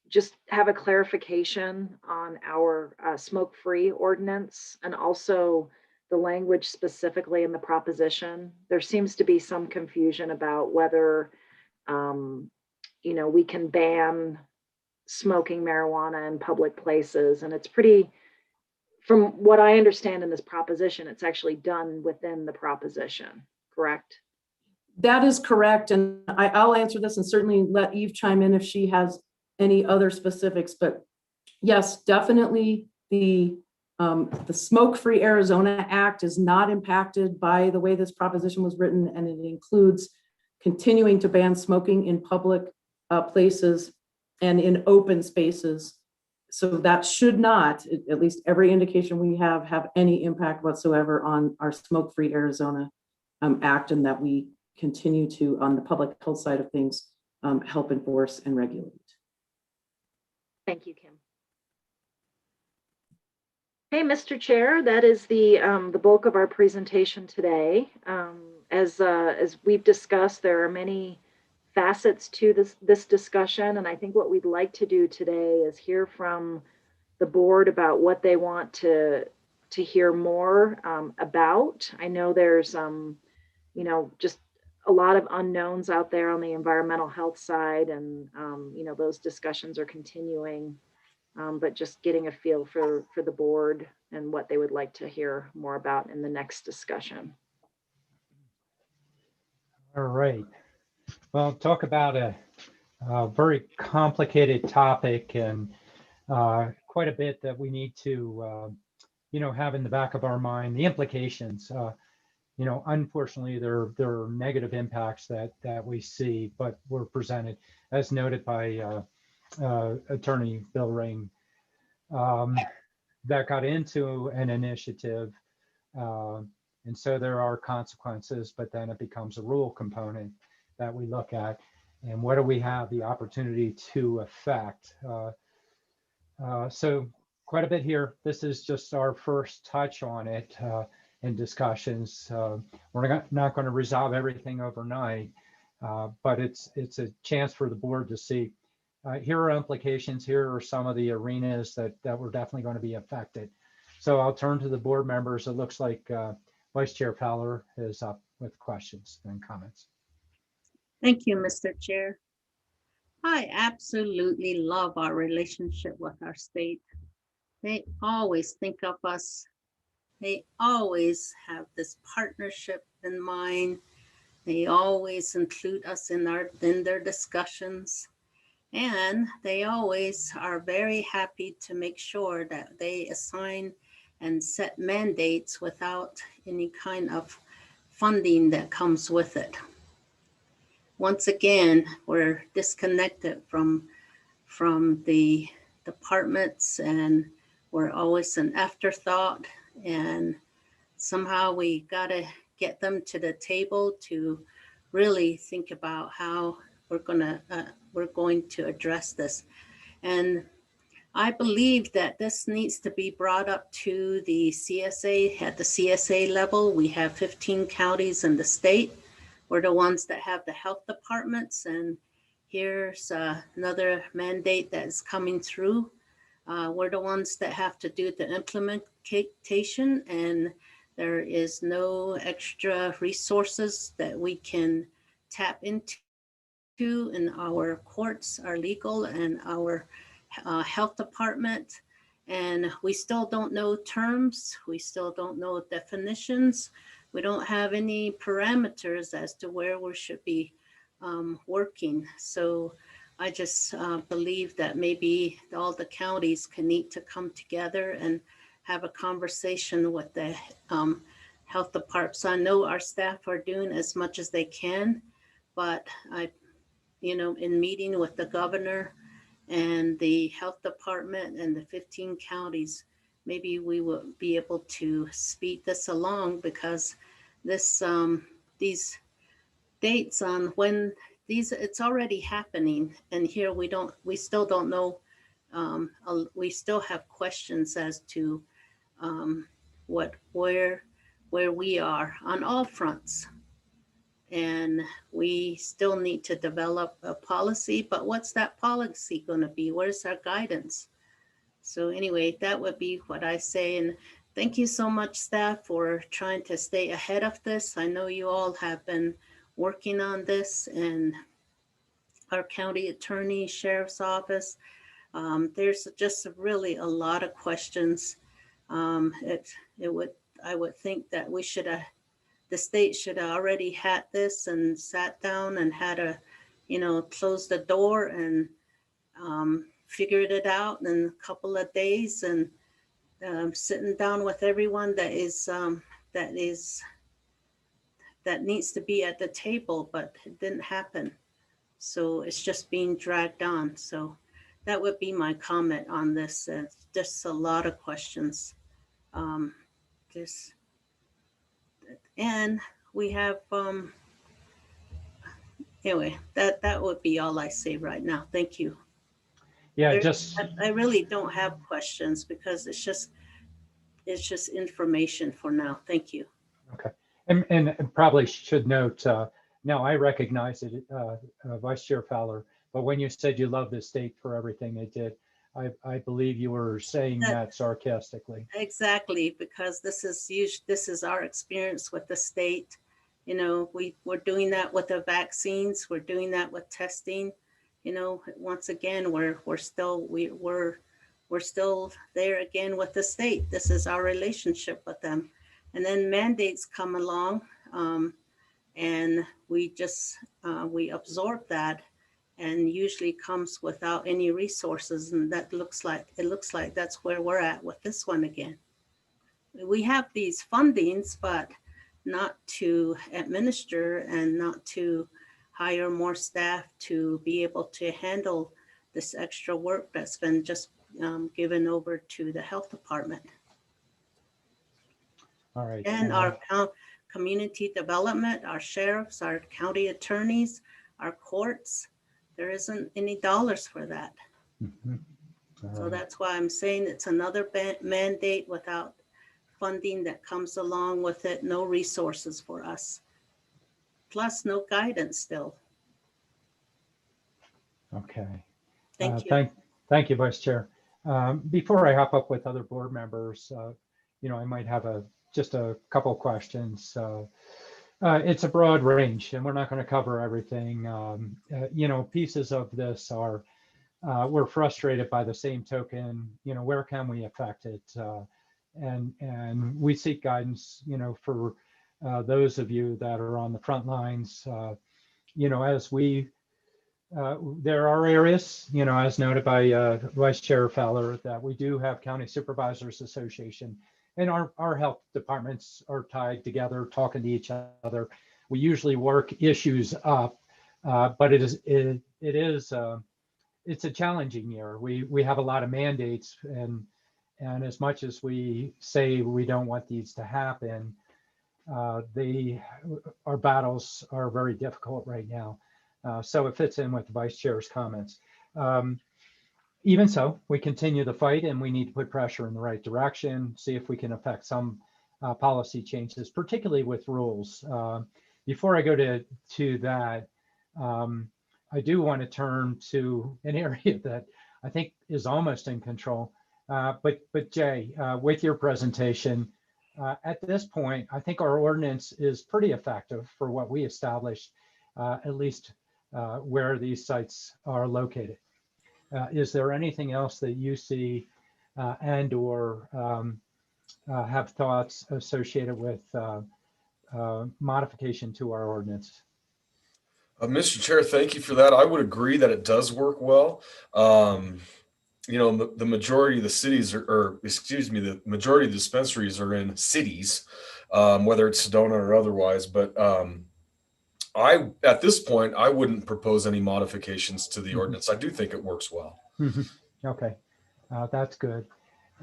just have a clarification on our smoke-free ordinance and also the language specifically in the proposition. There seems to be some confusion about whether we can ban smoking marijuana in public places. And it's pretty, from what I understand in this proposition, it's actually done within the proposition, correct? That is correct. And I'll answer this and certainly let Eve chime in if she has any other specifics. But yes, definitely the Smoke-Free Arizona Act is not impacted by the way this proposition was written, and it includes continuing to ban smoking in public places and in open spaces. So that should not, at least every indication we have any impact whatsoever on our Smoke-Free Arizona Act, and that we continue to, on the public health side of things, help enforce and regulate. Thank you, Kim. Hey, Mr. Chair, that is the bulk of our presentation today. As we've discussed, there are many facets to this discussion, and I think what we'd like to do today is hear from the board about what they want to hear more about. I know there's just a lot of unknowns out there on the environmental health side, and those discussions are continuing. But just getting a feel for the board and what they would like to hear more about in the next discussion. All right. Well, talk about a very complicated topic, and quite a bit that we need to, have in the back of our mind, the implications. Unfortunately, there are negative impacts that we see, but were presented, as noted by Attorney Bill Ring, that got into an initiative. And so there are consequences, but then it becomes a rule component that we look at. And what do we have the opportunity to affect? So quite a bit here. This is just our first touch on it in discussions. We're not going to resolve everything overnight, but it's a chance for the board to see. Here are implications. Here are some of the arenas that were definitely going to be affected. So I'll turn to the board members. It looks like Vice Chair Fowler is up with questions and comments. Thank you, Mr. Chair. I absolutely love our relationship with our state. They always think of us. They always have this partnership in mind. They always include us in their discussions. And they always are very happy to make sure that they assign and set mandates without any kind of funding that comes with it. Once again, we're disconnected from the departments, and we're always an afterthought. And somehow we gotta get them to the table to really think about how we're going to address this. And I believe that this needs to be brought up to the CSA. At the CSA level, we have 15 counties in the state. We're the ones that have the health departments, and here's another mandate that is coming through. We're the ones that have to do the implementation, and there is no extra resources that we can tap into in our courts, our legal, and our health department. And we still don't know terms. We still don't know definitions. We don't have any parameters as to where we should be working. So I just believe that maybe all the counties can need to come together and have a conversation with the health departments. I know our staff are doing as much as they can, but in meeting with the governor and the health department and the 15 counties, maybe we will be able to speed this along, because these dates on when it's already happening, and here we still don't know. We still have questions as to where we are on all fronts. And we still need to develop a policy, but what's that policy going to be? Where's our guidance? So anyway, that would be what I say. And thank you so much, staff, for trying to stay ahead of this. I know you all have been working on this, and our county attorney, sheriff's office. There's just really a lot of questions. I would think that the state should have already had this and sat down and had closed the door and figured it out in a couple of days, and sitting down with everyone that needs to be at the table, but it didn't happen. So it's just being dragged on. So that would be my comment on this. It's just a lot of questions. And we have, anyway, that would be all I say right now. Thank you. Yeah, I really don't have questions, because it's just information for now. Thank you. Okay. And probably should note, now I recognize it, Vice Chair Fowler, but when you said you love the state for everything they did, I believe you were saying that sarcastically. Exactly, because this is our experience with the state. We're doing that with the vaccines. We're doing that with testing. Once again, we're still there again with the state. This is our relationship with them. And then mandates come along, and we absorb that, and usually comes without any resources. And it looks like that's where we're at with this one again. We have these fundings, but not to administer and not to hire more staff to be able to handle this extra work that's been just given over to the health department. All right. And our community development, our sheriffs, our county attorneys, our courts, there isn't any dollars for that. Mm-hmm. So that's why I'm saying it's another mandate without funding that comes along with it, no resources for us, plus no guidance still. Okay. Thank you. Thank you, Vice Chair. Before I hop up with other board members, I might have just a couple questions. It's a broad range, and we're not going to cover everything. Pieces of this are, we're frustrated by the same token, where can we affect it? And we seek guidance, for those of you that are on the front lines, as we, there are areas, as noted by Vice Chair Fowler, that we do have County Supervisors Association, and our health departments are tied together, talking to each other. We usually work issues up, but it's a challenging year. We have a lot of mandates, and as much as we say we don't want these to happen, our battles are very difficult right now. So it fits in with the Vice Chair's comments. Even so, we continue the fight, and we need to put pressure in the right direction, see if we can affect some policy changes, particularly with rules. Before I go to that, I do want to turn to an area that I think is almost in control. But Jay, with your presentation, at this point, I think our ordinance is pretty effective for what we established, at least where these sites are located. Is there anything else that you see and or have thoughts associated with modification to our ordinance? Mr. Chair, thank you for that. I would agree that it does work well. You know, the majority of the cities or excuse me, the majority of the dispensaries are in cities, whether it's Sedona or otherwise. But at this point, I wouldn't propose any modifications to the ordinance. I do think it works well. Okay, that's good.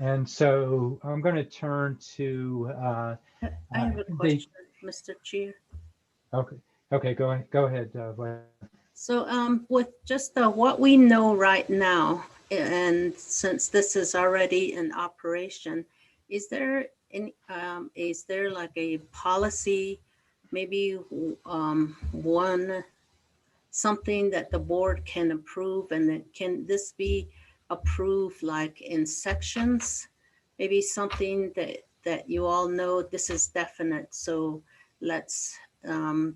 And so I'm going to turn to I have a question, Mr. Chair. Okay, go ahead. So with just what we know right now, and since this is already in operation, is there like a policy, maybe something that the board can approve, and that can this be approved like in sections? Maybe something that you all know this is definite. So let's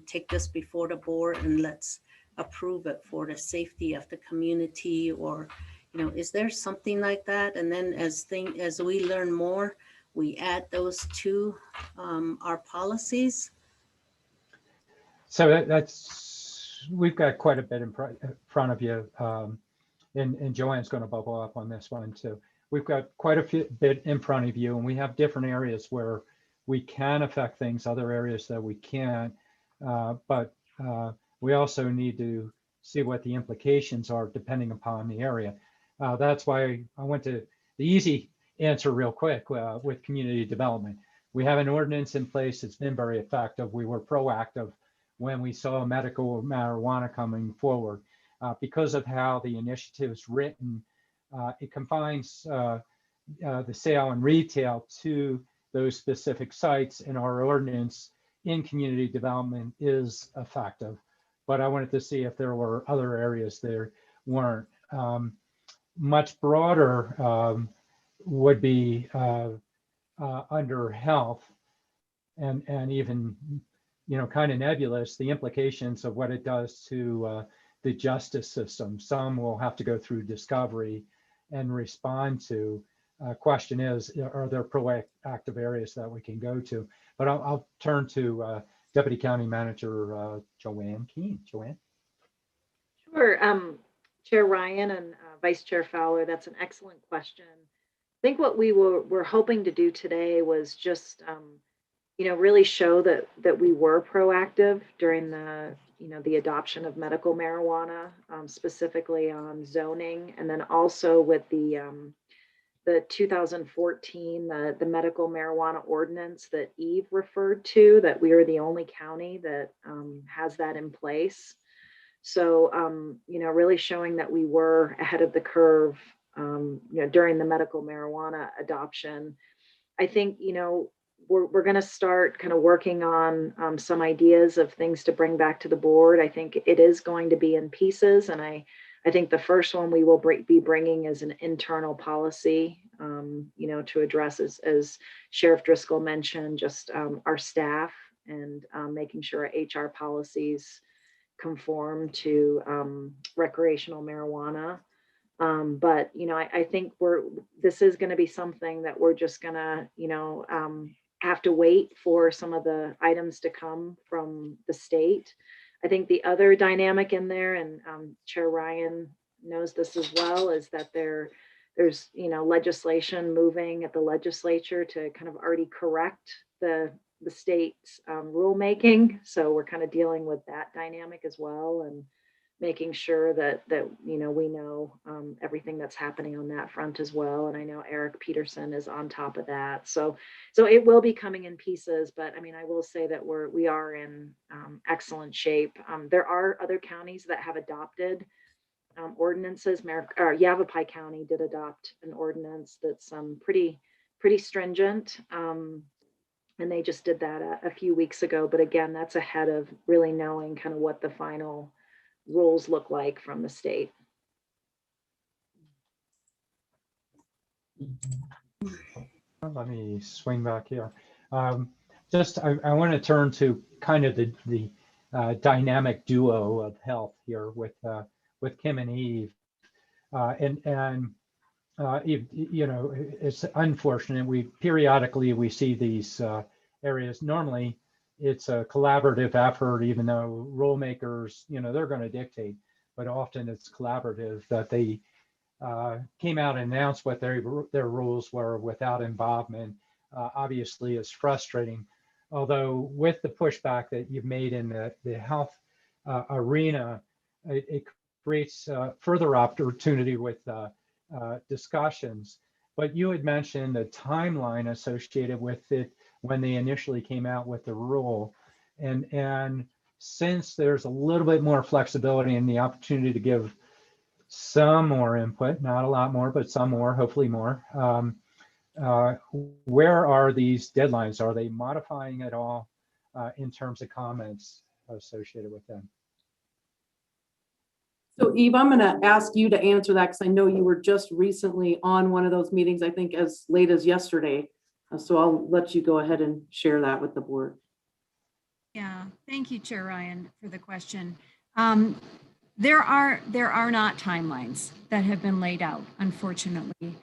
take this before the board and let's approve it for the safety of the community, or is there something like that? And then as we learn more, we add those to our policies. So we've got quite a bit in front of you, and Joanne's going to bubble up on this one too. We've got quite a bit in front of you, and we have different areas where we can affect things, other areas that we can't, but we also need to see what the implications are depending upon the area. That's why I went to the easy answer real quick with community development. We have an ordinance in place that's been very effective. We were proactive when we saw medical marijuana coming forward. Because of how the initiative is written, it confines the sale and retail to those specific sites, and our ordinance in community development is effective. But I wanted to see if there were other areas there weren't. Much broader would be under health, and even kind of nebulous, the implications of what it does to the justice system. Some will have to go through discovery and respond to. Question is, are there proactive areas that we can go to? But I'll turn to Deputy County Manager Joanne Keene. Joanne? Sure. Chair Ryan and Vice Chair Fowler, that's an excellent question. I think what we were hoping to do today was just really show that we were proactive during the adoption of medical marijuana, specifically on zoning, and then also with the 2014 the medical marijuana ordinance that Eve referred to, that we are the only county that has that in place. So really showing that we were ahead of the curve during the medical marijuana adoption. I think we're going to start kind of working on some ideas of things to bring back to the board. I think it is going to be in pieces, and I think the first one we will be bringing is an internal policy, to address, as Sheriff Driscoll mentioned, just our staff and making sure our HR policies conform to recreational marijuana. But I think this is going to be something that we're just going to have to wait for some of the items to come from the state. I think the other dynamic in there, and Chair Ryan knows this as well, is that there's legislation moving at the legislature to kind of already correct the state's rulemaking. So we're kind of dealing with that dynamic as well, and making sure that we know everything that's happening on that front as well. And I know Eric Peterson is on top of that. So it will be coming in pieces, but I mean, I will say that we are in excellent shape. There are other counties that have adopted ordinances. Yavapai County did adopt an ordinance that's pretty stringent. And they just did that a few weeks ago. But again, that's ahead of really knowing kind of what the final rules look like from the state. Let me swing back here. I want to turn to kind of the dynamic duo of health here with Kim and Eve. Eve, it's unfortunate. Periodically we see these areas. Normally it's a collaborative effort, even though rule makers, they're going to dictate, but often it's collaborative that they came out and announced what their rules were without involvement. Obviously is frustrating, although with the pushback that you've made in the health arena, it creates further opportunity with discussions. But you had mentioned the timeline associated with it when they initially came out with the rule. And since there's a little bit more flexibility and the opportunity to give some more input, not a lot more, but some more, hopefully more, where are these deadlines? Are they modifying at all in terms of comments associated with them? So Eve, I'm going to ask you to answer that because I know you were just recently on one of those meetings, I think as late as yesterday. So I'll let you go ahead and share that with the board. Yeah, thank you, Chair Ryan, for the question. There are not timelines that have been laid out, unfortunately.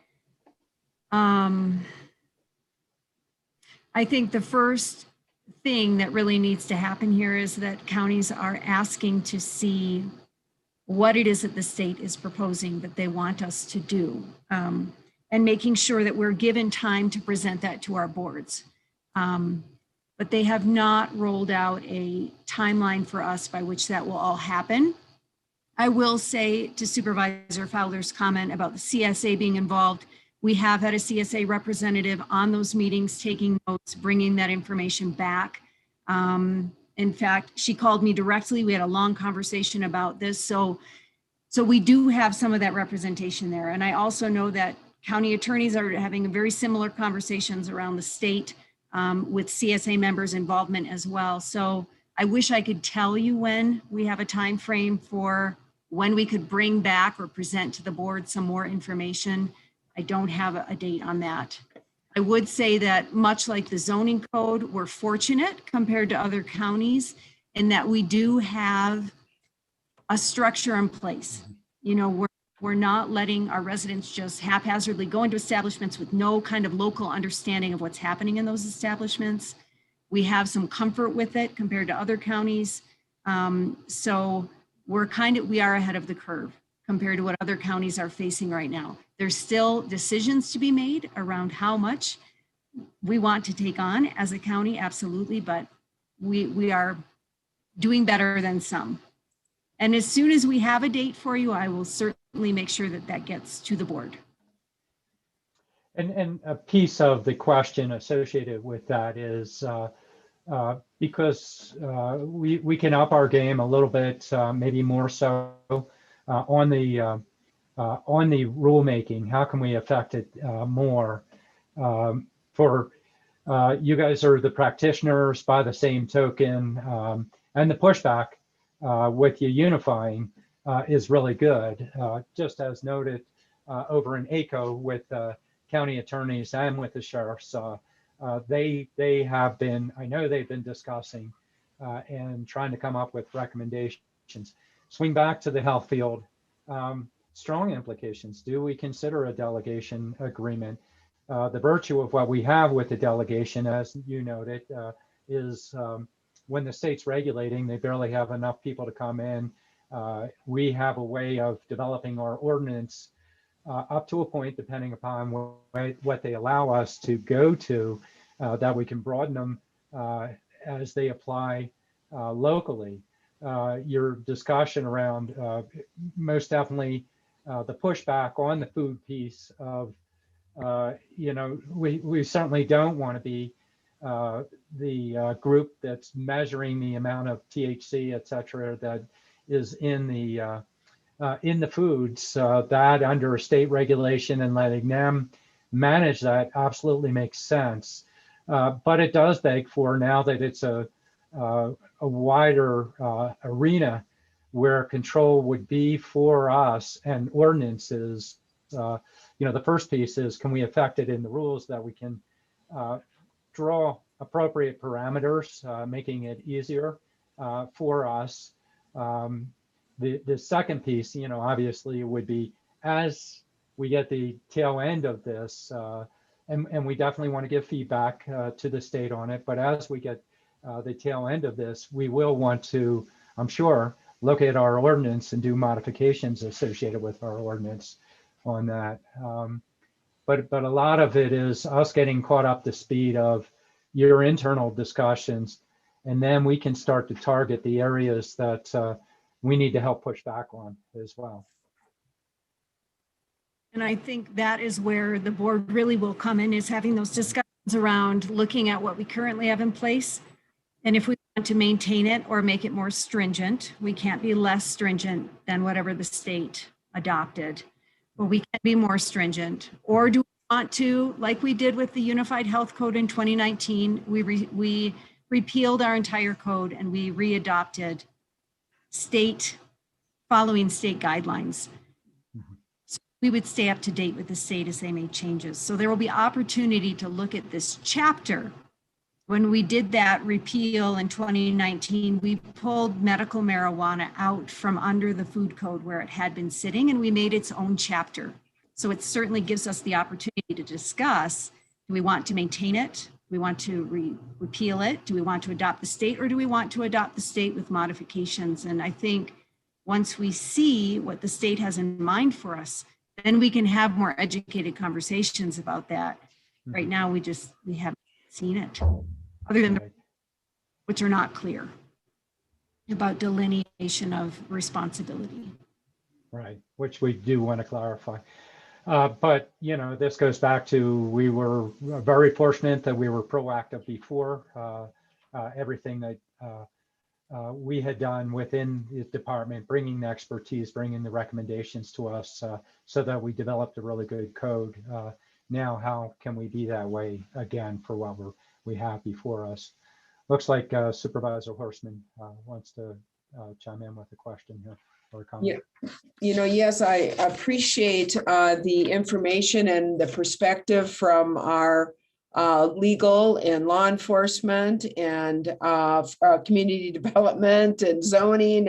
I think the first thing that really needs to happen here is that counties are asking to see what it is that the state is proposing that they want us to do, and making sure that we're given time to present that to our boards. But they have not rolled out a timeline for us by which that will all happen. I will say to Supervisor Fowler's comment about the CSA being involved, we have had a CSA representative on those meetings taking notes, bringing that information back. In fact, she called me directly. We had a long conversation about this. So we do have some of that representation there. And I also know that county attorneys are having very similar conversations around the state with CSA members' involvement as well. So I wish I could tell you when we have a time frame for when we could bring back or present to the board some more information. I don't have a date on that. I would say that much like the zoning code, we're fortunate compared to other counties in that we do have a structure in place. We're not letting our residents just haphazardly go into establishments with no kind of local understanding of what's happening in those establishments. We have some comfort with it compared to other counties. So we are ahead of the curve compared to what other counties are facing right now. There's still decisions to be made around how much we want to take on as a county, absolutely, but we are doing better than some. And as soon as we have a date for you, I will certainly make sure that that gets to the board. And a piece of the question associated with that is because we can up our game a little bit, maybe more so on the rulemaking. How can we affect it more? For you guys are the practitioners by the same token, and the pushback with you unifying is really good. Just as noted over in ACO with county attorneys and with the sheriffs, they have been, I know they've been discussing and trying to come up with recommendations. Swing back to the health field, strong implications. Do we consider a delegation agreement? The virtue of what we have with the delegation, as you noted, is when the state's regulating, they barely have enough people to come in. We have a way of developing our ordinance up to a point, depending upon what they allow us to go to, that we can broaden them as they apply locally. Your discussion around most definitely the pushback on the food piece of, we certainly don't want to be the group that's measuring the amount of THC, et cetera, that is in the foods. That under state regulation and letting them manage that absolutely makes sense. But it does beg for, now that it's a wider arena where control would be for us and ordinances, the first piece is, can we affect it in the rules that we can draw appropriate parameters, making it easier for us. The second piece, obviously would be as we get the tail end of this, and we definitely want to give feedback to the state on it, but as we get the tail end of this, we will want to, I'm sure, look at our ordinance and do modifications associated with our ordinance on that. But a lot of it is us getting caught up to speed of your internal discussions, and then we can start to target the areas that we need to help push back on as well. And I think that is where the board really will come in, is having those discussions around looking at what we currently have in place. And if we want to maintain it or make it more stringent, we can't be less stringent than whatever the state adopted, but we can be more stringent. Or do we want to, like we did with the Unified Health Code in 2019, we repealed our entire code and we readopted following state guidelines. So we would stay up to date with the state as they made changes. So there will be opportunity to look at this chapter. When we did that repeal in 2019, we pulled medical marijuana out from under the food code where it had been sitting, and we made its own chapter. So it certainly gives us the opportunity to discuss, do we want to maintain it? Do we want to repeal it? Do we want to adopt the state, or do we want to adopt the state with modifications? And I think once we see what the state has in mind for us, then we can have more educated conversations about that. Right now, we haven't seen it, other than which are not clear about delineation of responsibility. Right, which we do want to clarify. But, you know, this goes back to, we were very fortunate that we were proactive before everything that we had done within the department, bringing the expertise, bringing the recommendations to us so that we developed a really good code. Now, how can we be that way again for what we have before us? Looks like Supervisor Horstman wants to chime in with a question here or a comment. Yeah, you know, yes, I appreciate the information and the perspective from our legal and law enforcement and community development and zoning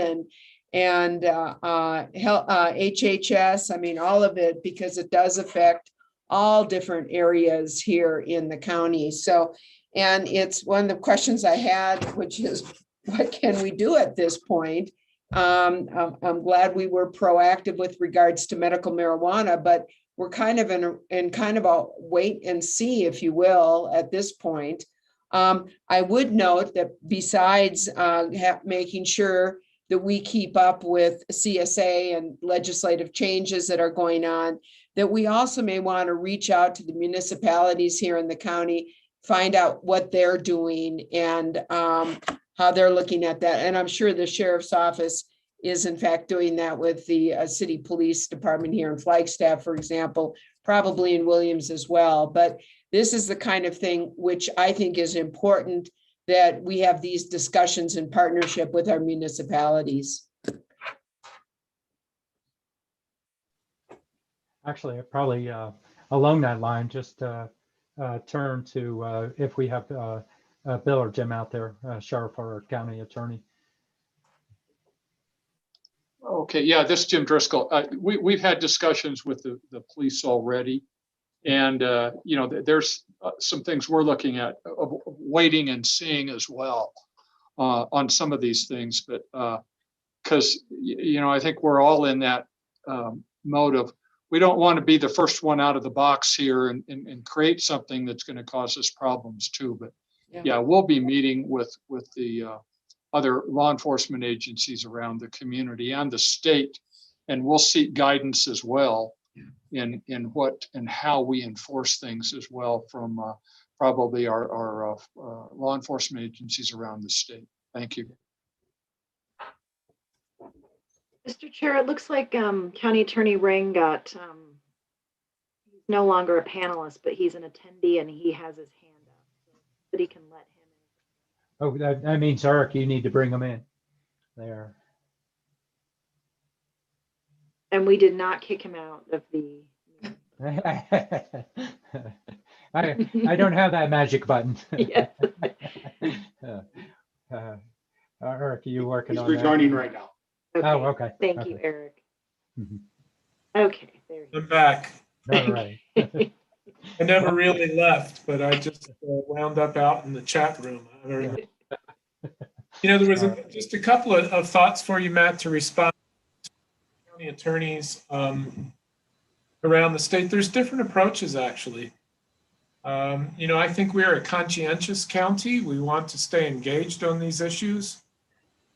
and health, HHS. I mean, all of it, because it does affect all different areas here in the county. So, and it's one of the questions I had, which is, what can we do at this point? I'm glad we were proactive with regards to medical marijuana, but we're kind of in kind of a wait and see, if you will, at this point. I would note that besides making sure that we keep up with CSA and legislative changes that are going on, that we also may want to reach out to the municipalities here in the county, find out what they're doing and how they're looking at that. And I'm sure the sheriff's office is in fact doing that with the city police department here in Flagstaff, for example, probably in Williams as well. But this is the kind of thing which I think is important, that we have these discussions in partnership with our municipalities. Actually, probably along that line, just turn to if we have Bill or Jim out there, sheriff or county attorney. Okay, yeah, this is Jim Driscoll. We've had discussions with the police already. And, you know, there's some things we're looking at, waiting and seeing as well on some of these things. But because, you know, I think we're all in that mode of, we don't want to be the first one out of the box here and create something that's going to cause us problems too. But yeah, we'll be meeting with the other law enforcement agencies around the community and the state, and we'll seek guidance as well in what and how we enforce things as well from probably our law enforcement agencies around the state. Thank you. Mr. Chair, it looks like County Attorney Ring got, he's no longer a panelist, but he's an attendee and he has his hand up, so that he can let him in. Oh, that means, Eric, you need to bring him in there. And we did not kick him out of the. I don't have that magic button. Yeah. Eric, are you working on that? He's rejoining right now. Okay. Oh, okay. Thank you, Eric. Okay, there I'm back. All right. I never really left, but I just wound up out in the chat room. There was just a couple of thoughts for you, Matt, to respond to county attorneys around the state. There's different approaches, actually. I think we are a conscientious county. We want to stay engaged on these issues.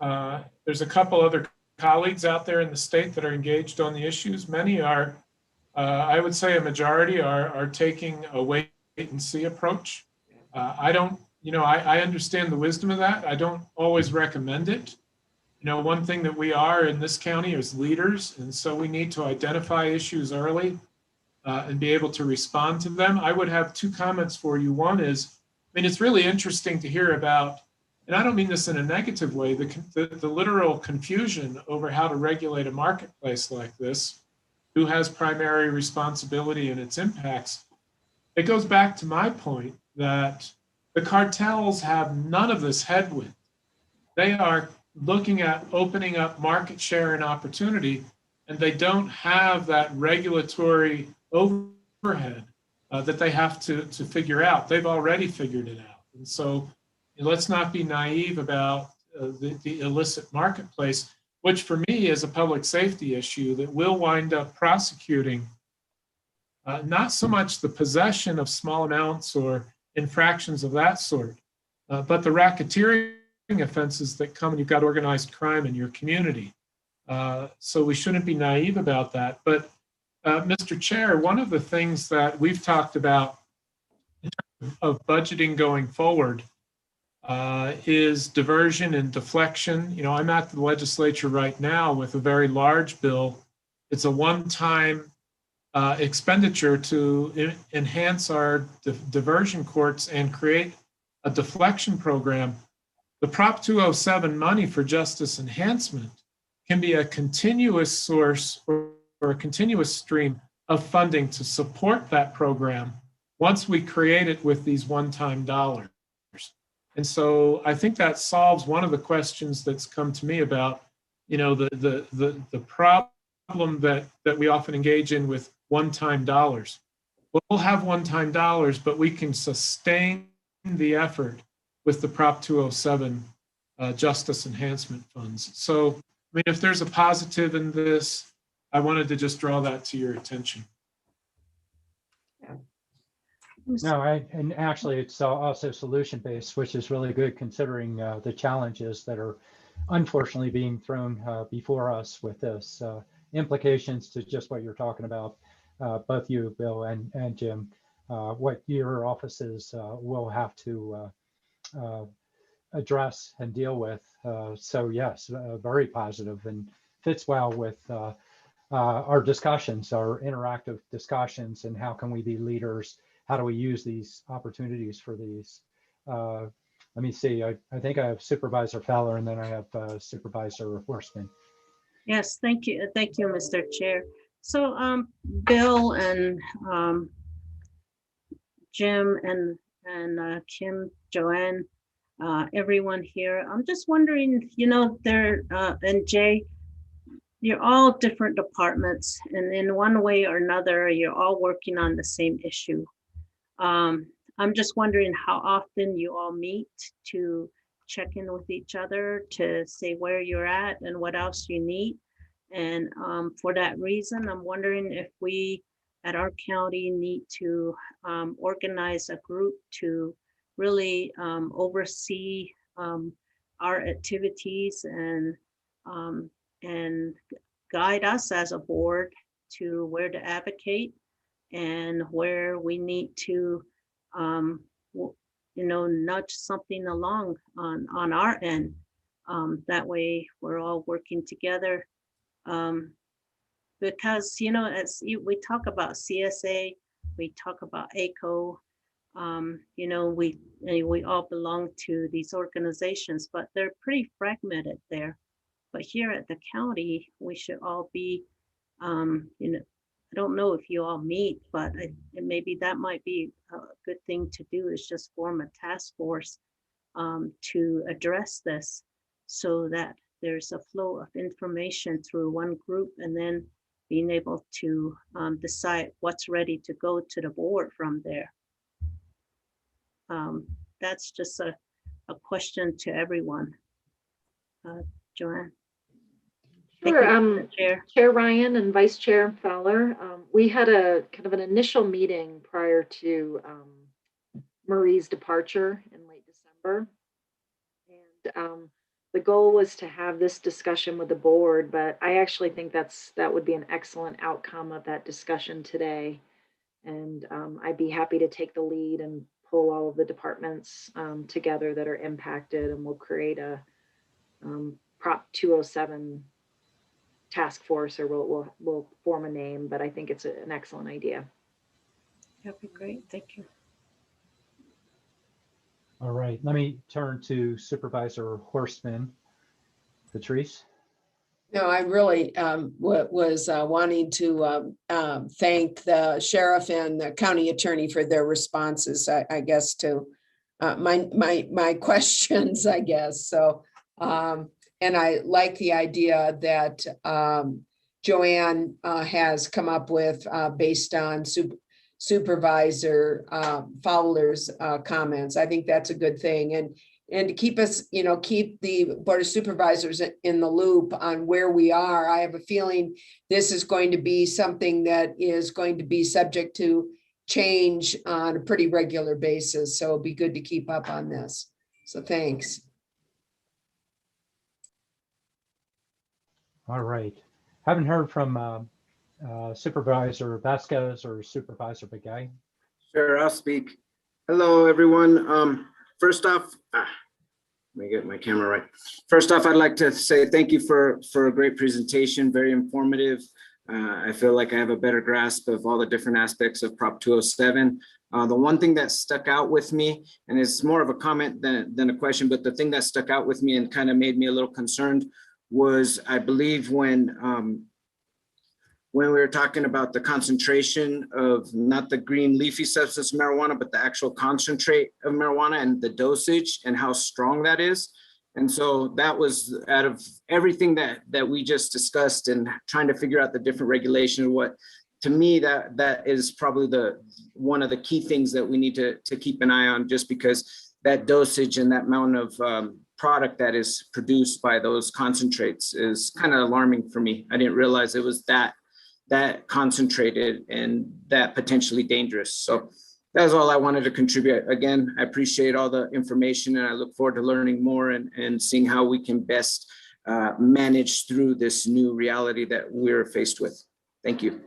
There's a couple other colleagues out there in the state that are engaged on the issues. Many are, I would say a majority are taking a wait and see approach. I don't, I understand the wisdom of that. I don't always recommend it. One thing that we are in this county is leaders, and so we need to identify issues early and be able to respond to them. I would have two comments for you. One is, it's really interesting to hear about, and I don't mean this in a negative way, the literal confusion over how to regulate a marketplace like this, who has primary responsibility and its impacts. It goes back to my point that the cartels have none of this headwind. They are looking at opening up market share and opportunity, and they don't have that regulatory overhead that they have to figure out. They've already figured it out. And so let's not be naive about the illicit marketplace, which for me is a public safety issue that will wind up prosecuting not so much the possession of small amounts or infractions of that sort, but the racketeering offenses that come when you've got organized crime in your community. So we shouldn't be naive about that. But Mr. Chair, one of the things that we've talked about in terms of budgeting going forward is diversion and deflection. I'm at the legislature right now with a very large bill. It's a one-time expenditure to enhance our diversion courts and create a deflection program. The Prop 207 money for justice enhancement can be a continuous source or a continuous stream of funding to support that program once we create it with these one-time dollars. And so I think that solves one of the questions that's come to me about, the problem that we often engage in with one-time dollars. We'll have one-time dollars, but we can sustain the effort with the Prop 207 justice enhancement funds. So, if there's a positive in this, I wanted to just draw that to your attention. No, and actually it's also solution-based, which is really good considering the challenges that are unfortunately being thrown before us with this. Implications to just what you're talking about, both you, Bill, and Jim, what your offices will have to address and deal with. So yes, very positive and fits well with our discussions, our interactive discussions, and how can we be leaders? How do we use these opportunities for these? Let me see, I think I have Supervisor Fowler and then I have Supervisor Horstman. Yes, thank you. Thank you, Mr. Chair. So Bill and Jim and Kim, Joanne, everyone here, I'm just wondering, and Jay, you're all different departments, and in one way or another, you're all working on the same issue. I'm just wondering how often you all meet to check in with each other, to say where you're at and what else you need. And for that reason, I'm wondering if we at our county need to organize a group to really oversee our activities and guide us as a board to where to advocate and where we need to nudge something along on our end. That way we're all working together. Because, as we talk about CSA, we talk about ACO, we all belong to these organizations, but they're pretty fragmented there. But here at the county, we should all be, I don't know if you all meet, but maybe that might be a good thing to do, is just form a task force to address this so that there's a flow of information through one group and then being able to decide what's ready to go to the board from there. That's just a question to everyone. Joanne. Sure. Thank you, Chair Ryan and Vice Chair Fowler, we had a kind of an initial meeting prior to Marie's departure in late December. And the goal was to have this discussion with the board, but I actually think that would be an excellent outcome of that discussion today. And I'd be happy to take the lead and pull all of the departments together that are impacted, and we'll create a Prop 207 task force, or we'll form a name, but I think it's an excellent idea. That'd be great. Thank you. All right, let me turn to Supervisor Horstman. Patrice? No, I really was wanting to thank the sheriff and the county attorney for their responses, I guess, to my questions, I guess. So, and I like the idea that Joanne has come up with based on Supervisor Fowler's comments. I think that's a good thing. And to keep us, keep the Board of Supervisors in the loop on where we are. I have a feeling this is going to be something that is going to be subject to change on a pretty regular basis. So it'll be good to keep up on this. So thanks. All right. Haven't heard from Supervisor Vasquez or Supervisor Begay. Sure, I'll speak. Hello, everyone. First off, let me get my camera right. First off, I'd like to say thank you for a great presentation, very informative. I feel like I have a better grasp of all the different aspects of Prop 207. The one thing that stuck out with me, and it's more of a comment than a question, but the thing that stuck out with me and kind of made me a little concerned was, I believe when we were talking about the concentration of not the green leafy substance of marijuana, but the actual concentrate of marijuana and the dosage and how strong that is. And so that was, out of everything that we just discussed and trying to figure out the different regulations, what to me that is probably one of the key things that we need to keep an eye on, just because that dosage and that amount of product that is produced by those concentrates is kind of alarming for me. I didn't realize it was that concentrated and that potentially dangerous. So that's all I wanted to contribute. Again, I appreciate all the information, and I look forward to learning more and seeing how we can best manage through this new reality that we're faced with. Thank you.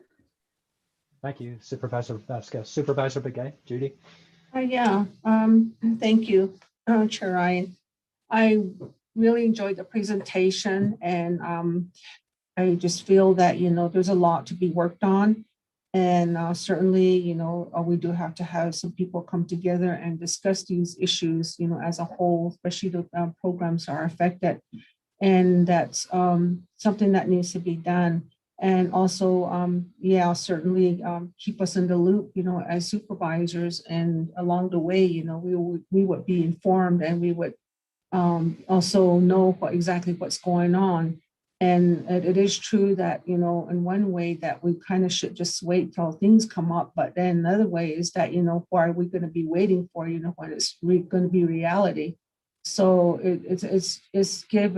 Thank you, Supervisor Vasquez. Supervisor Begay, Judy? Yeah, thank you, Chair Ryan. I really enjoyed the presentation, and I just feel that, there's a lot to be worked on. And certainly, we do have to have some people come together and discuss these issues, as a whole, especially the programs are affected. And that's something that needs to be done. And also, certainly keep us in the loop, as supervisors. And along the way, we would be informed, and we would also know exactly what's going on. And it is true that, in one way that we kind of should just wait till things come up. But then another way is that, why are we going to be waiting for, when it's going to be reality? So it's give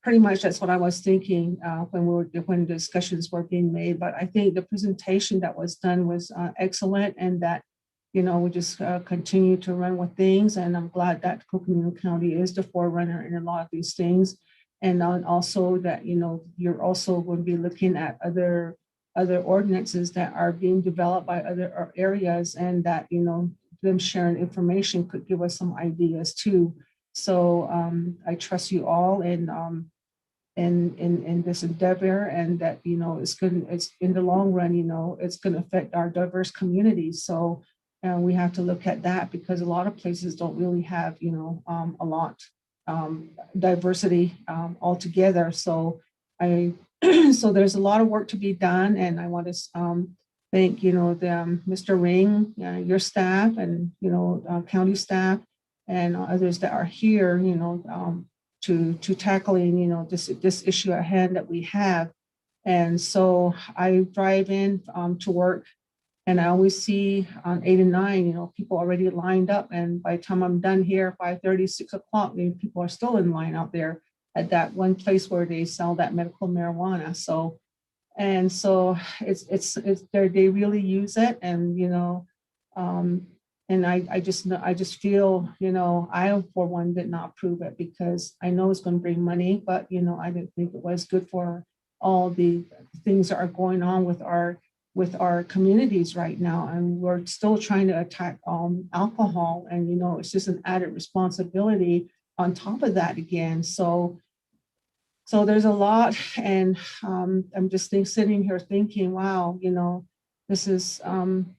pretty much that's what I was thinking when the discussions were being made. But I think the presentation that was done was excellent, and that we just continue to run with things. And I'm glad that Coconino County is the forerunner in a lot of these things. And also that, you're also going to be looking at other ordinances that are being developed by other areas, and that, them sharing information could give us some ideas too. So I trust you all in this endeavor, and that, it's in the long run, it's going to affect our diverse communities. So we have to look at that, because a lot of places don't really have, a lot diversity altogether. So so there's a lot of work to be done, and I want to thank, Mr. Ring, your staff, and, county staff, and others that are here, to tackling, this issue at hand that we have. And so I drive in to work And I always see on 8 and 9, you know, people already lined up. And by the time I'm done here, 5:30, 6 o'clock, people are still in line out there at that one place where they sell that medical marijuana. So, and so it's they really use it. And, you know, and I just feel, you know, I for one did not approve it because I know it's going to bring money, but, you know, I didn't think it was good for all the things that are going on with our communities right now. And we're still trying to attack alcohol, and, you know, it's just an added responsibility on top of that again. So there's a lot, and I'm just sitting here thinking, wow, you know, this is going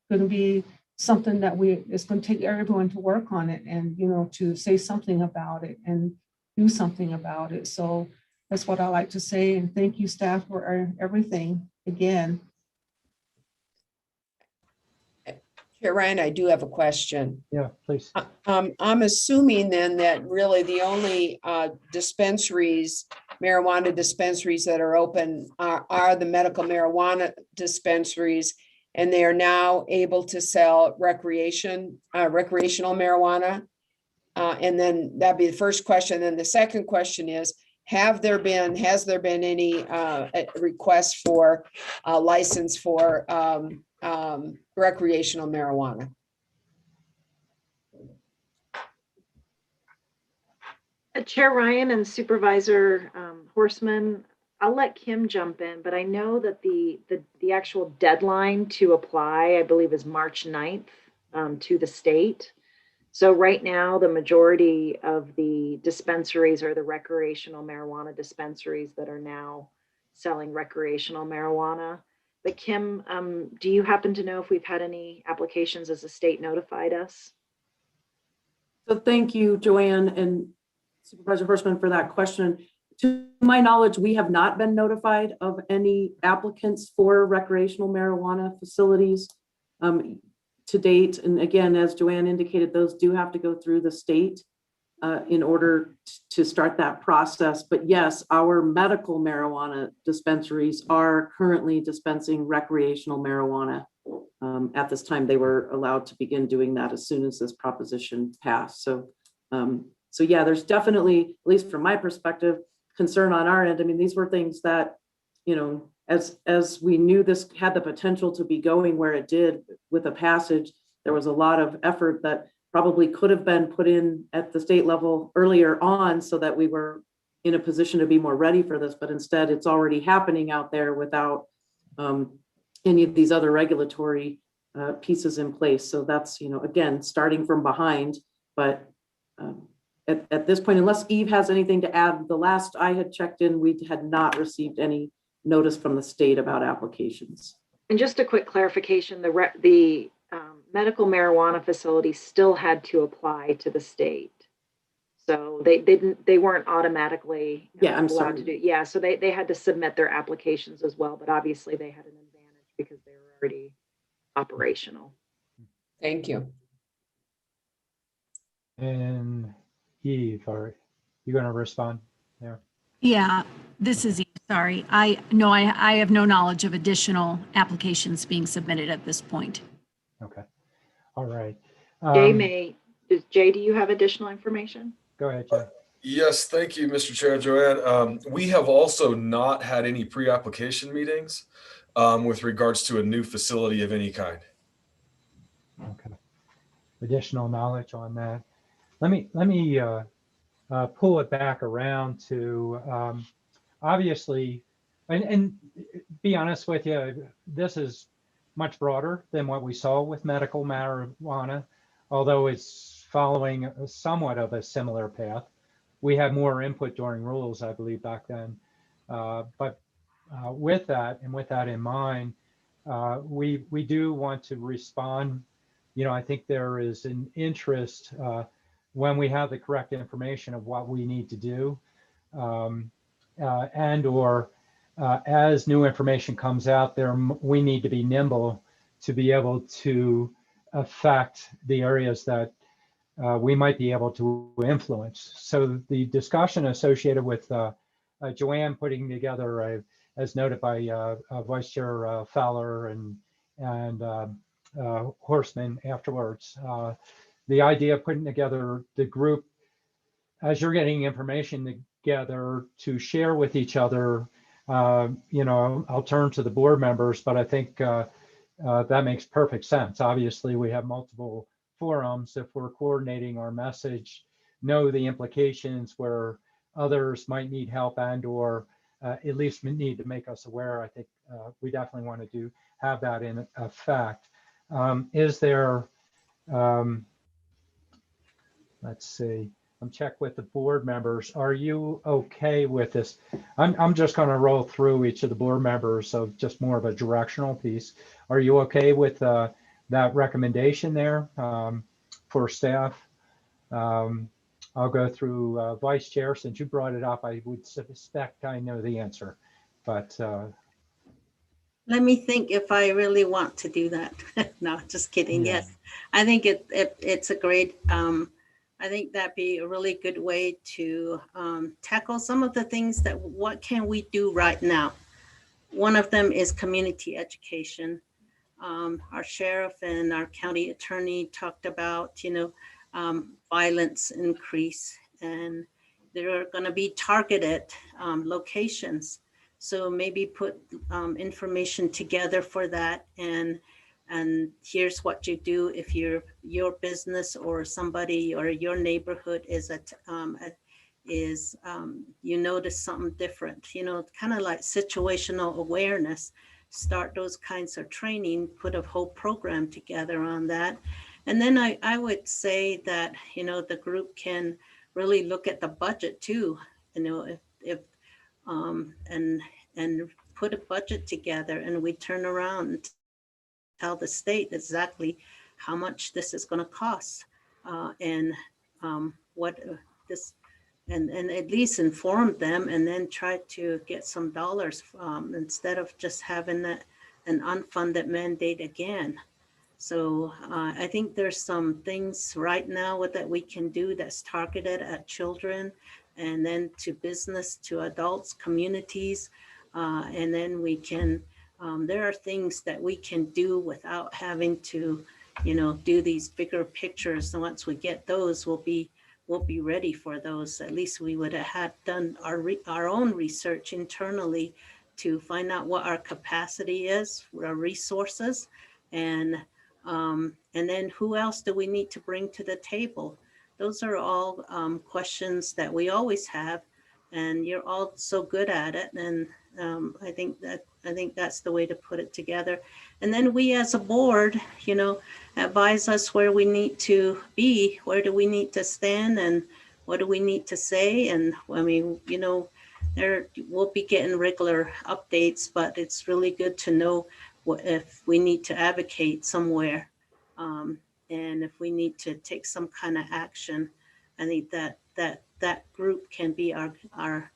to be something that it's going to take everyone to work on it, and, you know, to say something about it and do something about it. So that's what I like to say, and thank you, staff, for everything again. Chair Ryan, I do have a question. Yeah, please. I'm assuming then that really the only marijuana dispensaries that are open are the medical marijuana dispensaries, and they are now able to sell recreational marijuana. And then that'd be the first question. Then the second question is, has there been any requests for a license for recreational marijuana? Chair Ryan and Supervisor Horstman, I'll let Kim jump in, but I know that the actual deadline to apply, I believe, is March 9th to the state. So right now, the majority of the dispensaries are the recreational marijuana dispensaries that are now selling recreational marijuana. But Kim, do you happen to know if we've had any applications as the state notified us? So thank you, Joanne and Supervisor Horstman, for that question. To my knowledge, we have not been notified of any applicants for recreational marijuana facilities to date. And again, as Joanne indicated, those do have to go through the state in order to start that process. But yes, our medical marijuana dispensaries are currently dispensing recreational marijuana. At this time, they were allowed to begin doing that as soon as this proposition passed. So yeah, there's definitely, at least from my perspective, concern on our end. I mean, these were things that, you know, as we knew this had the potential to be going where it did with a passage, there was a lot of effort that probably could have been put in at the state level earlier on so that we were in a position to be more ready for this. But instead, it's already happening out there without any of these other regulatory pieces in place. So that's, you know, again, starting from behind. But at this point, unless Eve has anything to add, the last I had checked in, we had not received any notice from the state about applications. And just a quick clarification, the medical marijuana facilities still had to apply to the state. So they weren't automatically allowed to do. Yeah, so they had to submit their applications as well, but obviously they had an advantage because they were already operational. Thank you. And Eve, are you going to respond there? Yeah, this is Eve. Sorry. I have no knowledge of additional applications being submitted at this point. Okay. All right. Jay, do you have additional information? Go ahead, Jay. Yes, thank you, Mr. Chair, Joanne. We have also not had any pre-application meetings with regards to a new facility of any kind. Okay. Additional knowledge on that. Let me pull it back around to obviously, and be honest with you, this is much broader than what we saw with medical marijuana, although it's following somewhat of a similar path. We had more input during rules, I believe, back then. But with that and with that in mind, we do want to respond. You know, I think there is an interest when we have the correct information of what we need to do, and or as new information comes out there, we need to be nimble to be able to affect the areas that we might be able to influence. So the discussion associated with Joanne putting together as noted by Vice Chair Fowler and Horseman afterwards. The idea of putting together the group as you're getting information together to share with each other. I'll turn to the board members, but I think that makes perfect sense. Obviously, we have multiple forums. If we're coordinating our message, know the implications where others might need help and or at least need to make us aware. I think we definitely want to have that in effect. Is there, let's see, I'm check with the board members. Are you okay with this? I'm just going to roll through each of the board members of just more of a directional piece. Are you okay with that recommendation there for staff? I'll go through Vice Chair. Since you brought it up, I would suspect I know the answer, but let me think if I really want to do that. No, just kidding. Yeah. Yes, I think it's a great, I think that'd be a really good way to tackle some of the things that what can we do right now? One of them is community education. Our sheriff and our county attorney talked about, violence increase, and there are going to be targeted locations. So maybe put information together for that, and here's what you do if your business or somebody or your neighborhood is you notice something different, kind of like situational awareness. Start those kinds of training, put a whole program together on that. And then I would say that, the group can really look at the budget too, if and put a budget together, and we turn around and tell the state exactly how much this is going to cost, and what this, and at least inform them, and then try to get some dollars instead of just having an unfunded mandate again. So I think there's some things right now that we can do that's targeted at children, and then to business, to adults, communities, and then we can, there are things that we can do without having to, do these bigger pictures. And once we get those, we'll be ready for those. At least we would have done our own research internally to find out what our capacity is, what our resources, and then who else do we need to bring to the table? Those are all questions that we always have, and you're all so good at it. And I think that's the way to put it together. And then we as a board, advise us where we need to be, where do we need to stand, and what do we need to say. And I mean, we'll be getting regular updates, but it's really good to know if we need to advocate somewhere, and if we need to take some kind of action. I think that group can be our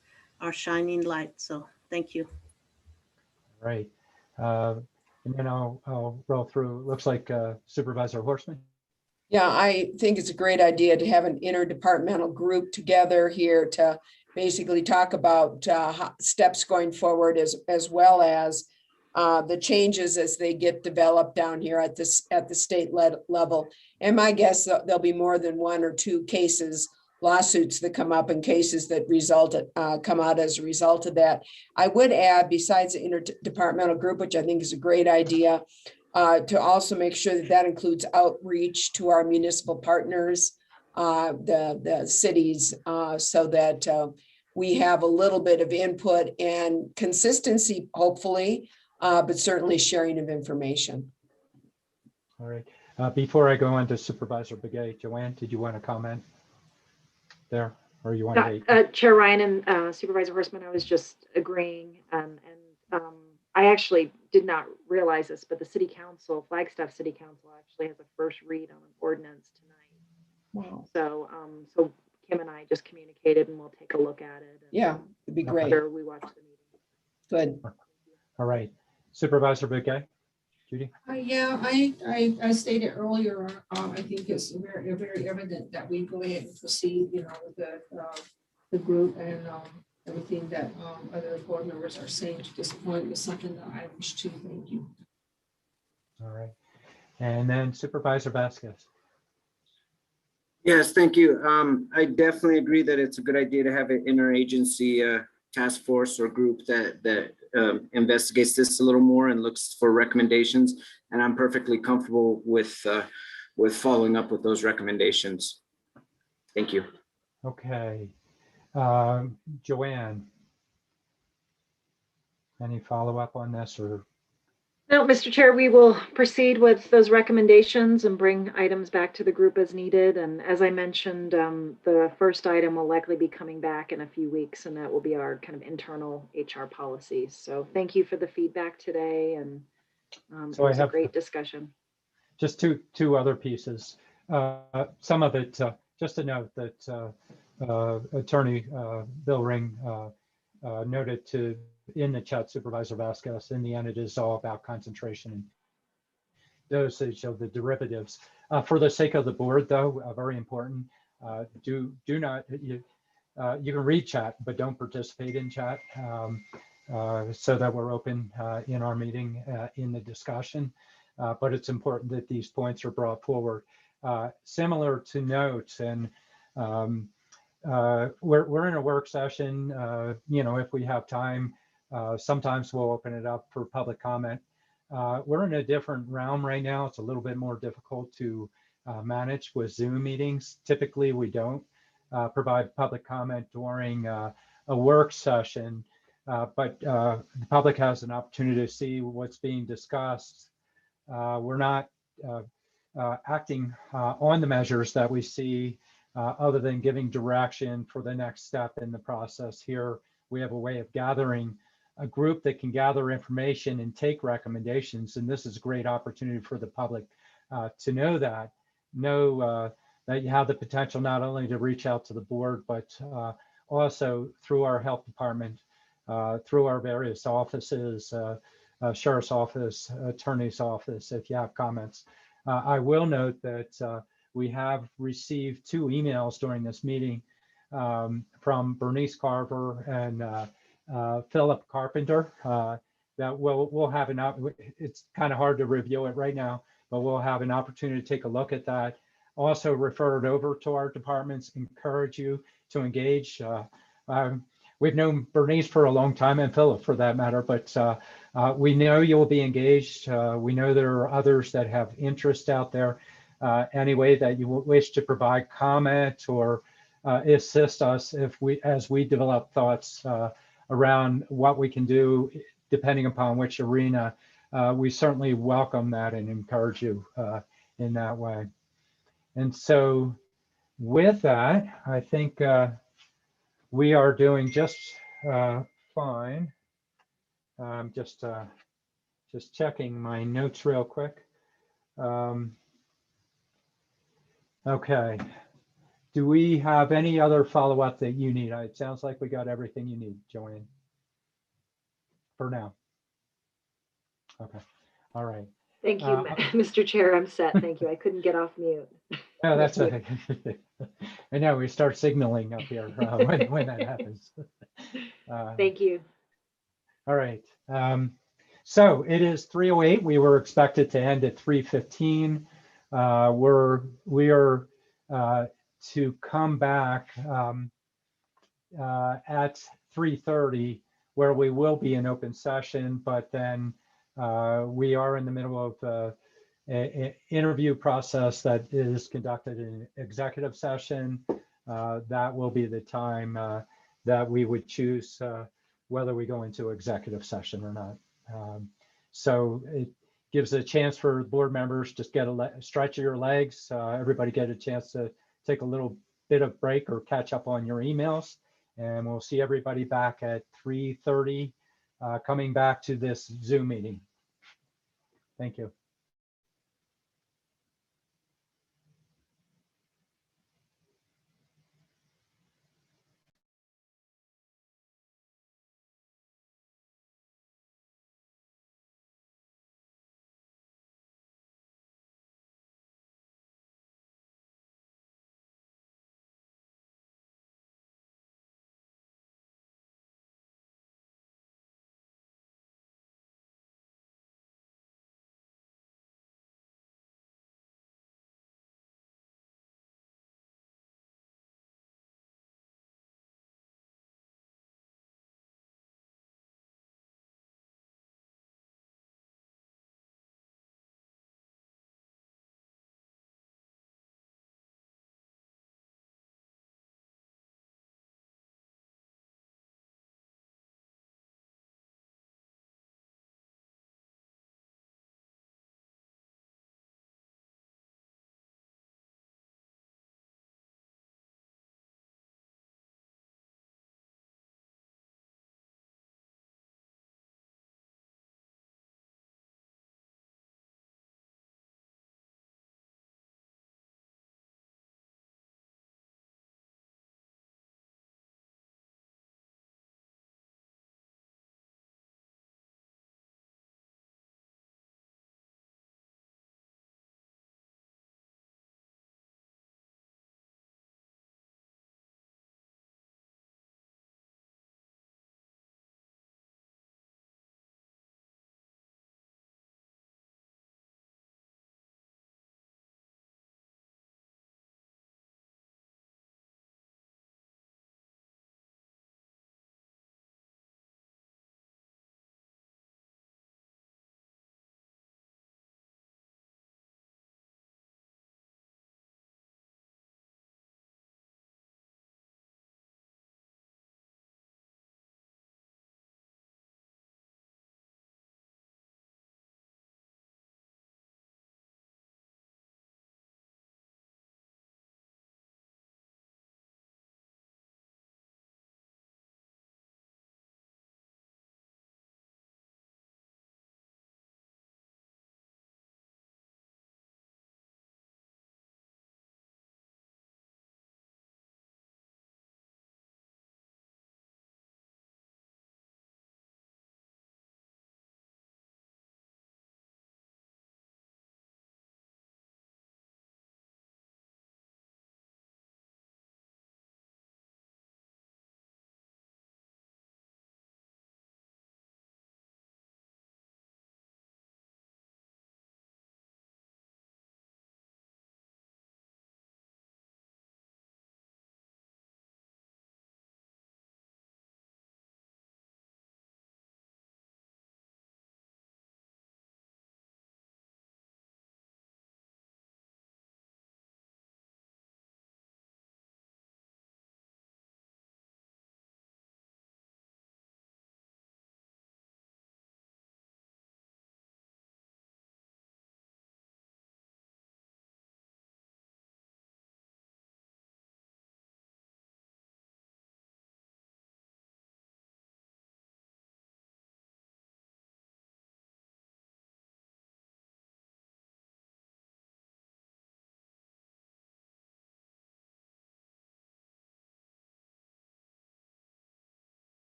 shining light. So thank you. Right. And then I'll roll through. Looks like Supervisor Horseman. Yeah, I think it's a great idea to have an interdepartmental group together here to basically talk about steps going forward, as well as the changes as they get developed down here at the state level. And my guess, there'll be more than one or two lawsuits that come up, and cases that come out as a result of that. I would add, besides the interdepartmental group, which I think is a great idea, to also make sure that includes outreach to our municipal partners, the cities, so that we have a little bit of input and consistency, hopefully, but certainly sharing of information. All right. Before I go on to Supervisor Begay, Joanne, did you want to comment there, or you want to? Chair Ryan and Supervisor Horseman, I was just agreeing, and I actually did not realize this, but the City Council, Flagstaff City Council, actually has a first read on an ordinance tonight. Wow. So Kim and I just communicated, and we'll take a look at it. Yeah, it'd be great. After we watch the meeting. Good. All right. Supervisor Begay, Judy? Yeah, I stated earlier, I think it's very evident that we go ahead and proceed, with the group, and everything that other board members are saying to this point is something that I wish to thank you. All right. And then Supervisor Vasquez. Yes, thank you. I definitely agree that it's a good idea to have an interagency task force or group that investigates this a little more and looks for recommendations. And I'm perfectly comfortable with following up with those recommendations. Thank you. Okay. Joanne, any follow-up on this or? No, Mr. Chair, we will proceed with those recommendations and bring items back to the group as needed. And as I mentioned, the first item will likely be coming back in a few weeks, and that will be our kind of internal HR policies. So thank you for the feedback today, and So it was a great discussion. Just two other pieces. Some of it, just to note that Attorney Bill Ring noted in the chat, Supervisor Vasquez, in the end, it is all about concentration and dosage of the derivatives. For the sake of the board, though, very important, do not, you can read chat, but don't participate in chat so that we're open in our meeting in the discussion. But it's important that these points are brought forward. Similar to notes, and we're in a work session, if we have time, sometimes we'll open it up for public comment. We're in a different realm right now. It's a little bit more difficult to manage with Zoom meetings. Typically, we don't provide public comment during a work session, but the public has an opportunity to see what's being discussed. We're not acting on the measures that we see other than giving direction for the next step in the process. Here, we have a way of gathering a group that can gather information and take recommendations. And this is a great opportunity for the public to know that you have the potential not only to reach out to the board, but also through our health department, through our various offices, sheriff's office, attorney's office, if you have comments. I will note that we have received 2 emails during this meeting from Bernice Carver and Philip Carpenter that we'll have it's kind of hard to review it right now, but we'll have an opportunity to take a look at that. Also refer it over to our departments, encourage you to engage. We've known Bernice for a long time, and Philip for that matter, but we know you will be engaged. We know there are others that have interest out there. Anyway, that you wish to provide comment or assist us as we develop thoughts around what we can do, depending upon which arena, we certainly welcome that and encourage you in that way. And so with that, I think we are doing just fine. Just checking my notes real quick. Okay. Do we have any other follow-up that you need? It sounds like we got everything you need, Joanne, for now. Okay. All right. Thank you, Mr. Chair. I'm set. Thank you. I couldn't get off mute. No, that's okay. I know we start signaling up here when that happens. Thank you. All right. So it is 3:08. We were expected to end at 3:15. We are to come back at 3:30, where we will be in open session, but then we are in the middle of an interview process that is conducted in executive session. That will be the time that we would choose whether we go into executive session or not. So it gives a chance for board members to get a stretch of your legs. Everybody get a chance to take a little bit of break or catch up on your emails. And we'll see everybody back at 3:30, coming back to this Zoom meeting. Thank you.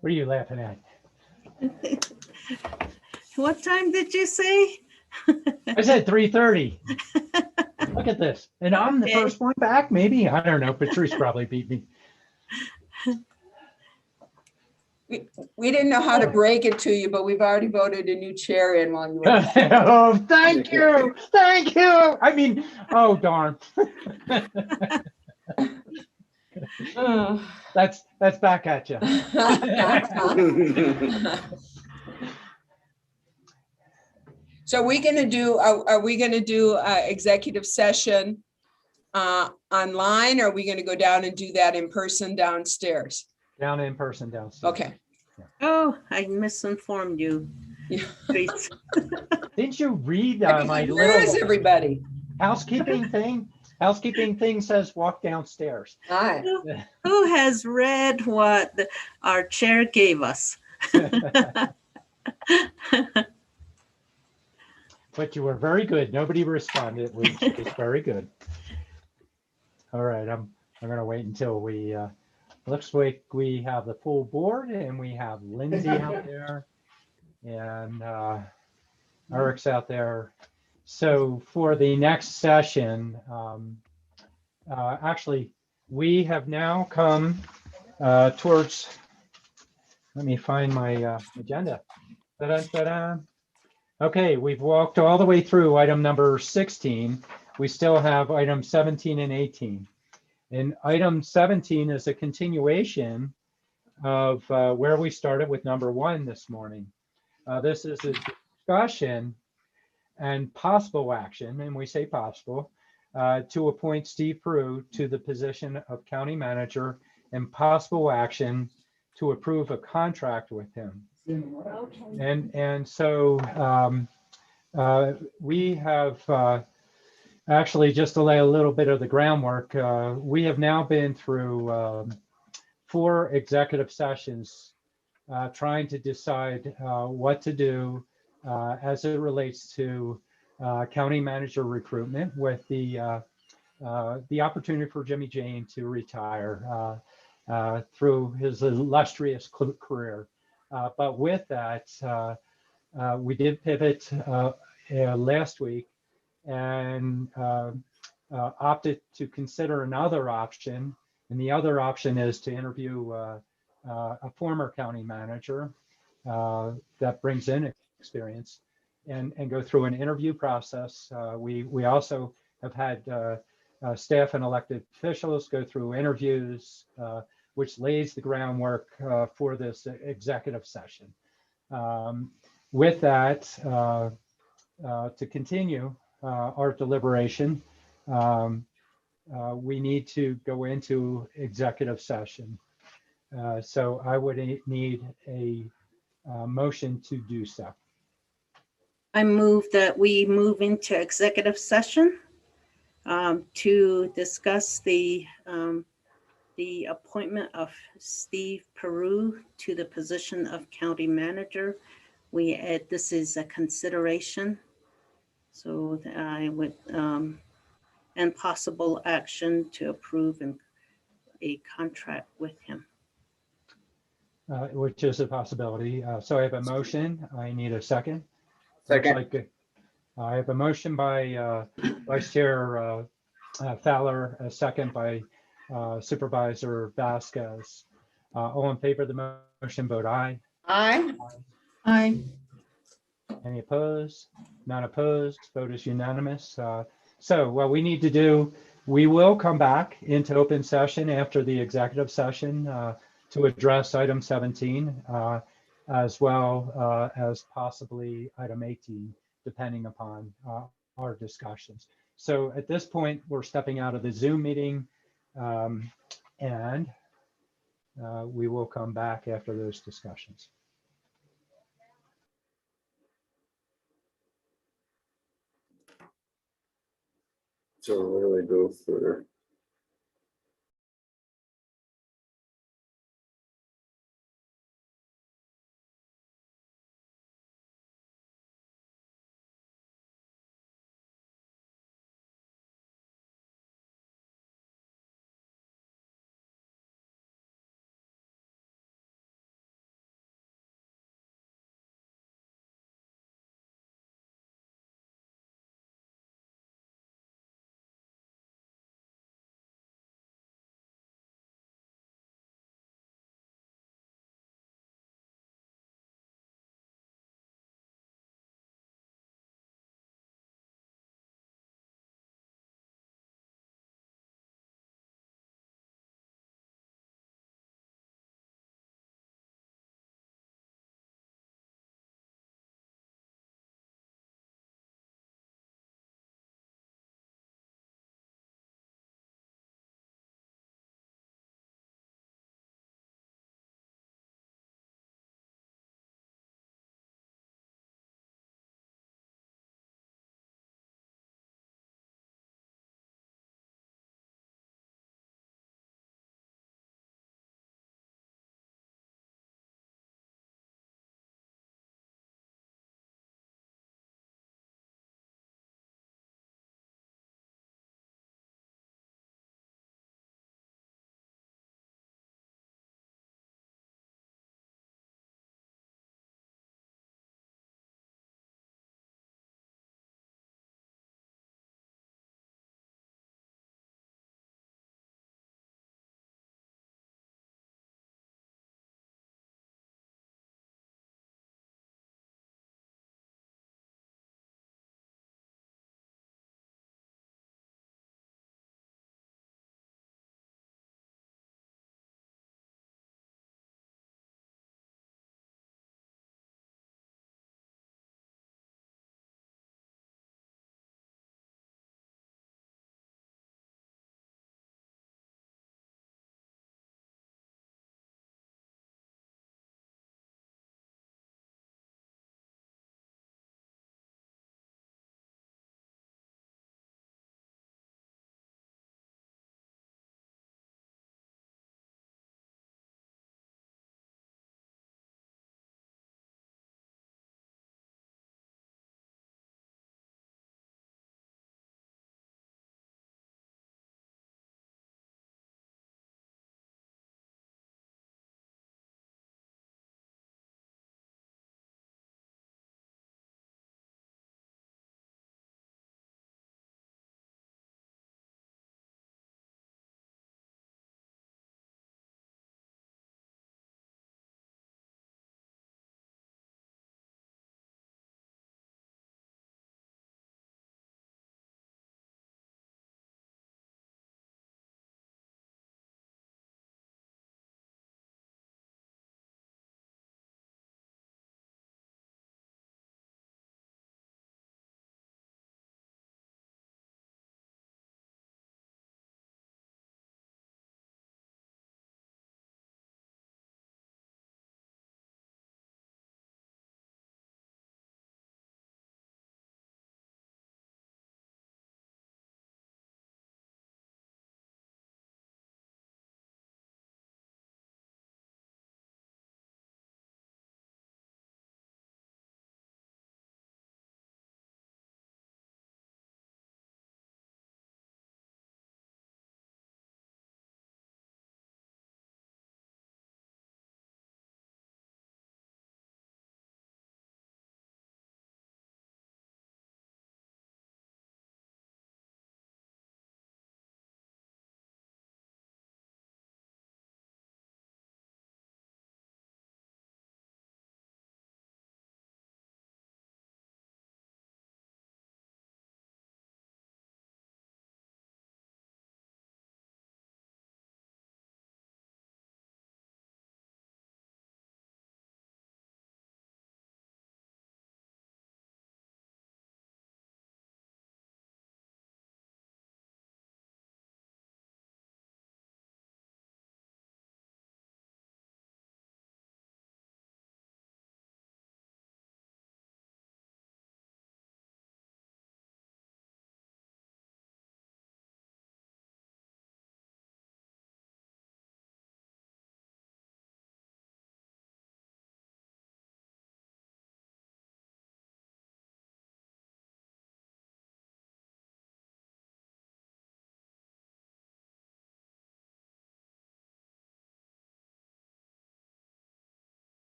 What are you laughing at? What time did you say? I said 3:30. Look at this. And I'm the Okay. first one back, maybe. I don't know. Patrice probably beat me. We didn't know how to break it to you, but we've already voted a new chair in while you were. Oh, thank you. Thank you. I mean, oh, darn. That's back at you. So are we gonna do executive session online, or are we gonna go down and do that in person downstairs? Down in person downstairs. Okay. Oh, I misinformed you. Please. Didn't you read Where my is little everybody? housekeeping thing? Housekeeping thing says walk downstairs. Hi. Who has read what our chair gave us? But you were very good. Nobody responded, which is very good. All right, I'm gonna wait until we looks like we have the full board and we have Lindsay out there and Eric's out there. So for the next session, actually, we have now come towards, let me find my agenda. Ta-da, ta-da. Okay, we've walked all the way through item number 16. We still have item 17 and 18. And item 17 is a continuation of where we started with number 1 this morning. This is a discussion and possible action, and we say possible, to appoint Steve Peru to the position of county manager, and possible action to approve a contract with him. And so we have actually, just to lay a little bit of the groundwork, we have now been through 4 executive sessions trying to decide what to do as it relates to county manager recruitment, with the opportunity for Jimmy Jane to retire through his illustrious career. But with that, we did pivot last week and opted to consider another option. And the other option is to interview a former county manager that brings in experience and go through an interview process. We also have had staff and elected officials go through interviews, which lays the groundwork for this executive session. With that, to continue our deliberation, we need to go into executive session. So I would need a motion to do so. I move that we move into executive session to discuss the appointment of Steve Peru to the position of county manager. This is a consideration. So I would, and possible action to approve a contract with him. Which is a possibility. So I have a motion. I need a second. Second. Looks like I have a motion by Vice Chair Fowler, a second by Supervisor Vasquez. All in favor of the motion, vote aye. Aye. Aye. Any opposed? None opposed. Vote is unanimous. So what we need to do, we will come back into open session after the executive session to address item 17, as well as possibly item 18, depending upon our discussions. So at this point, we're stepping out of the Zoom meeting, and we will come back after those discussions. So where do I go for?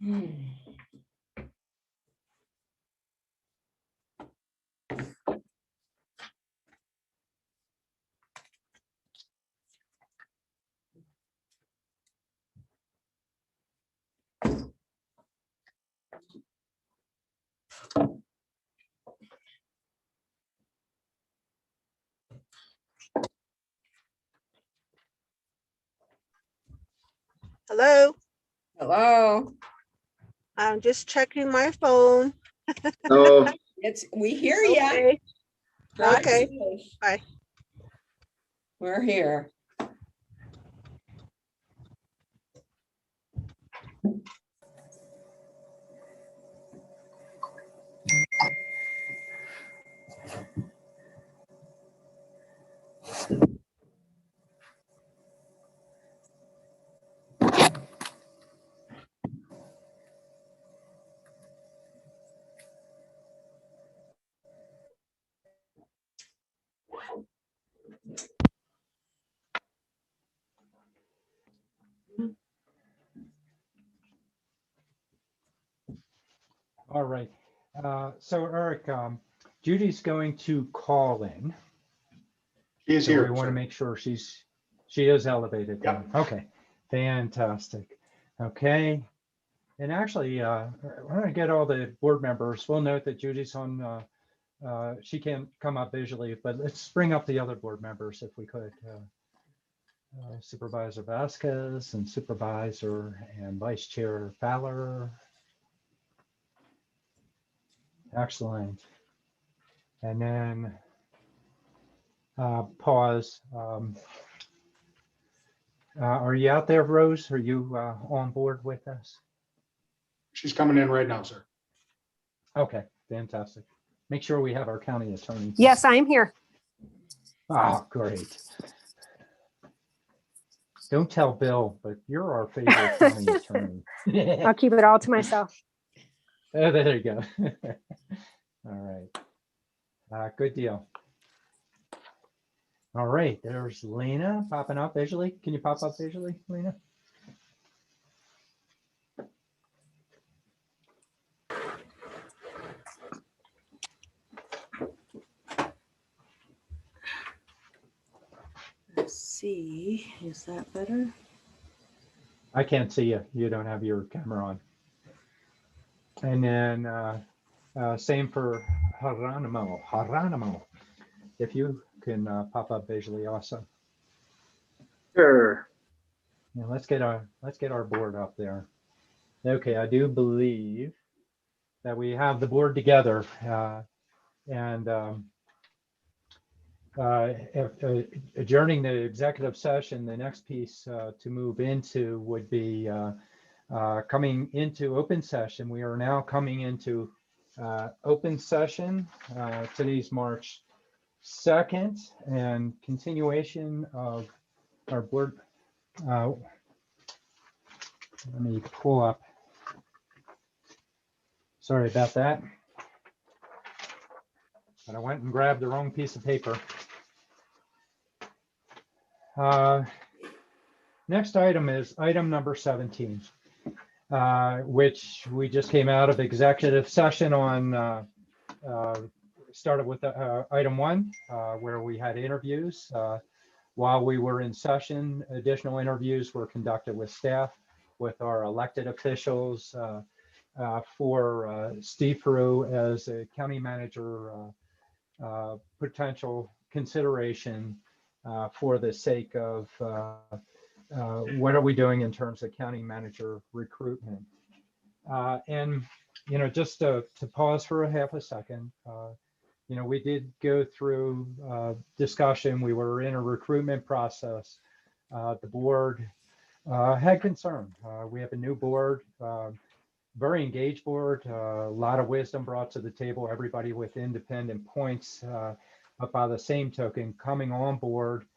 Hello, Hello. I'm just checking my phone. Oh, We hear you. Okay. Okay. Bye. We're here. All right. So Eric, Judy's going to call in. She is So here, we want sir. to make sure she is elevated. Yep. Okay. Fantastic. Okay. And actually, we're going to get all the board members. We'll note that Judy's on, she can't come up visually, but let's bring up the other board members if we could. Supervisor Vasquez and Supervisor and Vice Chair Fowler. Excellent. And then pause. Are you out there, Rose? Are you on board with us? She's coming in right now, sir. Okay, fantastic. Make sure we have our county attorney. Yes, I'm here. Oh, great. Don't tell Bill, but you're our favorite county attorney. I'll keep it all to myself. Oh, there you go. All right. Good deal. All right, there's Lena popping up visually. Can you pop up visually, Lena? Let's see, is that better? I can't see you. You don't have your camera on. And then same for Geronimo. Geronimo, if you can pop up visually also. sure. Yeah, let's get our board up there. Okay, I do believe that we have the board together, and adjourning the executive session. The next piece to move into would be coming into open session. We are now coming into open session. Today's March 2nd, and continuation of our board. Let me pull up. Sorry about that. But I went and grabbed the wrong piece of paper. Next item is item number 17, which we just came out of executive session on. Started with item 1, where we had interviews. While we were in session, additional interviews were conducted with staff, with our elected officials, for Steve Peru as a county manager, potential consideration for the sake of what are we doing in terms of county manager recruitment. And, you know, just to pause for a half a second, you know, we did go through discussion. We were in a recruitment process. The board had concern. We have a new board, very engaged board, a lot of wisdom brought to the table, everybody with independent points, but by the same token, coming on board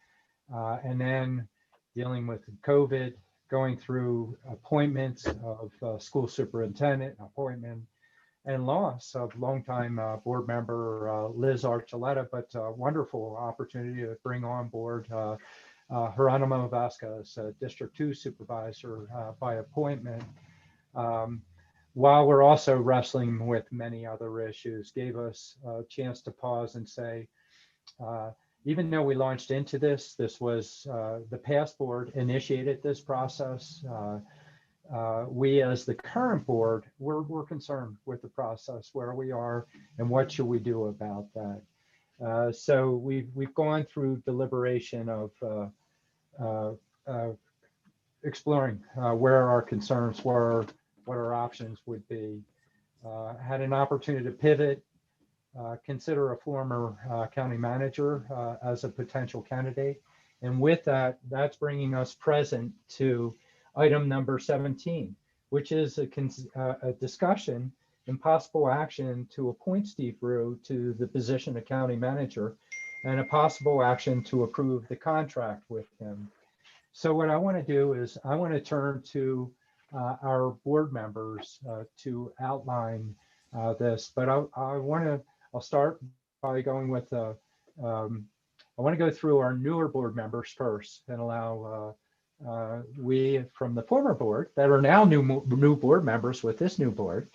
and then dealing with COVID, going through appointments of school superintendent appointment, and loss of longtime board member Liz Archuleta, but wonderful opportunity to bring on board Geronimo Vasquez, District 2 supervisor by appointment. while we're also wrestling with many other issues, gave us a chance to pause and say, even though we launched into this was the past board initiated this process. We, as the current board, we're concerned with the process, where we are, and what should we do about that. So we've gone through deliberation of exploring where our concerns were, what our options would be. Had an opportunity to pivot, consider a former county manager as a potential candidate. And with that, that's bringing us present to item number 17, which is a discussion and possible action to appoint Steve Brew to the position of county manager, and a possible action to approve the contract with him. So what I want to do is I want to turn to our board members to outline this, but I'll start by going with I want to go through our newer board members first and allow we from the former board that are now new board members with this new board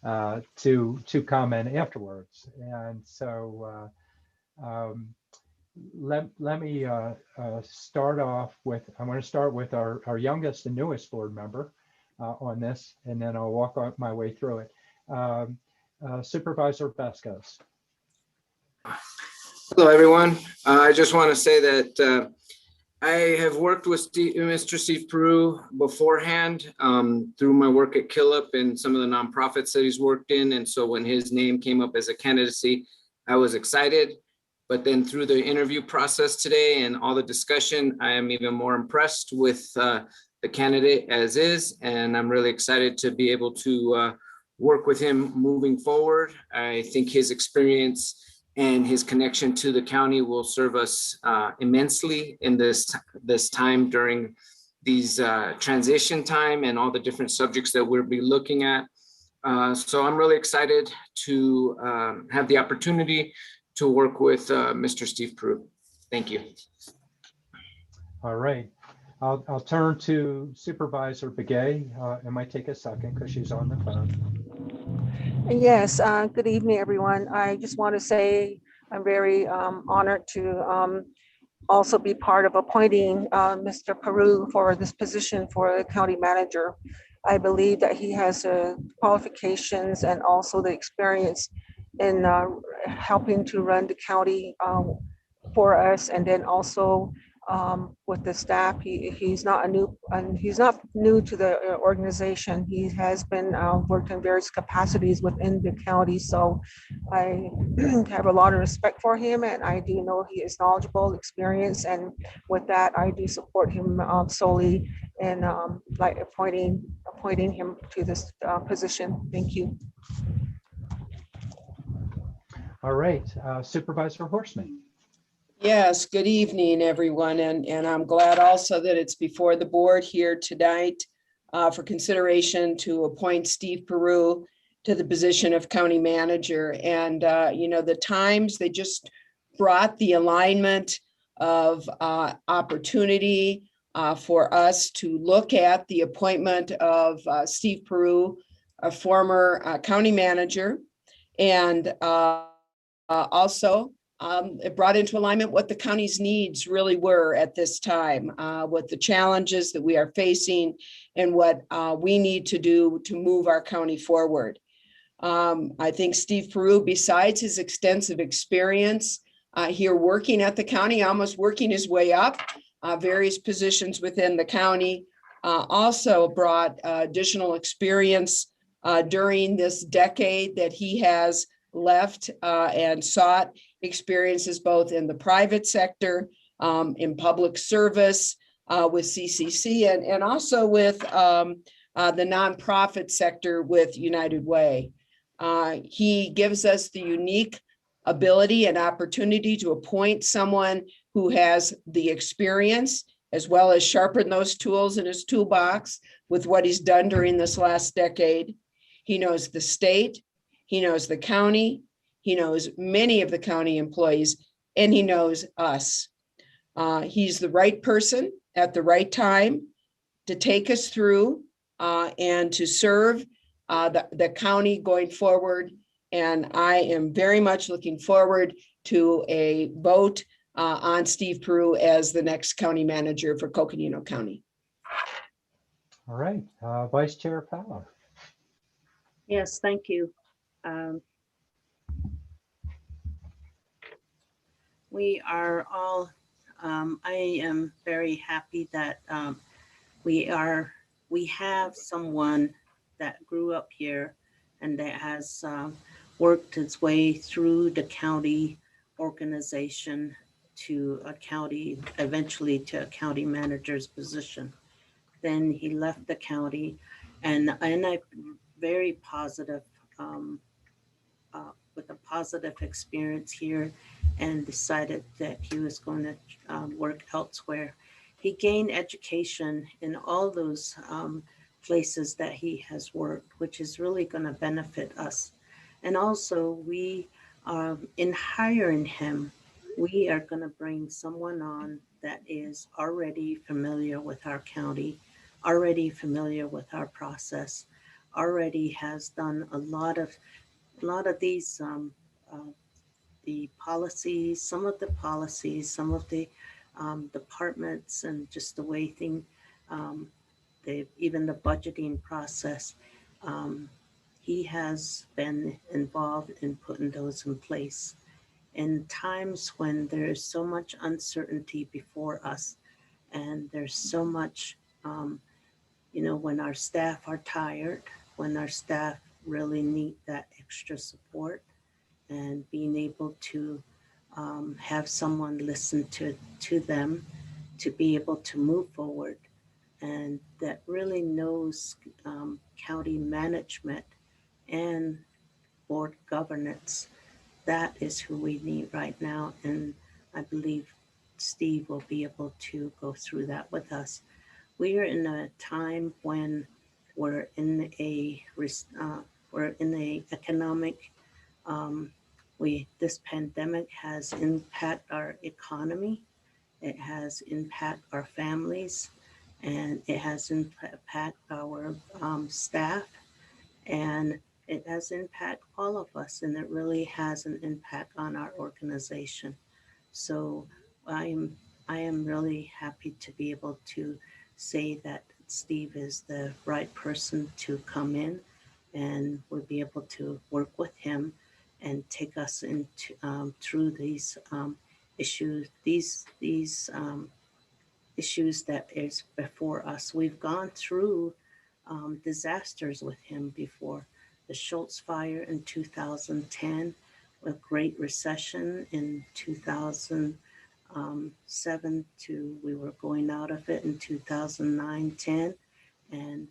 to comment afterwards. And so let me start off with, I want to start with our youngest and newest board member on this, and then I'll walk my way through it. Supervisor Vasquez. Hello, everyone. I just want to say that I have worked with Mr. Steve Peru beforehand through my work at Killip and some of the nonprofits that he's worked in. And so when his name came up as a candidacy, I was excited. But then through the interview process today and all the discussion, I am even more impressed with the candidate as is. And I'm really excited to be able to work with him moving forward. I think his experience and his connection to the county will serve us immensely in this time during these transition time and all the different subjects that we'll be looking at. So I'm really excited to have the opportunity to work with Mr. Steve Peru. Thank you. All right. I'll turn to Supervisor Begay. It might take a second because she's on the phone. Yes, good evening, everyone. I just want to say I'm very honored to also be part of appointing Mr. Peru for this position for the county manager. I believe that he has the qualifications and also the experience in helping to run the county for us, and then also with the staff. He's not new to the organization. He has been worked in various capacities within the county. So I have a lot of respect for him, and I do know he is knowledgeable, experienced, and with that, I do support him solely in like appointing him to this position. Thank you. All right, Supervisor Horstman. Yes, good evening, everyone. And I'm glad also that it's before the board here tonight for consideration to appoint Steve Peru to the position of county manager. And, you know, the times, they just brought the alignment of opportunity for us to look at the appointment of Steve Peru, a former county manager, and also it brought into alignment what the county's needs really were at this time, what the challenges that we are facing, and what we need to do to move our county forward. I think Steve Peru, besides his extensive experience here working at the county, almost working his way up various positions within the county, also brought additional experience during this decade that he has left and sought experiences both in the private sector, in public service with CCC, and also with the nonprofit sector with United Way. He gives us the unique ability and opportunity to appoint someone who has the experience as well as sharpen those tools in his toolbox with what he's done during this last decade. He knows the state, he knows the county, he knows many of the county employees, and he knows us. He's the right person at the right time to take us through and to serve the county going forward. And I am very much looking forward to a vote on Steve Peru as the next county manager for Coconino County. All right, Vice Chair Powell. Yes, thank you. We are all, I am very happy that we have someone that grew up here and that has worked its way through the county organization to a county, eventually to a county manager's position. Then he left the county, and I very positive, with a positive experience here, and decided that he was going to work elsewhere. He gained education in all those places that he has worked, which is really going to benefit us. And also, we, in hiring him, we are going to bring someone on that is already familiar with our county, already familiar with our process, already has done a lot of these the policies, some of the departments, and just the way even the budgeting process. He has been involved in putting those in place in times when there is so much uncertainty before us, and there's so much, when our staff are tired, when our staff really need that extra support, and being able to have someone listen to them to be able to move forward, and that really knows county management and board governance. That is who we need right now, and I believe Steve will be able to go through that with us. We are in a time when we're in a economic. This pandemic has impacted our economy. It has impacted our families, and it has impacted our staff, and it has impacted all of us, and it really has an impact on our organization. So I am really happy to be able to say that Steve is the right person to come in, and we'll be able to work with him and take us into through these issues, these issues that is before us. We've gone through disasters with him before. The Schultz fire in 2010, a Great Recession in 2007 to we were going out of it in 2009-10, and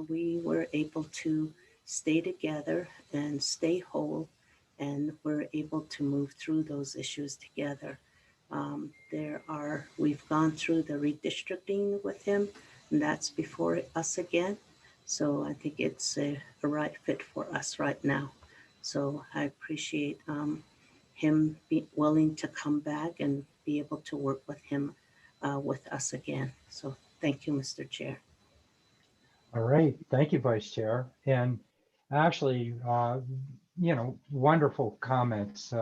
we were able to stay together and stay whole, and we're able to move through those issues together. We've gone through the redistricting with him, and that's before us again. So I think it's a right fit for us right now. So I appreciate him being willing to come back and be able to work with him, with us again. So thank you, Mr. Chair. All right, thank you, Vice Chair. And actually, wonderful comments.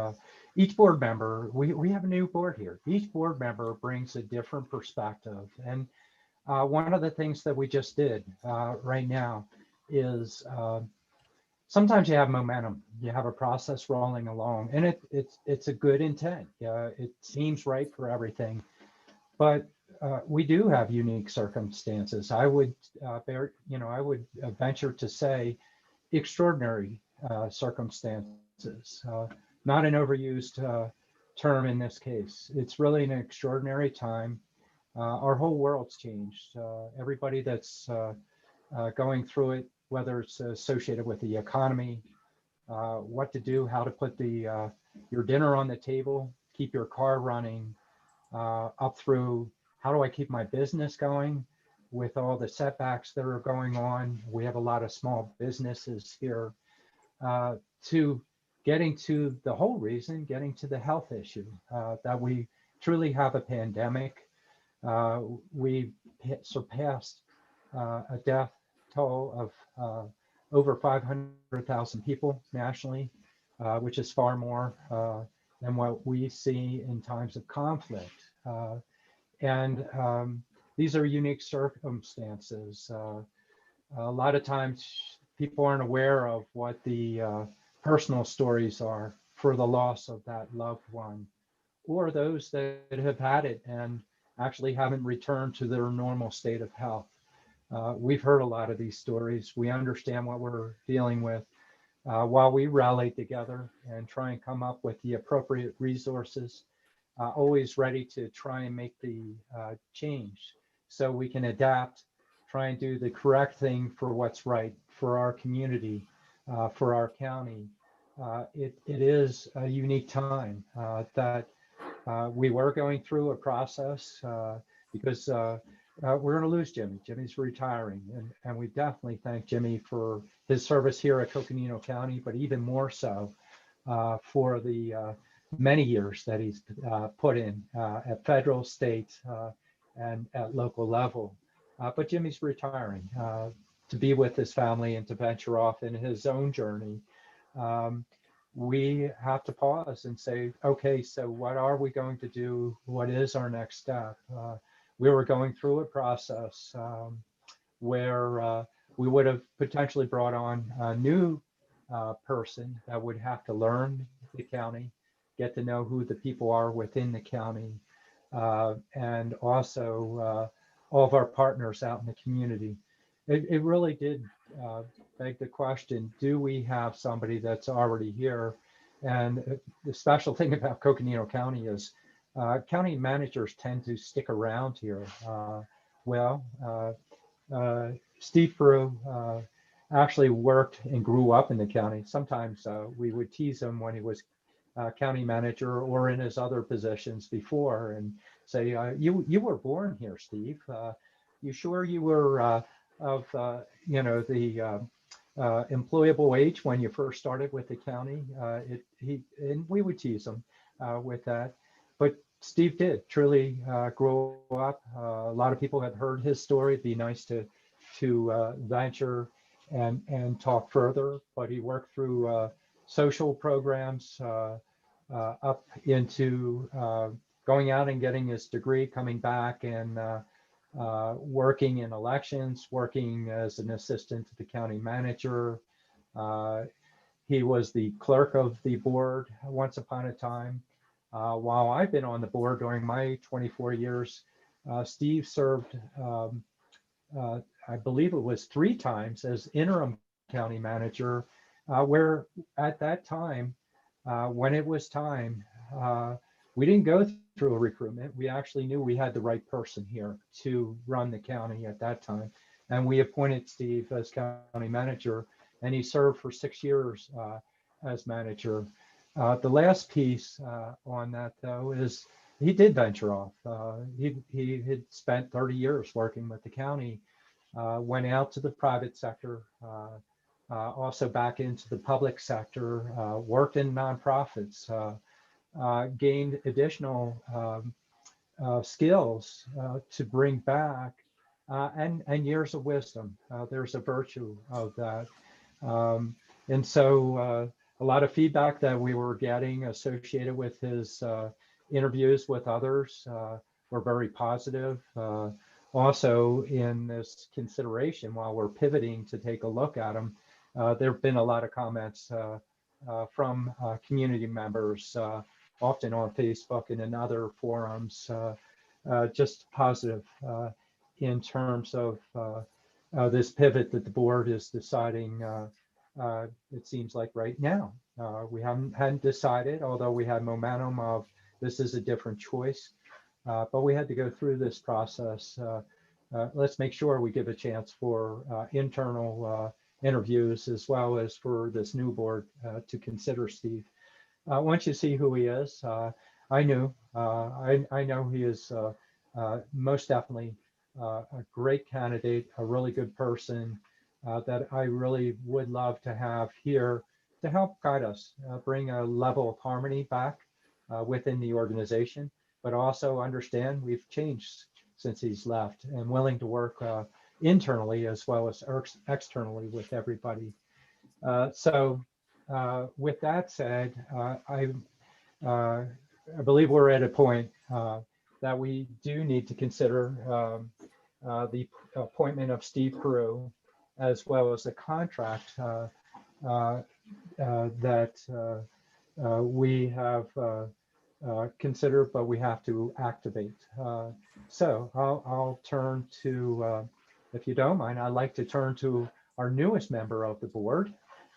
Each board member, we have a new board here. Each board member brings a different perspective. And one of the things that we just did right now is sometimes you have momentum, you have a process rolling along, and it's a good intent. It seems right for everything, but we do have unique circumstances. I would venture to say extraordinary circumstances. Not an overused term in this case. It's really an extraordinary time. Our whole world's changed. Everybody that's going through it, whether it's associated with the economy, what to do, how to put your dinner on the table, keep your car running, up through how do I keep my business going with all the setbacks that are going on. We have a lot of small businesses here, to getting to the whole reason, getting to the health issue, that we truly have a pandemic. We surpassed a death toll of over 500,000 people nationally, which is far more than what we see in times of conflict. And these are unique circumstances. A lot of times people aren't aware of what the personal stories are for the loss of that loved one, or those that have had it and actually haven't returned to their normal state of health. We've heard a lot of these stories. We understand what we're dealing with while we rally together and try and come up with the appropriate resources, always ready to try and make the change so we can adapt, try and do the correct thing for what's right for our community, for our county. It is a unique time that we were going through a process because we're going to lose Jimmy. Jimmy's retiring, and we definitely thank Jimmy for his service here at Coconino County, but even more so for the many years that he's put in at federal, state, and at local level. But Jimmy's retiring to be with his family and to venture off in his own journey. We have to pause and say, okay, so what are we going to do? What is our next step? We were going through a process where we would have potentially brought on a new person that would have to learn the county, get to know who the people are within the county, and also all of our partners out in the community. It really did beg the question, do we have somebody that's already here? And the special thing about Coconino County is county managers tend to stick around here. Steve Brew actually worked and grew up in the county. Sometimes we would tease him when he was county manager or in his other positions before and say, you were born here, Steve. You sure you were of the employable age when you first started with the county? And we would tease him with that. But Steve did truly grow up. A lot of people had heard his story. It'd be nice to venture and talk further, but he worked through social programs up into going out and getting his degree, coming back and working in elections, working as an assistant to the county manager. He was the clerk of the board once upon a time. While I've been on the board during my 24 years, Steve served, I believe it was 3 times as interim county manager, where at that time, when it was time, we didn't go through a recruitment. We actually knew we had the right person here to run the county at that time. And we appointed Steve as county manager, and he served for 6 years as manager. The last piece on that, though, is he did venture off. He had spent 30 years working with the county, went out to the private sector, also back into the public sector, worked in nonprofits, gained additional skills to bring back, and years of wisdom. There's a virtue of that. And so a lot of feedback that we were getting associated with his interviews with others were very positive. Also, in this consideration, while we're pivoting to take a look at him, there have been a lot of comments from community members, often on Facebook and in other forums, just positive in terms of this pivot that the board is deciding. It seems like right now, we hadn't decided, although we had momentum of this is a different choice, but we had to go through this process. Let's make sure we give a chance for internal interviews as well as for this new board to consider Steve. Once you see who he is, I know he is most definitely a great candidate, a really good person that I really would love to have here to help guide us, bring a level of harmony back within the organization, but also understand we've changed since he's left and willing to work internally as well as externally with everybody. So with that said, I believe we're at a point that we do need to consider the appointment of Steve Peru, as well as the contract that we have considered, but we have to activate. So I'll turn to, if you don't mind, I'd like to turn to our newest member of the board.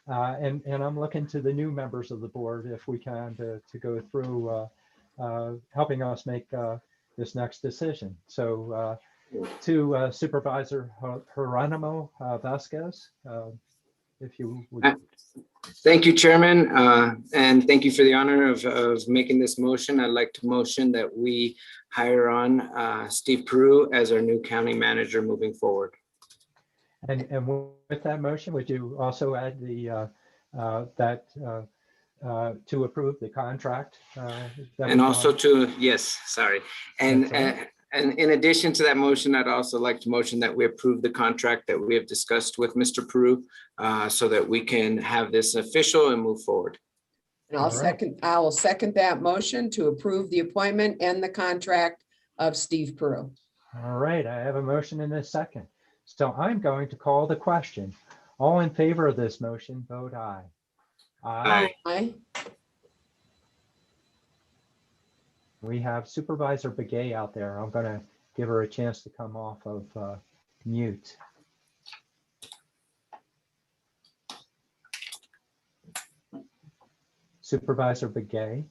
And I'm looking to the new members of the board, if we can, to go through helping us make this next decision. So to Supervisor Geronimo Vasquez, if you would. Thank you, Chairman, and thank you for the honor of making this motion. I'd like to motion that we hire on Steve Peru as our new county manager moving forward. And with that motion, would you also add the to approve the contract? And also to, yes, sorry. And in addition to that motion, I'd also like to motion that we approve the contract that we have discussed with Mr. Peru so that we can have this official and move forward. And I will second that motion to approve the appointment and the contract of Steve Peru. All right, I have a motion in a second. So I'm going to call the question. All in favor of this motion, vote aye. Aye. Aye. We have Supervisor Begay out there. I'm going to give her a chance to come off of mute. Supervisor Begay.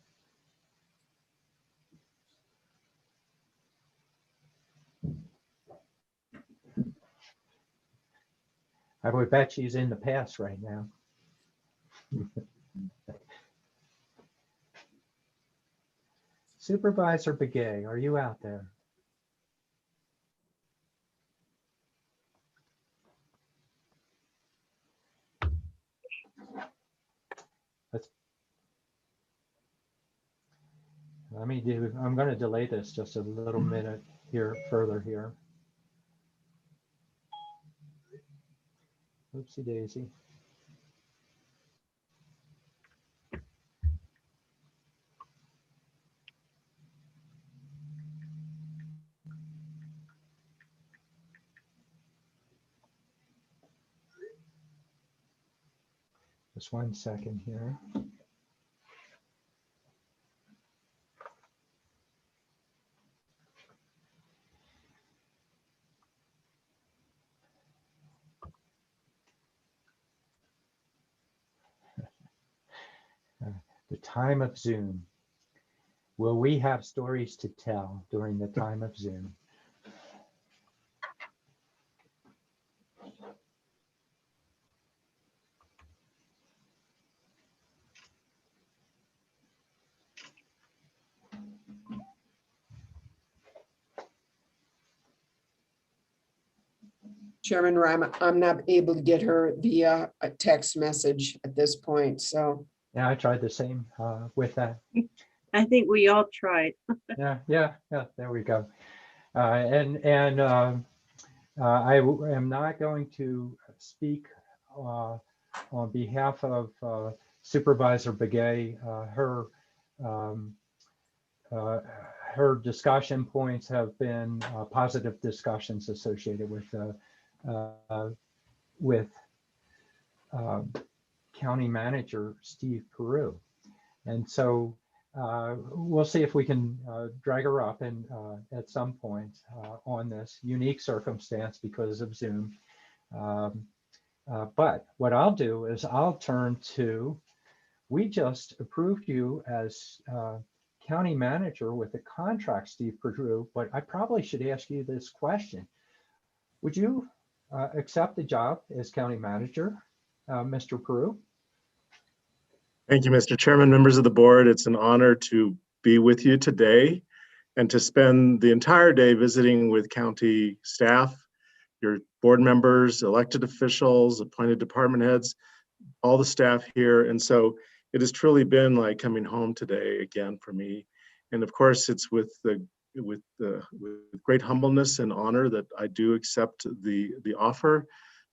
I would bet she's in the past right now. Supervisor Begay, are you out there? I'm going to delay this just a little minute here, further here. Oopsie daisy. Just 1 second here. The time of Zoom. Will we have stories to tell during the time of Zoom? Chairman Rima, I'm not able to get her via a text message at this point, so. Yeah, I tried the same with that. I think we all tried. Yeah, there we go. I am not going to speak on behalf of Supervisor Begay. Her discussion points have been positive discussions associated with County Manager Steve Peru. And so we'll see if we can drag her up and at some point on this unique circumstance because of Zoom. But what I'll do is I'll turn to, we just approved you as county manager with a contract, Steve Peru, but I probably should ask you this question. Would you accept the job as county manager, Mr. Peru? Thank you, Mr. Chairman, members of the board. It's an honor to be with you today and to spend the entire day visiting with county staff, your board members, elected officials, appointed department heads, all the staff here. And so it has truly been like coming home today again for me. And of course, it's with the with great humbleness and honor that I do accept the offer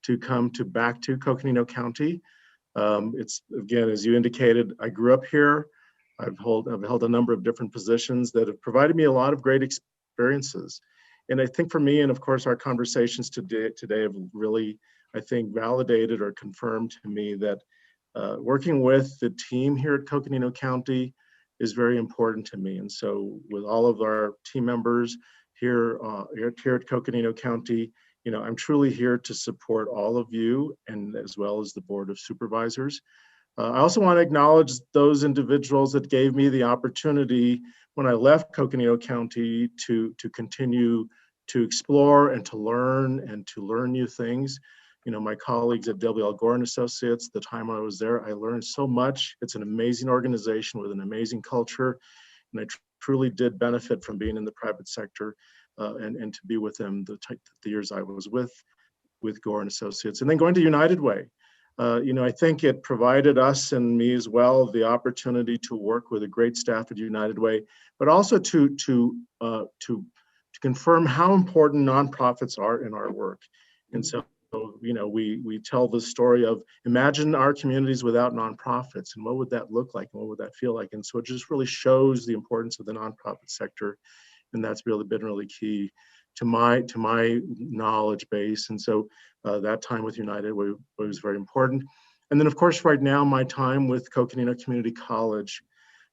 to come back to Coconino County. It's, again, as you indicated, I grew up here. I've held a number of different positions that have provided me a lot of great experiences. And I think for me, and of course our conversations today have really, I think, validated or confirmed to me that working with the team here at Coconino County is very important to me. And so with all of our team members here at Coconino County, you know, I'm truly here to support all of you, and as well as the Board of Supervisors. I also want to acknowledge those individuals that gave me the opportunity when I left Coconino County to continue to explore and to learn new things. You know, my colleagues at W.L. Gore and Associates, the time I was there, I learned so much. It's an amazing organization with an amazing culture, and I truly did benefit from being in the private sector and to be with them the years I was with Gore and Associates. And then going to United Way. You know, I think it provided us and me as well the opportunity to work with a great staff at United Way, but also to confirm how important nonprofits are in our work. And so, you know, we tell the story of imagine our communities without nonprofits, and what would that look like, and what would that feel like? And so it just really shows the importance of the nonprofit sector, and that's really been really key to my knowledge base. And so that time with United was very important. And then of course, right now, my time with Coconino Community College.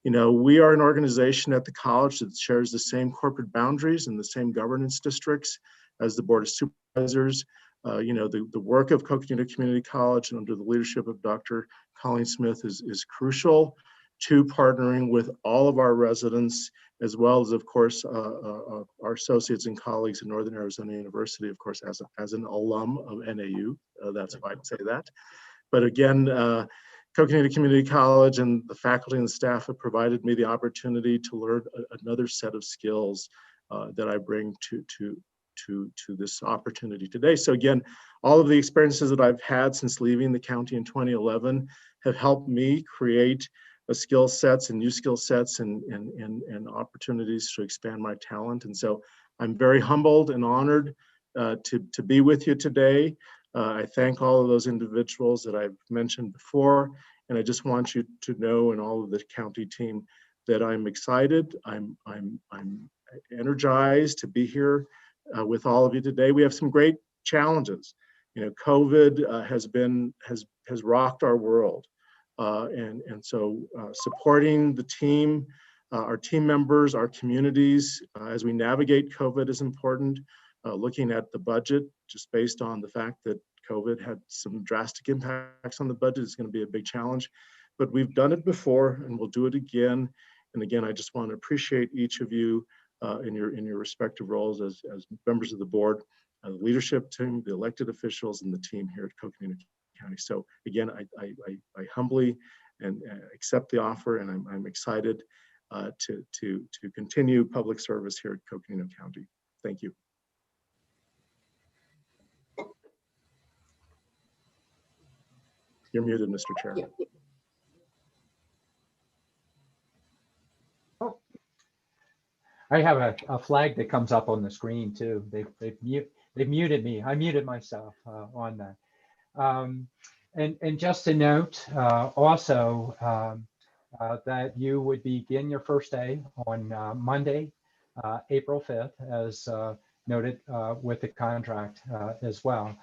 You know, we are an organization at the college that shares the same corporate boundaries and the same governance districts as the Board of Supervisors. You know, the work of Coconino Community College and under the leadership of Dr. Colleen Smith is crucial to partnering with all of our residents, as well as, of course, our associates and colleagues in Northern Arizona University, of course, as an alum of NAU. That's why I say that. But again, Coconino Community College and the faculty and the staff have provided me the opportunity to learn another set of skills that I bring to this opportunity today. So again, all of the experiences that I've had since leaving the county in 2011 have helped me create skill sets and new skill sets and opportunities to expand my talent. And so I'm very humbled and honored to be with you today. I thank all of those individuals that I've mentioned before, and I just want you to know, and all of the county team, that I'm excited. I'm energized to be here with all of you today. We have some great challenges. You know, COVID has rocked our world, and so supporting the team, our team members, our communities as we navigate COVID is important. Looking at the budget, just based on the fact that COVID had some drastic impacts on the budget, is going to be a big challenge. But we've done it before, and we'll do it again. And again, I just want to appreciate each of you in your respective roles as members of the board, the leadership team, the elected officials, and the team here at Coconino County. So again, I humbly and accept the offer, and I'm excited to continue public service here at Coconino County. Thank you. You're muted, Mr. Chair. Oh. I have a flag that comes up on the screen too. They've muted me. I muted myself on that. And just a note also that you would begin your first day on Monday, April 5th, as noted with the contract as well.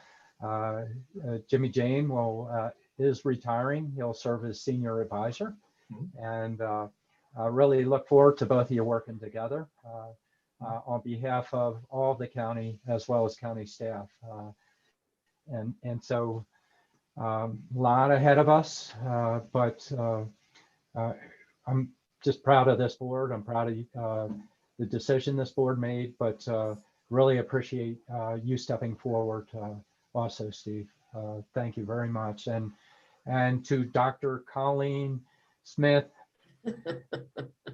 Jimmy Jane is retiring. He'll serve as senior advisor, and really look forward to both of you working together on behalf of all the county as well as county staff. And so a lot ahead of us, but I'm just proud of this board. I'm proud of the decision this board made, but really appreciate you stepping forward also, Steve. Thank you very much. And to Dr. Colleen Smith,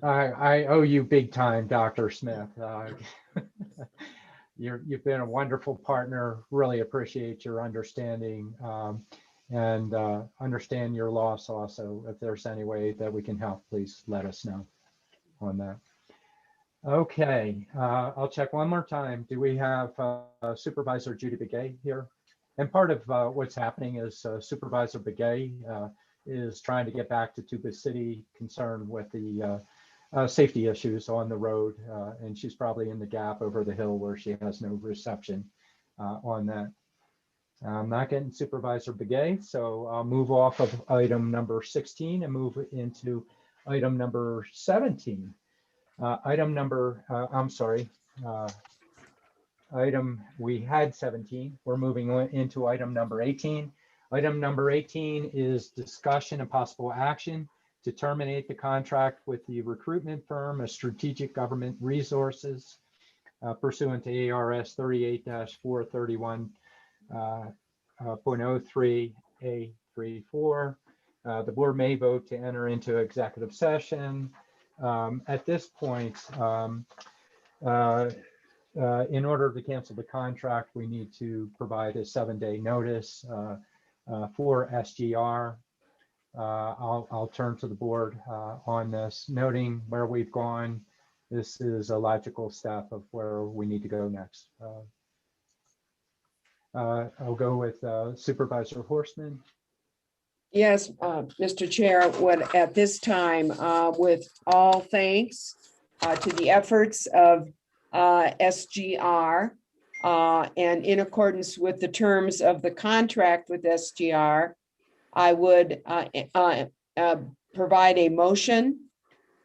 I owe you big time, Dr. Smith. You've been a wonderful partner. Really appreciate your understanding and understand your loss also. If there's any way that we can help, please let us know on that. Okay, I'll check one more time. Do we have Supervisor Judy Begay here? And part of what's happening is Supervisor Begay is trying to get back to Tuba City concerned with the safety issues on the road. And she's probably in the gap over the hill where she has no reception on that. I'm not getting Supervisor Begay, so I'll move off of item number 16 and move into item number 17. We had 17. We're moving into item number 18. Item number 18 is discussion and possible action to terminate the contract with the recruitment firm of Strategic Government Resources pursuant to ARS 38-431.03A34. The board may vote to enter into executive session. At this point, in order to cancel the contract, we need to provide a 7-day notice for SGR. I'll turn to the board on this, noting where we've gone. This is a logical step of where we need to go next. I'll go with Supervisor Horstman. Yes, Mr. Chair, at this time, with all thanks to the efforts of SGR and in accordance with the terms of the contract with SGR, I would provide a motion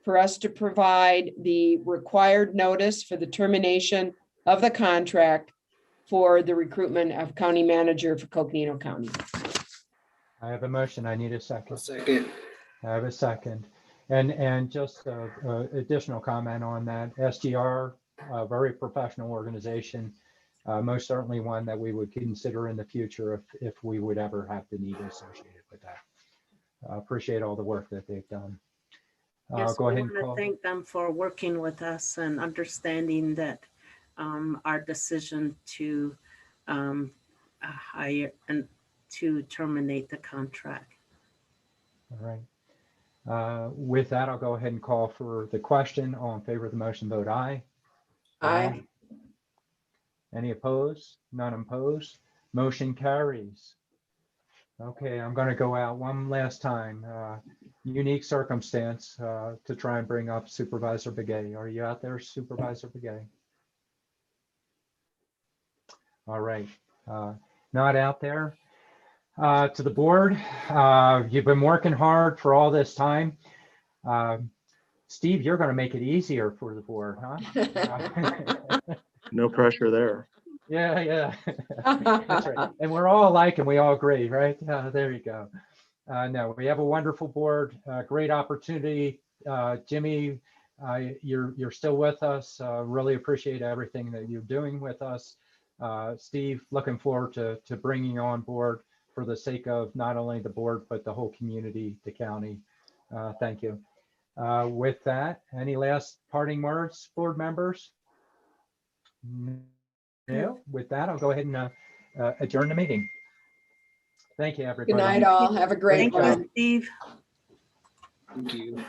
for us to provide the required notice for the termination of the contract for the recruitment of county manager for Coconino County. I have a motion. I need a second. Second. I have a second. And just additional comment on that. SGR, a very professional organization, most certainly one that we would consider in the future if we would ever have the need associated with that. Appreciate all the work that they've done. Yes, Go we ahead and want to call. thank them for working with us and understanding that our decision to hire and to terminate the contract. All right. With that, I'll go ahead and call for the question. All in favor of the motion, vote aye. Aye. Any opposed? None opposed. Motion carries. Okay, I'm going to go out one last time. Unique circumstance to try and bring up Supervisor Begay. Are you out there, Supervisor Begay? All right. Not out there. To the board, you've been working hard for all this time. Steve, you're going to make it easier for the board, huh? No pressure there. Yeah. That's right. And we're all alike and we all agree, right? There you go. No, we have a wonderful board, great opportunity. Jimmy, you're still with us. Really appreciate everything that you're doing with us. Steve, looking forward to bringing you on board for the sake of not only the board, but the whole community, the county. Thank you. With that, any last parting words, board members? No. With that, I'll go ahead and adjourn the meeting. Thank you, everybody. Good night, all. Have a great one. Thank you, Steve. Thank you.